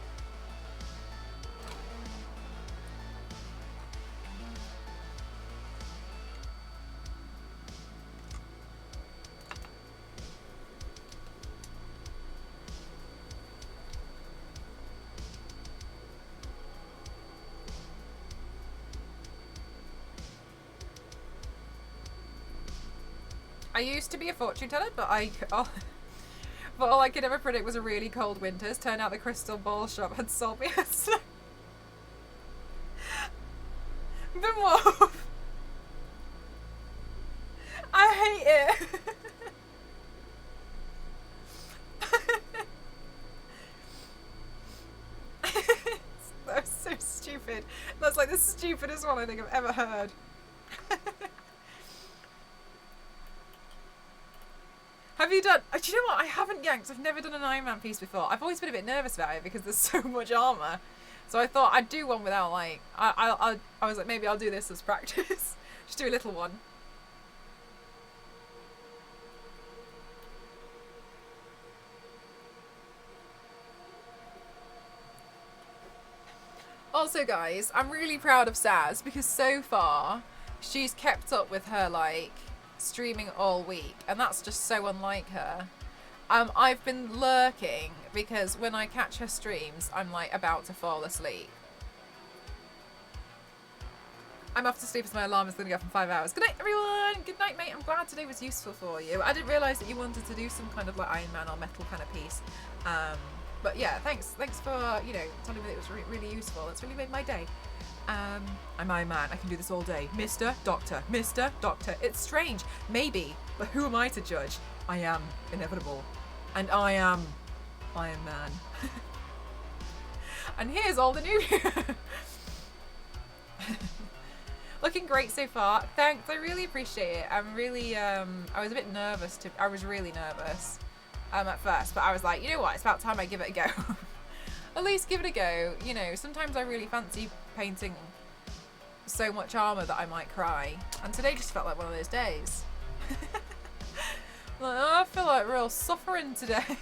I used to be a fortune teller, but but all I could ever predict was a really cold winters. Turned out the crystal ball shop had sold me a snow. Been I hate it. That's so stupid. That's like the stupidest one I think I've ever heard. Have you done... Do you know what? I haven't yanked. I've never done an Iron Man piece before. I've always been a bit nervous about it because there's so much armour. So I thought I'd do one without, like... I was like, maybe I'll do this as practice. Just do a little one. Also, guys, I'm really proud of Saz because so far she's kept up with her, like, streaming all week, and that's just so unlike her. I've been lurking because when I catch her streams, I'm, like, about to fall asleep. I'm off to sleep as my alarm is going to go off in 5 hours. Good night, everyone! Good night, mate. I'm glad today was useful for you. I didn't realise that you wanted to do some kind of, like, Iron Man or metal kind of piece. But yeah, thanks for, you know, telling me that it was really useful. It's really made my day. I'm Iron Man. I can do this all day. Mr. Doctor. Mr. Doctor. It's strange. Maybe. But who am I to judge? I am inevitable. And I am Iron Man. And here's all the new... Looking great so far. Thanks. I really appreciate it. I'm really, I was a bit nervous. I was really nervous. At first, but I was like, you know what, it's about time I give it a go. At least give it a go. You know, sometimes I really fancy painting so much armour that I might cry. And today just felt like one of those days. Like, oh, I feel like real suffering today.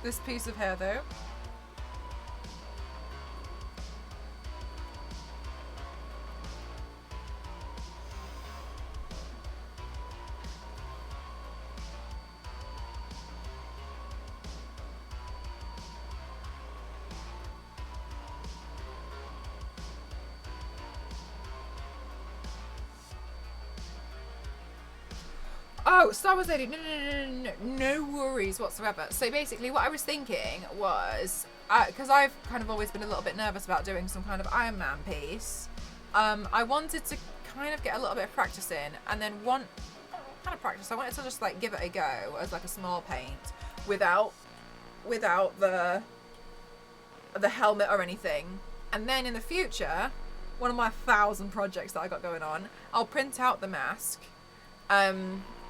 This piece of hair though. Oh, Star Wars Lady, no worries whatsoever. So basically what I was thinking was, because I've kind of always been a little bit nervous about doing some kind of Iron Man piece, I wanted to kind of get a little bit of practice in, and then I wanted to just like give it a go as like a small paint without the helmet or anything. And then in the future, one of my 1,000 projects that I got going on, I'll print out the mask,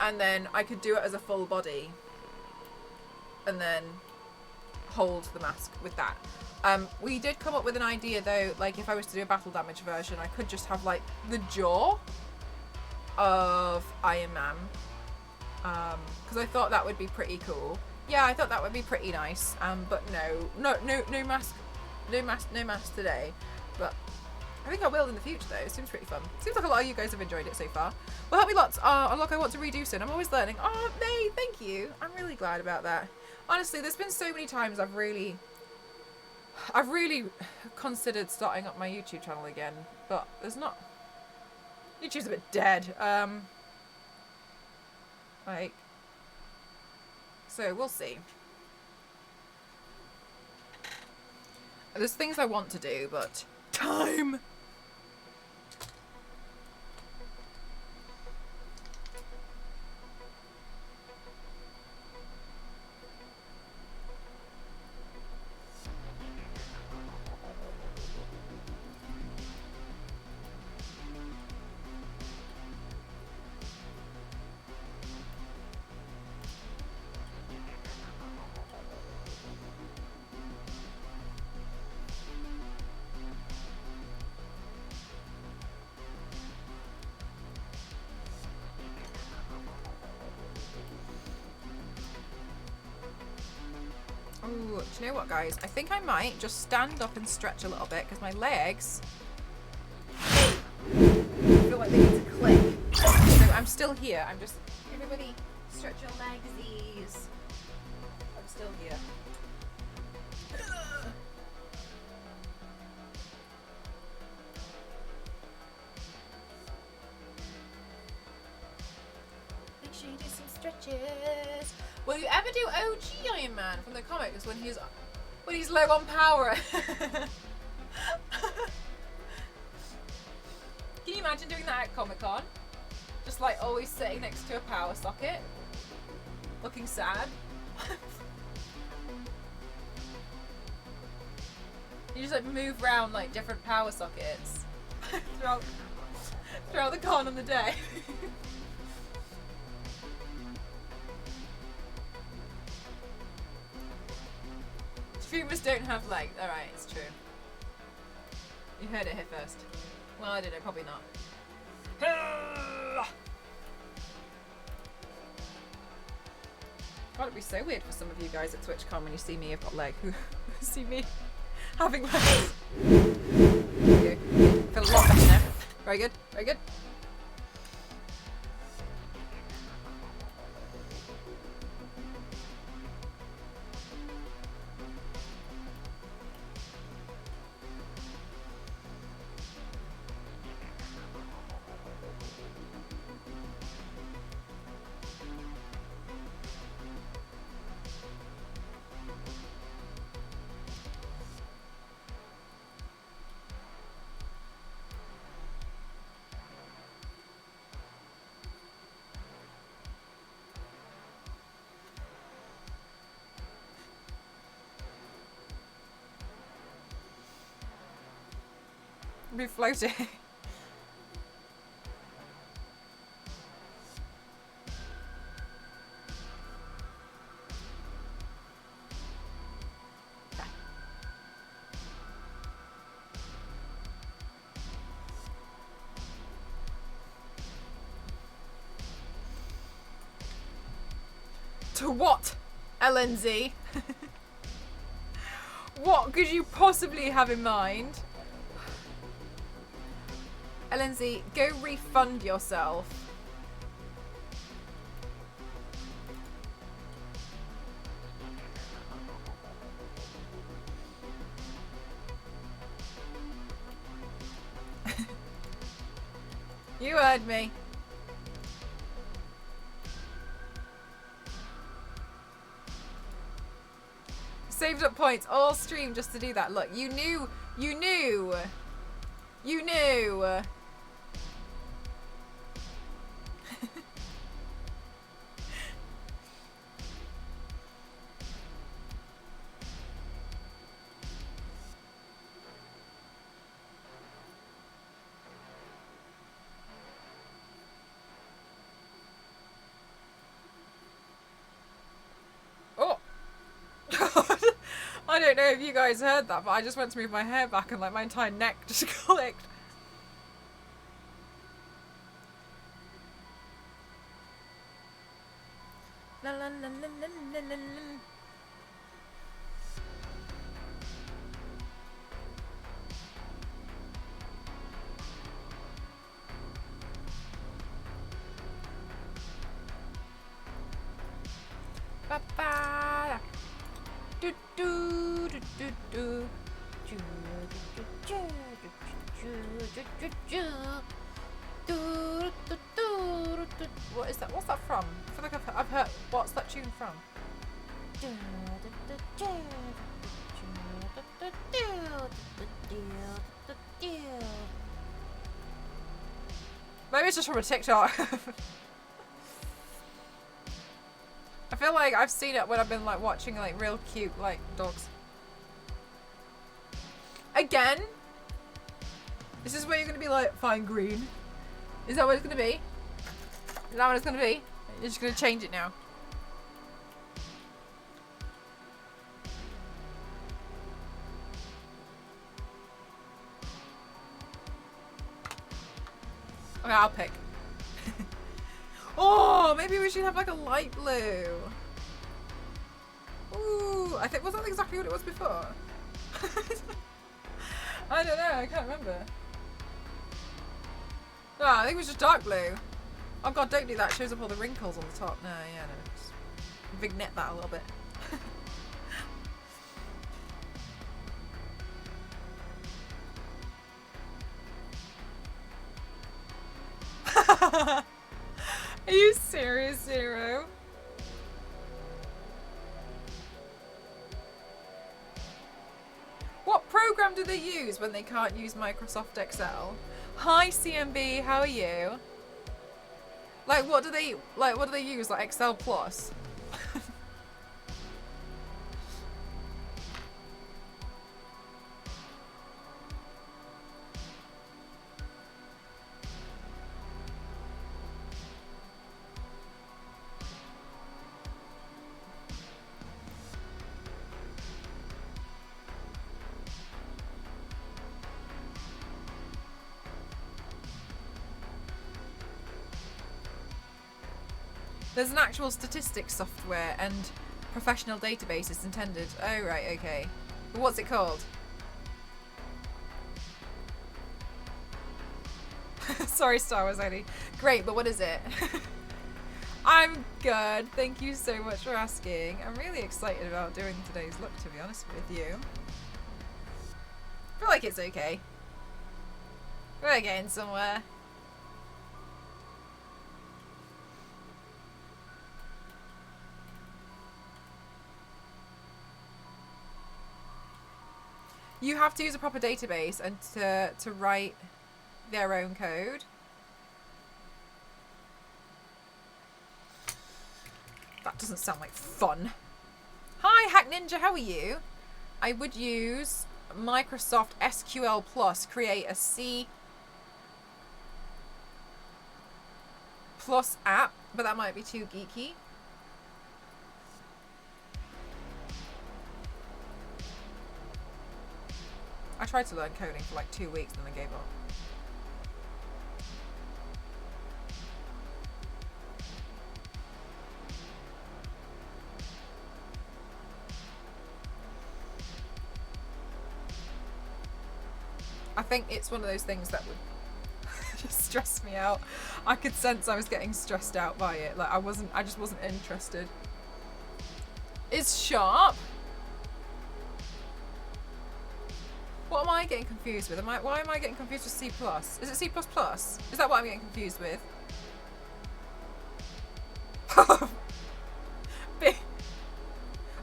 and then I could do it as a full body and then hold the mask with that. We did come up with an idea though, like if I was to do a battle damage version, I could just have like the jaw of Iron Man, because I thought that would be pretty cool. Yeah, I thought that would be pretty nice. But no mask today. But I think I will in the future though. It seems pretty fun. Seems like a lot of you guys have enjoyed it so far. Well, help me lots. Look, I want to redo soon. I'm always learning. Oh, May, thank you. I'm really glad about that. Honestly, there's been so many times I've really considered starting up my YouTube channel again, but there's not. YouTube's a bit dead. Like, so we'll see. There's things I want to do, but time. Ooh, do you know what, guys? I think I might just stand up and stretch a little bit because my legs feel like they need to click. So I'm still here. I'm just, everybody stretch your legsies. I'm still here. Make sure you do some stretches. Will you ever do OG Iron Man from the comics when he's low on power? Can you imagine doing that at Comic-Con? Just like always sitting next to a power socket, looking sad. You just like move around like different power sockets throughout the con on the day. Streamers don't have legs. Alright, it's true. You heard it here first. Well, I don't know, probably not. God, it'd be so weird for some of you guys at TwitchCon when you see me, I've got leg, who see me having legs. There you go. Feel a lot better now. Very good, very good. Be floating. To what, LNZ? What could you possibly have in mind? LNZ, go refund yourself. You heard me. Saved up points all stream just to do that. Look, you knew. I don't know if you guys heard that, but I just went to move my hair back and like my entire neck just clicked. La, la, la, la, la, la, la. Ba, ba. Do, do, do, do, do. Do, do, do, do, do, do, do. Do, do, do, do. What is that? What's that from? I feel like I've heard. What's that tune from? Maybe it's just from a TikTok. I feel like I've seen it when I've been like watching like real cute like dogs. Again? This is where you're gonna be like, fine green. Is that what it's gonna be? Is that what it's gonna be? You're just gonna change it now. Okay, I'll pick. Oh, maybe we should have like a light blue. Ooh, I think, was that exactly what it was before? I don't know, I can't remember. No, I think it was just dark blue. Oh god, don't do that, it shows up all the wrinkles on the top. No, yeah, no, just vignette that a little bit. Are you serious, Zero? What program do they use when they can't use Microsoft Excel? Hi CMB, how are you? Like what do they use? Like Excel Plus? There's an actual statistics software and professional databases intended. Oh, right, okay. But what's it called? Sorry, Star Wars ID. Great, but what is it? I'm good. Thank you so much for asking. I'm really excited about doing today's look, to be honest with you. I feel like it's okay. We're getting somewhere. You have to use a proper database and to write their own code. That doesn't sound like fun. Hi, Hack Ninja, how are you? I would use Microsoft SQL Plus, create a C Plus app, but that might be too geeky. I tried to learn coding for like 2 weeks and then I gave up. I think it's one of those things that would just stress me out. I could sense I was getting stressed out by it. Like I just wasn't interested. It's sharp. What am I getting confused with? Why am I getting confused with C+? Is it C++? Is that what I'm getting confused with?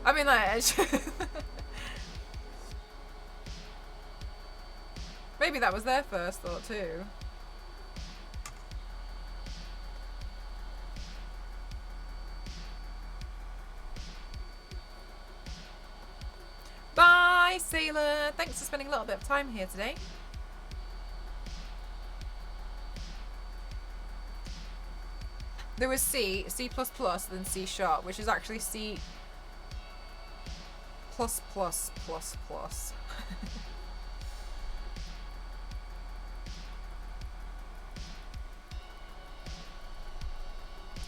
I mean, like, maybe that was their first thought too. Bye, Sailor. Thanks for spending a little bit of time here today. There was C, C++, then C sharp, which is actually C plus plus plus plus.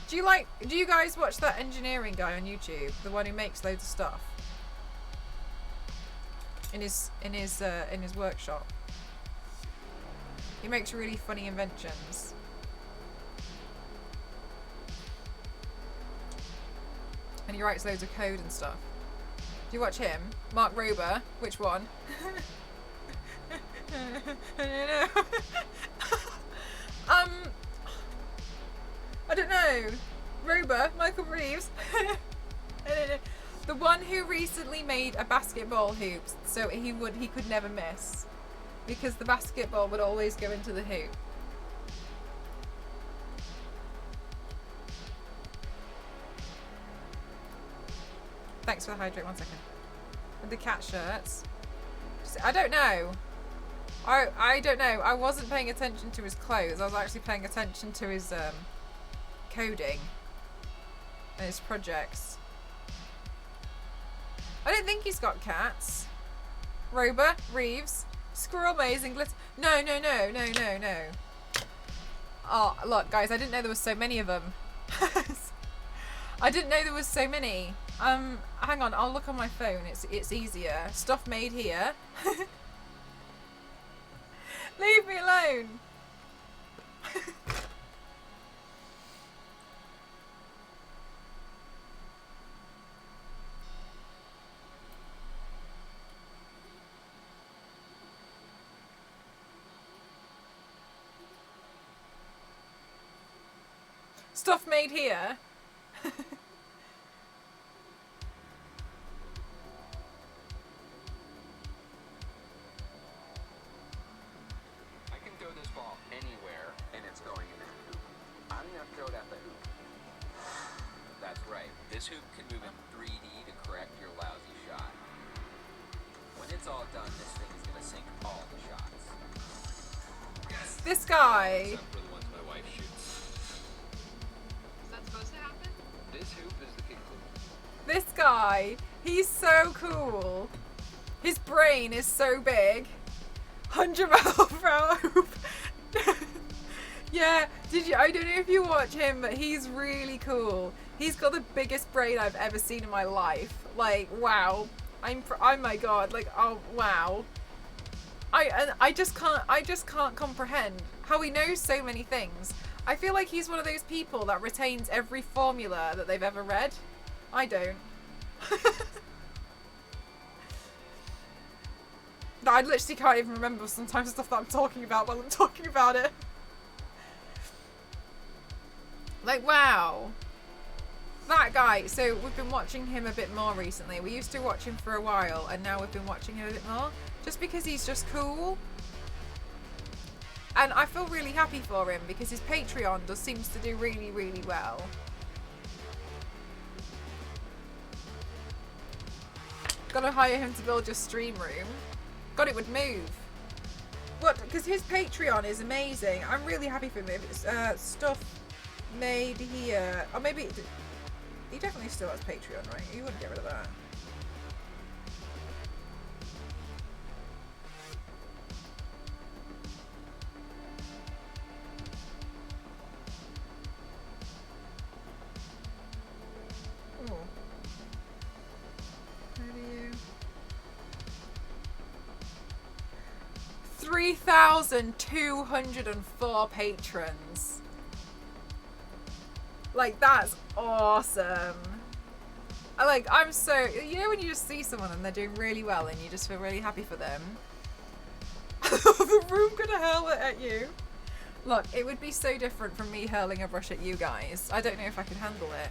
Do you guys watch that engineering guy on YouTube? The one who makes loads of stuff? In his workshop. He makes really funny inventions. And he writes loads of code and stuff. Do you watch him? Mark Rober? Which one? I don't know. I don't know. Rober? Michael Reeves? I don't know. The one who recently made a basketball hoop so he could never miss. Because the basketball would always go into the hoop. Thanks for the hydrate, 1 second. And the cat shirts. I don't know. I don't know. I wasn't paying attention to his clothes. I was actually paying attention to his coding and his projects. I don't think he's got cats. Rober, Reeves, Squirrel Maze, and Glitter. No. Oh, look, guys, I didn't know there was so many of them. I didn't know there was so many. Hang on, I'll look on my phone. It's easier. Stuff made here. Leave me alone. Stuff made here. This hoop can move in 3D to correct your lousy shot. When it's all done, this thing is going to sink all the shots. This guy. Except for the ones my wife shoots. Is that supposed to happen? This hoop is the conclusion. This guy. He's so cool. His brain is so big. 100 mile per hour hoop. Yeah, I don't know if you watch him, but he's really cool. He's got the biggest brain I've ever seen in my life. Like, wow. Oh my god. Like, oh wow. I just can't comprehend how he knows so many things. I feel like he's one of those people that retains every formula that they've ever read. I don't. I literally can't even remember sometimes stuff that I'm talking about while I'm talking about it. Like, wow. That guy, so we've been watching him a bit more recently. We used to watch him for a while, and now we've been watching him a bit more. Just because he's just cool. And I feel really happy for him, because his Patreon seems to do really, really well. Gotta hire him to build your stream room. God, it would move. What? Because his Patreon is amazing. I'm really happy for him. It's stuff made here. Or maybe... He definitely still has Patreon, right? You wouldn't get rid of that. Ooh. How do you... 3,204 patrons. Like, that's awesome. I'm so, you know when you just see someone and they're doing really well and you just feel really happy for them? The room gonna hurl it at you. Look, it would be so different from me hurling a brush at you guys. I don't know if I could handle it.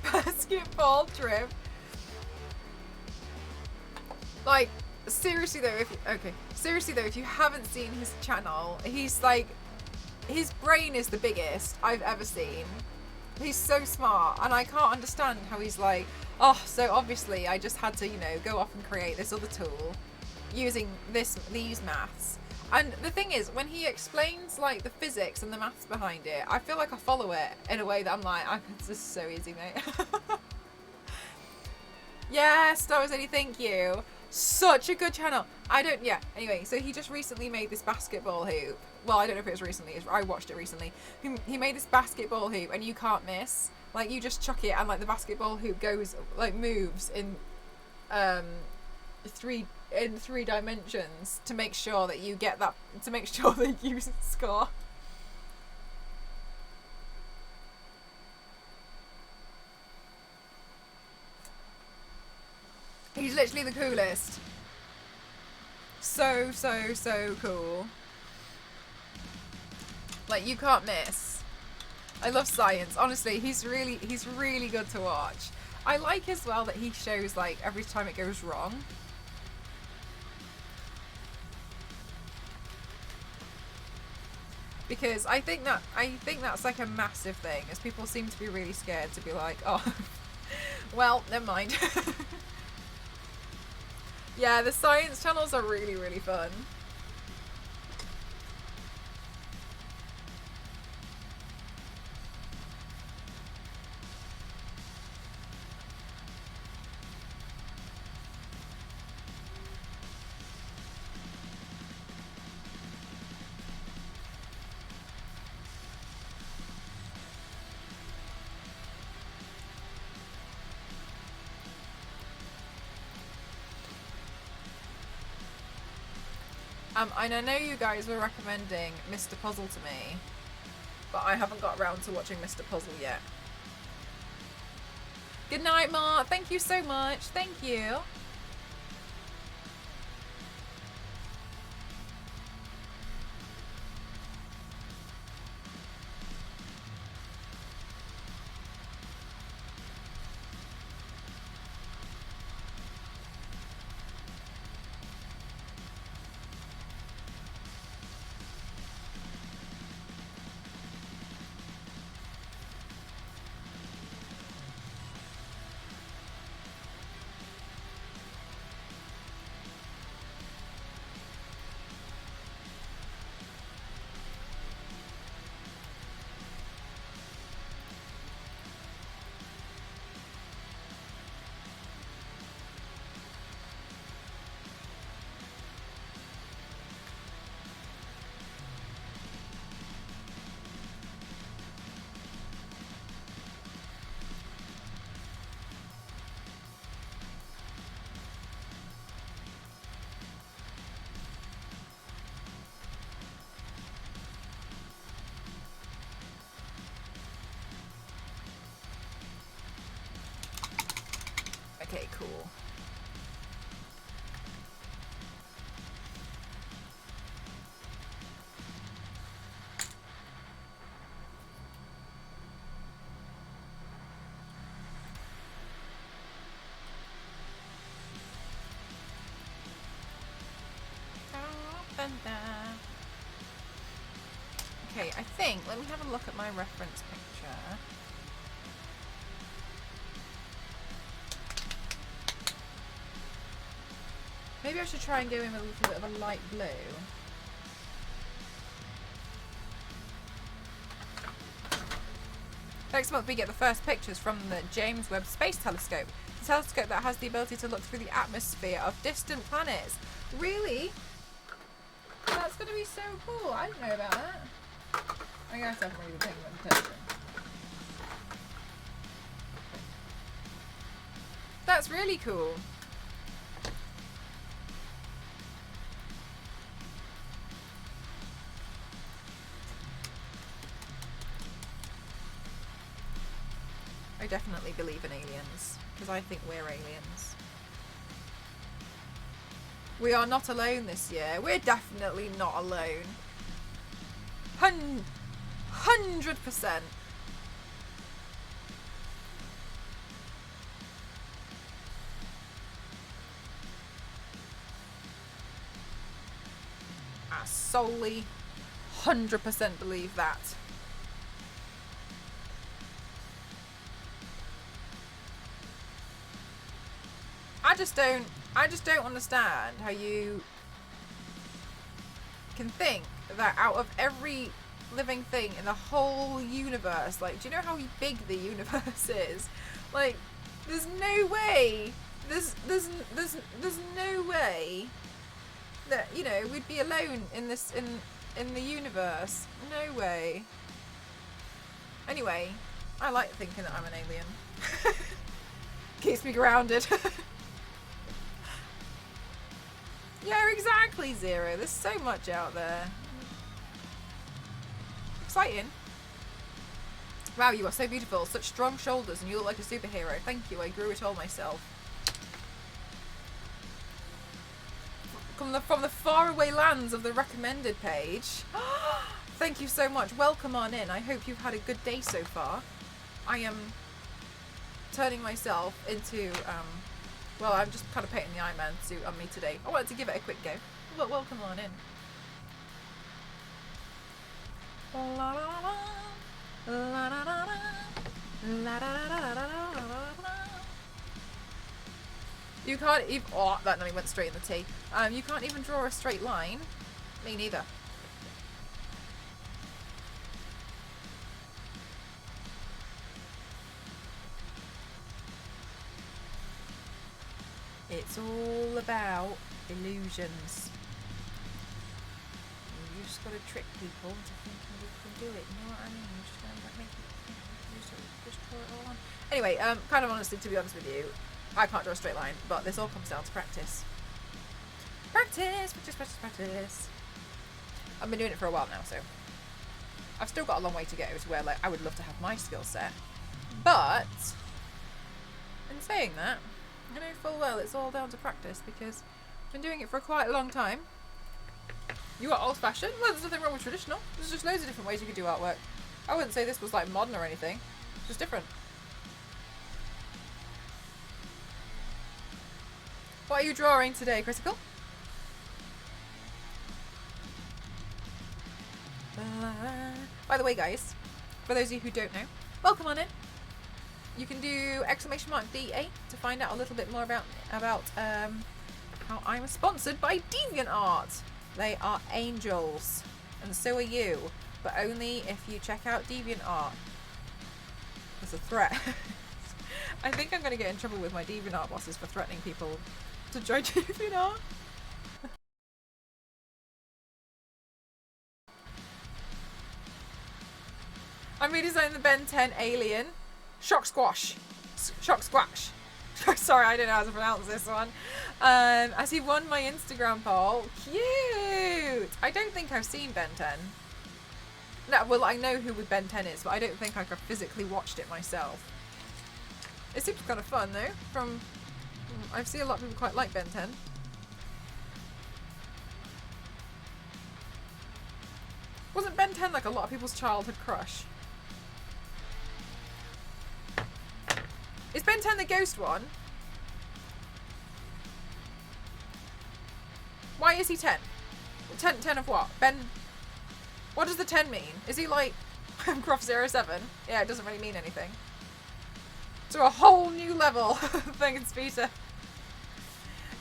Basketball trip. Like, seriously though, if you haven't seen his channel, he's like, his brain is the biggest I've ever seen. He's so smart, and I can't understand how he's like, oh, so obviously I just had to, you know, go off and create this other tool using these maths. And the thing is, when he explains like the physics and the maths behind it, I feel like I follow it in a way that I'm like, this is so easy, mate. Yeah, Star Wars Eddie, thank you. Such a good channel. Anyway, so he just recently made this basketball hoop. Well, I don't know if it was recently. I watched it recently. He made this basketball hoop, and you can't miss. Like, you just chuck it, and like the basketball hoop goes, like, moves in three dimensions to make sure that you get that, to make sure that you score. He's literally the coolest. So cool. Like, you can't miss. I love science. Honestly, he's really good to watch. I like as well that he shows like every time it goes wrong. Because I think that's like a massive thing, as people seem to be really scared to be like, oh, well, never mind. Yeah, the science channels are really, really fun. And I know you guys were recommending Mr. Puzzle to me, but I haven't got around to watching Mr. Puzzle yet. Good night, Mark. Thank you so much. Thank you. Okay, cool. Okay, I think, let me have a look at my reference picture. Maybe I should try and go in with a little bit of a light blue. Next month we get the first pictures from the James Webb Space Telescope. The telescope that has the ability to look through the atmosphere of distant planets. Really? That's going to be so cool. I didn't know about that. I guess I haven't really been paying attention. That's really cool. I definitely believe in aliens, because I think we're aliens. We are not alone this year. We're definitely not alone. 100%. I solely 100% believe that. I just don't understand how you can think that out of every living thing in the whole universe, like, do you know how big the universe is? Like, there's no way, there's no way that, you know, we'd be alone in this, in the universe. No way. Anyway, I like thinking that I'm an alien. Keeps me grounded. Yeah, exactly, Zero. There's so much out there. Exciting. Wow, you are so beautiful. Such strong shoulders and you look like a superhero. Thank you, I grew it all myself. From the faraway lands of the recommended page. Thank you so much. Welcome on in. I hope you've had a good day so far. I am turning myself into, well, I'm just kind of painting the Iron Man suit on me today. I wanted to give it a quick go. But welcome on in. La la la la la la la la la. You can't even. Oh, that nearly went straight in the T. You can't even draw a straight line. Me neither. It's all about illusions. You just got to trick people into thinking you can do it. You know what I mean? You're just going to make it. Just draw it all on. Anyway, kind of honestly, to be honest with you, I can't draw a straight line, but this all comes down to practice. Practice, practice, practice, practice. I've been doing it for a while now, so I've still got a long way to go to where like I would love to have my skill set. But in saying that, I know full well it's all down to practice because I've been doing it for quite a long time. You are old-fashioned? Well, there's nothing wrong with traditional. There's just loads of different ways you could do artwork. I wouldn't say this was like modern or anything. It's just different. What are you drawing today, Critical? By the way, guys, for those of you who don't know, welcome on in. You can do !DA to find out a little bit more about how I'm sponsored by DeviantArt. They are angels, and so are you, but only if you check out DeviantArt. That's a threat. I think I'm going to get in trouble with my DeviantArt bosses for threatening people to join DeviantArt. I'm redesigning the Ben 10 alien. Shock Squash. Shock Squash. Sorry, I don't know how to pronounce this one. As he won my Instagram poll. Cute! I don't think I've seen Ben 10. No, well, I know who Ben 10 is, but I don't think I've physically watched it myself. It seems kind of fun, though. I've seen a lot of people quite like Ben 10. Wasn't Ben 10 like a lot of people's childhood crush? Is Ben 10 the ghost one? Why is he 10? 10 of what? Ben... What does the 10 mean? Is he like Croft07? Yeah, it doesn't really mean anything. To a whole new level. Thanks, Peter.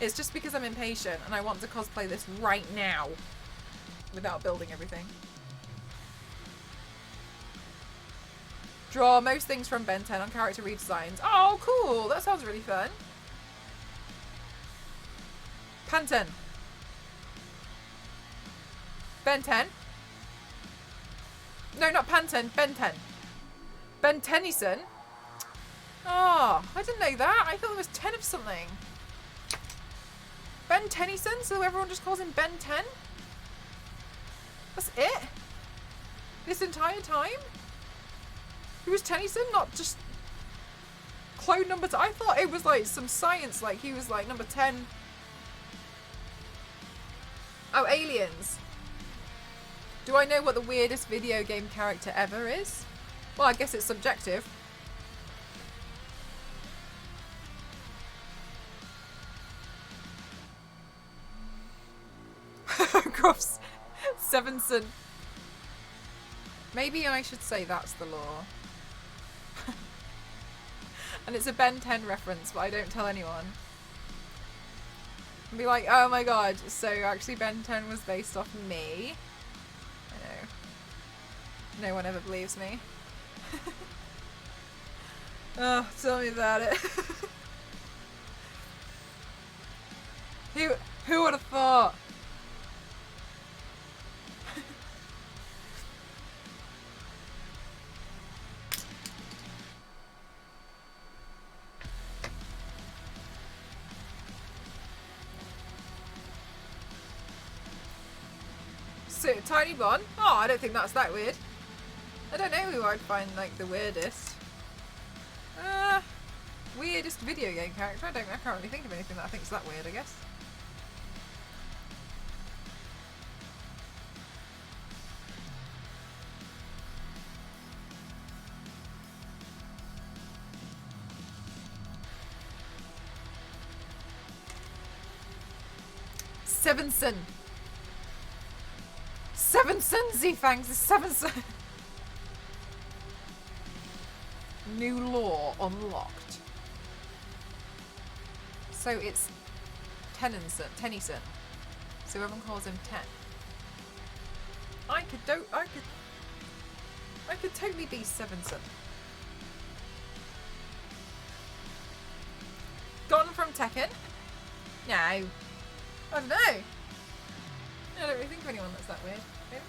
It's just because I'm impatient and I want to cosplay this right now. Without building everything. Draw most things from Ben 10 on character redesigns. Oh, cool! That sounds really fun. Panten. Ben 10? No, not Panten. Ben 10. Ben Tennyson? Oh, I didn't know that. I thought there was 10 of something. Ben Tennyson? So everyone just calls him Ben 10? That's it? This entire time? He was Tennyson, not just clone number 10. I thought it was like some science, like he was like number 10. Oh, aliens. Do I know what the weirdest video game character ever is? Well, I guess it's subjective. Crofts. Sevenson. Maybe I should say that's the law. And it's a Ben 10 reference, but I don't tell anyone. And be like, oh my god, so actually Ben 10 was based off me. I know. No one ever believes me. Oh, tell me about it. Who would have thought? So, Tiny Blonde? Oh, I don't think that's that weird. I don't know who I'd find like the weirdest. Weirdest video game character? I can't really think of anything that I think is that weird, I guess. Sevenson. Sevenson Z-Fangs is Sevenson. New law unlocked. So it's Tennyson. So everyone calls him 10. I could totally be Sevenson. Gone from Tekken? No. I don't know. I don't really think of anyone that's that weird. Really?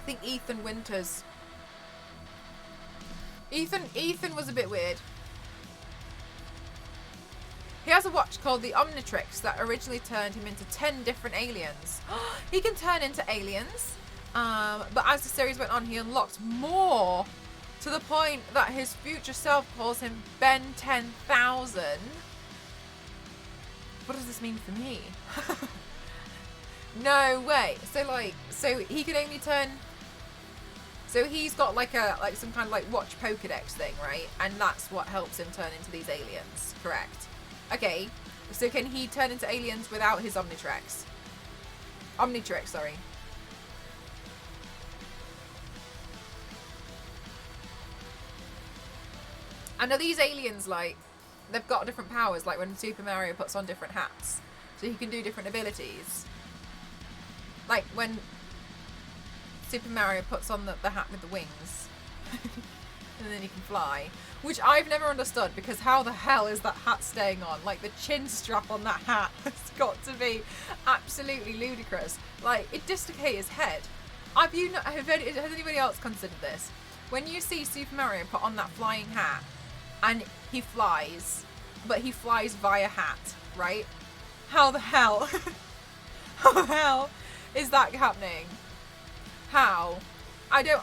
think Ethan Winters. Ethan was a bit weird. He has a watch called the Omnitrix that originally turned him into 10 different aliens. He can turn into aliens, but as the series went on, he unlocked more to the point that his future self calls him Ben 10,000. What does this mean for me? No way. So he can only turn. So he's got like some kind of like watch Pokedex thing, right? And that's what helps him turn into these aliens, correct? Okay. So can he turn into aliens without his Omnitrix? Omnitrix, sorry. And are these aliens like, they've got different powers, like when Super Mario puts on different hats, so he can do different abilities? Like when Super Mario puts on the hat with the wings, and then he can fly. Which I've never understood, because how the hell is that hat staying on? Like, the chin strap on that hat has got to be absolutely ludicrous. Like, it dislocates his head. Has anybody else considered this? When you see Super Mario put on that flying hat, and he flies, but he flies via hat, right? How the hell? How the hell is that happening? How? I know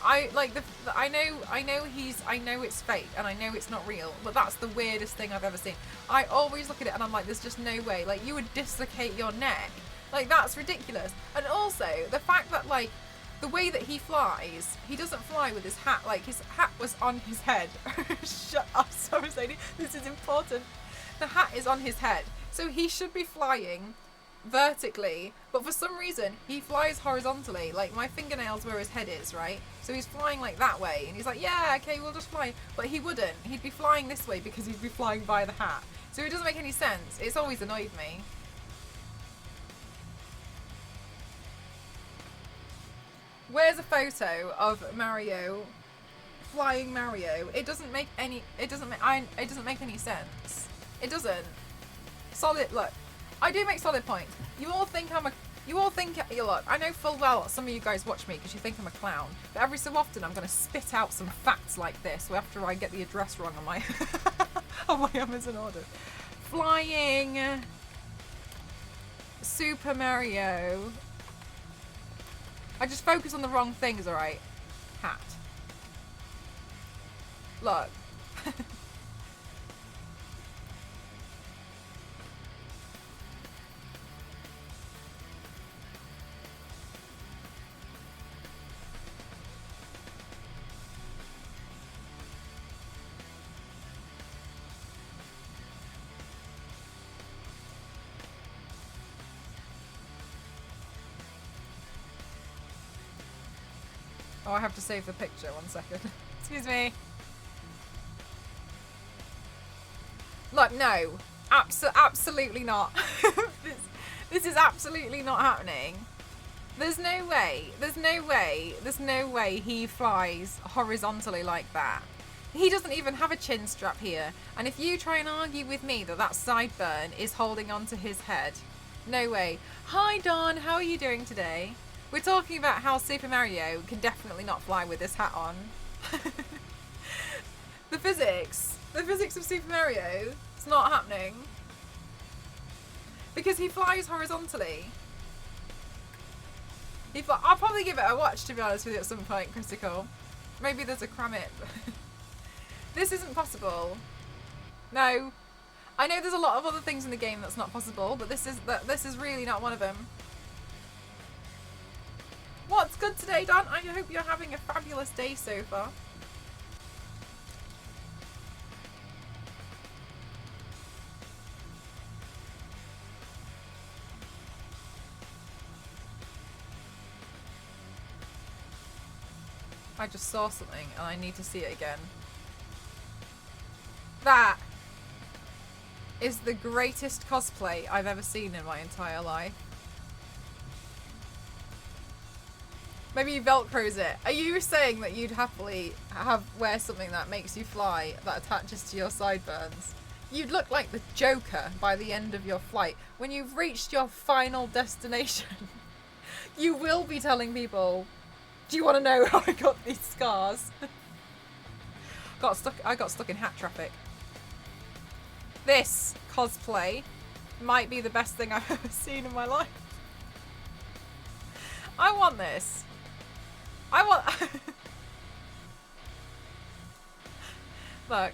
it's fake and I know it's not real, but that's the weirdest thing I've ever seen. I always look at it and I'm like, there's just no way. Like, you would dislocate your neck. Like, that's ridiculous. And also, the fact that, like, the way that he flies, he doesn't fly with his hat. Like, his hat was on his head. Shut up, sorry, Sadie. This is important. The hat is on his head. So he should be flying vertically, but for some reason he flies horizontally, like my fingernails where his head is, right? So he's flying like that way, and he's like, yeah, okay, we'll just fly. But he wouldn't. He'd be flying this way because he'd be flying by the hat. So it doesn't make any sense. It's always annoyed me. Where's a photo of Mario, flying Mario? It doesn't make any any sense. It doesn't. Solid, look. I do make solid points. You all think, look, I know full well some of you guys watch me because you think I'm a clown, but every so often I'm going to spit out some facts like this after I get the address wrong on my on my Amazon order. Flying Super Mario. I just focus on the wrong things, alright? Hat. Look. Oh, I have to save the picture, 1 second. Excuse me. Look, no. Absolutely not. This is absolutely not happening. There's no way he flies horizontally like that. He doesn't even have a chin strap here. And if you try and argue with me that sideburn is holding onto his head, no way. Hi, Dawn. How are you doing today? We're talking about how Super Mario can definitely not fly with this hat on. The physics of Super Mario, it's not happening. Because he flies horizontally. I'll probably give it a watch, to be honest with you, at some point, Critical. Maybe there's a cram it. This isn't possible. No. I know there's a lot of other things in the game that's not possible, but this is really not one of them. What's good today, Don? I hope you're having a fabulous day so far. I just saw something and I need to see it again. That is the greatest cosplay I've ever seen in my entire life. Maybe you Velcros it. Are you saying that you'd happily wear something that makes you fly, that attaches to your sideburns? You'd look like the Joker by the end of your flight. When you've reached your final destination, you will be telling people Do you want to know how I got these scars? I got stuck in hat traffic. This cosplay might be the best thing I've ever seen in my life. I want this. I want... Look.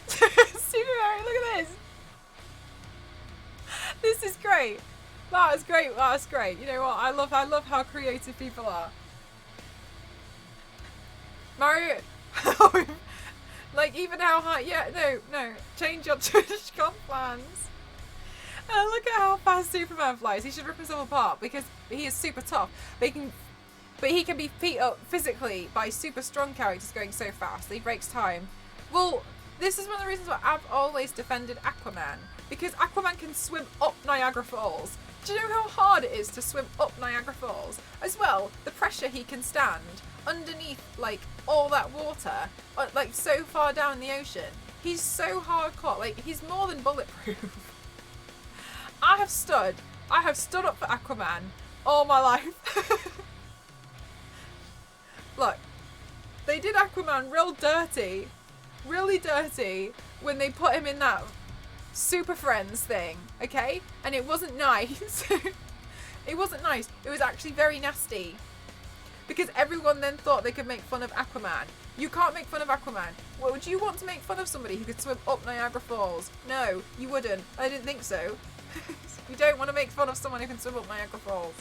Super Mario, look at this. This is great. That is great. That is great. You know what? I love how creative people are. Mario, like even how high? Yeah, no. Change your Twitch plans. Look at how fast Superman flies. He should rip himself apart because he is super tough. But he can be beat up physically by super strong characters going so fast. He breaks time. Well, this is one of the reasons why I've always defended Aquaman. Because Aquaman can swim up Niagara Falls. Do you know how hard it is to swim up Niagara Falls? As well, the pressure he can stand underneath, like, all that water, like, so far down the ocean. He's so hardcore. Like, he's more than bulletproof. I have stood up for Aquaman all my life. Look, they did Aquaman really dirty when they put him in that Super Friends thing, okay? And it wasn't nice. It wasn't nice. It was actually very nasty. Because everyone then thought they could make fun of Aquaman. You can't make fun of Aquaman. Well, would you want to make fun of somebody who could swim up Niagara Falls? No, you wouldn't. I didn't think so. You don't want to make fun of someone who can swim up Niagara Falls.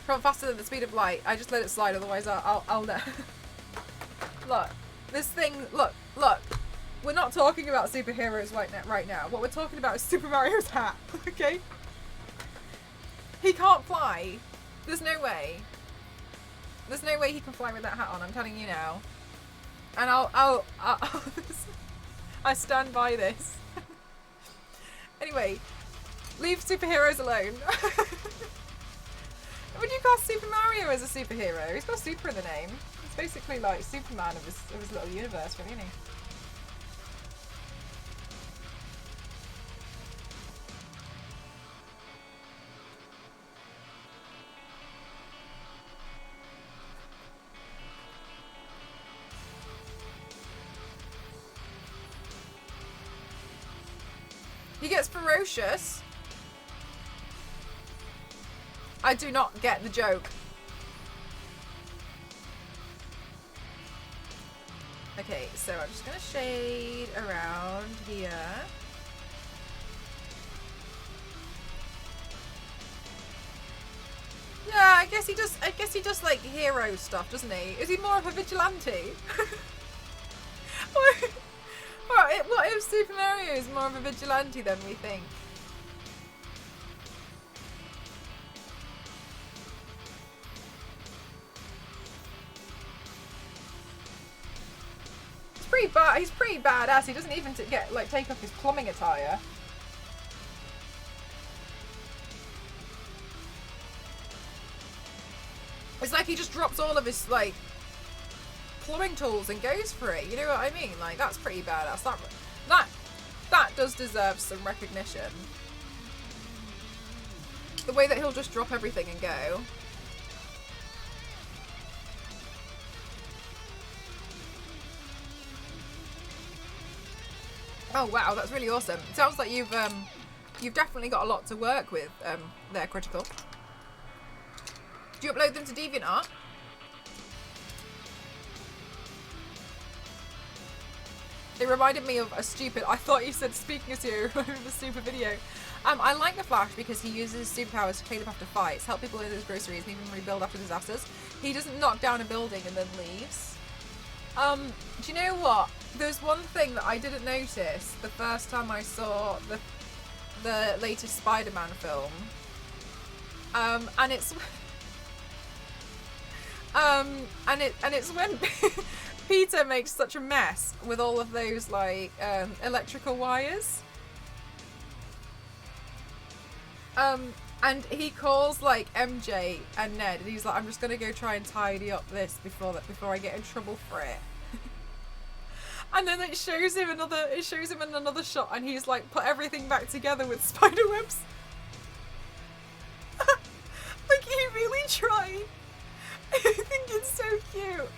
Travel faster than the speed of light. I just let it slide, otherwise I'll know. Look, this thing, look. We're not talking about superheroes right now. What we're talking about is Super Mario's hat, okay? He can't fly. There's no way. There's no way he can fly with that hat on, I'm telling you now. And I'll I stand by this. Anyway, leave superheroes alone. Would you class Super Mario as a superhero? He's got super in the name. He's basically like Superman of his little universe, really, isn't he? He gets ferocious. I do not get the joke. Okay, so I'm just gonna shade around here. Yeah, I guess he does like hero stuff, doesn't he? Is he more of a vigilante? What if Super Mario is more of a vigilante than we think? He's pretty badass. He doesn't even take off his plumbing attire. It's like he just drops all of his like plumbing tools and goes for it. You know what I mean? Like, that's pretty badass. That does deserve some recognition. The way that he'll just drop everything and go. Oh wow, that's really awesome. It sounds like you've definitely got a lot to work with there, Critical. Do you upload them to DeviantArt? It reminded me of a stupid, I thought you said speaking as you, the stupid video. I like the Flash because he uses superpowers to clean up after fights, help people with his groceries, and even rebuild after disasters. He doesn't knock down a building and then leaves. Do you know what? There's one thing that I didn't notice the first time I saw the latest Spider-Man film. And it's when Peter makes such a mess with all of those like electrical wires. And he calls like MJ and Ned, and he's like, "I'm just gonna go try and tidy up this before I get in trouble for it." And then it shows him in another shot, and he's like put everything back together with spider webs. really trying. I think it's so cute.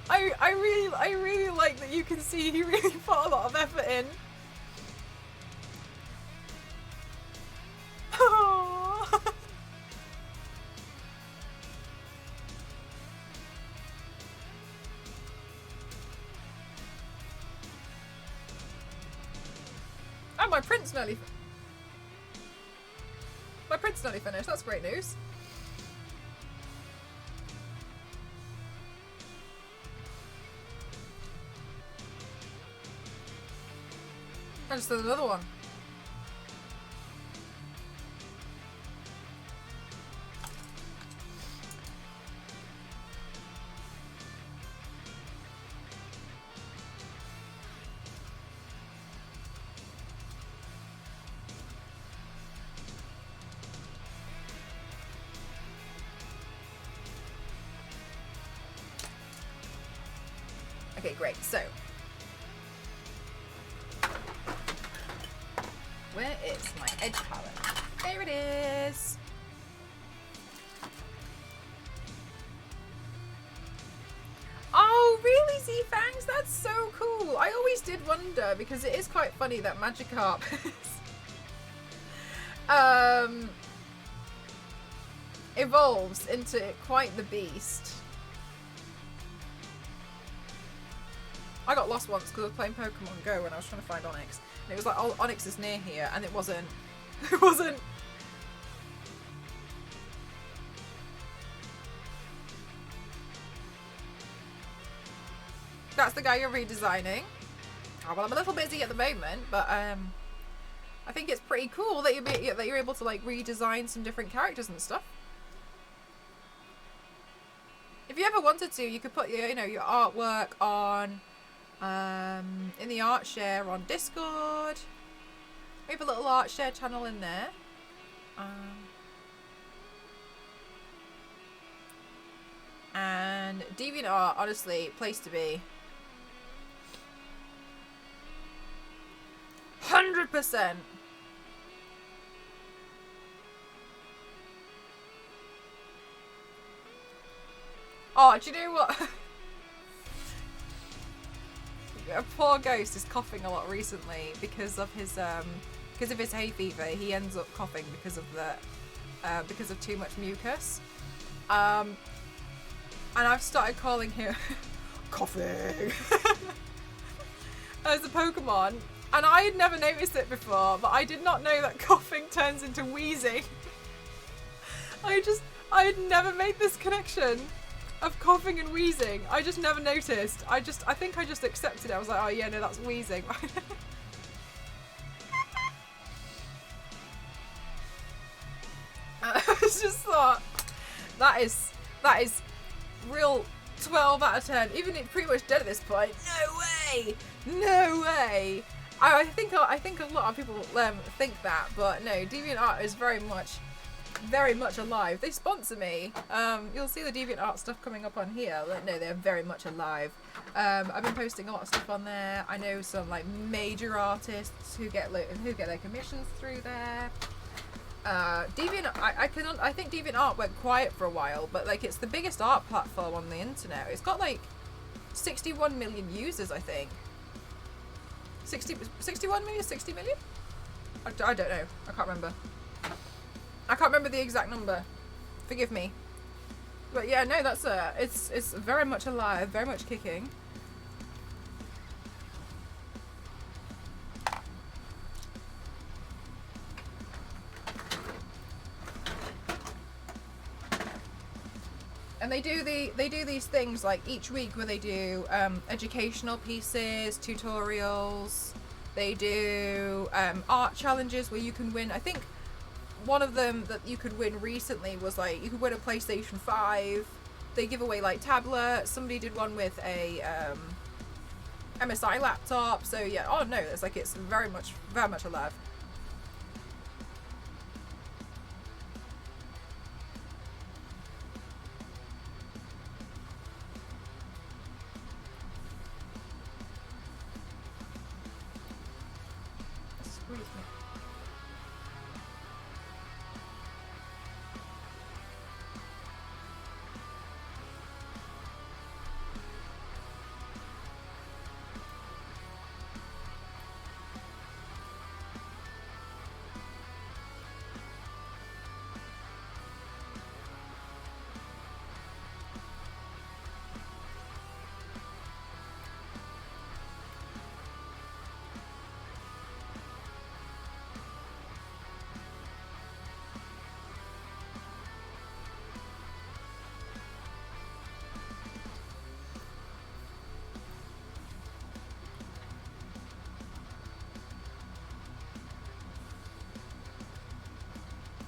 I really like that you can see he really put a lot of effort in. Oh. Oh, my print's nearly finished. That's great news. I just did another one. Okay, great. So, where is my edge palette? There it is. Oh, really, Z-Fangs? That's so cool. I always did wonder, because it is quite funny that Magikarp evolves into quite the beast. I got lost once because I was playing Pokemon Go when I was trying to find Onyx. And it was like, oh, Onyx is near here, and it wasn't. It wasn't. That's the guy you're redesigning. Oh, well, I'm a little busy at the moment, but I think it's pretty cool that you're able to like redesign some different characters and stuff. If you ever wanted to, you could put your artwork on in the art share on Discord. We have a little art share channel in there. And DeviantArt, honestly, place to be. 100%. Oh, do you know what? A poor Ghost is coughing a lot recently because of his hay fever. He ends up coughing because of too much mucus. And I've started calling him coughing as a Pokemon. And I had never noticed it before, but I did not know that coughing turns into wheezing. I had never made this connection of coughing and wheezing. I just never noticed. I think I just accepted it. I was like, oh yeah, no, that's wheezing. I just thought, that is real 12 out of 10. Even it's pretty much dead at this point. No way! No way! I think a lot of people think that, but no, DeviantArt is very much alive. They sponsor me. You'll see the DeviantArt stuff coming up on here. No, they're very much alive. I've been posting a lot of stuff on there. I know some like major artists who get their commissions through there. I think DeviantArt went quiet for a while, but like it's the biggest art platform on the internet. It's got like 61 million users, I think. 61 million? 60 million? I don't know. I can't remember. I can't remember the exact number. Forgive me. But yeah, no, that's it's very much alive, very much kicking. And they do these things like each week where they do educational pieces, tutorials. They do art challenges where you can win. I think one of them that you could win recently was like you could win a PlayStation 5. They give away like tablets. Somebody did one with a MSI laptop. So yeah, oh no, it's very much alive.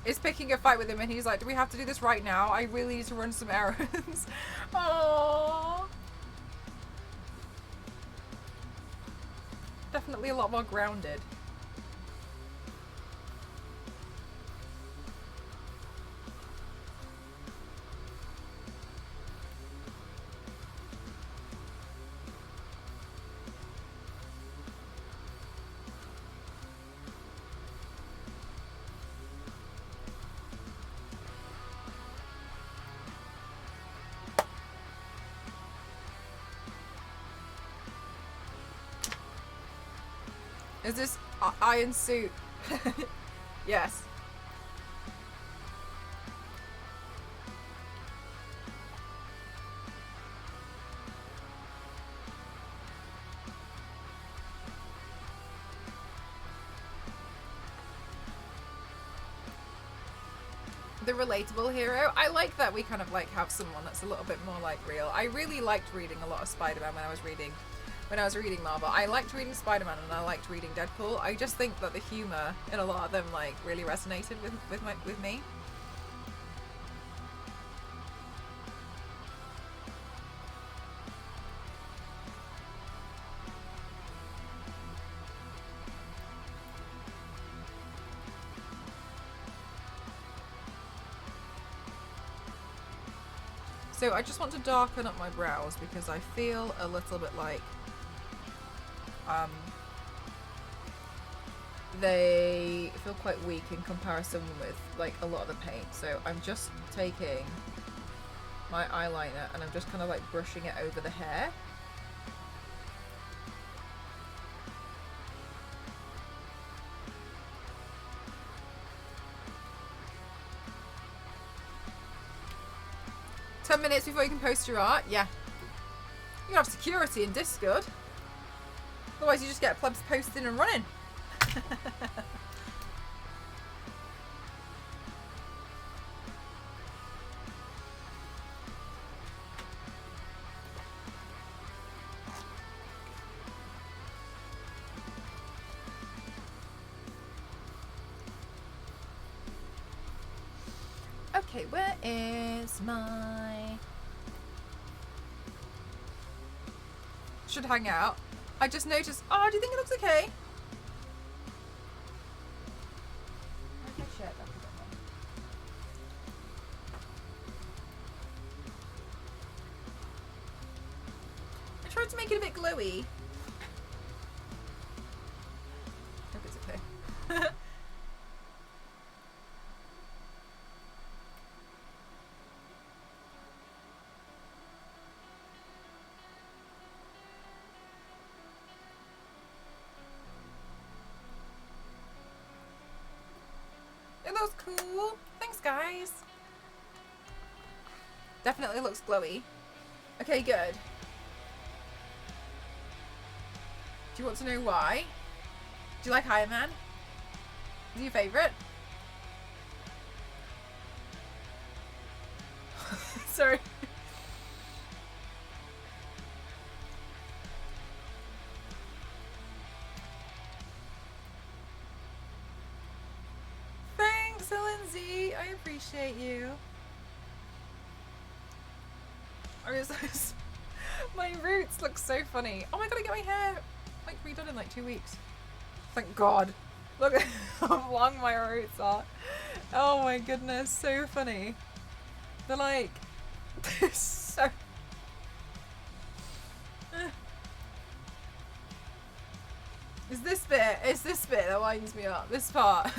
is picking a fight with him, and he's like, do we have to do this right now? I really need to run some errands. Oh, definitely a lot more grounded. Is this iron suit? Yes. The relatable hero. I like that we kind of like have someone that's a little bit more like real. I really liked reading a lot of Spider-Man when I was reading Marvel. I liked reading Spider-Man and I liked reading Deadpool. I just think that the humor in a lot of them like really resonated with me. So I just want to darken up my brows because I feel a little bit like they feel quite weak in comparison with like a lot of the paint. So I'm just taking my eyeliner and I'm just kind of like brushing it over the hair. Minutes before you can post your art. Yeah, you have security in Discord, otherwise you just get plebs posting and running. Okay, where is my... Should hang out. I just noticed... Oh, do you think it looks okay? Okay, shit. I tried to make it a bit glowy. Hope it's okay. That was cool. Thanks, guys. Definitely looks glowy. Okay, good. Do you want to know why? Do you like Iron Man? Is he your favourite? Sorry. Thanks, Lindsay. I appreciate you. My roots look so funny. Oh my god, I get my hair like redone in like 2 weeks. Thank God. Look at how long my roots are. Oh my goodness, so funny. They're like they're so It's this bit that winds me up. This part.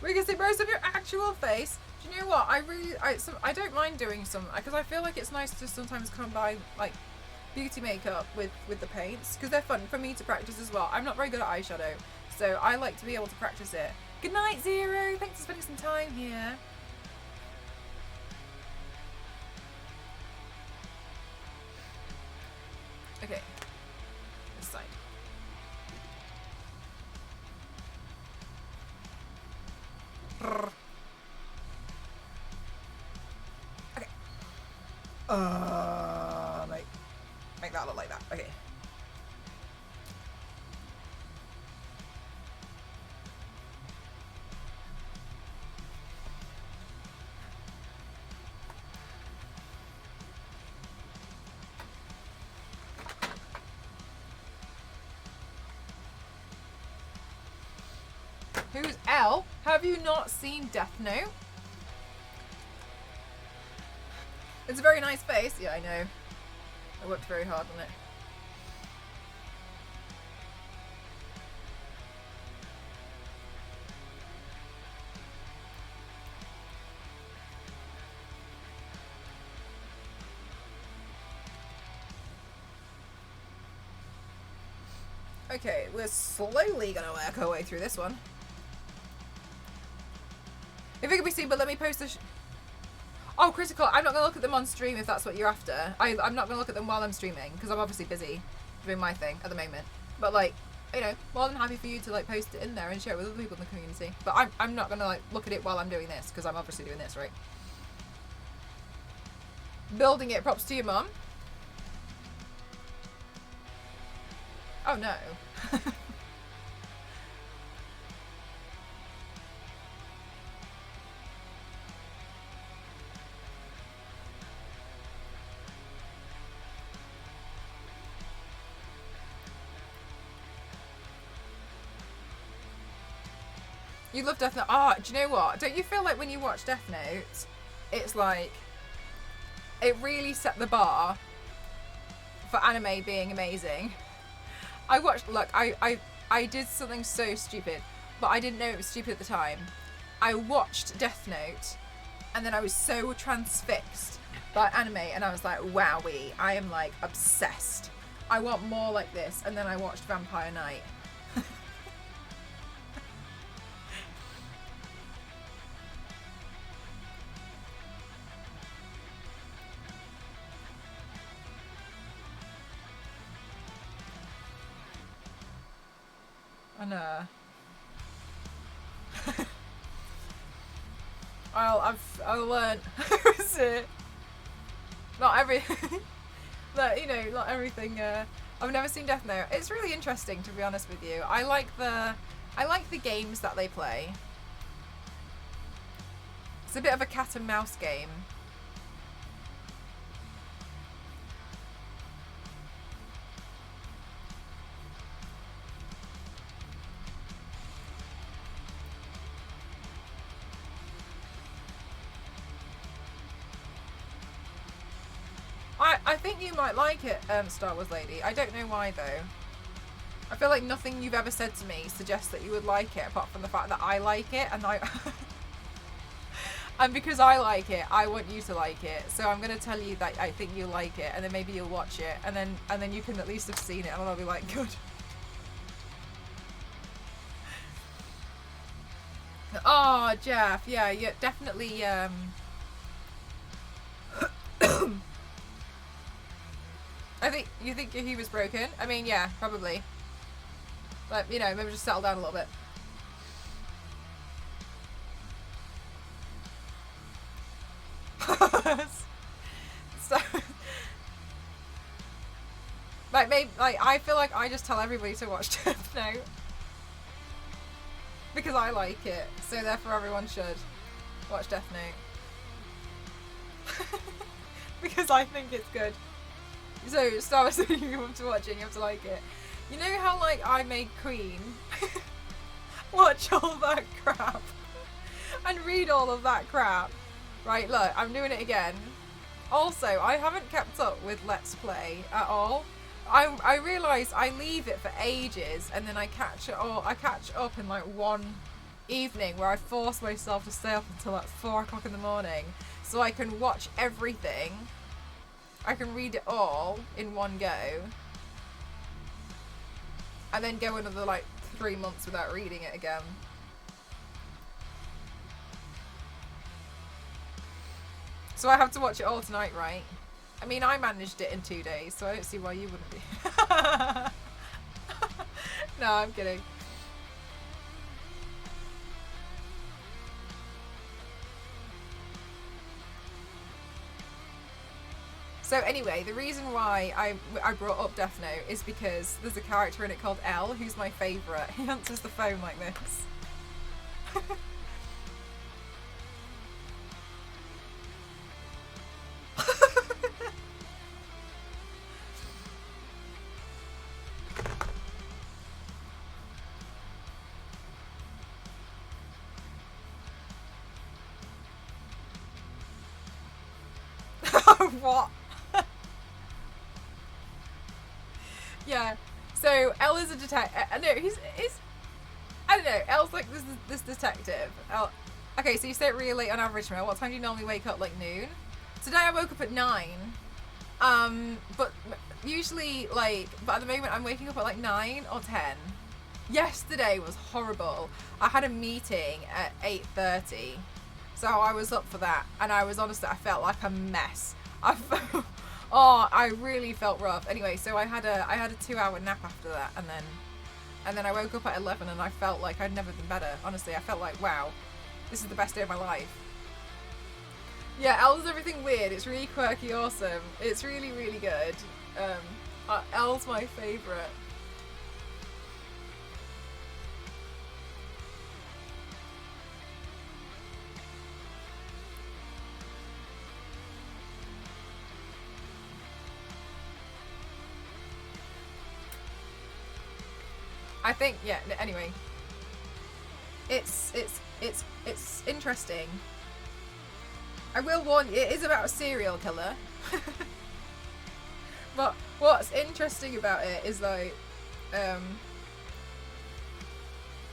We can see most of your actual face. Do you know what? I don't mind doing some because I feel like it's nice to sometimes combine like beauty makeup with the paints because they're fun for me to practice as well. I'm not very good at eyeshadow, so I like to be able to practice it. Good night, Zero. Thanks for spending some time here. Okay, this side. Okay. Make that look like that. Okay. Who's L? Have you not seen Death Note? It's a very nice face. Yeah, I know. I worked very hard on it. Okay, we're slowly gonna work our way through this one. If it can be seen, but let me post this. Oh, Critical, I'm not gonna look at them on stream if that's what you're after. I'm not gonna look at them while I'm streaming, because I'm obviously busy doing my thing at the moment. But like, you know, more than happy for you to like post it in there and share it with other people in the community. But I'm not gonna like look at it while I'm doing this, because I'm obviously doing this, right? Building it, props to your mum. Oh no. You love Death Note. Ah, do you know what? Don't you feel like when you watch Death Note, it's like, it really set the bar for anime being amazing. I watched, look, I did something so stupid, but I didn't know it was stupid at the time. I watched Death Note, and then I was so transfixed by anime, and I was like, wowee, I am like obsessed. I want more like this, and then I watched Vampire Knight. And I've learned not every that, you know, not everything. I've never seen Death Note. It's really interesting, to be honest with you. I like the games that they play. It's a bit of a cat and mouse game. I think you might like it, Star Wars Lady. I don't know why though. I feel like nothing you've ever said to me suggests that you would like it, apart from the fact that I like it, and and because I like it, I want you to like it. So I'm gonna tell you that I think you'll like it, and then maybe you'll watch it, and then you can at least have seen it, and I'll be like, good. Oh, Jeff, yeah, you're definitely you think he was broken? I mean, yeah, probably. But, you know, maybe just settle down a little bit. So, like, maybe, like, I feel like I just tell everybody to watch Death Note. Because I like it. So therefore everyone should watch Death Note. Because I think it's good. So, Star Wars, you have to watch it and you have to like it. You know how, like, I made Queen watch all that crap and read all of that crap? Right, look, I'm doing it again. Also, I haven't kept up with Let's Play at all. I realise I leave it for ages and then I catch up in, like, one evening where I force myself to stay up until, like, 4 o'clock in the morning so I can watch everything. I can read it all in one go, and then go another like 3 months without reading it again. So I have to watch it all tonight, right? I mean, I managed it in 2 days, so I don't see why you wouldn't be. No, I'm kidding. So anyway, the reason why I brought up Death Note is because there's a character in it called L, who's my favourite. He answers the phone like this. What? Yeah. So L is a detective. No, he's. I don't know. L's like this detective. L. Okay, so you stay up really late on average, Mel. What time do you normally wake up? Like noon. Today I woke up at 9. But usually but at the moment I'm waking up at like 9 or 10. Yesterday was horrible. I had a meeting at 8:30, so I was up for that, and I felt like a mess. I really felt rough. Anyway, so I had a 2-hour nap after that, and then I woke up at 11, and I felt like I'd never been better. Honestly, I felt like, wow, this is the best day of my life. Yeah, L's everything weird. It's really quirky, awesome. It's really, really good. L's my favourite. I think, yeah, anyway. It's interesting. I will warn you, it is about a serial killer. But what's interesting about it is like,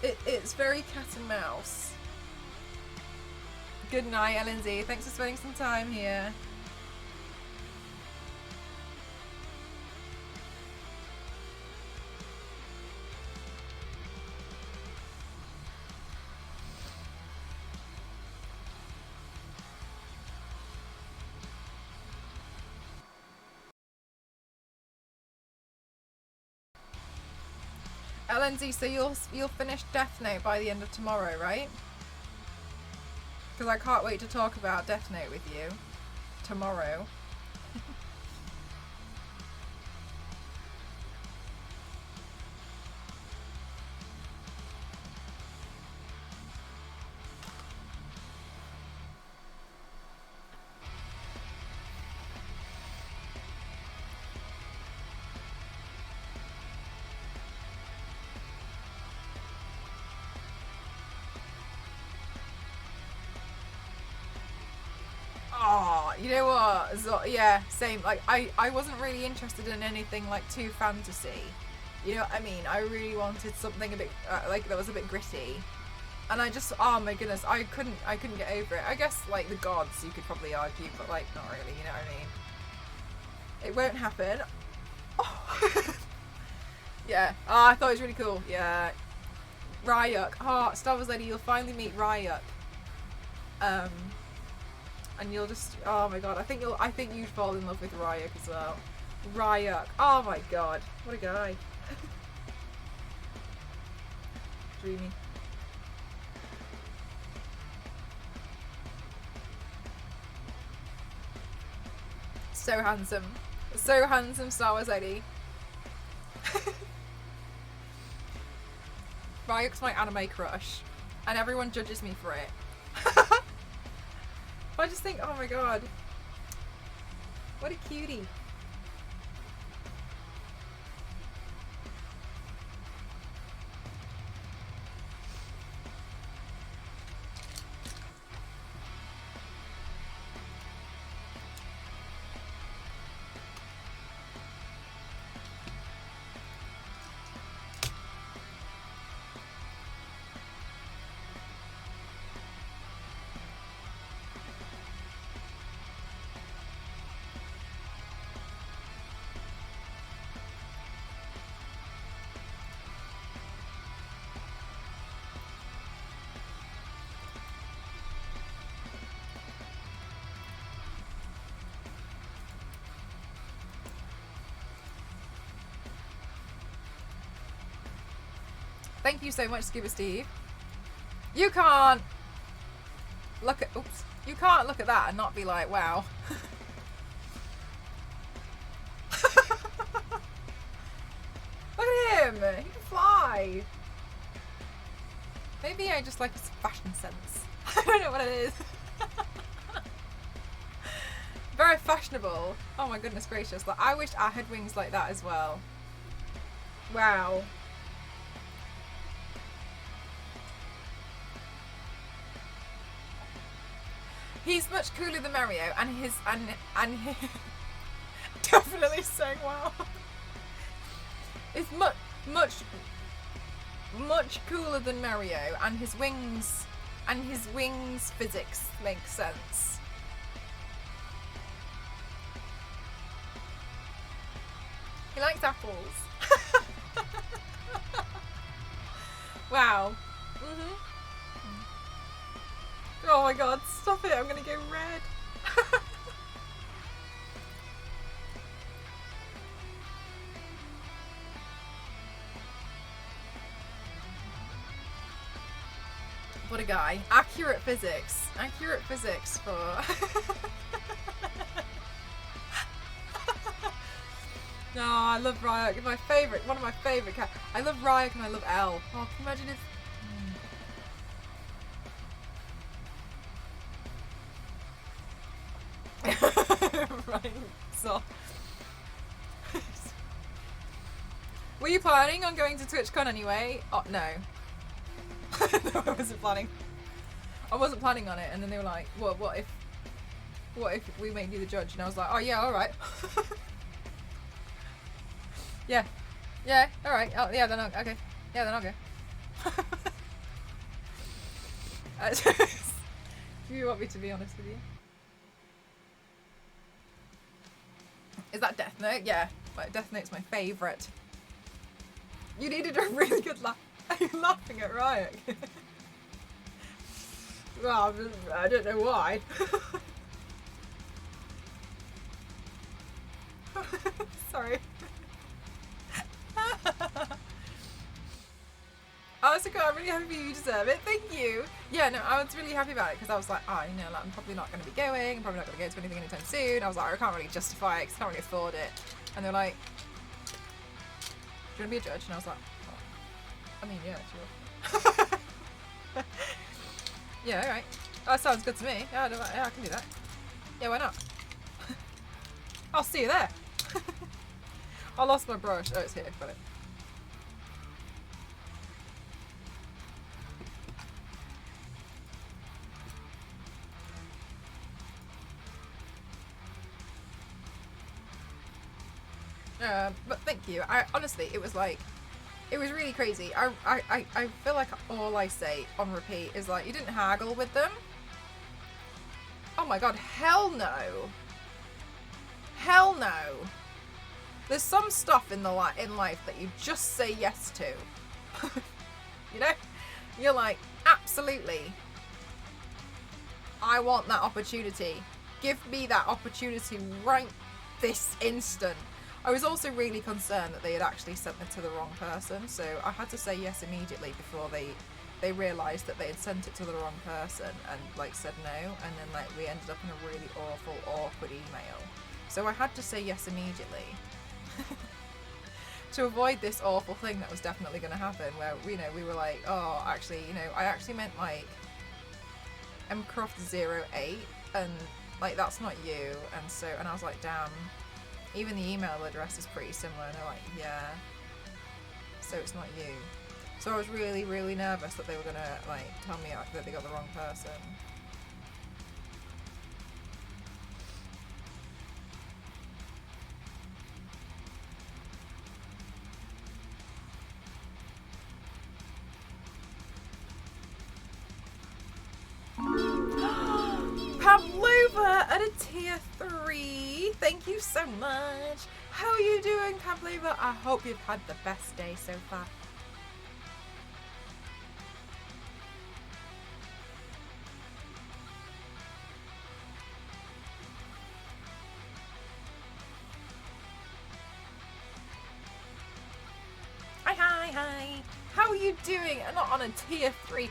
it's very cat and mouse. Good night, LNZ. Thanks for spending some time here. LNZ, so you'll finish Death Note by the end of tomorrow, right? Because I can't wait to talk about Death Note with you tomorrow. Oh, you know what? So, yeah, same. Like, I wasn't really interested in anything like too fantasy. You know what I mean? I really wanted something a bit like that was a bit gritty. And I just, oh my goodness, I couldn't get over it. I guess like the gods, you could probably argue, but like not really. You know what I mean? It won't happen. Oh. Yeah. Oh, I thought it was really cool. Yeah. Ryuk. Oh, Star Wars Lady, you'll finally meet Ryuk. And you'll just, oh my god, I think you'd fall in love with Ryuk as well. Ryuk. Oh my god. What a guy. Dreamy. So handsome. So handsome, Star Wars Eddie. Ryuk's my anime crush. And everyone judges me for it. I just think, oh my god. What a cutie. Thank you so much, Scuba Steve. You can't look at, oops, you can't look at that and not be like, wow. Why? Maybe I just like his fashion sense. I don't know what it is. Very fashionable. Oh my goodness gracious. Like, I wish I had wings like that as well. Wow. He's much cooler than Mario, and his definitely saying wow. It's much cooler than Mario, and his wings physics makes sense. He likes apples. Wow. Oh my god, stop it, I'm gonna go red. What a guy. Accurate physics. Accurate physics for... No, I love Ryok. My favourite, one of my favourite characters. I love Ryok and I love Elle. Oh, can you imagine if... Right, so... Were you planning on going to TwitchCon anyway? Oh, no. No, I wasn't planning. I wasn't planning on it, and then they were like, "Well, what if we make you the judge?" And I was like, "Oh yeah, all right." Yeah, all right. Oh yeah, then okay. Yeah, then I'll go. If you want me to be honest with you, is that Death Note? Yeah, Death Note's my favourite. You needed a really good laugh. Are you laughing at Ryok? Well, I don't know why. Sorry. Oh, so cool. I'm really happy you deserve it. Thank you. Yeah, no, I was really happy about it because I was like, oh, you know, like, I'm probably not going to be going. I'm probably not going to go to anything anytime soon. I was like, I can't really justify it because I can't really afford it. And they're like, do you want to be a judge? And I was like, I mean, yeah, sure. Yeah, alright. Oh, that sounds good to me. Yeah, I can do that. Yeah, why not? I'll see you there. I lost my brush. Oh, it's here. Got it. But thank you. I honestly, it was like, it was really crazy. I feel like all I say on repeat is like, you didn't haggle with them? Oh my god, hell no. Hell no. There's some stuff in life that you just say yes to. You know? You're like, absolutely. I want that opportunity. Give me that opportunity right this instant. I was also really concerned that they had actually sent it to the wrong person, so I had to say yes immediately before they realised that they had sent it to the wrong person and like said no, and then like we ended up in a really awful, awkward email. So I had to say yes immediately to avoid this awful thing that was definitely going to happen, where, you know, we were like, oh, actually, you know, I actually meant like mcroft08, and like that's not you, and I was like, damn. Even the email address is pretty similar, and they're like, yeah, so it's not you. So I was really, really nervous that they were gonna like tell me that they got the wrong person. Pavlova at a tier 3. Thank you so much. How are you doing, Pavlova? I hope you've had the best day so far. Hi. How are you doing? Not on a tier 3.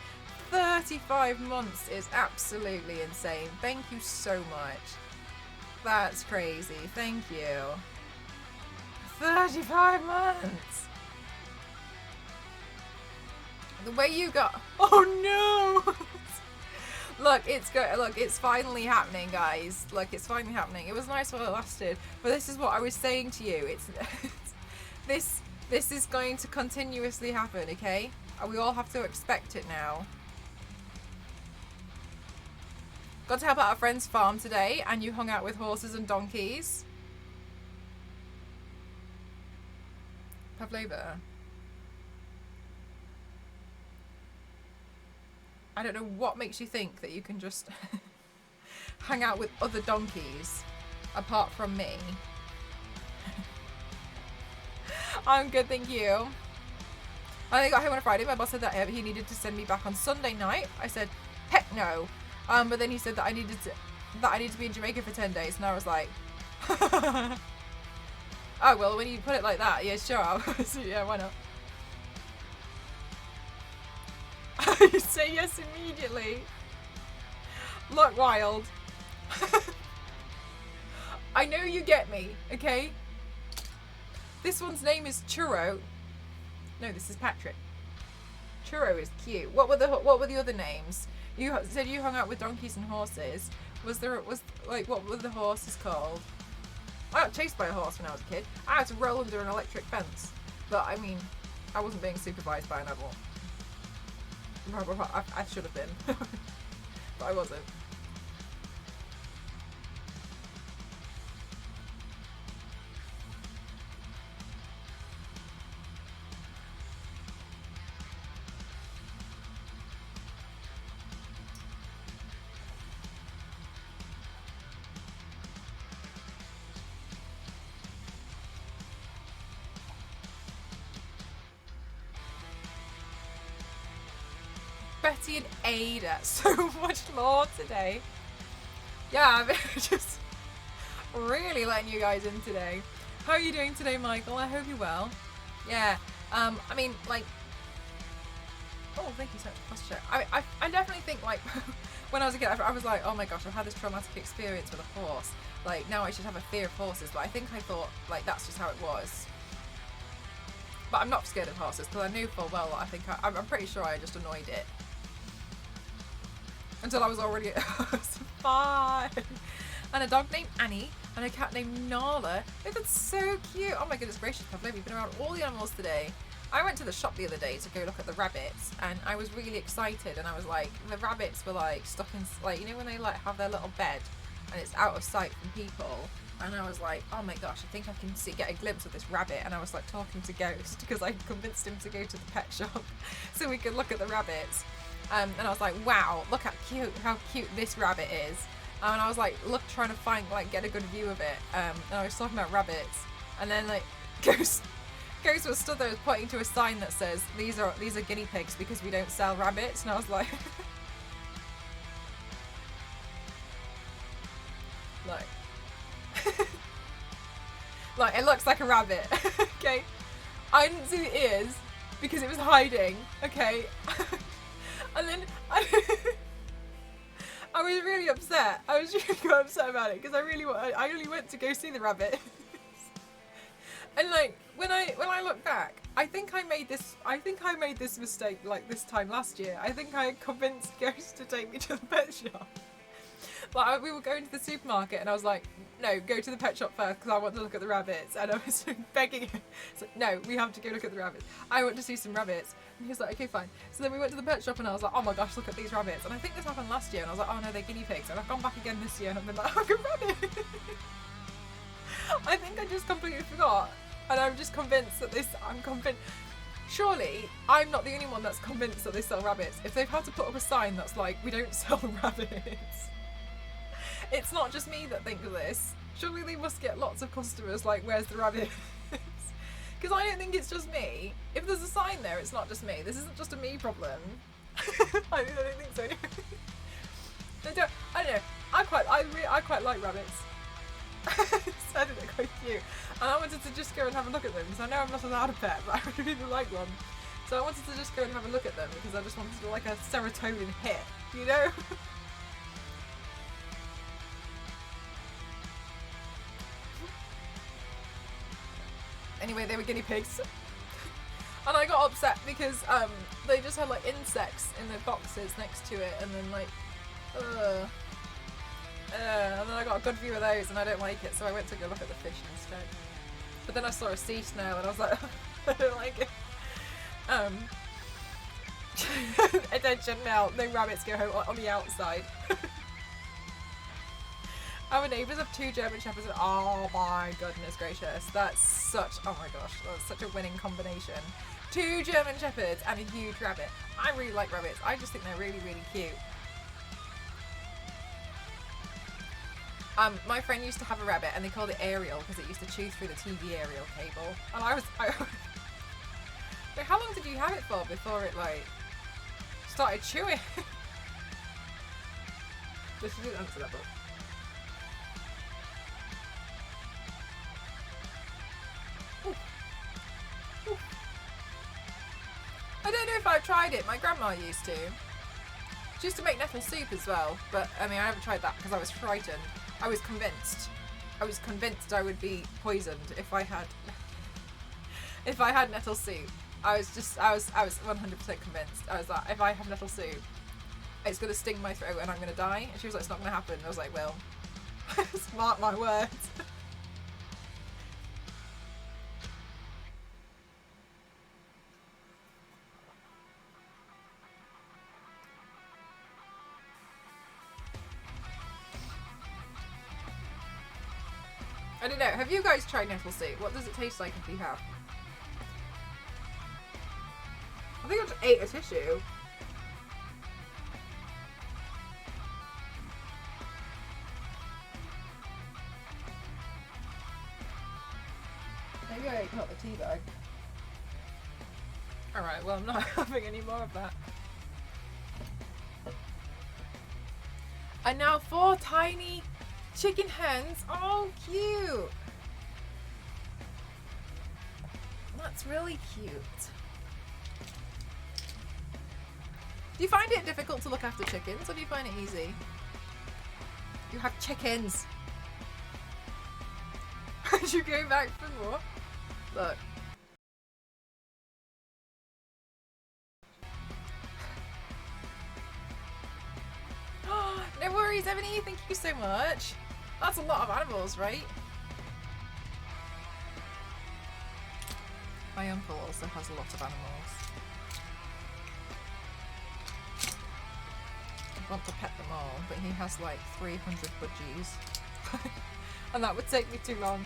35 months is absolutely insane. Thank you so much. That's crazy. Thank you. 35 months. The way you got. Oh no! Look, it's finally happening, guys. Look, it's finally happening. It was nice while it lasted, but this is what I was saying to you. This is going to continuously happen, okay? And we all have to expect it now. Got to help out a friend's farm today, and you hung out with horses and donkeys. Pavlova. I don't know what makes you think that you can just hang out with other donkeys apart from me. I'm good, thank you. I got home on a Friday. My boss said that he needed to send me back on Sunday night. I said, heck no. But then he said that I needed to be in Jamaica for 10 days, and I was like, oh well, when you put it like that, yeah, sure. Yeah, why not? You say yes immediately. Look, Wild. I know you get me, okay? This one's name is Churro. No, this is Patrick. Churro is cute. What were the other names? You said you hung out with donkeys and horses. What were the horses called? I got chased by a horse when I was a kid. I had to roll under an electric fence. But I mean, I wasn't being supervised by an adult. I should have been, but I wasn't. Betty and Ada, so much lore today. Yeah, I'm just really letting you guys in today. How are you doing today, Michael? I hope you're well. Yeah, I mean, like, oh, thank you so much. I definitely think, like, when I was a kid, I was like, oh my gosh, I've had this traumatic experience with a horse. Like, now I should have a fear of horses. But I think I thought, like, that's just how it was. But I'm not scared of horses, because I knew full well that I think I'm pretty sure I just annoyed it. Until I was already fine. And a dog named Annie and a cat named Nala. Oh, that's so cute. Oh my goodness gracious, Pavlova, you've been around all the animals today. I went to the shop the other day to go look at the rabbits, and I was really excited, and I was like, the rabbits were like stuck in, like, you know when they like have their little bed and it's out of sight from people, and I was like, oh my gosh, I think I can get a glimpse of this rabbit, and I was like talking to Ghost because I convinced him to go to the pet shop so we could look at the rabbits. And I was like, wow, look how cute this rabbit is. And I was like, trying to get a good view of it. And I was talking about rabbits, and then like Ghost was stood there pointing to a sign that says, these are guinea pigs because we don't sell rabbits. And I was like, like it looks like a rabbit. Okay, I didn't see the ears because it was hiding. Okay. And then I was really upset. I was really upset about it because I really went to go see the rabbit. And like when I look back, I think I made this mistake like this time last year. I think I convinced Ghost to take me to the pet shop. Like we were going to the supermarket, and I was like, no, go to the pet shop first because I want to look at the rabbits. And I was begging him. It's like, no, we have to go look at the rabbits. I want to see some rabbits. And he was like, okay, fine. So then we went to the pet shop, and I was like, oh my gosh, look at these rabbits. And I think this happened last year, and I was like, oh no, they're guinea pigs. And I've gone back again this year, and I've been like, oh, look at rabbit. I think I just completely forgot. And I'm just convinced that I'm convinced. Surely, I'm not the only one that's convinced that they sell rabbits. If they've had to put up a sign that's like, we don't sell rabbits. It's not just me that thinks this. Surely they must get lots of customers like, where's the rabbit? Because I don't think it's just me. If there's a sign there, it's not just me. This isn't just a me problem. I don't think so. I don't know. I quite like rabbits. So I think they're quite cute. And I wanted to just go and have a look at them because I know I'm not allowed a pet, but I really like one. So I wanted to just go and have a look at them because I just wanted to like a serotonin hit, you know? Anyway, they were guinea pigs. And I got upset because they just had like insects in the boxes next to it, and then like, and then I got a good view of those, and I don't like it, so I went to go look at the fish instead. But then I saw a sea snail, and I was like, I don't like it. Attention now, no rabbits go home on the outside. Our neighbours have 2 German Shepherds, and oh my goodness gracious, that's such, oh my gosh, that's such a winning combination. 2 German Shepherds and a huge rabbit. I really like rabbits. I just think they're really, really cute. My friend used to have a rabbit, and they called it Ariel because it used to chew through the TV aerial cable. And I like, how long did you have it for before it like started chewing? This didn't answer that book. I don't know if I've tried it. My grandma used to. She used to make nettle soup as well, but I mean I haven't tried that because I was frightened. I was convinced I would be poisoned if I had nettle soup. I was 100% convinced. I was like, if I have nettle soup, it's gonna sting my throat and I'm gonna die. And she was like, it's not gonna happen. And I was like, well, mark my words. I don't know. Have you guys tried nettle soup? What does it taste like if you have? I think I just ate a tissue. Maybe I ate not the tea bag. Alright, well I'm not having any more of that. And now 4 tiny chicken hens. Oh, cute. That's really cute. Do you find it difficult to look after chickens, or do you find it easy? You have chickens. Would you go back for more? Look. No worries, Ebony. Thank you so much. That's a lot of animals, right? My uncle also has a lot of animals. I want to pet them all, but he has like 300 budgies. And that would take me too long.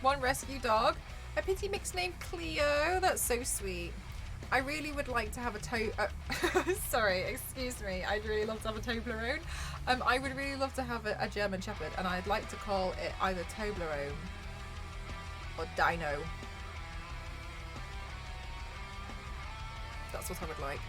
One rescue dog. A pity mix named Cleo. That's so sweet. I really would like to have a sorry, excuse me. I'd really love to have a Toblerone. I would really love to have a German Shepherd, and I'd like to call it either Toblerone or Dino. That's what I would like.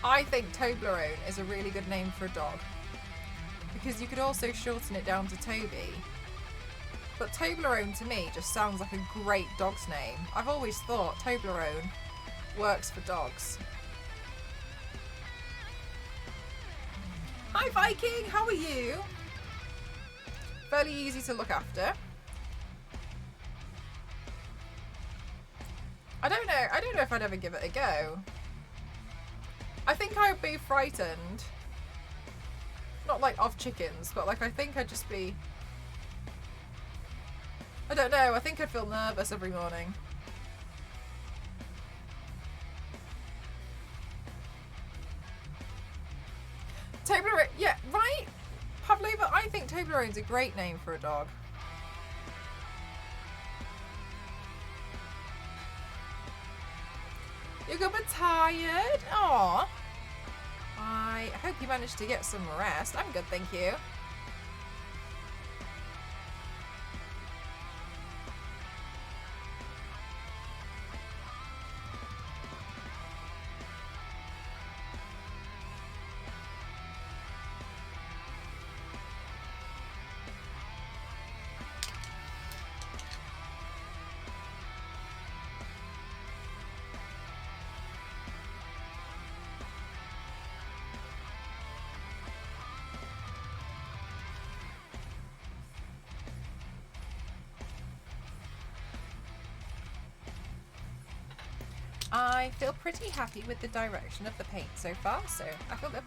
I think Toblerone is a really good name for a dog, because you could also shorten it down to Toby. But Toblerone to me just sounds like a great dog's name. I've always thought Toblerone works for dogs. Hi Viking, how are you? Fairly easy to look after. I don't know if I'd ever give it a go. I think I would be frightened. Not like of chickens, but like I think I'd just be... I don't know, I think I'd feel nervous every morning. Toblerone, yeah, right? Pavlova, I think Toblerone's a great name for a dog. You got a bit tired? Aww. I hope you managed to get some rest. I'm good, thank you. I feel pretty happy with the direction of the paint so far, so I feel good.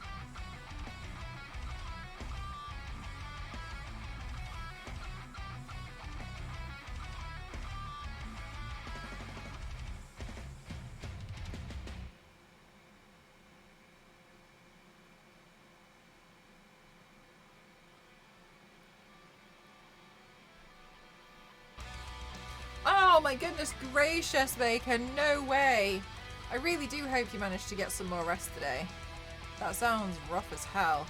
Oh my goodness gracious, Bacon, no way. I really do hope you managed to get some more rest today. That sounds rough as hell.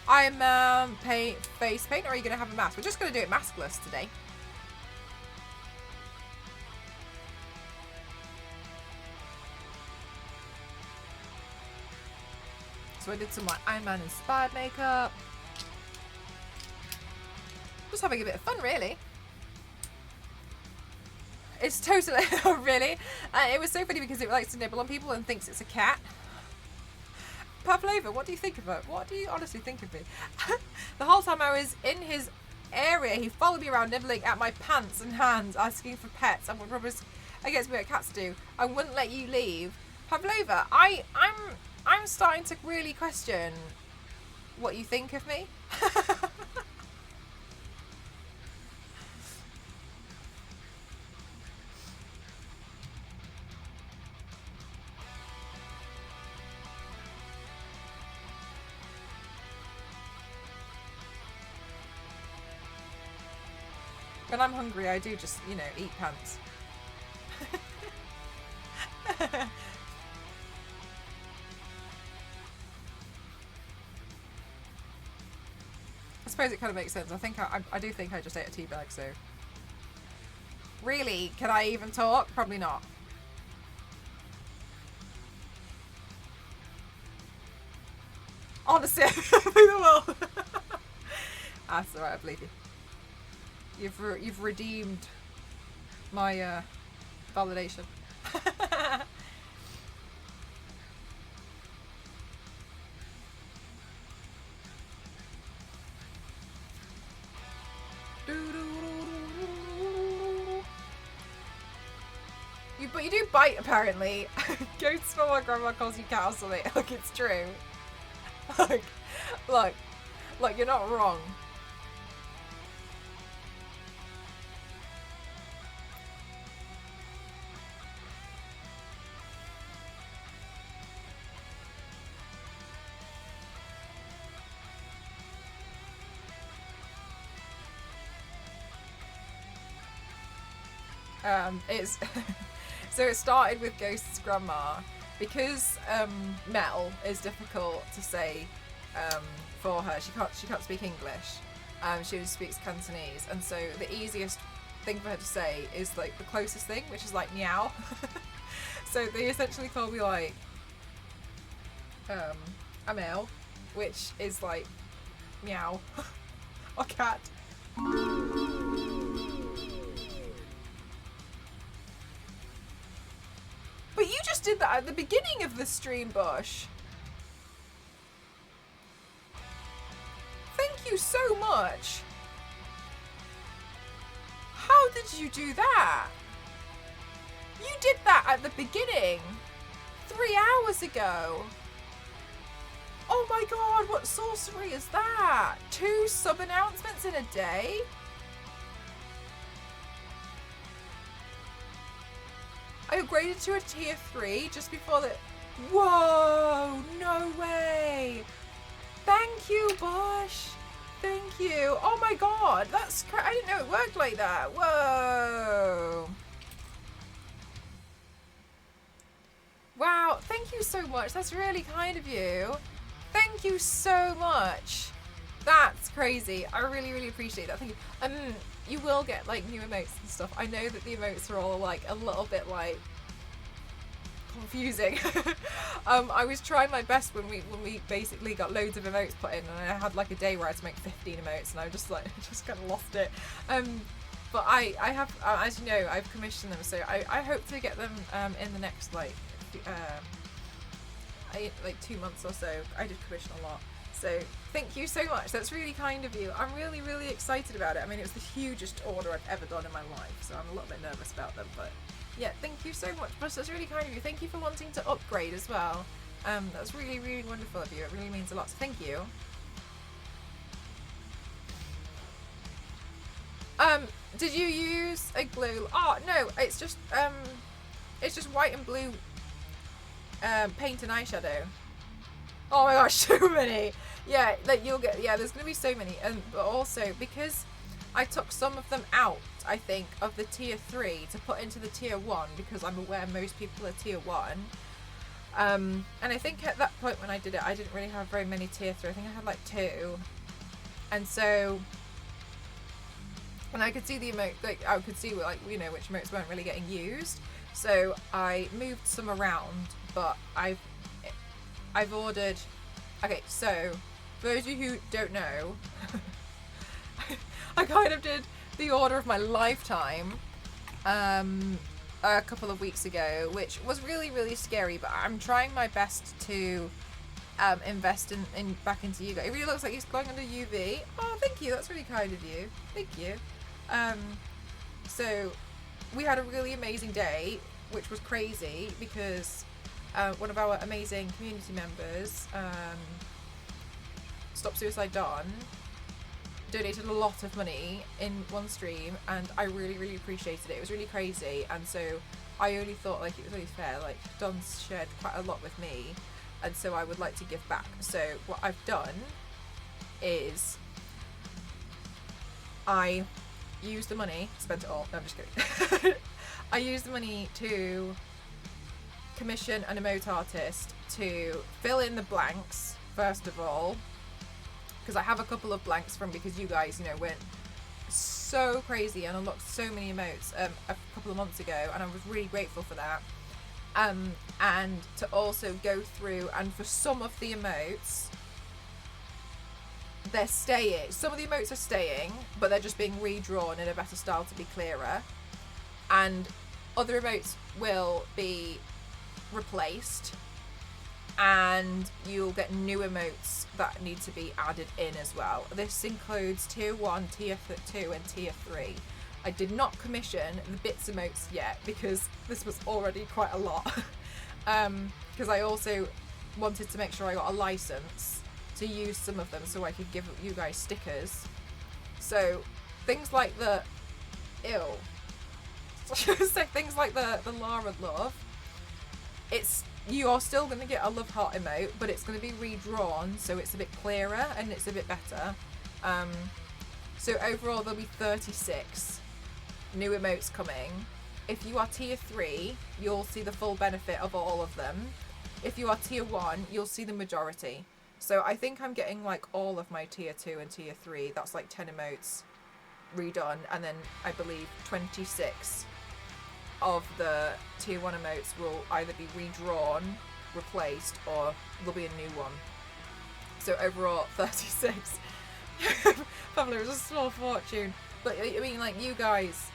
I'm face paint, or are you going to have a mask? We're just going to do it maskless today. So I did some like Iron Man inspired makeup. Just having a bit of fun, really. It's totally, oh, really? It was so funny because it likes to nibble on people and thinks it's a cat. Pavlova, what do you think of it? What do you honestly think of me? The whole time I was in his area, he followed me around nibbling at my pants and hands, asking for pets and would rub his against me what cats do. I wouldn't let you leave. Pavlova, I'm starting to really question what you think of me. When I'm hungry, I do just, you know, eat pants. I suppose it kind of makes sense. I think I do think I just ate a tea bag, so. Really? Can I even talk? Probably not. Honestly, I think the world. That's alright, I believe you. You've redeemed my validation. But you do bite, apparently. Go smell my grandma calls you cat or something. Look, it's true. Look, you're not wrong. It's so it started with Ghost's grandma because Mel is difficult to say for her. She can't speak English. She only speaks Cantonese, and so the easiest thing for her to say is like the closest thing, which is like meow. So they essentially call me like Amel, which is like meow or cat. But you just did that at the beginning of the stream, Bush. Thank you so much. How did you do that? You did that at the beginning. 3 hours ago. Oh my god, what sorcery is that? 2 sub announcements in a day? I upgraded to a tier 3 just before the... Whoa! No way! Thank you, Bosh! Thank you! Oh my god! That's I didn't know it worked like that! Whoa! Wow, thank you so much. That's really kind of you. Thank you so much. That's crazy. I really, really appreciate that. Thank you. You will get like new emotes and stuff. I know that the emotes are all like a little bit like confusing. I was trying my best when we basically got loads of emotes put in, and I had like a day where I had to make 15 emotes, and I just kind of lost it. But I have, as you know, I've commissioned them, so I hope to get them in the next like 2 months or so. I did commission a lot. So thank you so much. That's really kind of you. I'm really, really excited about it. I mean, it was the hugest order I've ever done in my life, so I'm a little bit nervous about them. But yeah, thank you so much. Plus, that's really kind of you. Thank you for wanting to upgrade as well. That's really, really wonderful of you. It really means a lot. So thank you. Did you use a glue? Oh no, it's just white and blue paint and eyeshadow. Oh my gosh, so many. Yeah, like you'll get, yeah, there's gonna be so many. And but also because I took some of them out, I think, of the tier 3 to put into the tier 1 because I'm aware most people are tier 1. And I think at that point when I did it, I didn't really have very many tier 3. I think I had like 2. And so, and I could see the emote, like I could see like, you know, which emotes weren't really getting used. So I moved some around, but I've ordered. Okay, so for those of you who don't know, I kind of did the order of my lifetime a couple of weeks ago, which was really, really scary. But I'm trying my best to invest in back into you guys. It really looks like he's going under UV. Oh, thank you. That's really kind of you. Thank you. So we had a really amazing day, which was crazy because one of our amazing community members, Stop Suicide Dawn, donated a lot of money in one stream, and I really, really appreciated it. It was really crazy, and so I only thought like it was only fair. Like Don's shared quite a lot with me, and so I would like to give back. So what I've done is I used the money, spent it all. No, I'm just kidding. I used the money to commission an emote artist to fill in the blanks first of all, because I have a couple of blanks from because you guys, you know, went so crazy and unlocked so many emotes a couple of months ago, and I was really grateful for that. And to also go through, and for some of the emotes, they're staying. Some of the emotes are staying, but they're just being redrawn in a better style to be clearer. And other emotes will be replaced, and you'll get new emotes that need to be added in as well. This includes tier 1, tier 2 and tier 3. I did not commission the bits emotes yet because this was already quite a lot. Because I also wanted to make sure I got a license to use some of them so I could give you guys stickers. So things like the so things like the Lara Love, you are still going to get a love heart emote, but it's going to be redrawn so it's a bit clearer and it's a bit better. So overall there'll be 36 new emotes coming. If you are tier 3, you'll see the full benefit of all of them. If you are tier 1, you'll see the majority. So I think I'm getting like all of my tier 2 and tier 3. That's like 10 emotes redone, and then I believe 26 of the tier 1 emotes will either be redrawn, replaced, or there'll be a new one. So overall 36. Pablo is a small fortune. But I mean, like, you guys,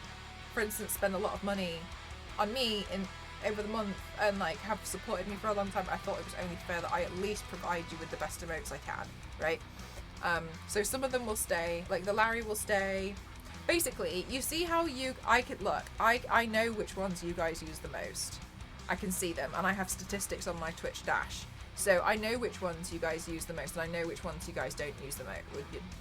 for instance, spend a lot of money on me over the month and like have supported me for a long time. I thought it was only fair that I at least provide you with the best emotes I can, right? So some of them will stay, like the Larry will stay. Basically, you see how I know which ones you guys use the most. I can see them, and I have statistics on my Twitch dash. So I know which ones you guys use the most, and I know which ones you guys don't use the most.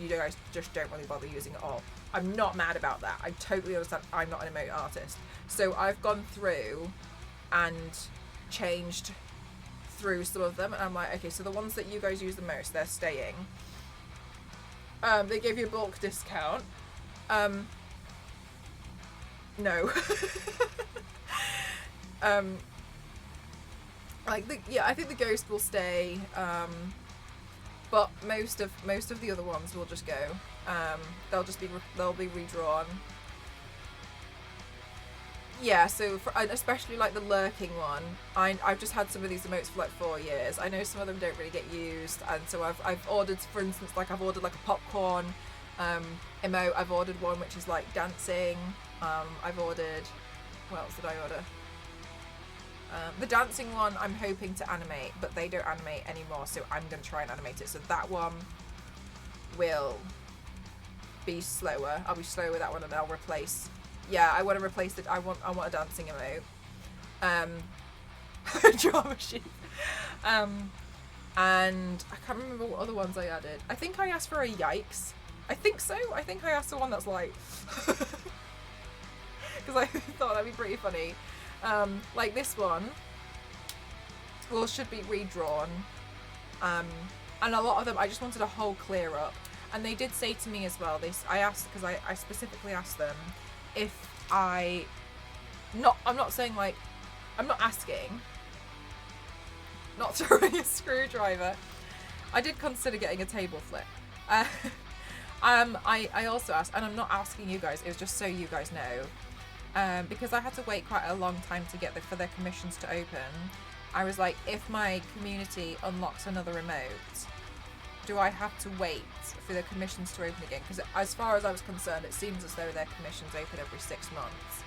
You guys just don't really bother using it all. I'm not mad about that. I totally understand. I'm not an emote artist. So I've gone through and changed through some of them, and I'm like, okay, so the ones that you guys use the most, they're staying. They gave you a bulk discount. No. I think the ghost will stay, but most of the other ones will just go. They'll be redrawn. Yeah, so especially like the lurking one, I've just had some of these emotes for like 4 years. I know some of them don't really get used, and so I've ordered, for instance, like I've ordered like a popcorn emote. I've ordered one which is like dancing. I've ordered, what else did I order? The dancing one I'm hoping to animate, but they don't animate anymore, so I'm going to try and animate it. So that one will be slower. I'll be slower with that one, and I'll replace. Yeah, I want to replace it. I want a dancing emote. Drama sheet. And I can't remember what other ones I added. I think I asked for a yikes. I think so. I think I asked the one that's like, because I thought that'd be pretty funny. Like this one, well, should be redrawn. And a lot of them, I just wanted a whole clear up. And they did say to me as well, I asked, because I specifically asked them if I'm not saying like, I'm not asking, not throwing a screwdriver. I did consider getting a table flip. I also asked, and I'm not asking you guys, it was just so you guys know, because I had to wait quite a long time to get for their commissions to open. I was like, if my community unlocks another remote, do I have to wait for the commissions to open again? Because as far as I was concerned, it seems as though their commissions open every 6 months.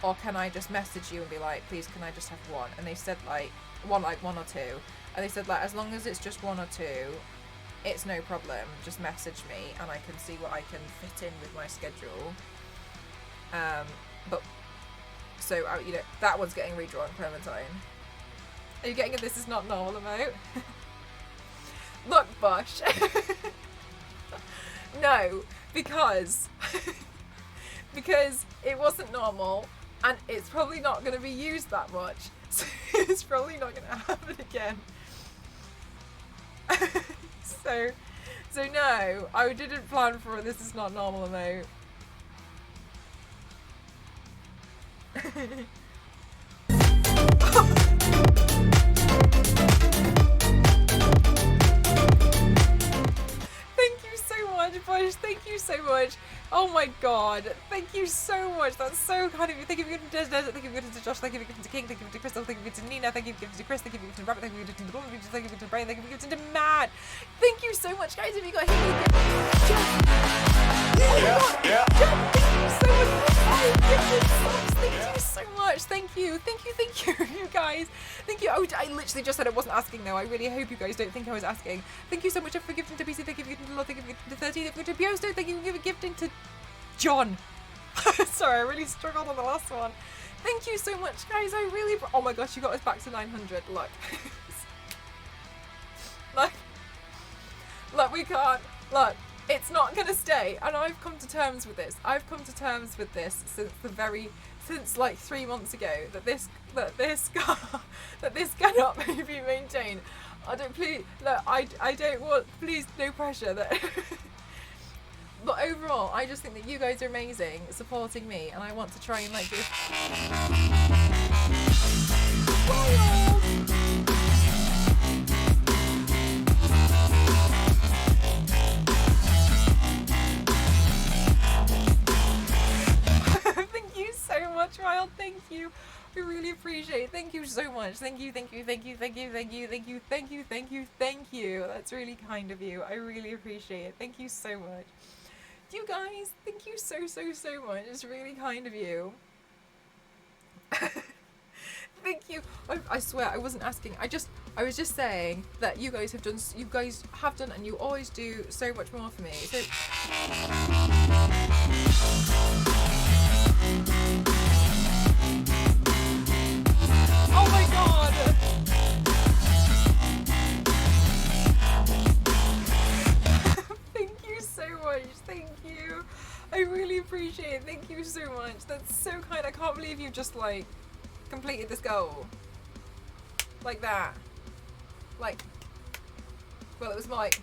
Or can I just message you and be like, please, can I just have one? And they said like one or two. And they said like, as long as it's just 1 or 2, it's no problem. Just message me and I can see what I can fit in with my schedule. But so you know, that one's getting redrawn, Clementine. Are you getting a "this is not normal" emote? Look, Bosh. No, because it wasn't normal, and it's probably not going to be used that much, so it's probably not going to happen again. So no, I didn't plan for a "this is not normal" emote. Thank you so much, Bush. Thank you so much. Oh my god. Thank you so much. That's so kind of you. Thank you for giving to Desert. Thank you for giving to Josh. Thank you for giving to King. Thank you to Crystal. Thank you to Nina. Thank you for giving to Chris. Thank you for giving to Rabbit. Thank you for giving to the Woman. Thank you to Brain. Thank you for giving to Matt. Thank you so much, guys. If you got hit with it. Yeah. Thank you so much. Thank you so much. Thank you, you guys. Thank you. Oh, I literally just said I wasn't asking though. I really hope you guys don't think I was asking. Thank you so much for gifting to BC. Thank you for gifting to Lord. Thank you for gifting to 13. Thank you to Biosto. Thank you for gifting to John. Sorry, I really struggled on the last one. Thank you so much, guys. I really. Oh my gosh, you got us back to 900. Look. Look, we can't. Look. It's not gonna stay, and I've come to terms with this. I've come to terms with this since like 3 months ago that this cannot be maintained. I don't want, please, no pressure. That. But overall, I just think that you guys are amazing, supporting me, and I want to try and like do. Wild, thank you. I really appreciate it. Thank you so much. Thank you. That's really kind of you. I really appreciate it. Thank you so much. You guys, thank you so much. It's really kind of you. Thank you. I swear I wasn't asking. I was just saying that you guys have done, and you always do so much more for me. So oh my god! Thank you so much. Thank you. I really appreciate it. Thank you so much. That's so kind. I can't believe you just like completed this goal. Like that. Like, well, it was Mike.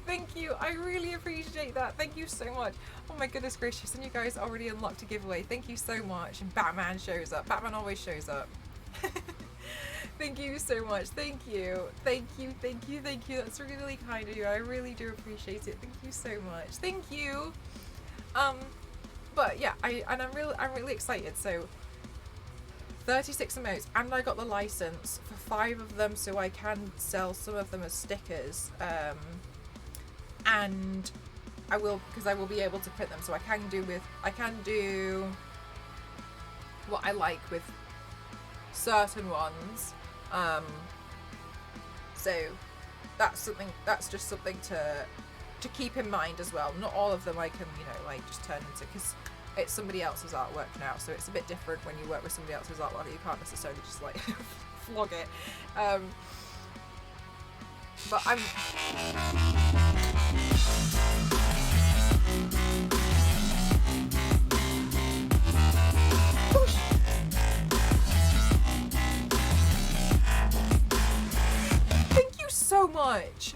Thank you. I really appreciate that. Thank you so much. Oh my goodness gracious. And you guys already unlocked a giveaway. Thank you so much. And Batman shows up. Batman always shows up. Thank you so much. Thank you. That's really kind of you. I really do appreciate it. Thank you so much. Thank you. But yeah, I'm really excited. So 36 emotes, and I got the license for 5 of them, so I can sell some of them as stickers. And I will, because I will be able to print them, so I can do what I like with certain ones. So that's just something to keep in mind as well. Not all of them I can, like just turn into, because it's somebody else's artwork now, so it's a bit different when you work with somebody else's artwork. You can't necessarily just like flog it. But I'm thank you so much.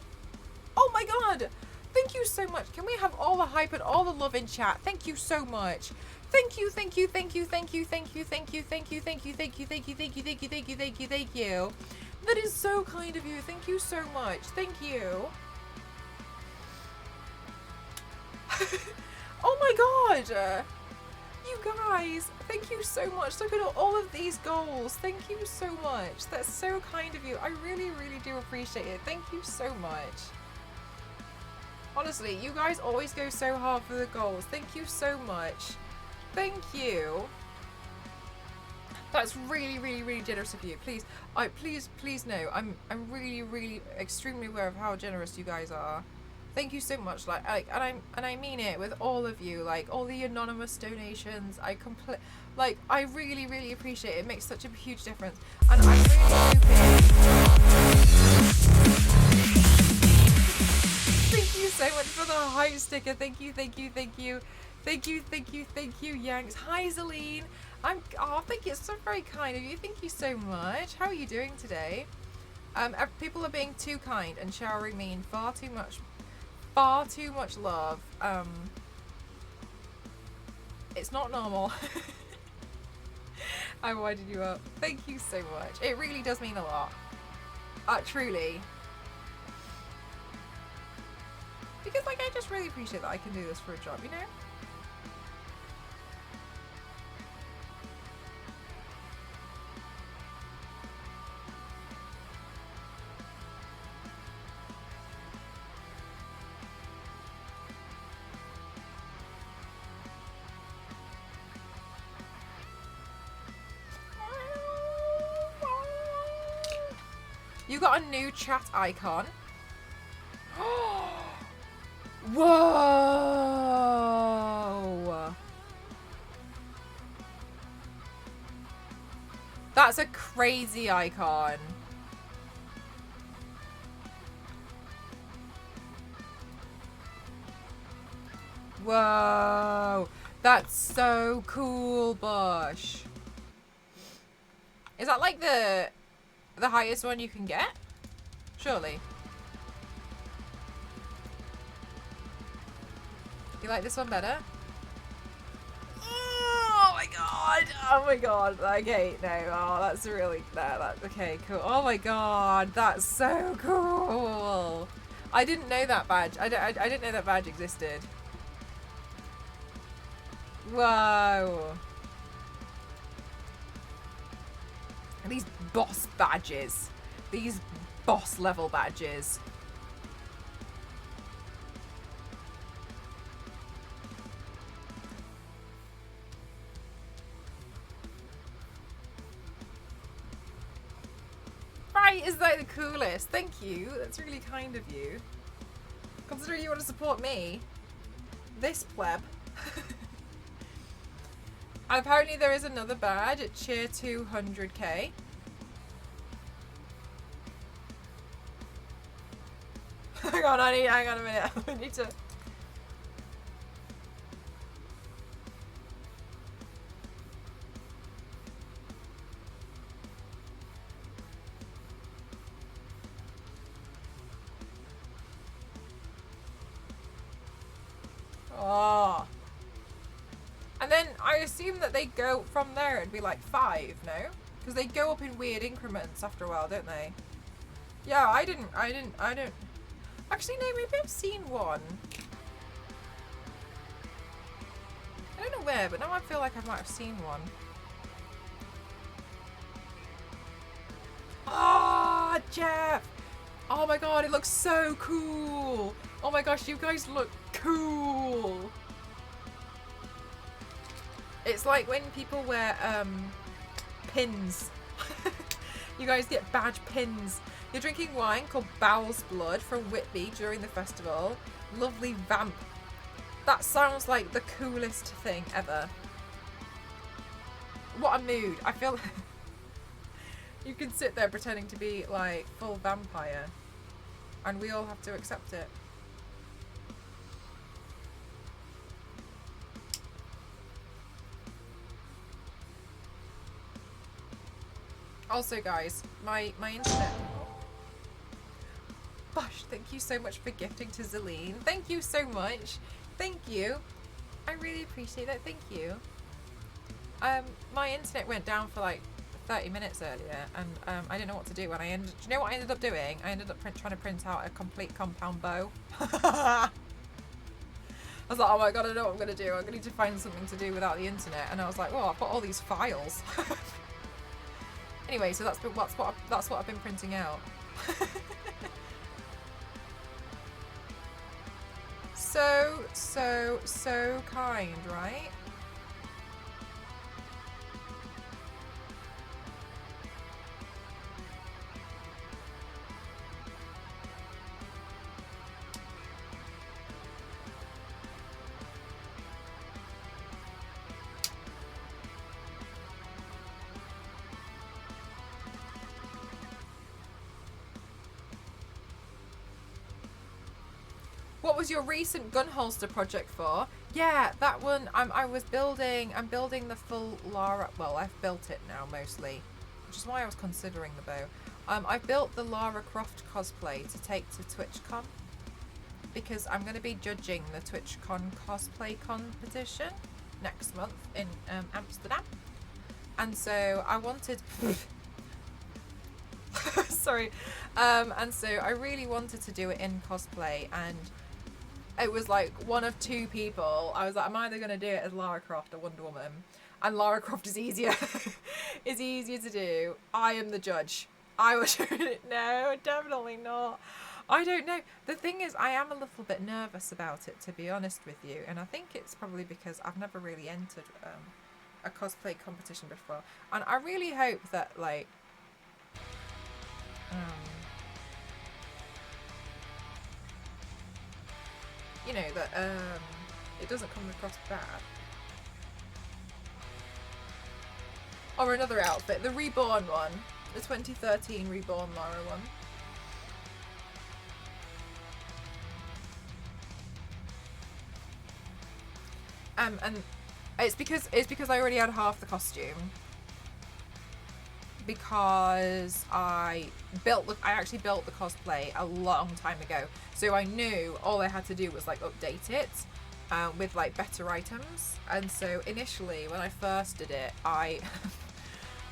Oh my god. Thank you so much. Can we have all the hype and all the love in chat? Thank you so much. Thank you, thank you, thank you, thank you, thank you, thank you, thank you, thank you, thank you, thank you, thank you, thank you, thank you, thank you, thank you. That is so kind of you. Thank you so much. Thank you. Oh my god. You guys, thank you so much. Look at all of these goals. Thank you so much. That's so kind of you. I really, really do appreciate it. Thank you so much. Honestly, you guys always go so hard for the goals. Thank you so much. Thank you. That's really, really, really generous of you. Please, please know, I'm really, really extremely aware of how generous you guys are. Thank you so much. And I mean it with all of you. Like all the anonymous donations. I really, really appreciate it. It makes such a huge difference. And I'm really hoping. Thank you so much for the hype sticker. Thank you, thank you, thank you. Thank you, thank you, thank you, Yanks. Hi, Zeline. Thank you. It's so very kind of you. Thank you so much. How are you doing today? People are being too kind and showering me in far too much love. It's not normal. I winded you up. Thank you so much. It really does mean a lot. Truly. Because I just really appreciate that I can do this for a job, you know? You got a new chat icon. Whoa! That's a crazy icon. Whoa! That's so cool, Bush. Is that like the highest one you can get? Surely. You like this one better? Oh my god! Oh my god! Okay, no. Oh, that's really okay, cool. Oh my god, that's so cool. I didn't know that badge. I didn't know that badge existed. Whoa. These boss badges. These boss level badges. Right, is that the coolest? Thank you. That's really kind of you. Considering you want to support me. This pleb. Apparently there is another badge at tier 200k. Hang on a minute. I need to... Oh. And then I assume that they go from there and be like 5, no? Because they go up in weird increments after a while, don't they? Yeah, I don't... Actually, no, maybe I've seen one. I don't know where, but now I feel like I might have seen one. Ah, oh, Jeff! Oh my god, it looks so cool! Oh my gosh, you guys look cool! It's like when people wear pins You guys get badge pins. You're drinking wine called Bowel's Blood from Whitby during the festival. Lovely vamp. That sounds like the coolest thing ever. What a mood. I feel you can sit there pretending to be like full vampire and we all have to accept it. Also guys, my internet. Bosh, thank you so much for gifting to Zelene. Thank you so much. Thank you. I really appreciate that. Thank you. My internet went down for like 30 minutes earlier and I didn't know what to do, and do you know what I ended up doing? I ended up trying to print out a complete compound bow. I was like, oh my god, I don't know what I'm going to do. I'm going to need to find something to do without the internet. And I was like, oh, I've got all these files. Anyway, so that's what I've been printing out. So kind, right? What was your recent gun holster project for? Yeah, that one. I'm building the full Lara. Well, I've built it now mostly, which is why I was considering the bow. I've built the Lara Croft cosplay to take to TwitchCon because I'm going to be judging the TwitchCon cosplay competition next month in Amsterdam, and so I wanted. Sorry, and so I really wanted to do it in cosplay, and it was like one of two people. I was like, I'm either going to do it as Lara Croft or Wonder Woman, and Lara Croft is easier. Is easier to do. I am the judge. I was no, definitely not. I don't know. The thing is, I am a little bit nervous about it, to be honest with you, and I think it's probably because I've never really entered a cosplay competition before, and I really hope that like. You know, that it doesn't come across bad. Or another outfit, the Reborn one. The 2013 Reborn Lara one. And it's because I already had half the costume. Because I actually built the cosplay a long time ago, so I knew all I had to do was like update it with like better items. And so initially when I first did it, I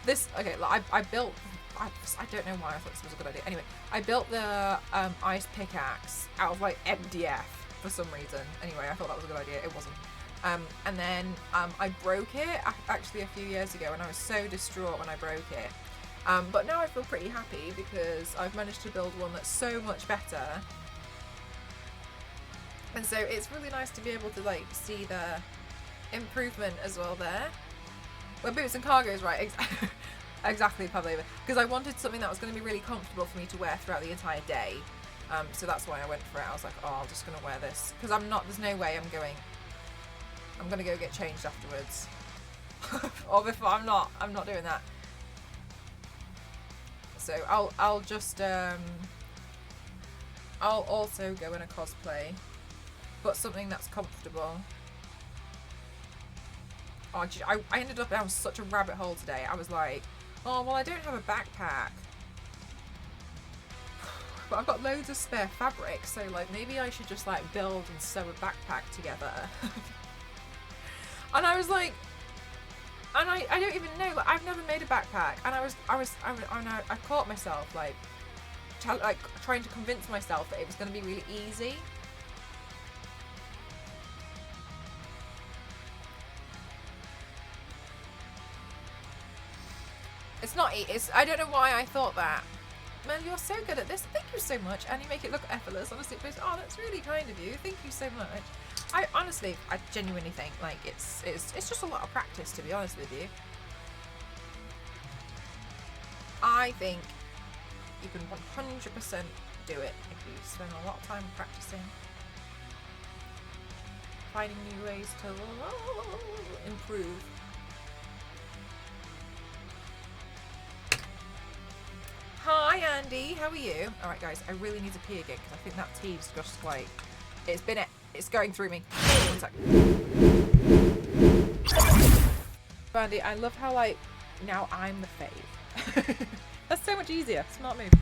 built. I don't know why I thought this was a good idea. Anyway, I built the ice pickaxe out of like MDF for some reason. Anyway, I thought that was a good idea. It wasn't. And then I broke it actually a few years ago, and I was so distraught when I broke it. But now I feel pretty happy because I've managed to build one that's so much better. And so it's really nice to be able to like see the improvement as well there. Well, boots and cargos, right? Exactly, Pavlova. Because I wanted something that was going to be really comfortable for me to wear throughout the entire day. So that's why I went for it. I was like, oh, I'm just going to wear this. Because there's no way I'm going to go get changed afterwards. Or before, I'm not doing that. So I'll just I'll also go in a cosplay, but something that's comfortable. Oh, I ended up down such a rabbit hole today. I was like, oh well, I don't have a backpack, but I've got loads of spare fabric, so like maybe I should just like build and sew a backpack together. And I was like, and I don't even know, like I've never made a backpack, and I caught myself like trying to convince myself that it was going to be really easy. It's not. I don't know why I thought that. Mel, you're so good at this. Thank you so much, and you make it look effortless. Honestly, oh, that's really kind of you. Thank you so much. I genuinely think like it's just a lot of practice, to be honest with you. I think you can 100% do it if you spend a lot of time practicing, finding new ways to improve. Hi Andy, how are you? All right guys, I really need to pee again because I think that tea's just like, it's going through me. 1 sec. Andy, I love how like, now I'm the fave. That's so much easier, smart move.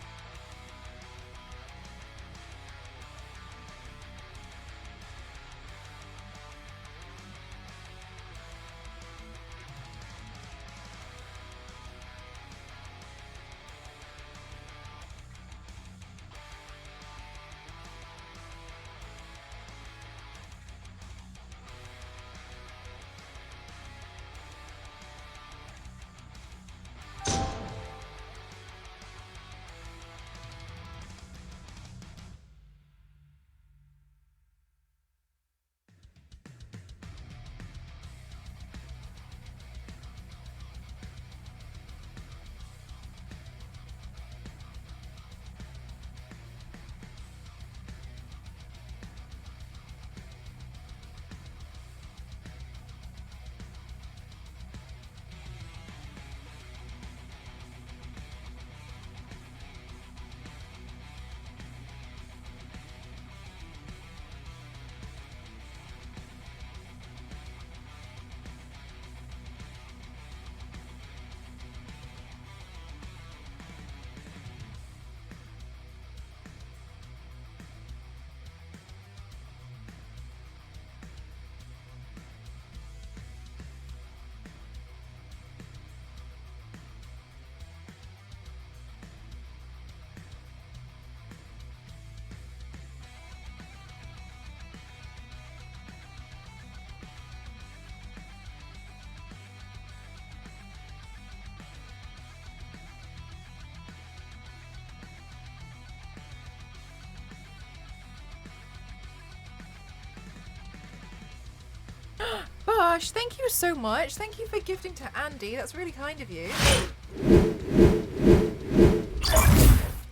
Bosh, thank you so much. Thank you for gifting to Andy. That's really kind of you.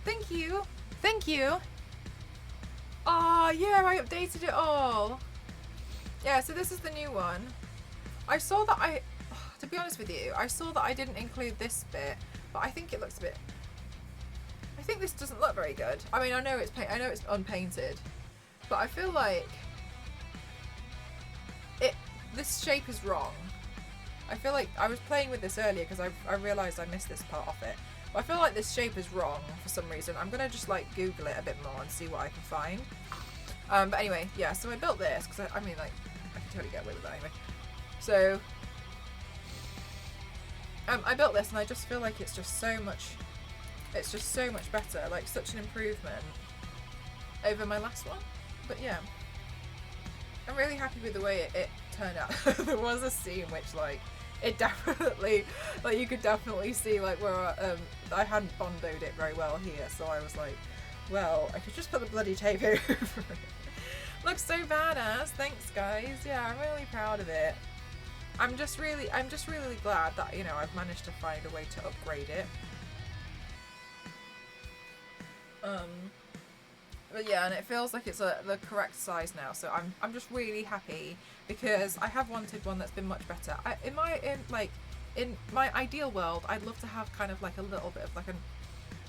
Thank you. Thank you. Oh, yeah, I updated it all. Yeah, so this is the new one. I saw that to be honest with you, I saw that I didn't include this bit, but I think it looks a bit, I think this doesn't look very good. I mean, I know it's unpainted, but I feel like this shape is wrong. I feel like I was playing with this earlier because I realised I missed this part off it. But I feel like this shape is wrong for some reason. I'm gonna just like Google it a bit more and see what I can find. But anyway, yeah. So I built this because I mean, like, I can totally get away with that anyway. So I built this and I just feel like it's just so much better. Like such an improvement over my last one. But yeah, I'm really happy with the way it turned out. There was a scene which like it definitely, like you could definitely see like where I hadn't bondoed it very well here, so I was like, well, I could just put the bloody tape over it. Looks so badass. Thanks guys. Yeah, I'm really proud of it. I'm just really glad that, you know, I've managed to find a way to upgrade it. But yeah, and it feels like it's the correct size now, so I'm just really happy because I have wanted one that's been much better. In my ideal world, I'd love to have kind of like a little bit of like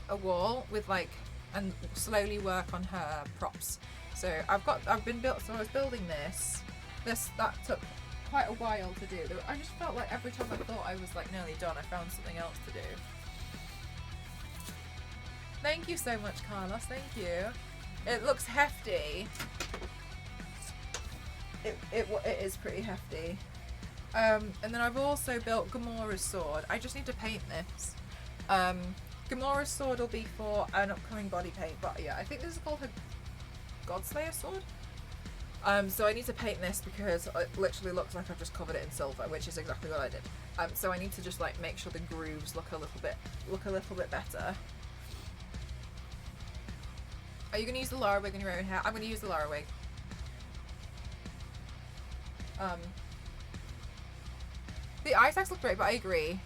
a wall with like, and slowly work on her props. So I was building this that took quite a while to do. I just felt like every time I thought I was like nearly done, I found something else to do. Thank you so much, Carlos. Thank you. It looks hefty. It is pretty hefty. And then I've also built Gamora's sword. I just need to paint this. Gamora's sword will be for an upcoming body paint, but yeah, I think this is called her Godslayer sword. So I need to paint this because it literally looks like I've just covered it in silver, which is exactly what I did. So I need to just like make sure the grooves look a little bit better. Are you going to use the Lara wig on your own hair? I'm going to use the Lara wig. The eye tags look great, but I agree.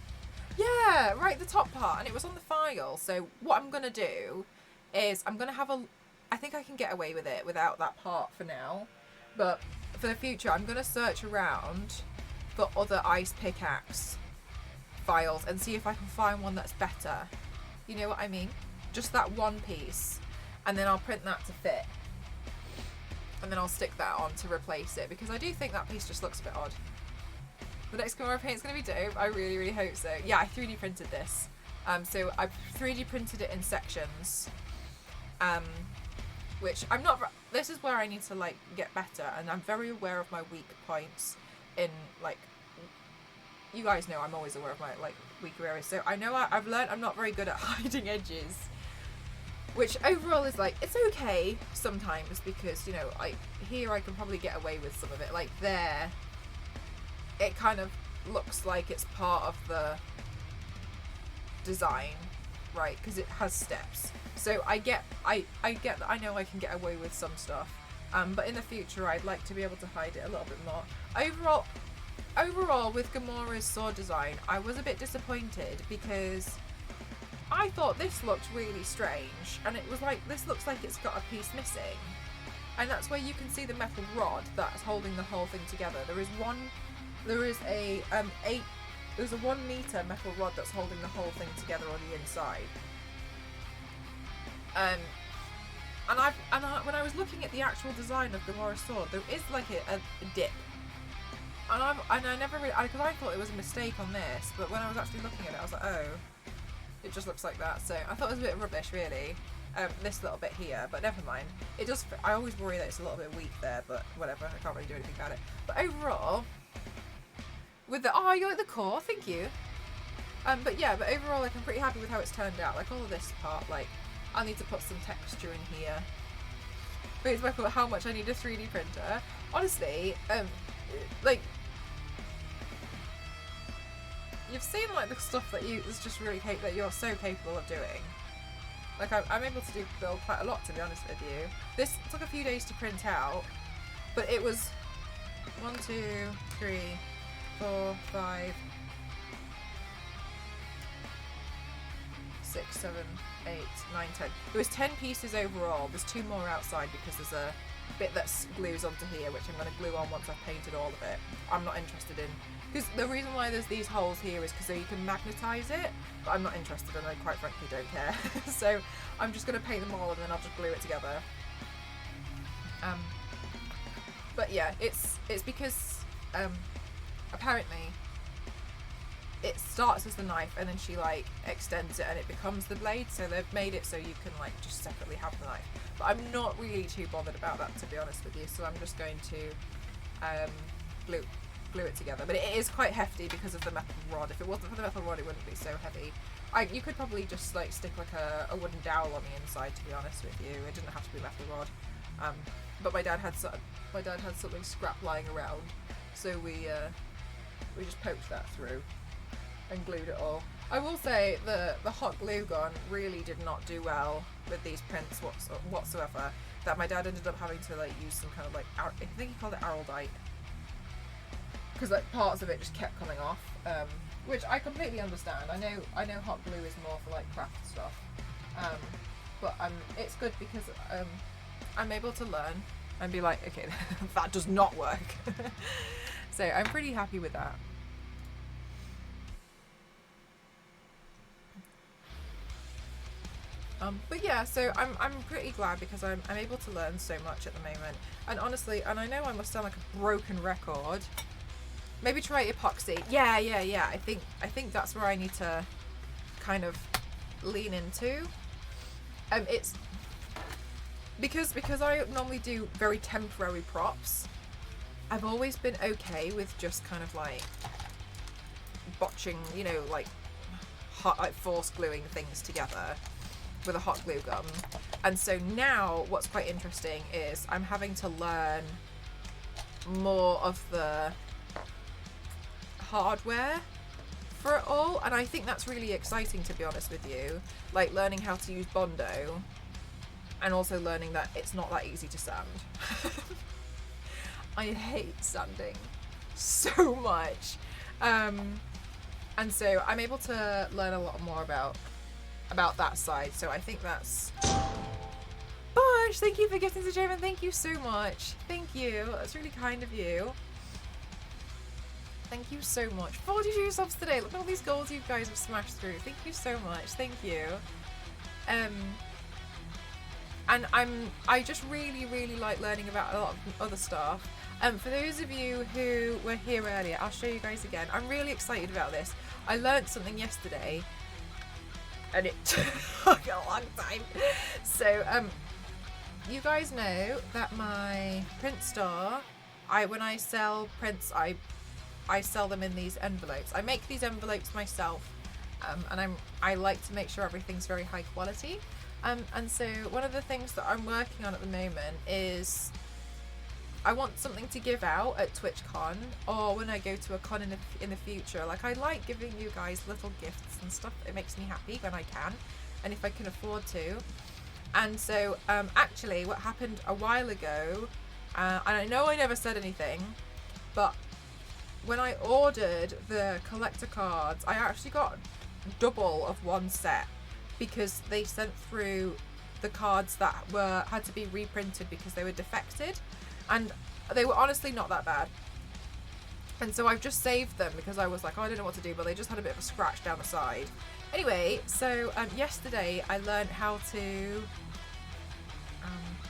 Yeah, right, the top part, and it was on the file. So what I'm gonna do is I'm gonna have a. I think I can get away with it without that part for now, but for the future, I'm gonna search around for other ice pickaxe files and see if I can find one that's better. You know what I mean? Just that one piece, and then I'll print that to fit, and then I'll stick that on to replace it, because I do think that piece just looks a bit odd. The next Gamora paint's going to be dope. I really, really hope so. Yeah, I 3D printed this. So I 3D printed it in sections, which I'm not. This is where I need to like get better, and I'm very aware of my weak points. In like, you guys know I'm always aware of my like weaker areas. So I know I've learned I'm not very good at hiding edges, which overall is like it's okay sometimes, because you know here I can probably get away with some of it. Like there. It kind of looks like it's part of the design, right? Because it has steps. So I get that I know I can get away with some stuff, but in the future I'd like to be able to hide it a little bit more. Overall, with Gamora's sword design, I was a bit disappointed because I thought this looked really strange, and it was like this looks like it's got a piece missing, and that's where you can see the metal rod that's holding the whole thing together. There's a 1 meter metal rod that's holding the whole thing together on the inside. And when I was looking at the actual design of Gamora's sword, there is like a dip. And I never really, because I thought it was a mistake on this, but when I was actually looking at it, I was like, oh, it just looks like that. So I thought it was a bit rubbish, really. This little bit here, but never mind. It does. I always worry that it's a little bit weak there, but whatever. I can't really do anything about it. But overall. With the you like the core, thank you. But overall, like I'm pretty happy with how it's turned out. Like all of this part, like I need to put some texture in here. But it's about how much I need a 3D printer. Honestly, like you've seen like the stuff that it's just really that you're so capable of doing. Like I'm able to build quite a lot, to be honest with you. This took a few days to print out, but it was 1, 2, 3. 4, 5, 6, 7, 8, 9, 10. There was 10 pieces overall. There's 2 more outside because there's a bit that glues onto here, which I'm going to glue on once I've painted all of it. I'm not interested in, because the reason why there's these holes here is because so you can magnetize it, but I'm not interested, and I quite frankly don't care. So I'm just going to paint them all and then I'll just glue it together. But yeah, it's because apparently it starts as the knife and then she like extends it and it becomes the blade, so they've made it so you can like just separately have the knife. But I'm not really too bothered about that, to be honest with you, so I'm just going to glue it together. But it is quite hefty because of the metal rod. If it wasn't for the metal rod, it wouldn't be so heavy. You could probably just like stick like a wooden dowel on the inside, to be honest with you. It didn't have to be metal rod. But my dad had something scrap lying around, so we just poked that through and glued it all. I will say the hot glue gun really did not do well with these prints whatsoever. That my dad ended up having to like use some kind of like I think he called it araldite, because like parts of it just kept coming off, which I completely understand. I know hot glue is more for like craft stuff, but it's good because I'm able to learn and be like, okay, that does not work. So I'm pretty happy with that. But yeah, so I'm pretty glad because I'm able to learn so much at the moment. And honestly, and I know I must sound like a broken record. Maybe try epoxy. Yeah. I think that's where I need to kind of lean into. It's because I normally do very temporary props. I've always been okay with just kind of like botching, you know, like force gluing things together with a hot glue gun. And so now what's quite interesting is I'm having to learn more of the hardware for it all, and I think that's really exciting, to be honest with you, like learning how to use Bondo and also learning that it's not that easy to sand. I hate sanding so much, and And so I'm able to learn a lot more about that side. So I think that's... Bosh, thank you for gifting the German. Thank you so much. Thank you. That's really kind of you. Thank you so much. 42 subs today. Look at all these goals you guys have smashed through. Thank you so much. Thank you. And I just really, really like learning about a lot of other stuff. For those of you who were here earlier, I'll show you guys again. I'm really excited about this. I learned something yesterday, and it took a long time. So, you guys know that my print star, when I sell prints, I sell them in these envelopes. I make these envelopes myself, and I like to make sure everything's very high quality. And so one of the things that I'm working on at the moment is I want something to give out at TwitchCon, or when I go to a con in the future. Like, I like giving you guys little gifts and stuff. It makes me happy when I can, and if I can afford to. And so actually what happened a while ago, and I know I never said anything, but when I ordered the collector cards, I actually got double of one set, because they sent through the cards that had to be reprinted because they were defected, and they were honestly not that bad. And so I've just saved them because I was like, oh, I don't know what to do, but they just had a bit of a scratch down the side. Anyway, so yesterday I learned how to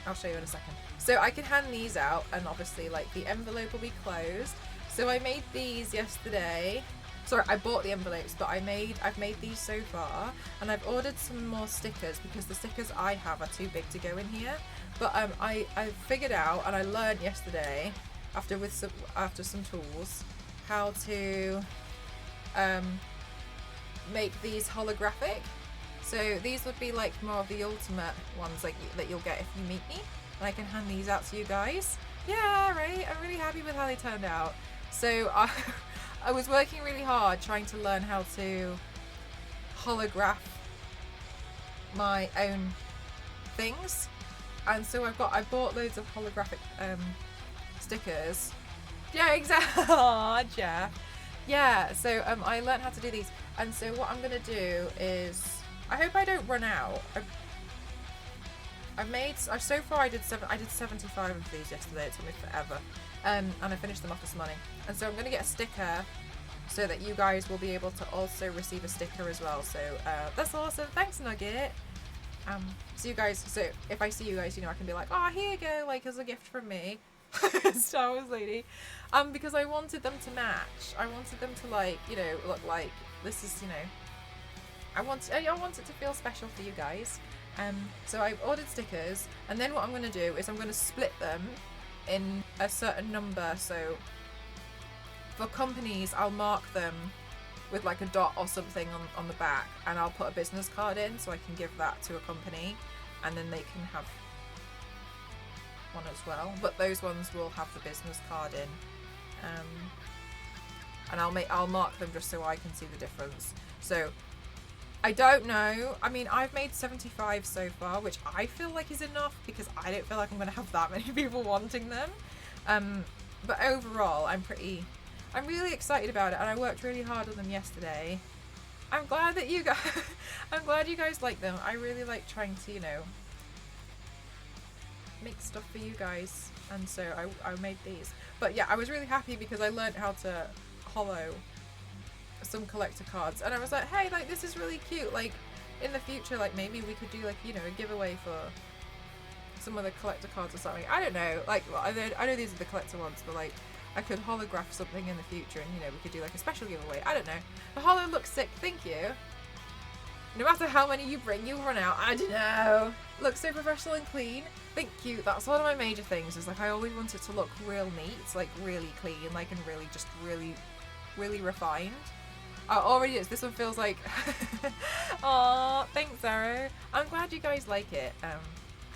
I'll show you in a second. So I can hand these out, and obviously like the envelope will be closed. So I made these yesterday. Sorry, I bought the envelopes, but I've made these so far, and I've ordered some more stickers because the stickers I have are too big to go in here. But I figured out, and I learned yesterday after some tools, how to make these holographic. So these would be like more of the ultimate ones, like that you'll get if you meet me, and I can hand these out to you guys. Yeah, right. I'm really happy with how they turned out. So I was working really hard trying to learn how to holograph my own things, and so I bought loads of holographic stickers. Yeah, exactly. Aw, Jeff. Yeah, so I learned how to do these, and so what I'm gonna do is, I hope I don't run out. So far I did 75 of these yesterday. It took me forever, and I finished them off this morning. And so I'm gonna get a sticker so that you guys will be able to also receive a sticker as well. So that's awesome. Thanks, Nugget. So you guys, so if I see you guys, you know, I can be like, oh, here you go, like as a gift from me, Star Wars lady. Because I wanted them to match. I wanted them to, like, you know, look like this is, you know, I want it to feel special for you guys. So I've ordered stickers, and then what I'm going to do is I'm going to split them in a certain number. So for companies, I'll mark them with like a dot or something on the back, and I'll put a business card in so I can give that to a company, and then they can have one as well. But those ones will have the business card in, and I'll mark them just so I can see the difference. So I don't know. I mean, I've made 75 so far, which I feel like is enough because I don't feel like I'm going to have that many people wanting them. But overall, I'm really excited about it, and I worked really hard on them yesterday. I'm glad that you guys, I'm glad you guys like them. I really like trying to, you know, make stuff for you guys, and so I made these. But yeah, I was really happy because I learned how to hollow some collector cards, and I was like, hey, like, this is really cute. Like, in the future, like, maybe we could do, like, you know, a giveaway for some of the collector cards or something. I don't know, like, well, I know these are the collector ones, but like, I could holograph something in the future, and, you know, we could do like a special giveaway. I don't know. The hollow looks sick. Thank you. No matter how many you bring, you'll run out. I don't know. Looks so professional and clean. Thank you. That's one of my major things, is like, I always want it to look real neat, like really clean, like, and really just really refined. Already is. This one feels like aw, thanks, Zaro. I'm glad you guys like it.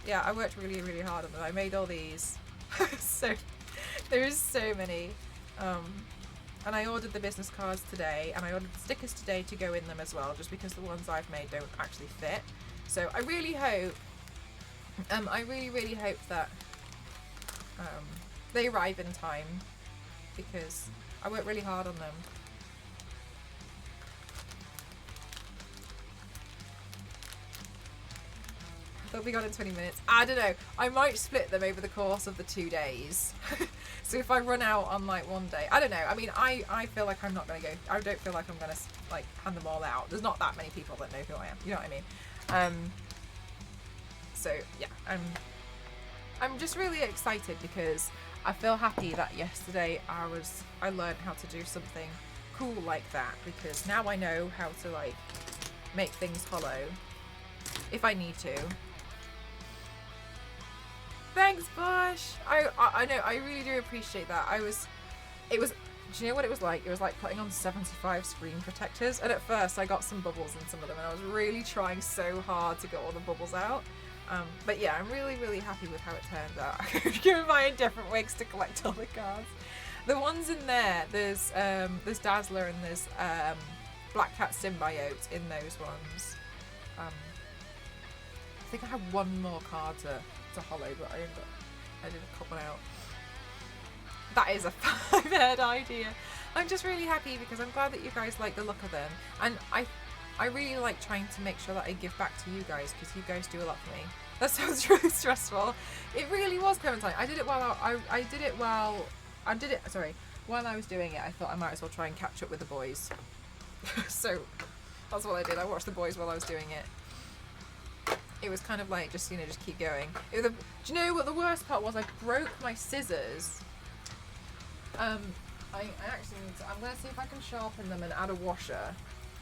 Yeah, I worked really, really hard on them. I made all these. So there's so many. And I ordered the business cards today, and I ordered the stickers today to go in them as well, just because the ones I've made don't actually fit. So I really hope, I really hope that they arrive in time, because I worked really hard on them. They'll be gone in 20 minutes. I don't know. I might split them over the course of the 2 days. So if I run out on like one day, I don't know. I mean, I feel like I'm not going to go. I don't feel like I'm going to like hand them all out. There's not that many people that know who I am. You know what I mean? So yeah, I'm just really excited because I feel happy that yesterday I learned how to do something cool like that, because now I know how to like make things hollow if I need to. Thanks, Bush. I know, I really do appreciate that. Do you know what it was like? It was like putting on 75 screen protectors, and at first I got some bubbles in some of them, and I was really trying so hard to get all the bubbles out. But yeah, I'm really, really happy with how it turned out. I'm going buying different wigs to collect all the cards. The ones in there's Dazzler and there's Black Cat Symbiote in those ones. I think I have one more card to hollow, but I didn't cut one out. That is a 5-head idea. I'm just really happy because I'm glad that you guys like the look of them, and I really like trying to make sure that I give back to you guys, because you guys do a lot for me. That sounds really stressful. It really was, Clementine. I did it while while I was doing it. I thought I might as well try and catch up with the boys. So that's what I did. I watched the boys while I was doing it. It was kind of like just keep going. Do you know what the worst part was? I broke my scissors. I actually need to. I'm gonna see if I can sharpen them and add a washer.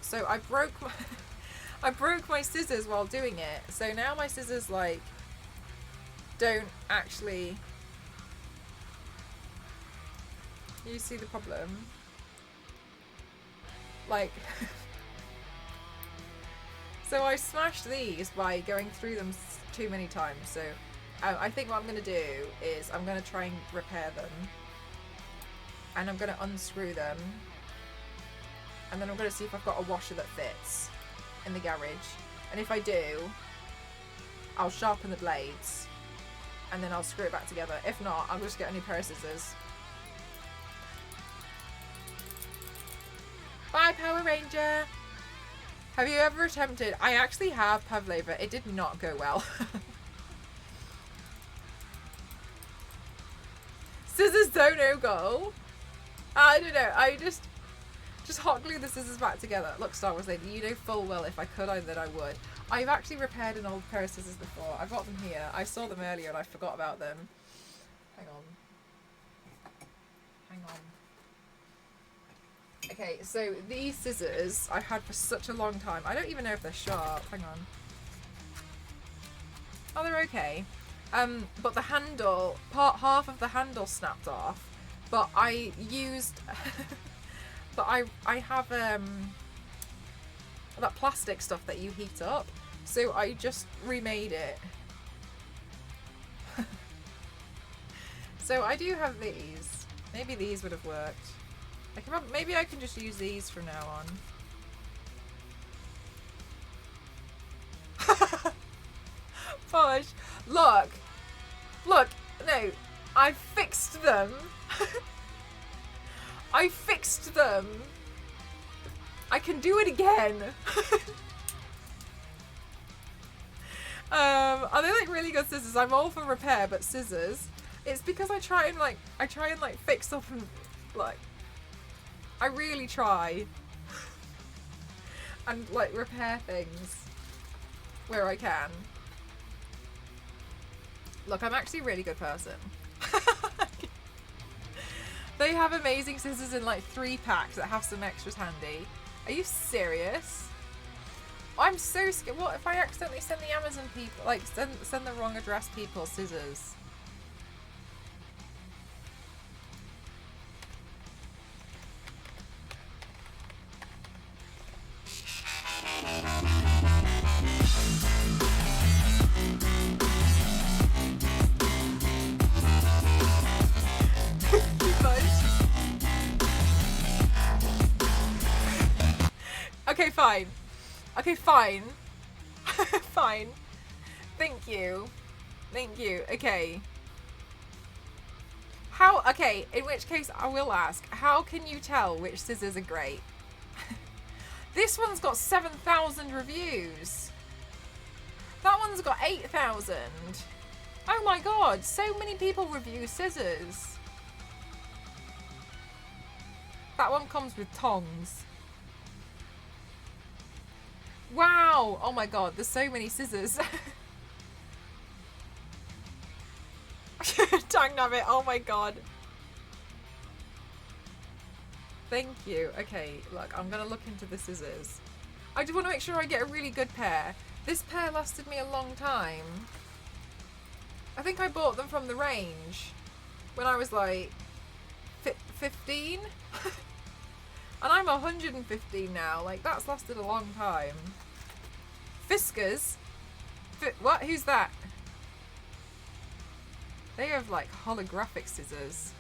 So I broke my scissors while doing it. So now my scissors like don't actually. You see the problem? Like. So I smashed these by going through them too many times. So I think what I'm going to do is I'm going to try and repair them. And I'm going to unscrew them. And then I'm going to see if I've got a washer that fits in the garage. And if I do, I'll sharpen the blades. And then I'll screw it back together. If not, I'll just get a new pair of scissors. Bye, Power Ranger! Have you ever attempted? I actually have, Pavlova. It did not go well. Scissors don't go. I don't know. I just hot glue the scissors back together. Look, Star Wars Lady, you know full well if I could, that I would. I've actually repaired an old pair of scissors before. I've got them here. I saw them earlier and I forgot about them. Hang on. Okay, so these scissors I've had for such a long time. I don't even know if they're sharp. Hang on. Oh, they're okay. But the handle, half of the handle snapped off. But I used, but I have that plastic stuff that you heat up. So I just remade it. So I do have these. Maybe these would have worked. Maybe I can just use these from now on. Posh, look, no, I fixed them. I fixed them. I can do it again. Are they like really good scissors? I'm all for repair, but scissors. It's because I try and fix up and like. I really try and like repair things where I can. Look, I'm actually a really good person. They have amazing scissors in like 3 packs that have some extras handy. Are you serious? I'm so scared. What if I accidentally send the Amazon people, like send the wrong address people scissors? Okay, fine. Okay, fine. Fine. Thank you. Thank you. Okay. Okay, in which case I will ask, how can you tell which scissors are great? This one's got 7,000 reviews. That one's got 8,000. Oh my god, so many people review scissors. That one comes with tongs. Wow! Oh my god, there's so many scissors. Tongue nabbit, oh my god. Thank you. Okay, look, I'm gonna look into the scissors. I just want to make sure I get a really good pair. This pair lasted me a long time. I think I bought them from the range when I was like 15. And I'm 115 now. Like, that's lasted a long time. Fiskars? What? Who's that? They have like holographic scissors.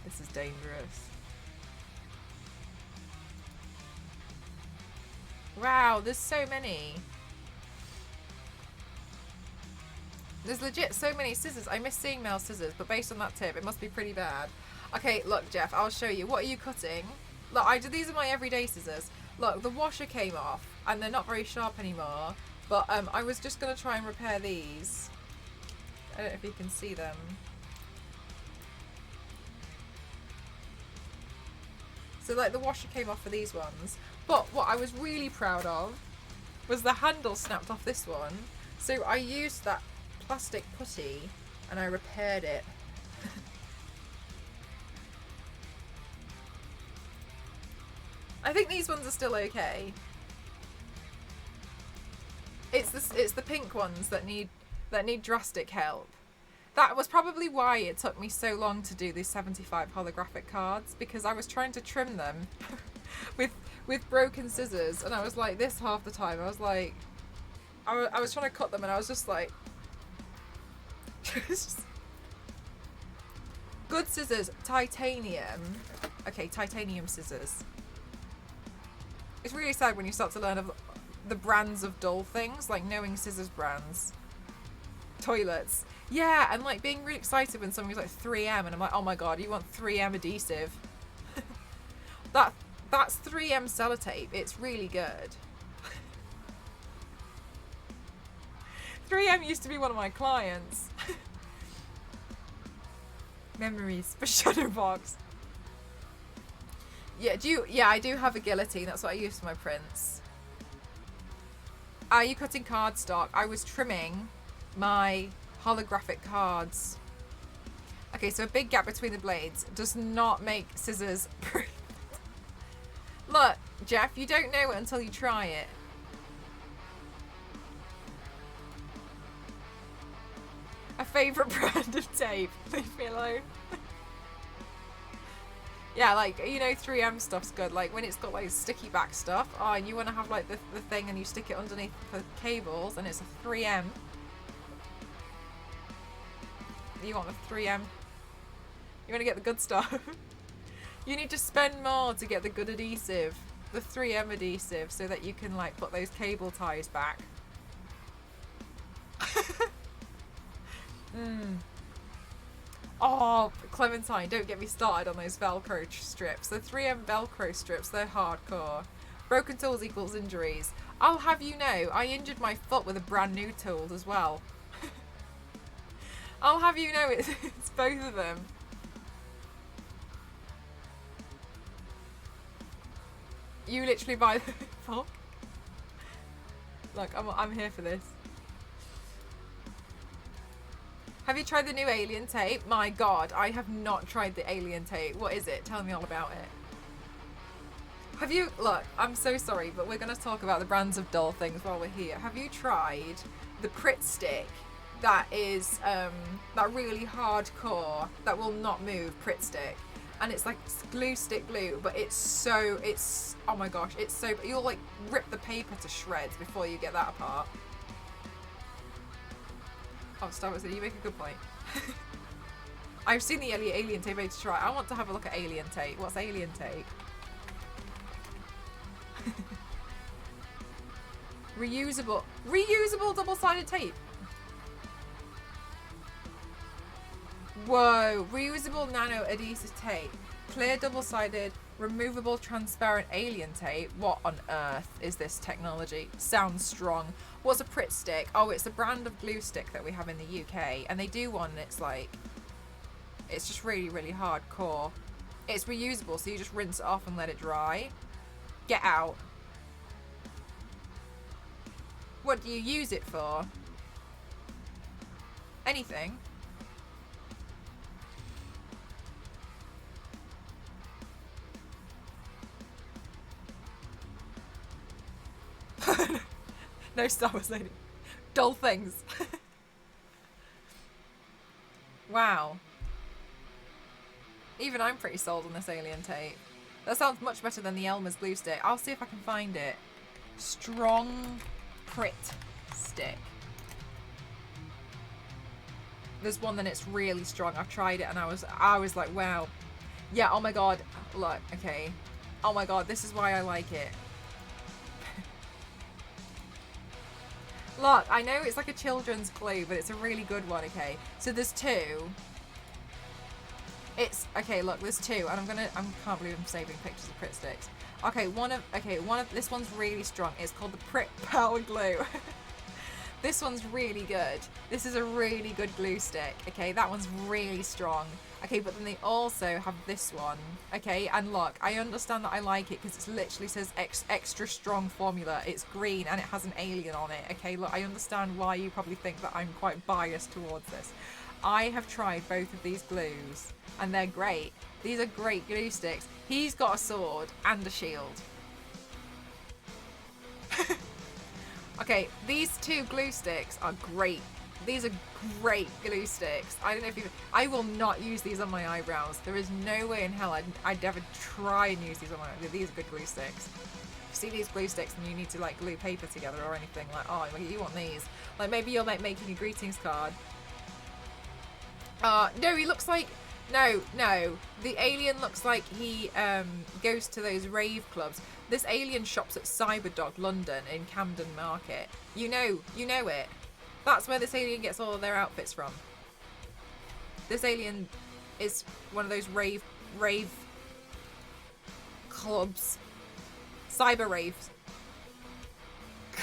This is dangerous. Wow, there's so many. There's legit so many scissors. I miss seeing male scissors, but based on that tip, it must be pretty bad. Okay, look, Jeff, I'll show you. What are you cutting? Look, these are my everyday scissors. Look, the washer came off, and they're not very sharp anymore. But I was just going to try and repair these. I don't know if you can see them. So, like, the washer came off for these ones. But what I was really proud of was the handle snapped off this one. So I used that plastic putty and I repaired it. I think these ones are still okay. It's the pink ones that need drastic help. That was probably why it took me so long to do these 75 holographic cards, because I was trying to trim them with broken scissors, and I was like this half the time. I was like, I was trying to cut them and I was just like, good scissors, titanium. Okay, titanium scissors. It's really sad when you start to learn of the brands of dull things, like knowing scissors brands. Toilets. Yeah, and like being really excited when somebody's like 3M and I'm like, oh my god, you want 3M adhesive. That's 3M sellotape. It's really good. 3M used to be one of my clients. Memories for Shutterbox. Yeah, yeah, I do have a guillotine. That's what I use for my prints. Are you cutting cardstock? I was trimming my holographic cards. Okay, so a big gap between the blades does not make scissors proof. Look, Jeff, you don't know it until you try it. A favourite brand of tape. Leave me alone. Yeah, like, you know, 3M stuff's good. Like, when it's got, like, sticky back stuff. Oh, and you want to have, like, the thing and you stick it underneath the cables and it's a 3M. You want the 3M. You want to get the good stuff. You need to spend more to get the good adhesive. The 3M adhesive, so that you can, like, put those cable ties back. Oh, Clementine, don't get me started on those Velcro strips. The 3M Velcro strips, they're hardcore. Broken tools equals injuries. I'll have you know, I injured my foot with a brand new tool as well. I'll have you know, it's both of them. You literally buy the fuck. Look, I'm here for this. Have you tried the new alien tape? My god, I have not tried the alien tape. What is it? Tell me all about it. Have you... Look, I'm so sorry, but we're going to talk about the brands of dull things while we're here. Have you tried the Pritt Stick that is that really hardcore, that will not move Pritt Stick? And it's like glue stick glue, but it's oh my gosh, it's so... You'll like rip the paper to shreds before you get that apart. Oh, Star Wars, you make a good point. I've seen the alien tape, I need to try. I want to have a look at alien tape. What's alien tape? Reusable double-sided tape. Whoa, reusable nano adhesive tape. Clear double-sided Removable transparent alien tape. What on earth is this technology? Sounds strong. What's a Pritt stick? Oh, it's a brand of glue stick that we have in the UK, and they do one and it's like, it's just really, really hardcore. It's reusable, so you just rinse it off and let it dry. Get out. What do you use it for? Anything. No Star Wars lady. Dull things. Wow. Even I'm pretty sold on this alien tape. That sounds much better than the Elmer's glue stick. I'll see if I can find it. Strong Pritt stick. There's one that it's really strong. I've tried it and I was like, wow. Yeah, oh my god. Look, okay. Oh my god, this is why I like it. Look, I know it's like a children's glue, but it's a really good one, okay? So there's two. It's, okay, look, there's two, and I can't believe I'm saving pictures of Pritt sticks. Okay, this one's really strong. It's called the Pritt Power Glue. This one's really good. This is a really good glue stick, okay? That one's really strong. Okay, but then they also have this one, okay? And look, I understand that I like it because it literally says extra strong formula. It's green and it has an alien on it, okay? Look, I understand why you probably think that I'm quite biased towards this. I have tried both of these glues and they're great. These are great glue sticks. He's got a sword and a shield. Okay, these two glue sticks are great. These are great glue sticks. I don't know if you... I will not use these on my eyebrows. There is no way in hell I'd ever try and use these on my eyebrows. These are good glue sticks. If you see these glue sticks and you need to like glue paper together or anything, like, oh, you want these. Like maybe you're like making a greetings card. No, he looks like... No. The alien looks like he goes to those rave clubs. This alien shops at Cyberdog London in Camden Market. You know it. That's where this alien gets all of their outfits from. This alien is one of those rave clubs. Cyber raves.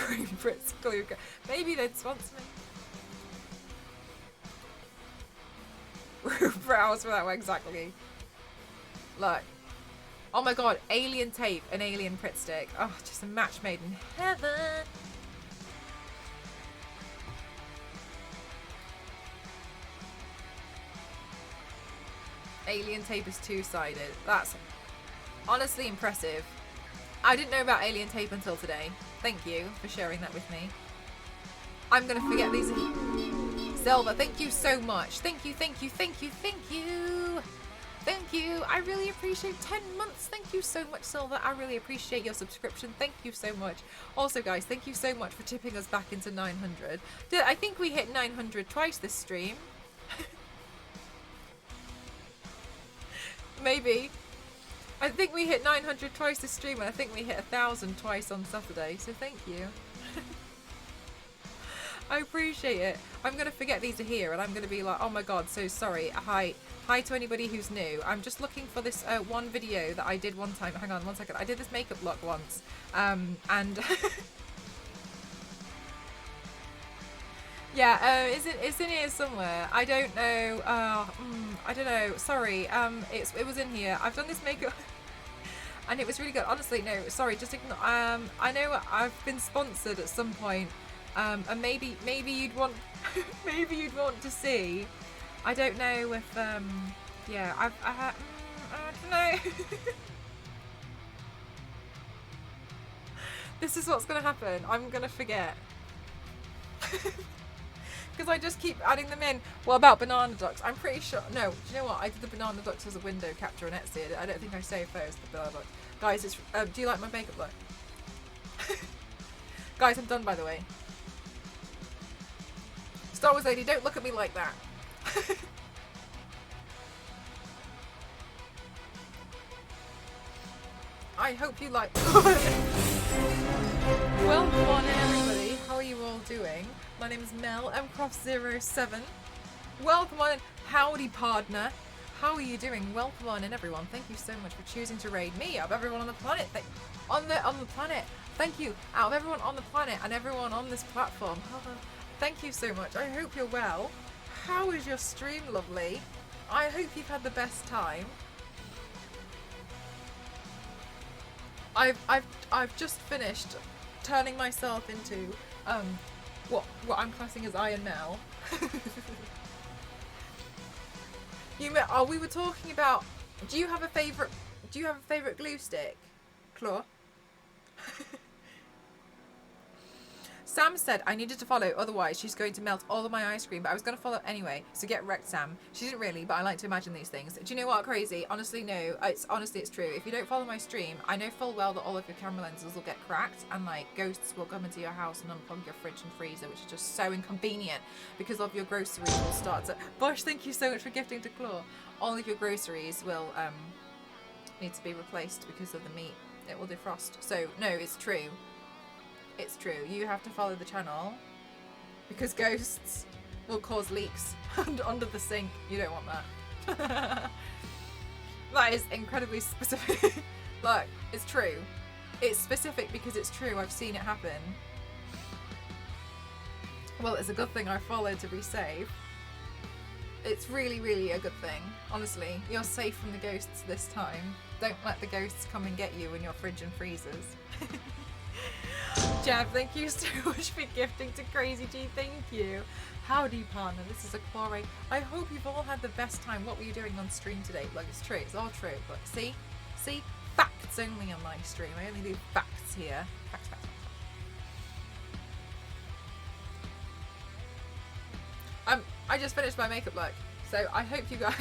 Green Brits glue. Maybe they'd sponsor me. Browse for that one, exactly. Look. Oh my god, alien tape and alien Pritt stick. Oh, just a match made in heaven. Alien tape is two-sided. That's honestly impressive. I didn't know about alien tape until today. Thank you for sharing that with me. I'm gonna forget these. Zelda, thank you so much. Thank you. I really appreciate 10 months. Thank you so much, Silver. I really appreciate your subscription. Thank you so much. Also, guys, thank you so much for tipping us back into 900. I think we hit 900 twice this stream. Maybe. I think we hit 900 twice this stream, and I think we hit 1,000 twice on Saturday. So thank you. I appreciate it. I'm going to forget these are here and I'm going to be like, oh my god, so sorry. Hi to anybody who's new. I'm just looking for this one video that I did one time. Hang on 1 second. I did this makeup look once. And yeah, it's in here somewhere. I don't know. I don't know. Sorry. It was in here. I've done this makeup and it was really good. Honestly, no, sorry, just ignore. I know I've been sponsored at some point. And maybe you'd want to see. I don't know if yeah, I don't know. This is what's gonna happen. I'm gonna forget because I just keep adding them in. What about banana ducks? I'm pretty sure. No, do you know what? I did the banana ducks as a window capture on Etsy. I don't think I saved those. The banana ducks. Guys, it's. Do you like my makeup look? Guys, I'm done by the way. Star Wars lady, don't look at me like that. I hope you like. Well, come on in everybody. How are you all doing? My name is Mel, mcroft07. Welcome on in. Howdy, partner. How are you doing? Welcome on in, everyone. Thank you so much for choosing to raid me out of everyone on the planet. On the planet. Thank you. Out of everyone on the planet and everyone on this platform. Thank you so much. I hope you're well. How was your stream, lovely? I hope you've had the best time. I've just finished turning myself into what I'm classing as Iron Mel. We were talking about. Do you have a favorite glue stick, Claw? Sam said I needed to follow, otherwise she's going to melt all of my ice cream, but I was going to follow anyway, so get wrecked, Sam. She didn't really, but I like to imagine these things. Do you know what, crazy? Honestly, no. It's true. If you don't follow my stream, I know full well that all of your camera lenses will get cracked, and like ghosts will come into your house and unplug your fridge and freezer, which is just so inconvenient because all of your groceries will start to... Bosh, thank you so much for gifting to Claw. All of your groceries will need to be replaced because of the meat. It will defrost. So, no, it's true. It's true. You have to follow the channel because ghosts will cause leaks under the sink. You don't want that. That is incredibly specific. Look, it's true. It's specific because it's true. I've seen it happen. Well, it's a good thing I followed to be safe. It's really, really a good thing. Honestly, you're safe from the ghosts this time. Don't let the ghosts come and get you in your fridge and freezers. Jeff, thank you so much for gifting to Crazy G. Thank you. Howdy, partner. This is a Claw. I hope you've all had the best time. What were you doing on stream today? Like, it's true. It's all true. But see, facts only on my stream. I only do facts here. Facts. I just finished my makeup look, so I hope you guys.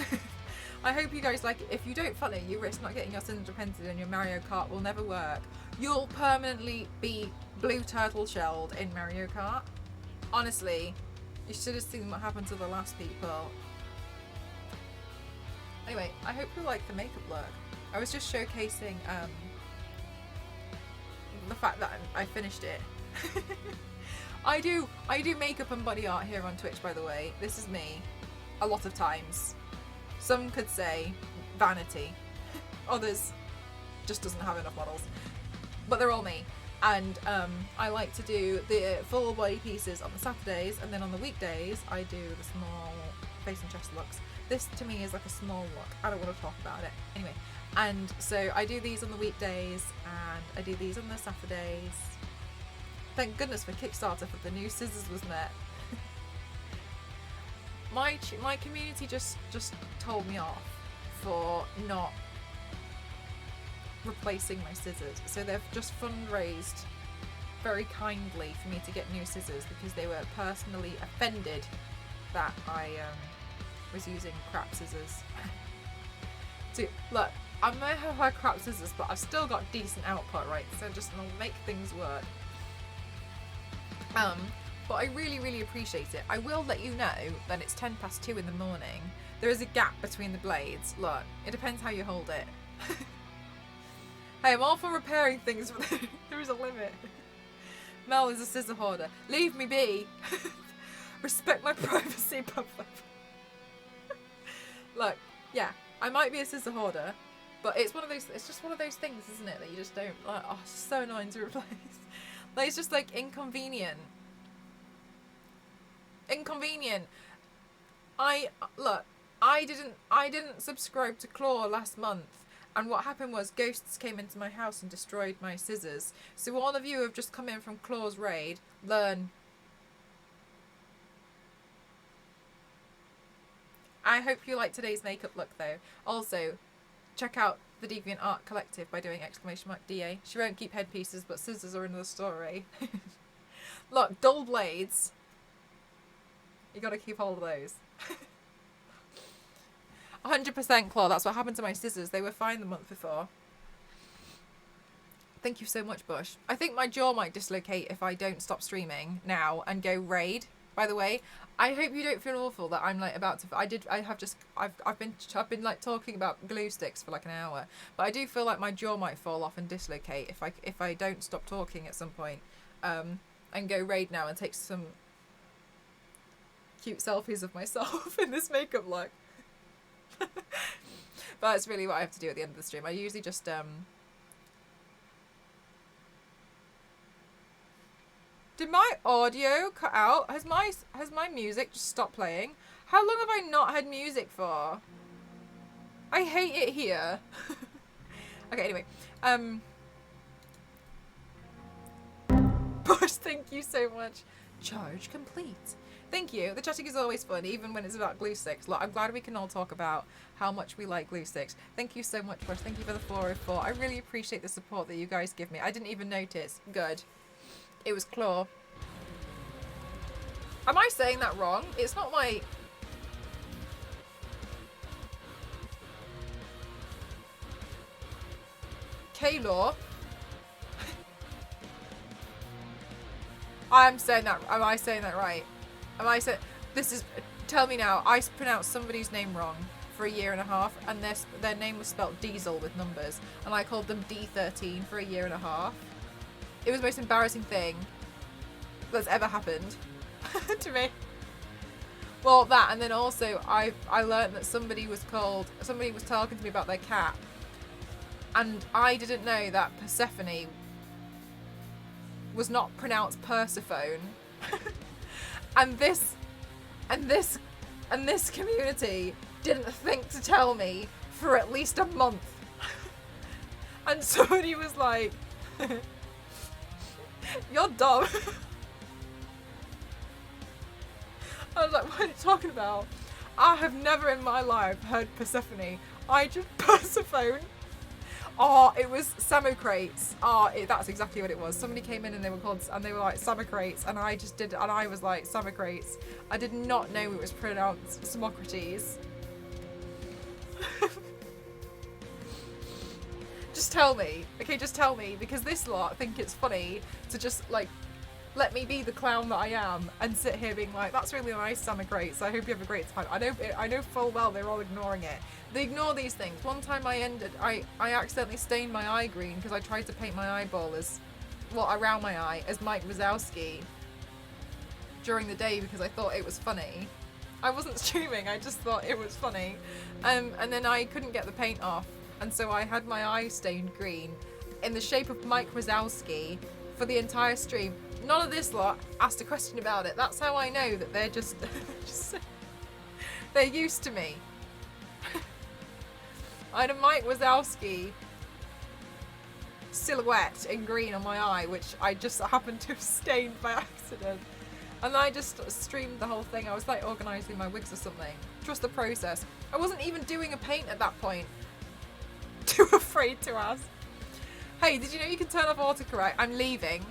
I hope you guys like it. If you don't follow, you risk not getting your sins repented and your Mario Kart will never work. You'll permanently be blue turtle shelled in Mario Kart. Honestly, you should have seen what happened to the last people. Anyway, I hope you like the makeup look. I was just showcasing the fact that I finished it. I do makeup and body art here on Twitch, by the way. This is me. A lot of times. Some could say vanity. Others just doesn't have enough models. But they're all me. And I like to do the full body pieces on the Saturdays, and then on the weekdays I do the small face and chest looks. This to me is like a small look. I don't want to talk about it. Anyway, and so I do these on the weekdays and I do these on the Saturdays. Thank goodness for Kickstarter for the new scissors was met. My community just told me off for not replacing my scissors, so they've just fundraised very kindly for me to get new scissors because they were personally offended that I was using crap scissors. So look, I may have had crap scissors, but I've still got decent output, right? So just I'll make things work. But I really, really appreciate it. I will let you know that it's 2:10 in the morning. There is a gap between the blades. Look, it depends how you hold it. Hey, I'm all for repairing things, but there is a limit. Mel is a scissor hoarder. Leave me be. Respect my privacy, public. Look, yeah, I might be a scissor hoarder, but it's one of those. It's just one of those things, isn't it, that you just don't like. Oh, it's so annoying to replace. Like, it's just like inconvenient. Inconvenient. I didn't subscribe to Claw last month, and what happened was ghosts came into my house and destroyed my scissors. So all of you who have just come in from Claw's raid, learn. I hope you like today's makeup look though. Also, check out the Deviant Art Collective by doing !DA. She won't keep headpieces, but scissors are another story. Look, dull blades. You gotta keep hold of those. 100% Claw, that's what happened to my scissors. They were fine the month before. Thank you so much, Bush. I think my jaw might dislocate if I don't stop streaming now and go raid. By the way, I hope you don't feel awful that I'm like about to. I've been like talking about glue sticks for like an hour, but I do feel like my jaw might fall off and dislocate if I don't stop talking at some point, and go raid now and take some cute selfies of myself in this makeup look. But that's really what I have to do at the end of the stream. I usually just Did my audio cut out? Has my music just stopped playing? How long have I not had music for? I hate it here. Okay, anyway. Bush, thank you so much. Charge complete. Thank you. The chatting is always fun, even when it's about glue sticks. Look, I'm glad we can all talk about how much we like glue sticks. Thank you so much, Bush. Thank you for the 404. I really appreciate the support that you guys give me. I didn't even notice. Good. It was claw. Am I saying that wrong? It's not my... K-Law. I'm saying that... Am I saying that right? Am I saying... This is... Tell me now. I pronounced somebody's name wrong for a year and a half, and their name was spelt Diesel with numbers, and I called them D13 for a year and a half. It was the most embarrassing thing that's ever happened to me. Well, that, and then also I learned that somebody was talking to me about their cat, and I didn't know that Persephone was not pronounced Persephone. and this community didn't think to tell me for at least a month. And somebody was like, you're dumb. I was like, what are you talking about? I have never in my life heard Persephone. I just Persephone. Oh, it was Samothrace. Oh, that's exactly what it was. Somebody came in and they were like Samothrace, and I just did, and I was like Samothrace. I did not know it was pronounced Samothraces. Just tell me, okay? Just tell me, because this lot think it's funny to just like let me be the clown that I am and sit here being like, that's really nice, Samothrace. I hope you have a great time. I know full well they're all ignoring it. They ignore these things. One time I accidentally stained my eye green because I tried to paint my eyeball around my eye as Mike Wazowski during the day because I thought it was funny. I wasn't streaming, I just thought it was funny. And then I couldn't get the paint off, and so I had my eye stained green in the shape of Mike Wazowski for the entire stream. None of this lot asked a question about it. That's how I know that they're just they're used to me. I had a Mike Wazowski silhouette in green on my eye, which I just happened to have stained by accident. And I just streamed the whole thing. I was like organising my wigs or something. Trust the process. I wasn't even doing a paint at that point. Too afraid to ask. Hey, did you know you can turn off autocorrect? I'm leaving.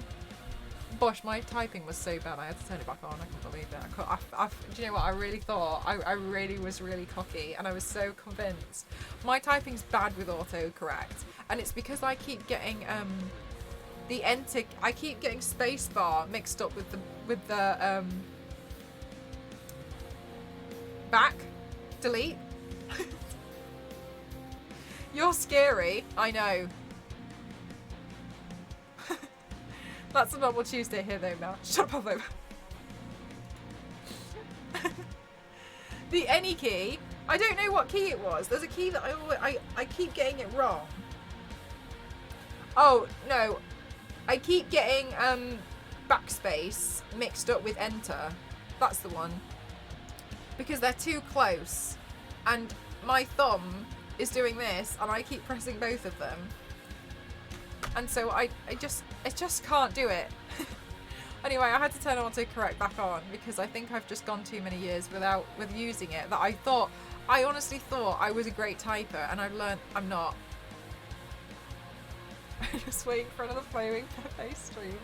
Bosh, my typing was so bad I had to turn it back on. I couldn't believe it. Do you know what? I really thought, I really was really cocky, and I was so convinced. My typing's bad with autocorrect, and it's because I keep getting the enter. I keep getting spacebar mixed up with the back delete. You're scary. I know. That's a normal Tuesday here though now. Shut up, Pablo. The any key. I don't know what key it was. There's a key that I keep getting it wrong. Oh no. I keep getting backspace mixed up with enter. That's the one. Because they're too close. And my thumb is doing this and I keep pressing both of them. And so I just can't do it. Anyway, I had to turn autocorrect back on because I think I've just gone too many years with using it that I honestly thought I was a great typer, and I've learned I'm not. I'm just waiting for another Flaming Pepe stream.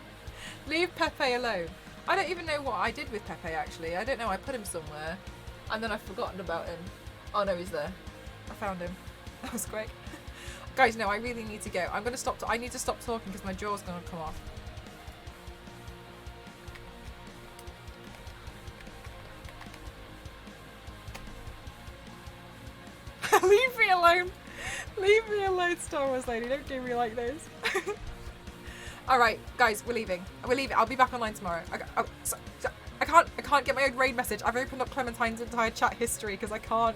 Leave Pepe alone. I don't even know what I did with Pepe actually. I don't know, I put him somewhere and then I've forgotten about him. Oh no, he's there. I found him. That was quick. Guys, no, I really need to go. I'm going to stop. I need to stop talking because my jaw's going to come off. Leave me alone. Leave me alone, Star Wars lady. Don't do me like this. Alright, guys, we're leaving. We're leaving. I'll be back online tomorrow. I can't get my own raid message. I've opened up Clementine's entire chat history because I can't